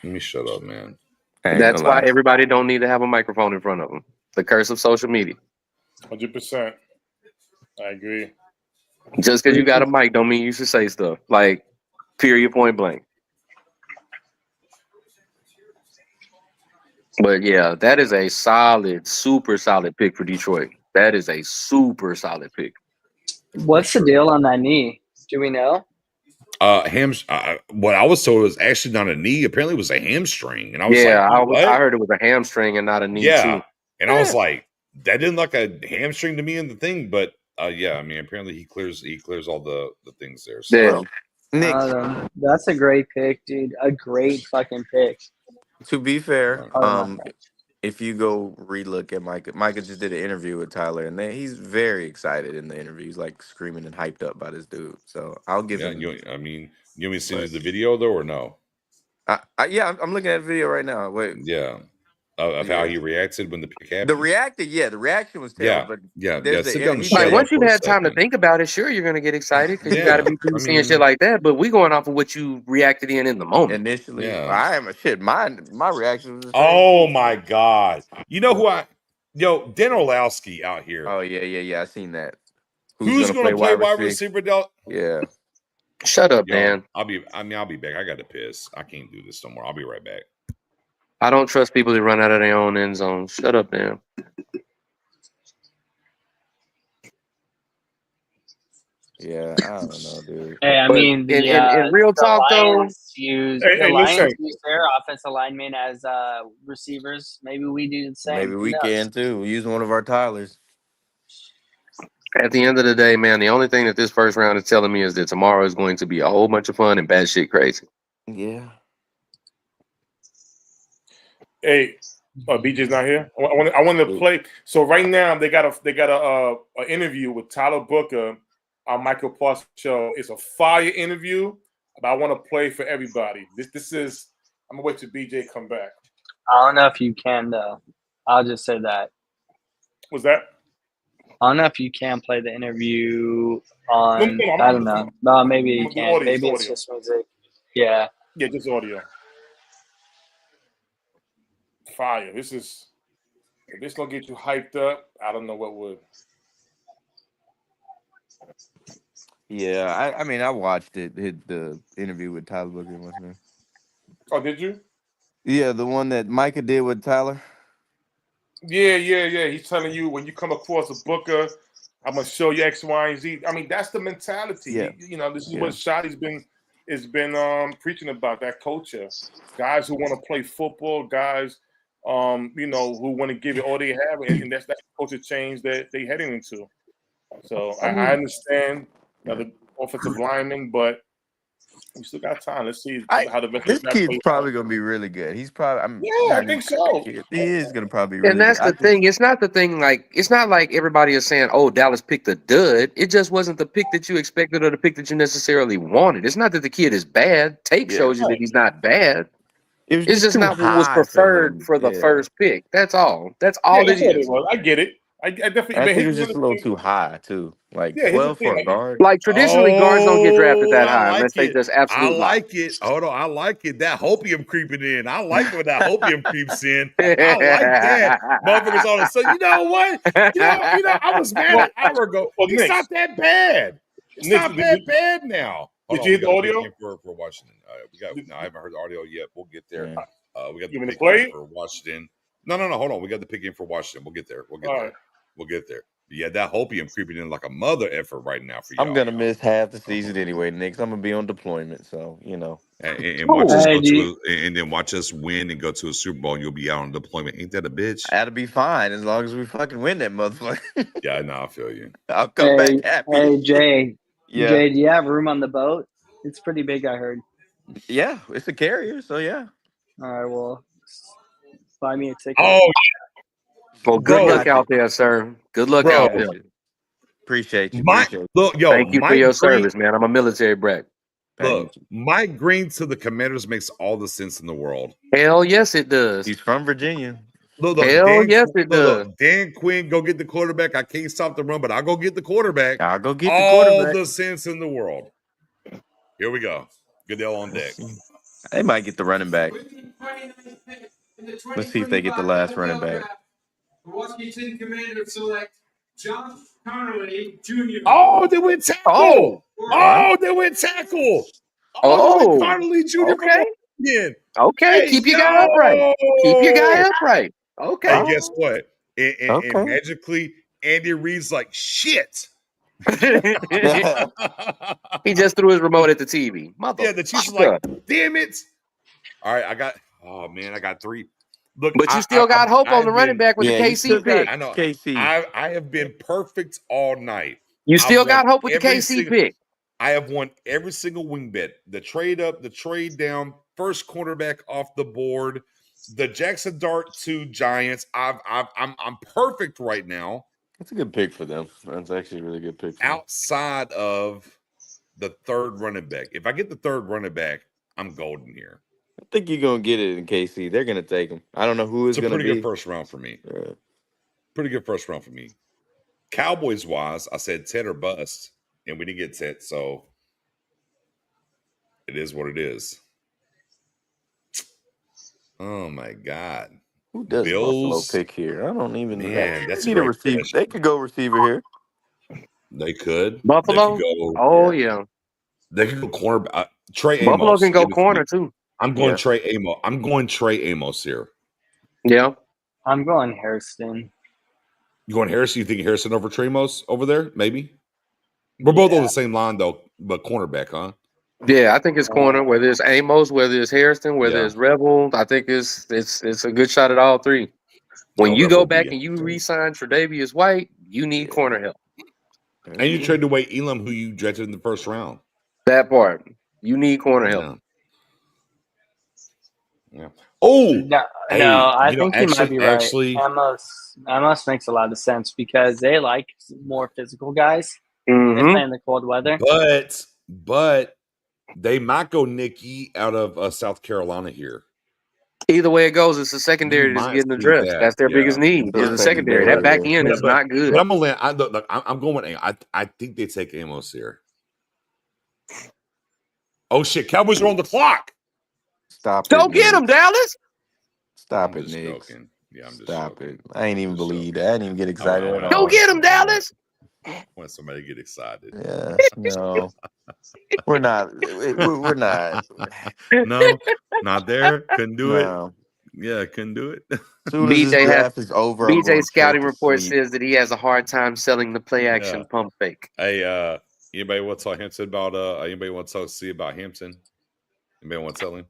Speaker 1: Let me shut up, man.
Speaker 3: That's why everybody don't need to have a microphone in front of them. The curse of social media.
Speaker 4: 100%. I agree.
Speaker 3: Just because you got a mic don't mean you should say stuff. Like, period, point blank. But yeah, that is a super solid pick for Detroit. That is a super solid pick.
Speaker 14: What's the deal on that knee? Do we know?
Speaker 1: What I was told was actually not a knee. Apparently, it was a hamstring, and I was
Speaker 3: I heard it was a hamstring and not a knee too.
Speaker 1: And I was like, that didn't look like a hamstring to me in the thing, but I mean, apparently he clears all the things there. So.
Speaker 13: Nick,
Speaker 14: that's a great pick, dude. A great fucking pick.
Speaker 13: To be fair, if you go relook at Micah just did an interview with Tyler, and he's very excited in the interview. He's like screaming and hyped up by this dude. So I'll give him.
Speaker 1: You want me to send you the video though, or no?
Speaker 13: Yeah, I'm looking at the video right now. Wait.
Speaker 1: Yeah. Of how he reacted when the pick happened.
Speaker 13: The reaction was terrible.
Speaker 1: Sit down and
Speaker 3: like
Speaker 1: shut
Speaker 3: once
Speaker 1: up
Speaker 3: you've
Speaker 1: for a
Speaker 3: had time to
Speaker 1: second.
Speaker 3: think about it, sure, you're gonna get excited because you got to be seeing shit like that. But we going off of what you reacted in the moment.
Speaker 13: Initially, I am a shit. My reaction was the same.
Speaker 1: Oh my God! You know who Dan Orlowski out here.
Speaker 13: Oh yeah. I seen that.
Speaker 1: Who's gonna play wide receiver?
Speaker 13: Yeah.
Speaker 3: Shut up, Dan.
Speaker 1: I'll be back. I got to piss. I can't do this no more. I'll be right back.
Speaker 3: I don't trust people to run out of their own end zone. Shut up, Dan.
Speaker 13: Yeah, I don't know, dude.
Speaker 14: Hey, I mean,
Speaker 3: in real talk,
Speaker 14: Lions
Speaker 3: though,
Speaker 14: use their offensive linemen as receivers. Maybe we do the same.
Speaker 13: Maybe we can too. Use one of our Tylers.
Speaker 3: At the end of the day, man, the only thing that this first round is telling me is that tomorrow is going to be a whole bunch of fun and bad shit crazy.
Speaker 13: Yeah.
Speaker 4: Hey, BJ's not here. I want to play. So right now they got a interview with Tyler Booker on Michael Plus show. It's a fire interview, but I want to play for everybody. This is. I'm gonna wait till BJ come back.
Speaker 14: I don't know if you can though. I'll just say that.
Speaker 4: Was that?
Speaker 14: I don't know if you can play the interview on. I don't know. No, maybe you can.
Speaker 4: Audio,
Speaker 14: maybe it's just music. Yeah.
Speaker 4: Yeah, just audio. Fire. If this don't get you hyped up, I don't know what would.
Speaker 13: Yeah, I mean, I watched it. Hit the interview with Tyler Booker. Wasn't it?
Speaker 4: Oh, did you?
Speaker 13: Yeah, the one that Micah did with Tyler.
Speaker 4: Yeah. He's telling you when you come across a Booker, I'm gonna show you X, Y, and Z. I mean, that's the mentality.
Speaker 13: Yeah.
Speaker 4: This is what Shotty's been preaching about, that culture. Guys who want to play football, guys, who want to give it all they have, and that's that culture change that they heading into. So I understand the offensive lineman, but we still got time. Let's see how the rest
Speaker 13: This
Speaker 4: of the
Speaker 13: kid's probably gonna be really good. He's probably.
Speaker 4: I think so.
Speaker 13: He is gonna probably be really
Speaker 3: And that's
Speaker 13: good.
Speaker 3: the thing. It's not like everybody is saying, "Oh, Dallas picked a dud." It just wasn't the pick that you expected or the pick that you necessarily wanted. It's not that the kid is bad. Tape shows you that he's not bad. It's just not what was preferred for the first pick. That's all. That's all it is.
Speaker 4: I get it. I definitely.
Speaker 13: I think it was just a little too high too. Like 12 for a guard.
Speaker 3: Like traditionally, guards don't get drafted that high unless they just absolutely.
Speaker 1: I like it. Hold on, I like it. That hopium creeping in. I like when that hopium creeps in. I like that. Motherfuckers on it. So you know what? I was mad an hour ago. It's not that bad. It's not that bad now.
Speaker 4: Did you hear the audio
Speaker 1: for Washington? I haven't heard the audio yet. We'll get there. We got the pick for Washington. No. Hold on. We got the pick in for Washington. We'll get there. We'll get there. Yeah, that hopium creeping in like a mother effort right now for you.
Speaker 13: I'm gonna miss half the season anyway, Nick. I'm gonna be on deployment, so
Speaker 1: and watch us go and then watch us win and go to a Super Bowl. And you'll be out on deployment. Ain't that a bitch?
Speaker 13: That'll be fine as long as we fucking win that motherfucker.
Speaker 1: Yeah, I feel you.
Speaker 13: I'll come back happy.
Speaker 14: Hey Jay.
Speaker 13: Yeah.
Speaker 14: Jay, do you have room on the boat? It's pretty big, I heard.
Speaker 13: Yeah, it's a carrier, so yeah.
Speaker 14: All right, well, buy me a ticket.
Speaker 1: Oh.
Speaker 3: Well, good luck out there, sir. Good luck out there.
Speaker 13: Appreciate you.
Speaker 3: Thank you for your service, man. I'm a military brat.
Speaker 1: Look, Mike Green to the Commanders makes all the sense in the world.
Speaker 3: Hell yes, it does.
Speaker 13: He's from Virginia.
Speaker 1: Look,
Speaker 3: Hell yes, it does.
Speaker 1: Dan Quinn, go get the quarterback. I can't stop the run, but I'll go get the quarterback.
Speaker 13: I'll go get the
Speaker 1: all
Speaker 13: quarterback.
Speaker 1: the sense in the world. Here we go. Goodell on deck.
Speaker 13: They might get the running back. Let's see if they get the last running back.
Speaker 6: The Washington Commanders select Josh Connolly Jr.
Speaker 1: Oh, they went tackle. They went tackle. Connolly Jr.
Speaker 3: Okay. Okay, keep your guy upright. Keep your guy upright. Okay.
Speaker 1: And guess what? And magically, Andy Reid's like, shit.
Speaker 3: He just threw his remote at the TV.
Speaker 1: Yeah, the Chiefs are like, damn it. All right, I got three. Look,
Speaker 3: but you still got hope on the running back with the KC pick.
Speaker 1: I know. KC. I have been perfect all night.
Speaker 3: You still got hope with the KC pick.
Speaker 1: I have won every single wing bet. The trade up, the trade down, first cornerback off the board, the Jackson Dart to Giants. I'm perfect right now.
Speaker 13: That's a good pick for them. That's actually a really good pick.
Speaker 1: Outside of the third running back. If I get the third running back, I'm golden here.
Speaker 13: I think you're gonna get it in KC. They're gonna take him. I don't know who it's gonna be.
Speaker 1: It's a pretty good first round for me. Pretty good first round for me. Cowboys wise, I said Ted or bust, and we didn't get Ted, so it is what it is. Oh my God.
Speaker 13: Who does Buffalo pick here? I don't even know.
Speaker 1: Man, that's
Speaker 13: need a receiver. They could go receiver here.
Speaker 1: They could.
Speaker 3: Buffalo?
Speaker 1: They could go,
Speaker 3: oh, yeah.
Speaker 1: They could go corner. Trey
Speaker 3: Buffalo
Speaker 1: Amos.
Speaker 3: can go corner, too.
Speaker 1: I'm going Trey Amos. I'm going Trey Amos here.
Speaker 3: Yeah.
Speaker 14: I'm going Harrison.
Speaker 1: You going Harrison? You think Harrison over Trey Amos over there? Maybe. We're both on the same line, though, but cornerback, huh?
Speaker 3: Yeah, I think it's corner, whether it's Amos, whether it's Harrison, whether it's Rebel. I think it's a good shot at all three. When you go back and you re-sign Tre'Davious White, you need corner help.
Speaker 1: And you traded away Elam, who you drafted in the first round.
Speaker 3: That part. You need corner help.
Speaker 1: Yeah. Oh!
Speaker 14: No, I think he might be right. Amos makes a lot of sense because they like more physical guys.
Speaker 3: Mm-hmm.
Speaker 14: They play in the cold weather.
Speaker 1: But they might go Nicky out of South Carolina here.
Speaker 3: Either way it goes, it's the secondary that's getting addressed. That's their biggest need. Is the secondary. That back end is not good.
Speaker 1: But I'm gonna land. I'm going. I think they take Amos here. Oh shit! Cowboys are on the clock.
Speaker 13: Stop
Speaker 3: it! Don't get them, Dallas.
Speaker 13: Stop it, Nick.
Speaker 1: Yeah, I'm just
Speaker 13: Stop it. I ain't even believe that. I didn't even get excited.
Speaker 3: Don't get them, Dallas.
Speaker 1: When somebody get excited.
Speaker 13: Yeah, no. We're not. We're not.
Speaker 1: No, not there. Couldn't do it. Yeah, couldn't do it.
Speaker 3: BJ scouting report says that he has a hard time selling the play action pump fake.
Speaker 1: Hey, anybody want to talk Hampton about? Anybody want to see about Hampton? Anybody want to tell him?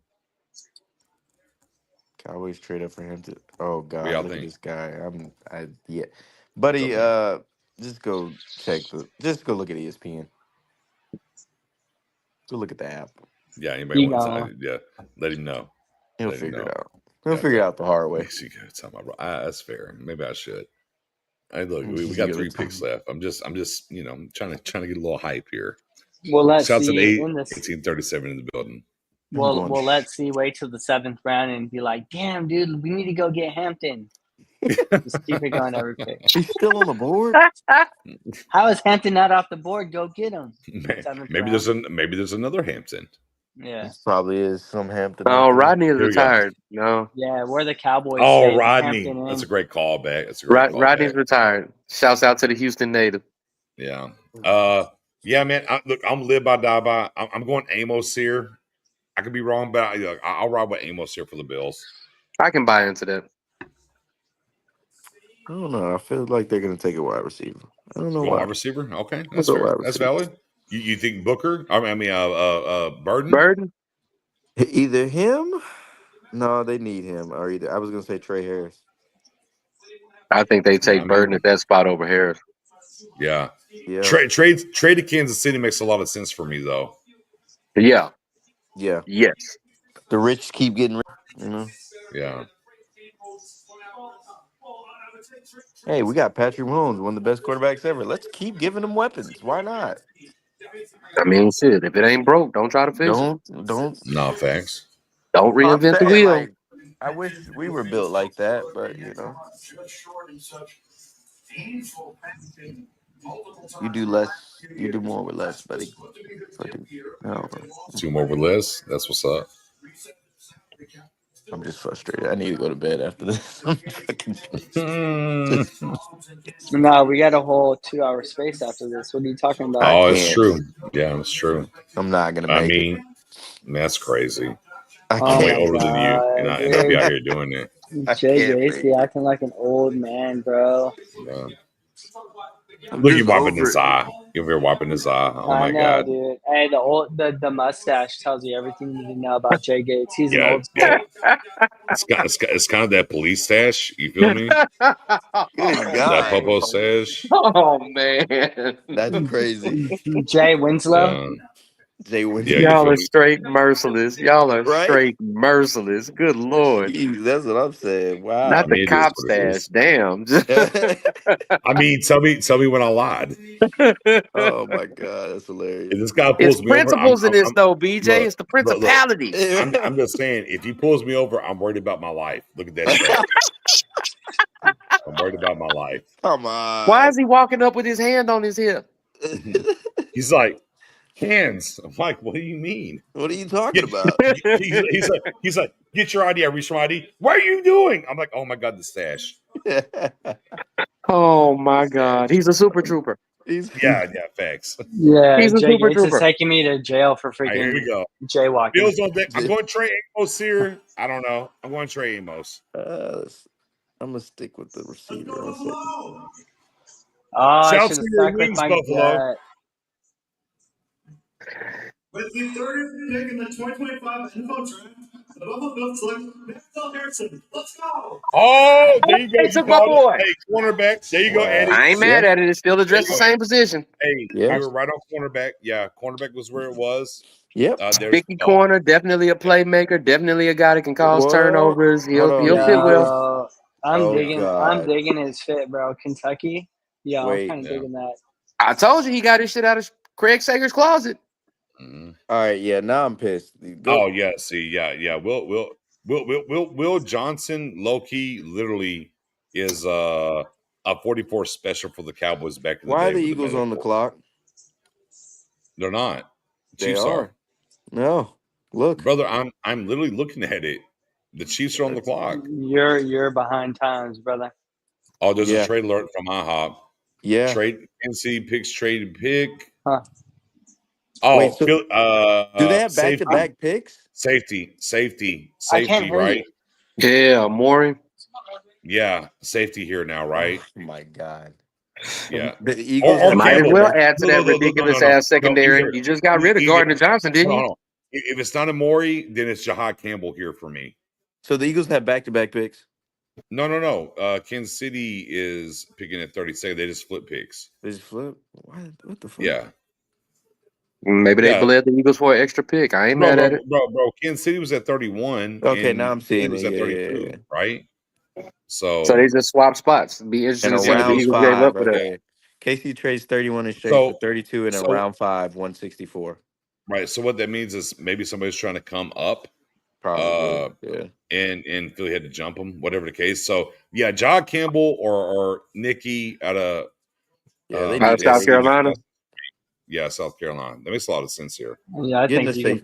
Speaker 13: Cowboys trade up for him to. Oh God, look at this guy. Buddy. Just go check just go look at ESPN. Go look at the app.
Speaker 1: Yeah, anybody want to? Yeah, let him know.
Speaker 13: He'll figure it out. He'll figure it out the hard way.
Speaker 1: That's fair. Maybe I should. Hey, look, we got 3 picks left. I'm just trying to get a little hype here.
Speaker 14: Well, let's
Speaker 1: Shouts
Speaker 14: see.
Speaker 1: at 1837 in the building.
Speaker 14: Well, let's see. Wait till the 7th round and be like, "Damn, dude, we need to go get Hampton." Just keep it going every pick.
Speaker 13: He's still on the board.
Speaker 14: How is Hampton not off the board? Go get him.
Speaker 1: Maybe there's another Hampton.
Speaker 14: Yeah,
Speaker 13: this probably is some Hampton.
Speaker 3: Oh, Rodney is retired. No.
Speaker 14: Yeah, we're the Cowboys.
Speaker 1: Oh, Rodney. That's a great callback. That's a great
Speaker 3: Rodney's retired. Shouts out to the Houston native.
Speaker 1: Yeah. Yeah, man. I'm live by die by. I'm going Amos here. I could be wrong, but I'll ride with Amos here for the Bills.
Speaker 3: I can buy into that.
Speaker 13: I don't know. I feel like they're going to take a wide receiver. I don't know why.
Speaker 1: Wide receiver? Okay. That's fair. That's valid. You think Booker? Burden?
Speaker 3: Burden?
Speaker 13: Either him. No, they need him. Or I was going to say Trey Harris.
Speaker 3: I think they take Burden at that spot over Harris.
Speaker 1: Yeah. Trade to Kansas City makes a lot of sense for me, though.
Speaker 3: Yeah.
Speaker 13: Yeah.
Speaker 3: Yes.
Speaker 13: The rich keep getting rich, you know?
Speaker 1: Yeah.
Speaker 13: Hey, we got Patrick Mahomes, one of the best quarterbacks ever. Let's keep giving him weapons. Why not?
Speaker 3: I mean, shit. If it ain't broke, don't try to fix it.
Speaker 13: Don't.
Speaker 1: No, thanks.
Speaker 3: Don't reinvent the wheel.
Speaker 13: Like, I wish we were built like that, but you know. You do less. You do more with less, buddy. No.
Speaker 1: 2 more with less. That's what's up.
Speaker 13: I'm just frustrated. I need to go to bed after this.
Speaker 14: No, we got a whole 2-hour space after this. What are you talking about?
Speaker 1: Oh, it's true. Yeah, it's true.
Speaker 13: I'm not gonna make it.
Speaker 1: That's crazy.
Speaker 13: I'm
Speaker 1: way older than you, and I'll be out here doing it.
Speaker 14: JJ's acting like an old man, bro.
Speaker 1: Yeah. Look, you wiping his eye. You're here wiping his eye. Oh my God,
Speaker 14: dude! Hey, the mustache tells you everything you need to know about Jay Gates. He's an old school.
Speaker 1: Yeah. It's kind of that police stash. You feel me?
Speaker 13: Good God.
Speaker 1: That popo stash.
Speaker 3: Oh man,
Speaker 13: that's crazy.
Speaker 14: Jay Winslow.
Speaker 13: Jay Wynn.
Speaker 1: Yeah,
Speaker 3: Y'all are straight merciless. Y'all are
Speaker 13: Right?
Speaker 3: straight merciless. Good Lord.
Speaker 13: Jeez, that's what I'm saying. Wow.
Speaker 3: Not the
Speaker 1: it is
Speaker 3: cop
Speaker 1: what it
Speaker 3: stash.
Speaker 1: is.
Speaker 3: Damn.
Speaker 1: I mean, tell me when I lied.
Speaker 13: Oh my God, that's hilarious.
Speaker 1: If this guy
Speaker 3: It's
Speaker 1: pulls me over,
Speaker 3: principles in this, though, BJ. It's the
Speaker 1: look.
Speaker 3: principalities.
Speaker 1: I'm just saying, if he pulls me over, I'm worried about my life. Look at that shirt. I'm worried about my life.
Speaker 13: Come on.
Speaker 3: Why is he walking up with his hand on his hip?
Speaker 1: He's like, hands. I'm like, what do you mean?
Speaker 13: What are you talking about?
Speaker 1: He's like, get your ID. I reach my ID. What are you doing? I'm like, oh my God, the stash.
Speaker 3: Oh my God. He's a super trooper.
Speaker 1: Yeah, facts.
Speaker 14: Yeah,
Speaker 3: He's a
Speaker 14: Jay
Speaker 3: super
Speaker 14: Gates is
Speaker 3: trooper.
Speaker 14: taking me to jail for
Speaker 1: All right, here we
Speaker 14: freaking
Speaker 1: go.
Speaker 14: jaywalking.
Speaker 1: Bills on deck. I'm going Trey Amos here. I don't know. I'm going Trey Amos.
Speaker 13: I'm gonna stick with the receiver.
Speaker 14: Oh, I
Speaker 1: Shout
Speaker 14: should
Speaker 1: to
Speaker 14: have
Speaker 1: your
Speaker 14: stuck with
Speaker 1: wings,
Speaker 14: my
Speaker 1: Buffalo.
Speaker 14: gut.
Speaker 2: With the third pick in the 2025 NFL Draft, the Buffalo Bills select Maxwell Harrison. Let's go!
Speaker 1: Oh, there you go.
Speaker 3: They
Speaker 1: You
Speaker 3: took my
Speaker 1: called
Speaker 3: boy.
Speaker 1: it. Hey, cornerback. There you go, Eddie.
Speaker 3: I ain't mad at it. It's still addressed the same position.
Speaker 1: Hey,
Speaker 13: Yeah.
Speaker 1: you were right on cornerback. Yeah, cornerback was where it was.
Speaker 13: Yep.
Speaker 1: There's
Speaker 3: Sticky corner, definitely a playmaker, definitely a guy that can cause turnovers. He'll fit well.
Speaker 14: I'm
Speaker 13: God.
Speaker 14: digging his fit, bro. Kentucky. Yeah,
Speaker 13: Wait,
Speaker 14: I'm kind of digging that.
Speaker 3: I told you he got his shit out of Craig Sager's closet.
Speaker 13: All right, yeah. Now I'm pissed.
Speaker 1: Oh yeah, see, yeah. Will Johnson, low key, literally is a 44 special for the Cowboys back in the
Speaker 13: Why
Speaker 1: day.
Speaker 13: are the
Speaker 1: with
Speaker 13: Eagles on the
Speaker 1: medical.
Speaker 13: clock?
Speaker 1: They're not.
Speaker 13: They
Speaker 1: Chiefs are.
Speaker 13: No, look,
Speaker 1: brother. I'm literally looking at it. The Chiefs are on the clock.
Speaker 14: You're behind times, brother.
Speaker 1: Oh, there's a trade alert from IHOP.
Speaker 13: Yeah.
Speaker 1: Trade NC picks traded pick.
Speaker 14: Huh.
Speaker 1: Oh,
Speaker 13: wait. So do they have back-to-back picks?
Speaker 1: Safety,
Speaker 14: I can't hear
Speaker 1: right?
Speaker 14: you.
Speaker 3: Yeah, Maury.
Speaker 1: Yeah, safety here now, right?
Speaker 13: Oh my God.
Speaker 1: Yeah.
Speaker 13: The Eagles
Speaker 1: or
Speaker 3: Might as
Speaker 1: Campbell.
Speaker 3: well add to that
Speaker 1: No,
Speaker 3: ridiculous ass secondary.
Speaker 1: either,
Speaker 3: You just got rid of Gardner Johnson, didn't you?
Speaker 1: Hold on. If it's not Amori, then it's Jah Campbell here for me.
Speaker 13: So the Eagles have back-to-back picks?
Speaker 1: No. Kansas City is picking at 32nd. They just flip picks.
Speaker 13: They just flip? What the fuck?
Speaker 1: Yeah.
Speaker 3: Maybe they bled the Eagles for an extra pick. I ain't mad at it.
Speaker 1: Bro. Kansas City was at 31.
Speaker 13: Okay,
Speaker 1: and
Speaker 13: now I'm seeing
Speaker 1: Philly was
Speaker 13: it.
Speaker 1: at 32, right?
Speaker 3: So they just swap spots. Be interesting
Speaker 13: And
Speaker 3: to see what the
Speaker 13: round
Speaker 3: Eagles gave
Speaker 13: 5.
Speaker 3: up for that.
Speaker 13: Okay. KC trades 31 and straight for 32 and in round 5, 164.
Speaker 1: Right. So what that means is maybe somebody's trying to come up.
Speaker 13: Probably. Yeah.
Speaker 1: And Philly had to jump him, whatever the case. So yeah, Jah Campbell or Nicky out of
Speaker 3: South Carolina.
Speaker 1: Yeah, South Carolina. That makes a lot of sense here.
Speaker 14: Yeah, I think you can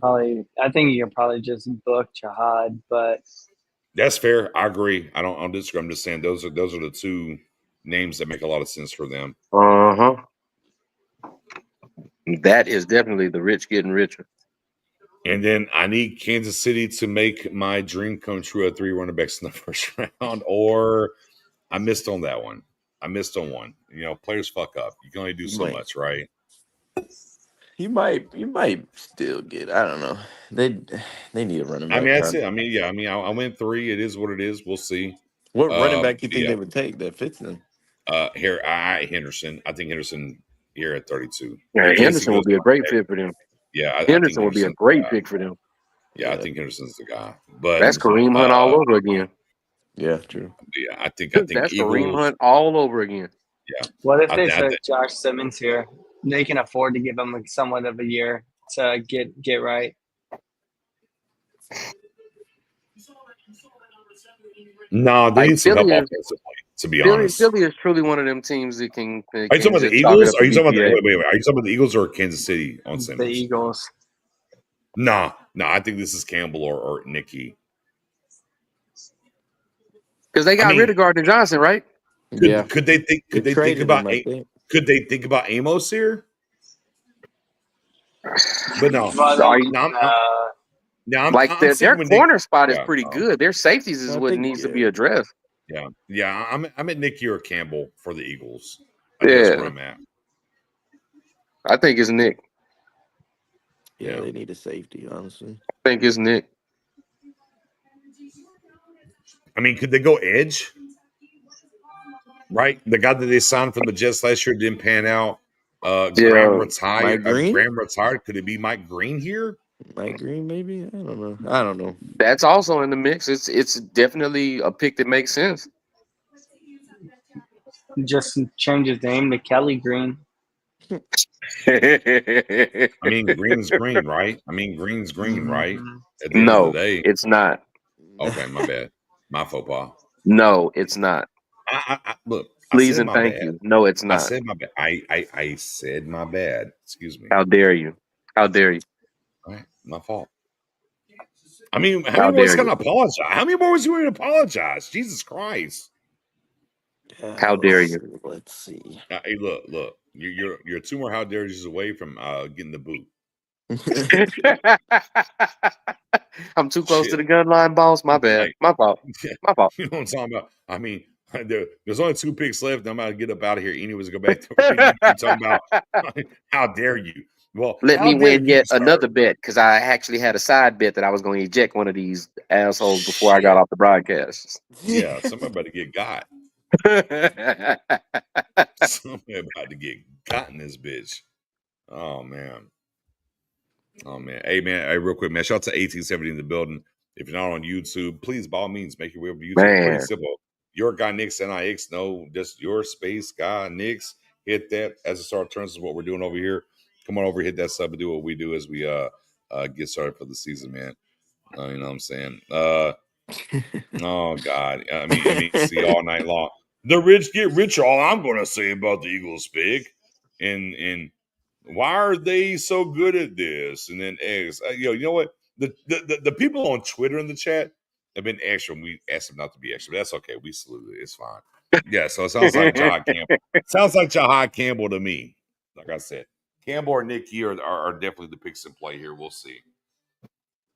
Speaker 14: probably just book Jihad, but
Speaker 1: that's fair. I agree. I don't disagree. I'm just saying those are the two names that make a lot of sense for them.
Speaker 3: That is definitely the rich getting richer.
Speaker 1: And then I need Kansas City to make my dream come true at 3 running backs in the first round, or I missed on that one. I missed on one. Players fuck up. You can only do so much, right?
Speaker 13: You might still get. I don't know. They need a running back.
Speaker 1: I mean, that's it. I mean, yeah. I mean, I went 3. It is what it is. We'll see.
Speaker 13: What running back do you think they would take that fits them?
Speaker 1: Here, Henderson. I think Henderson here at 32.
Speaker 3: Yeah, Henderson would be a great fit for them.
Speaker 1: Yeah,
Speaker 3: Henderson would be a great pick for them.
Speaker 1: Yeah, I think Henderson's the guy. But
Speaker 3: that's Kareem Hunt all over again.
Speaker 13: Yeah, true.
Speaker 1: Yeah, I think
Speaker 3: that's
Speaker 1: Eagles,
Speaker 3: Kareem Hunt all over again.
Speaker 1: Yeah.
Speaker 14: What if they took Josh Simmons here? They can afford to give him somewhat of a year to get right.
Speaker 1: No, they need some help offensively. To be honest,
Speaker 3: Philly is truly one of them teams that can.
Speaker 1: Are you talking about the Eagles? Are you talking about wait? Are you talking about the Eagles or Kansas City on Simmons?
Speaker 14: The Eagles.
Speaker 1: No. I think this is Campbell or Nicky.
Speaker 3: Because they got rid of Gardner Johnson, right?
Speaker 1: Could they think about Amos here? But no.
Speaker 3: Their corner spot is pretty good. Their safeties is what needs to be addressed.
Speaker 1: Yeah. I'm at Nicky or Campbell for the Eagles. That's where I'm at.
Speaker 3: I think it's Nick.
Speaker 13: Yeah, they need a safety, honestly.
Speaker 3: I think it's Nick.
Speaker 1: I mean, could they go edge? Right? The guy that they signed from the Jets last year didn't pan out. Graham retired.
Speaker 13: Green?
Speaker 1: Graham retired. Could it be Mike Green here?
Speaker 13: Mike Green, maybe. I don't know.
Speaker 3: That's also in the mix. It's definitely a pick that makes sense.
Speaker 14: Just change his name to Kelly Green.
Speaker 1: I mean, Green's green, right? Green's green, right? At the end of the day,
Speaker 3: it's not.
Speaker 1: Okay, my bad. My faux pas.
Speaker 3: No, it's not.
Speaker 1: Look,
Speaker 3: please and thank you. No, it's not.
Speaker 1: I said my bad. I said my bad. Excuse me.
Speaker 3: How dare you? How dare you?
Speaker 1: All right, my fault. I mean, how many more is going to apologize? How many more was you going to apologize? Jesus Christ!
Speaker 3: How dare you?
Speaker 13: Let's see.
Speaker 1: Hey, look. You're 2 more how dare yous away from getting the boot.
Speaker 3: I'm too close to the gun line, boss. My bad. My fault. My fault.
Speaker 1: You know what I'm talking about? I mean, there's only 2 picks left. I'm about to get up out of here anyways. Go back to you talking about how dare you? Well,
Speaker 3: let me win yet another bet because I actually had a side bet that I was going to eject one of these assholes before I got off the broadcast.
Speaker 1: Yeah, somebody about to get got. Somebody about to get got in this bitch. Oh man. Hey man, real quick, man. Shout out to 1870 in the building. If you're not on YouTube, please by all means make your way over to YouTube. Pretty simple. Your Guy Nix, Nix. No, just your space Guy Nix. Hit that as a start turns is what we're doing over here. Come on over, hit that sub and do what we do as we get started for the season, man. You know what I'm saying? Oh God. I mean, see all night long. The rich get richer. All I'm gonna say about the Eagles pick. And why are they so good at this? And then eggs. You know what? The people on Twitter in the chat have been extra. And we asked them not to be extra, but that's okay. We saluted it. It's fine. Yeah, so it sounds like Jah Campbell. Sounds like Jah Campbell to me. Like I said, Campbell or Nick here are definitely the picks in play here. We'll see.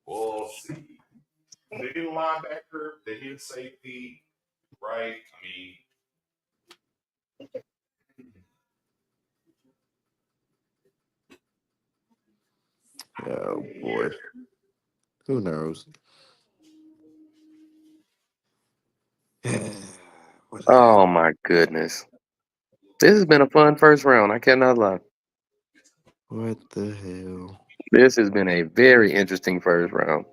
Speaker 1: We'll see. They hit a linebacker. They hit safety. Right?
Speaker 13: Oh boy. Who knows?
Speaker 3: Oh my goodness. This has been a fun first round. I cannot lie.
Speaker 13: What the hell?
Speaker 3: This has been a very interesting first round.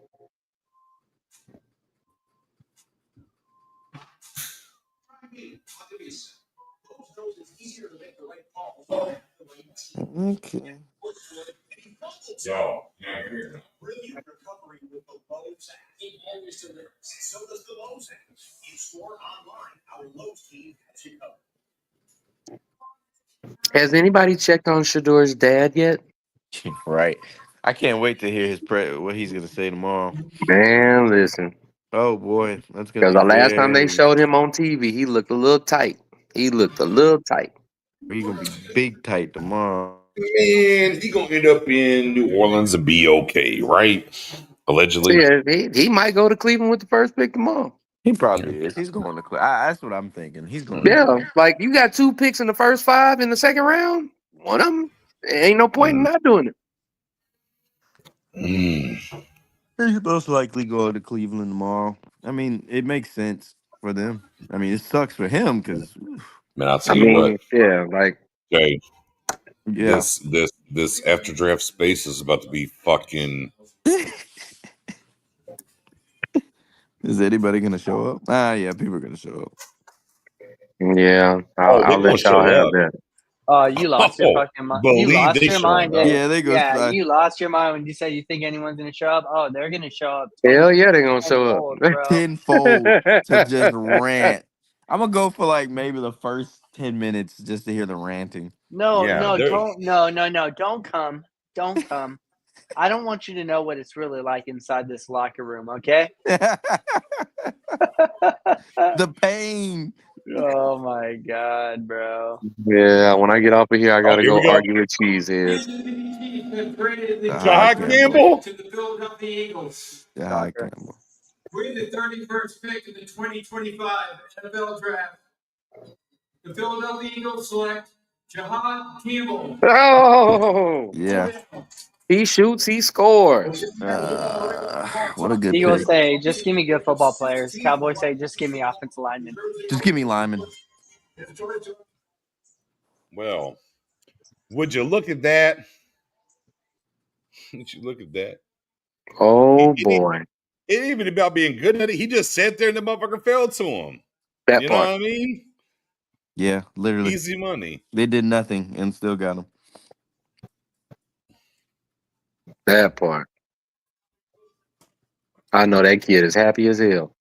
Speaker 13: Okay.
Speaker 2: So, brilliant recovery with the Lowe's app. So does the Lowe's app. You store online, our Lowe's team has you covered.
Speaker 3: Has anybody checked on Shador's dad yet?
Speaker 13: Right. I can't wait to hear what he's gonna say tomorrow.
Speaker 3: Man, listen.
Speaker 13: Oh boy, that's gonna
Speaker 3: because
Speaker 13: be
Speaker 3: the last time they showed him on TV, he looked a little tight. He's
Speaker 13: gonna be big tight tomorrow.
Speaker 1: Man, he gonna end up in New Orleans and be okay, right? Allegedly.
Speaker 3: Yeah, he might go to Cleveland with the first pick tomorrow.
Speaker 13: He probably is. He's going to Cleveland. That's what I'm thinking. He's going.
Speaker 3: Like you got 2 picks in the first 5 in the second round. One of them, ain't no point in not doing
Speaker 13: it. He's most likely going to Cleveland tomorrow. I mean, it makes sense for them. I mean, it sucks for him because.
Speaker 1: Man, I'll tell you what.
Speaker 3: Yeah, like.
Speaker 1: Okay. Yeah. This after draft space is about to be fucking.
Speaker 13: Is anybody gonna show up? Yeah, people are gonna show up.
Speaker 3: Yeah, I'll let y'all have that.
Speaker 14: Oh, you lost your fucking mind. You lost your mind.
Speaker 13: They go.
Speaker 14: Yeah, you lost your mind when you said you think anyone's gonna show up. Oh, they're gonna show up.
Speaker 3: Hell yeah, they're gonna show up.
Speaker 13: Tenfold to just rant. I'm gonna go for like maybe the first 10 minutes just to hear the ranting.
Speaker 14: No, don't come. Don't come. I don't want you to know what it's really like inside this locker room, okay?
Speaker 13: The pain.
Speaker 14: Oh my God, bro.
Speaker 3: Yeah, when I get off of here, I gotta go argue with Cheeseheads.
Speaker 1: Jah Campbell
Speaker 6: to the Philadelphia Eagles.
Speaker 13: Jah Campbell.
Speaker 6: With the 31st pick in the 2025 NFL Draft, the Philadelphia Eagles select Jah Campbell.
Speaker 3: Oh,
Speaker 13: yeah.
Speaker 3: He shoots, he scores.
Speaker 13: What a good
Speaker 14: Eagles
Speaker 13: pick.
Speaker 14: say, just give me good football players. Cowboys say, just give me offensive linemen.
Speaker 13: Just give me linemen.
Speaker 1: Well, Would you look at that? Would you look at that?
Speaker 3: Oh boy.
Speaker 1: It ain't even about being good at it. He just sat there and the motherfucker fell to him.
Speaker 3: That
Speaker 1: you
Speaker 3: part.
Speaker 1: know what I mean?
Speaker 13: Yeah, literally.
Speaker 1: Easy money.
Speaker 13: They did nothing and still got him.
Speaker 3: That part. I know that kid is happy as hell.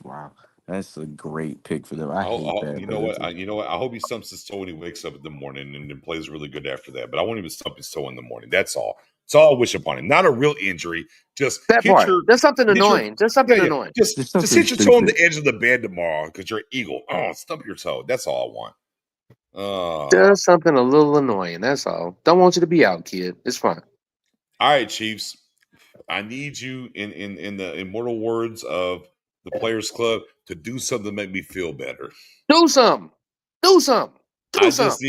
Speaker 13: Wow. That's a great pick for them. I hate that.
Speaker 1: You know what? You know what? I hope he stumps his toe when he wakes up in the morning and then plays really good after that. But I won't even stump his toe in the morning. That's all. It's all I wish upon him. Not a real injury. Just
Speaker 3: that part. Just something annoying. Just something annoying.
Speaker 1: Just hit your toe on the edge of the bed tomorrow because you're an Eagle. Oh, stump your toe. That's all I want.
Speaker 3: Just something a little annoying. That's all. Don't want you to be out, kid. It's fine.
Speaker 1: All right, Chiefs. I need you in the immortal words of the Players Club to do something to make me feel better.
Speaker 3: Do something. Do something.
Speaker 1: I just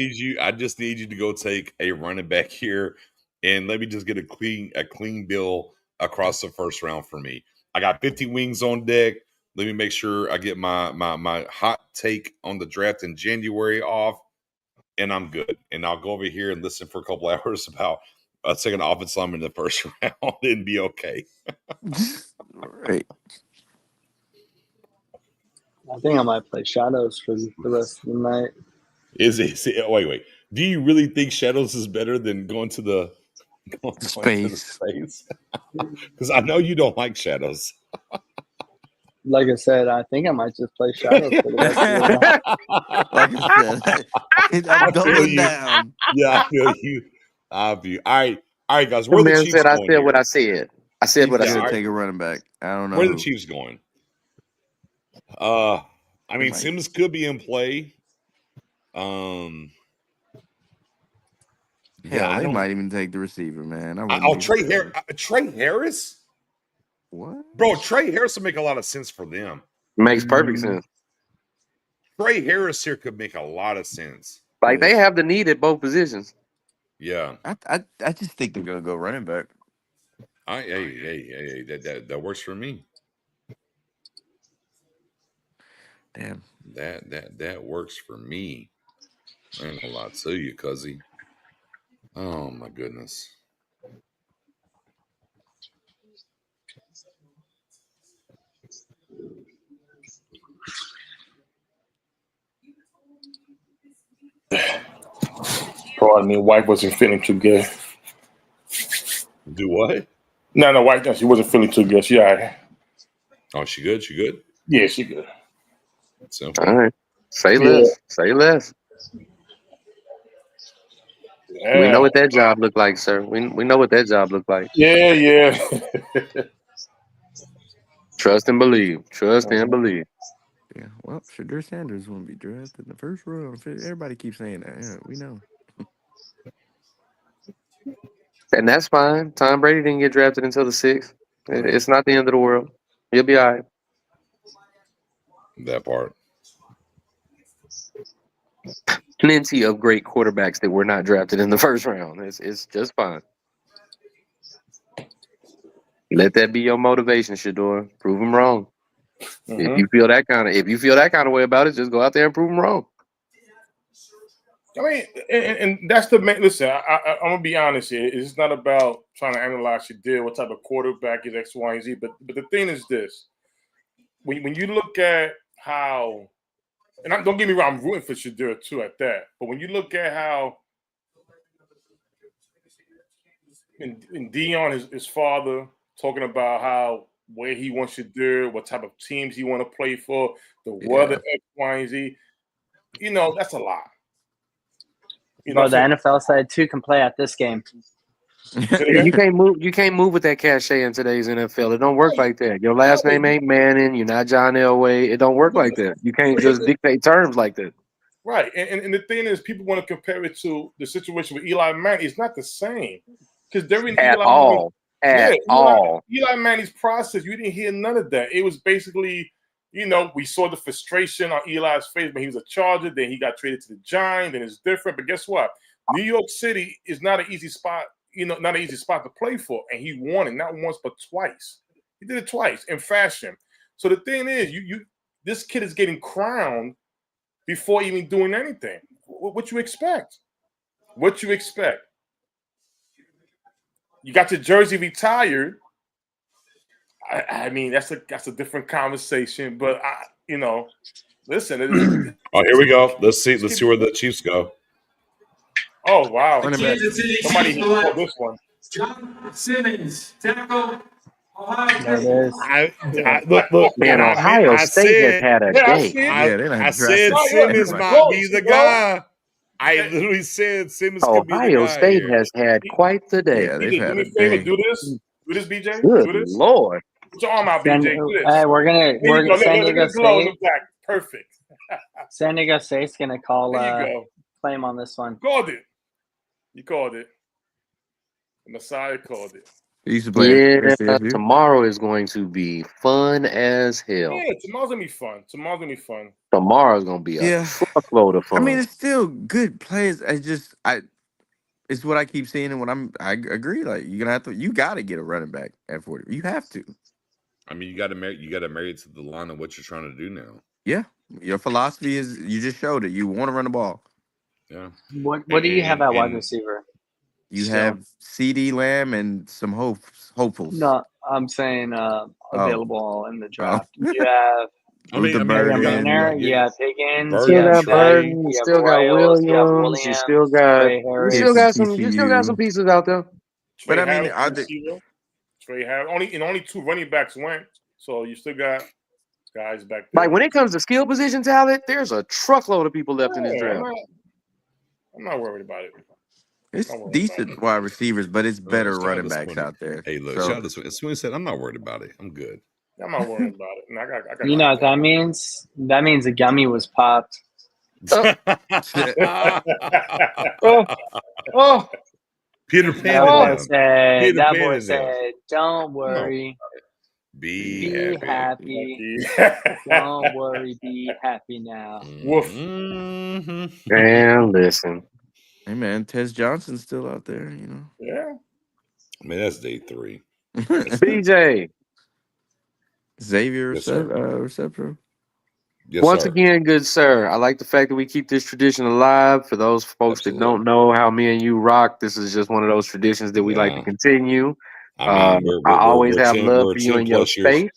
Speaker 1: need you to go take a running back here and let me just get a clean bill across the first round for me. I got 50 wings on deck. Let me make sure I get my hot take on the draft in January off, and I'm good. And I'll go over here and listen for a couple hours about taking an offensive lineman in the first round and be okay.
Speaker 13: All right.
Speaker 14: I think I might play Shadows for the rest of the night.
Speaker 1: Wait. Do you really think Shadows is better than going to the space? Because I know you don't like Shadows.
Speaker 14: Like I said, I think I might just play Shadows for the rest of the night.
Speaker 13: Like I said, I'm doubling down.
Speaker 1: Yeah, I feel you. All right, guys.
Speaker 3: Where the Chiefs going? I said what I said. I said what I said.
Speaker 13: Take a running back. I don't know.
Speaker 1: Where are the Chiefs going? I mean, Sims could be in play.
Speaker 13: Yeah, they might even take the receiver, man.
Speaker 1: Trey Harris.
Speaker 13: What,
Speaker 1: bro? Trey Harris would make a lot of sense for them.
Speaker 3: Makes perfect sense.
Speaker 1: Trey Harris here could make a lot of sense.
Speaker 3: Like they have the need at both positions.
Speaker 1: Yeah,
Speaker 13: I just think they're gonna go running back.
Speaker 1: Hey, that works for me.
Speaker 13: Damn,
Speaker 1: that works for me. I ain't gonna lie to you, cuzzy. Oh my goodness.
Speaker 4: Oh, I mean, wife wasn't feeling too good.
Speaker 1: Do what?
Speaker 4: No, wife. No, she wasn't feeling too good. She all right.
Speaker 1: Oh, she good? She good?
Speaker 4: Yeah, she good.
Speaker 1: Simple.
Speaker 3: All right. Say less. Say less.
Speaker 4: Yeah.
Speaker 3: We know what that job looked like, sir. We know what that job looked like.
Speaker 4: Yeah.
Speaker 3: Trust and believe. Trust and believe.
Speaker 13: Yeah. Well, Shadur Sanders won't be drafted in the first round. Everybody keeps saying that. Yeah, we know.
Speaker 3: And that's fine. Tom Brady didn't get drafted until the 6th. It's not the end of the world. He'll be all right.
Speaker 1: That part.
Speaker 3: Plenty of great quarterbacks that were not drafted in the first round. It's just fine. Let that be your motivation, Shador. Prove them wrong.
Speaker 4: Mm-hmm.
Speaker 3: If you feel that kind of way about it, just go out there and prove them wrong.
Speaker 4: I mean, and that's the main. Listen, I'm gonna be honest here. It's not about trying to analyze your deal, what type of quarterback is X, Y, and Z. But the thing is this: when you look at how, and don't get me wrong, I'm rooting for Shadur too at that. But when you look at how, and Dion, his father, talking about how where he wants Shadur, what type of teams he want to play for, the weather, X, Y, and Z. You know, that's a lot.
Speaker 14: The NFL side too can play at this game.
Speaker 3: You can't move with that cachet in today's NFL. It don't work like that. Your last name ain't Manning. You're not John Elway. It don't work like that. You can't just dictate terms like that.
Speaker 4: Right. And the thing is, people want to compare it to the situation with Eli Manning. It's not the same. Because during Eli Manning's process, you didn't hear none of that. It was basically, we saw the frustration on Eli's face when he was a Charger. Then he got traded to the Giants. Then it's different. But guess what? New York City is not an easy spot, not an easy spot to play for. And he won it not once, but twice. He did it twice in fashion. So the thing is, this kid is getting crowned before even doing anything. What you expect? What you expect? You got your jersey retired. I mean, that's a different conversation. But listen.
Speaker 1: Oh, here we go. Let's see where the Chiefs go.
Speaker 4: Oh wow!
Speaker 6: Kansas City
Speaker 4: Somebody
Speaker 6: Chiefs
Speaker 4: called this one.
Speaker 6: John Simmons, tackle.
Speaker 14: There it is.
Speaker 1: Look,
Speaker 3: Man, Ohio State has had a day.
Speaker 1: I said Simmons might be the guy. I literally said Simmons could be the guy.
Speaker 3: Ohio State
Speaker 1: here.
Speaker 3: has had quite the day.
Speaker 13: Yeah, they've had
Speaker 4: Do me
Speaker 13: a
Speaker 4: a favor.
Speaker 13: day.
Speaker 4: Do this. Do this, BJ.
Speaker 3: Good
Speaker 4: Do this.
Speaker 3: Lord.
Speaker 4: Put your arm out, BJ. Do this.
Speaker 14: Hey, we're San Diego State.
Speaker 4: Perfect.
Speaker 14: San Diego State's gonna call claim on this one.
Speaker 4: Called it. You called it. The Messiah called it.
Speaker 13: He used to play.
Speaker 3: Yeah, tomorrow is going to be fun as hell.
Speaker 4: Yeah, tomorrow's gonna be fun.
Speaker 3: Tomorrow's gonna be a truckload of fun.
Speaker 13: I mean, it's still good players. It's what I keep seeing, and I agree. Like you got to get a running back at 40. You have to.
Speaker 1: I mean, you got to marry it to the line of what you're trying to do now.
Speaker 13: Yeah, your philosophy is you just showed it. You want to run the ball.
Speaker 1: Yeah.
Speaker 14: What do you have at wide receiver?
Speaker 13: You have CD Lamb and some hopefuls.
Speaker 14: No, I'm saying available in the draft. You have Mariner, you have Higgins, you have
Speaker 3: Burton, you still got Williams, you still got some pieces out there.
Speaker 13: But I mean,
Speaker 4: only 2 running backs went, so you still got guys back there.
Speaker 3: Like when it comes to skill position talent, there's a truckload of people left in this draft.
Speaker 4: I'm not worried about it.
Speaker 13: It's decent wide recievers, but it's better running backs out there.
Speaker 1: Hey, look, shout out to Sweeney said, I'm not worried about it. I'm good.
Speaker 4: I'm not worried about it. I got
Speaker 14: you know what that means? That means a gummy was popped.
Speaker 1: Peter Pan.
Speaker 14: That boy said, don't worry.
Speaker 1: Be
Speaker 14: happy. Don't worry. Be happy now.
Speaker 4: Woof.
Speaker 3: And listen.
Speaker 13: Hey, man, Tez Johnson's still out there, you know.
Speaker 4: Yeah.
Speaker 1: I mean, that's day 3.
Speaker 3: BJ.
Speaker 13: Xavier receptor.
Speaker 1: Yes,
Speaker 3: Once
Speaker 1: sir.
Speaker 3: again, good sir, I like the fact that we keep this tradition alive. For those folks that don't know how me and you rock, this is just one of those traditions that we like to continue.
Speaker 1: I mean,
Speaker 3: I always have love for you in your space.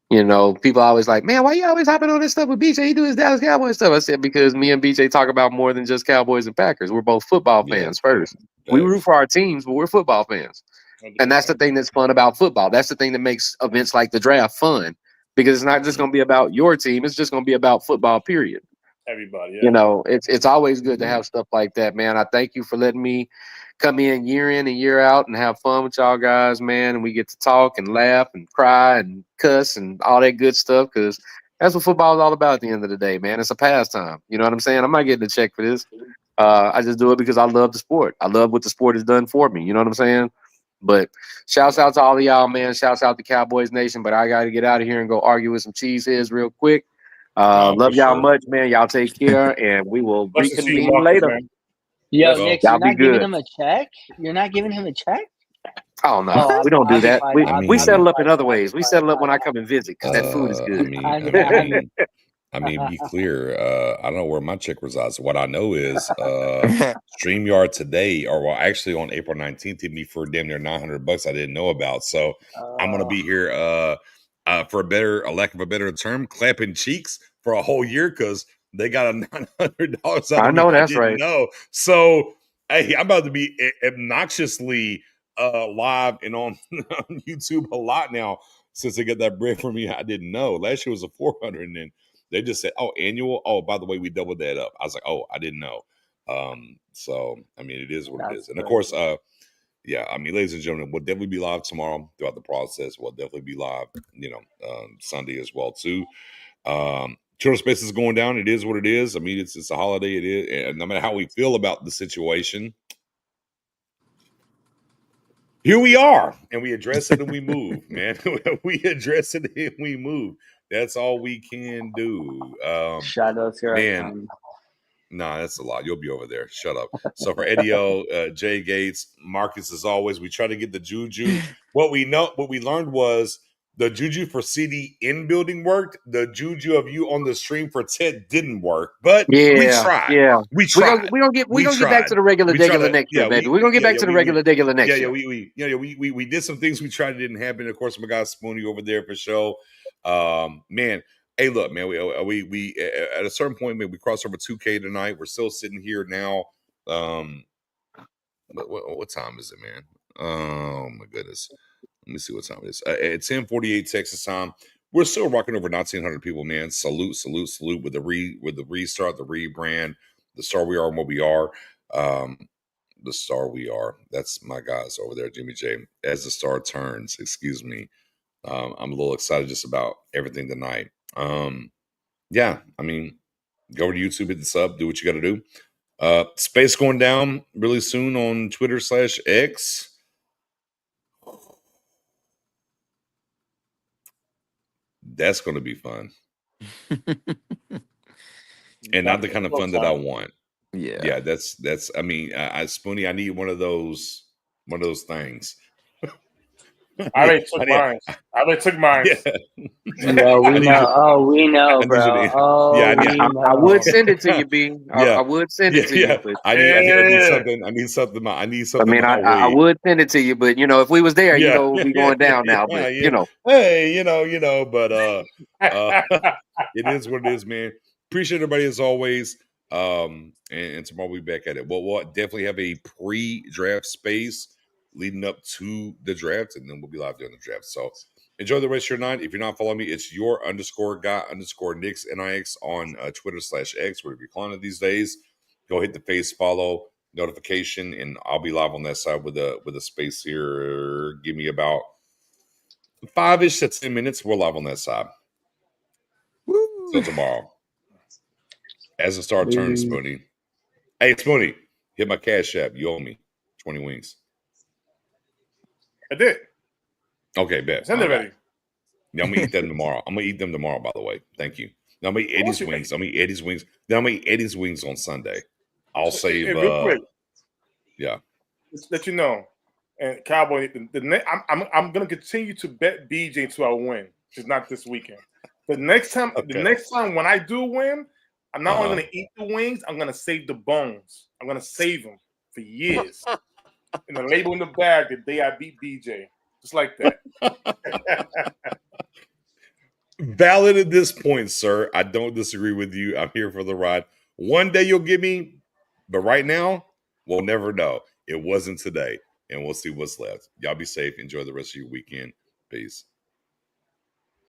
Speaker 3: You know, people are always like, man, why you always hopping on this stuff with BJ? He do his Dallas Cowboys stuff. I said, because me and BJ talk about more than just Cowboys and Packers. We're both football fans first. We root for our teams, but we're football fans. And that's the thing that's fun about football. That's the thing that makes events like the draft fun. Because it's not just going to be about your team. It's just going to be about football, period.
Speaker 4: Everybody, yeah.
Speaker 3: You know, it's always good to have stuff like that, man. I thank you for letting me come in and year out and have fun with y'all guys, man. And we get to talk and laugh and cry and cuss and all that good stuff because that's what football is all about at the end of the day, man. It's a pastime. You know what I'm saying? I'm not getting a check for this. I just do it because I love the sport. I love what the sport has done for me. You know what I'm saying? But shouts out to all of y'all, man. Shouts out to Cowboys Nation. But I got to get out of here and go argue with some cheeseheads real quick. Love y'all much, man. Y'all take care, and we will reconvene later.
Speaker 14: Man. Yo, Nick, you're not giving him a check? You're not giving him a check?
Speaker 3: Oh, no. We don't do that. We settle up in other ways. We settle up when I come and visit because that food is good.
Speaker 1: I mean, be clear. I don't know where my check resides. What I know is StreamYard today, or actually on April 19th, hit me for damn near $900 I didn't know about. So I'm gonna be here for a lack of a better term, clapping cheeks for a whole year because they got a $900.
Speaker 3: I know that's right.
Speaker 1: No, so hey, I'm about to be obnoxiously live and on YouTube a lot now since they get that bread from me. I didn't know last year was a 400, and then they just said, "Oh, annual. Oh, by the way, we doubled that up." I was like, "Oh, I didn't know." So I mean, it is what it is, and of course, yeah. I mean, ladies and gentlemen, we'll definitely be live tomorrow throughout the process. We'll definitely be live, Sunday as well too. Children's Space is going down. It is what it is. I mean, it's a holiday. It is, and no matter how we feel about the situation, here we are, and we address it and we move, man. We address it and we move. That's all we can do.
Speaker 14: Shadows here.
Speaker 1: Man, nah, that's a lot. You'll be over there. Shut up. So for Eddie O, Jay Gates, Marcus, as always, we try to get the juju. What we learned was The juju for CD in building worked. The juju of you on the stream for Ted didn't work, but we tried.
Speaker 3: Yeah.
Speaker 1: We tried.
Speaker 3: We're gonna get back to the regular degular next year, baby. We're gonna get back to the regular degular next year.
Speaker 1: We did some things we tried, it didn't happen. Of course, my guy Spoonie over there for show. Man, hey, look, man, we at a certain point, man, we crossed over 2K tonight. We're still sitting here now. What time is it, man? Oh my goodness. Let me see what time it is. At 10:48 Texas time. We're still rocking over 1,900 people, man. Salute with the restart, the rebrand, the star we are and what we are. The star we are. That's my guys over there, Jimmy J. As the star turns, excuse me. I'm a little excited just about everything tonight. Yeah, I mean, go over to YouTube, hit the sub, do what you got to do. Space going down really soon on Twitter/X. That's going to be fun. And not the kind of fun that I want. Yeah. That's. I mean, Spoonie, I need one of those things.
Speaker 4: I already took mine.
Speaker 1: Yeah.
Speaker 14: No, we know. Oh, we know, bro.
Speaker 3: I would send it to you, B. I would send it to you. But
Speaker 1: I need something. I mean,
Speaker 3: I would send it to you, but if we was there, we going down now. But
Speaker 1: hey, but it is what it is, man. Appreciate everybody as always. And tomorrow we'll be back at it. We'll definitely have a pre-draft space leading up to the draft, and then we'll be live during the draft. So enjoy the rest of your night. If you're not following me, it's your_guy_Nix NIX on Twitter/X, whatever you're calling it these days. Go hit the face follow notification, and I'll be live on that side with a space here. Give me about 5-ish to 10 minutes. We're live on that side. Woo. So tomorrow. As the star turns, Spoonie. Hey, Spoonie, hit my Cash App. You owe me 20 wings.
Speaker 4: I did.
Speaker 1: Okay, bet.
Speaker 4: Send it ready.
Speaker 1: Yeah, I'm gonna eat them tomorrow. I'm gonna eat them tomorrow, by the way. Thank you. Now I'm gonna eat Eddie's wings. I'm gonna eat Eddie's wings. Then I'm gonna eat Eddie's wings on Sunday. I'll save.
Speaker 4: Real quick.
Speaker 1: Yeah.
Speaker 4: Just let you know, and Cowboy. I'm gonna continue to bet BJ until I win. Just not this weekend. The next time when I do win, I'm not only gonna eat the wings. I'm gonna save the bones. I'm gonna save them for years. And the label in the bag the day I beat BJ. Just like that.
Speaker 1: Valid at this point, sir. I don't disagree with you. I'm here for the ride. One day you'll get me, but right now, we'll never know. It wasn't today, and we'll see what's left. Y'all be safe. Enjoy the rest of your weekend. Peace.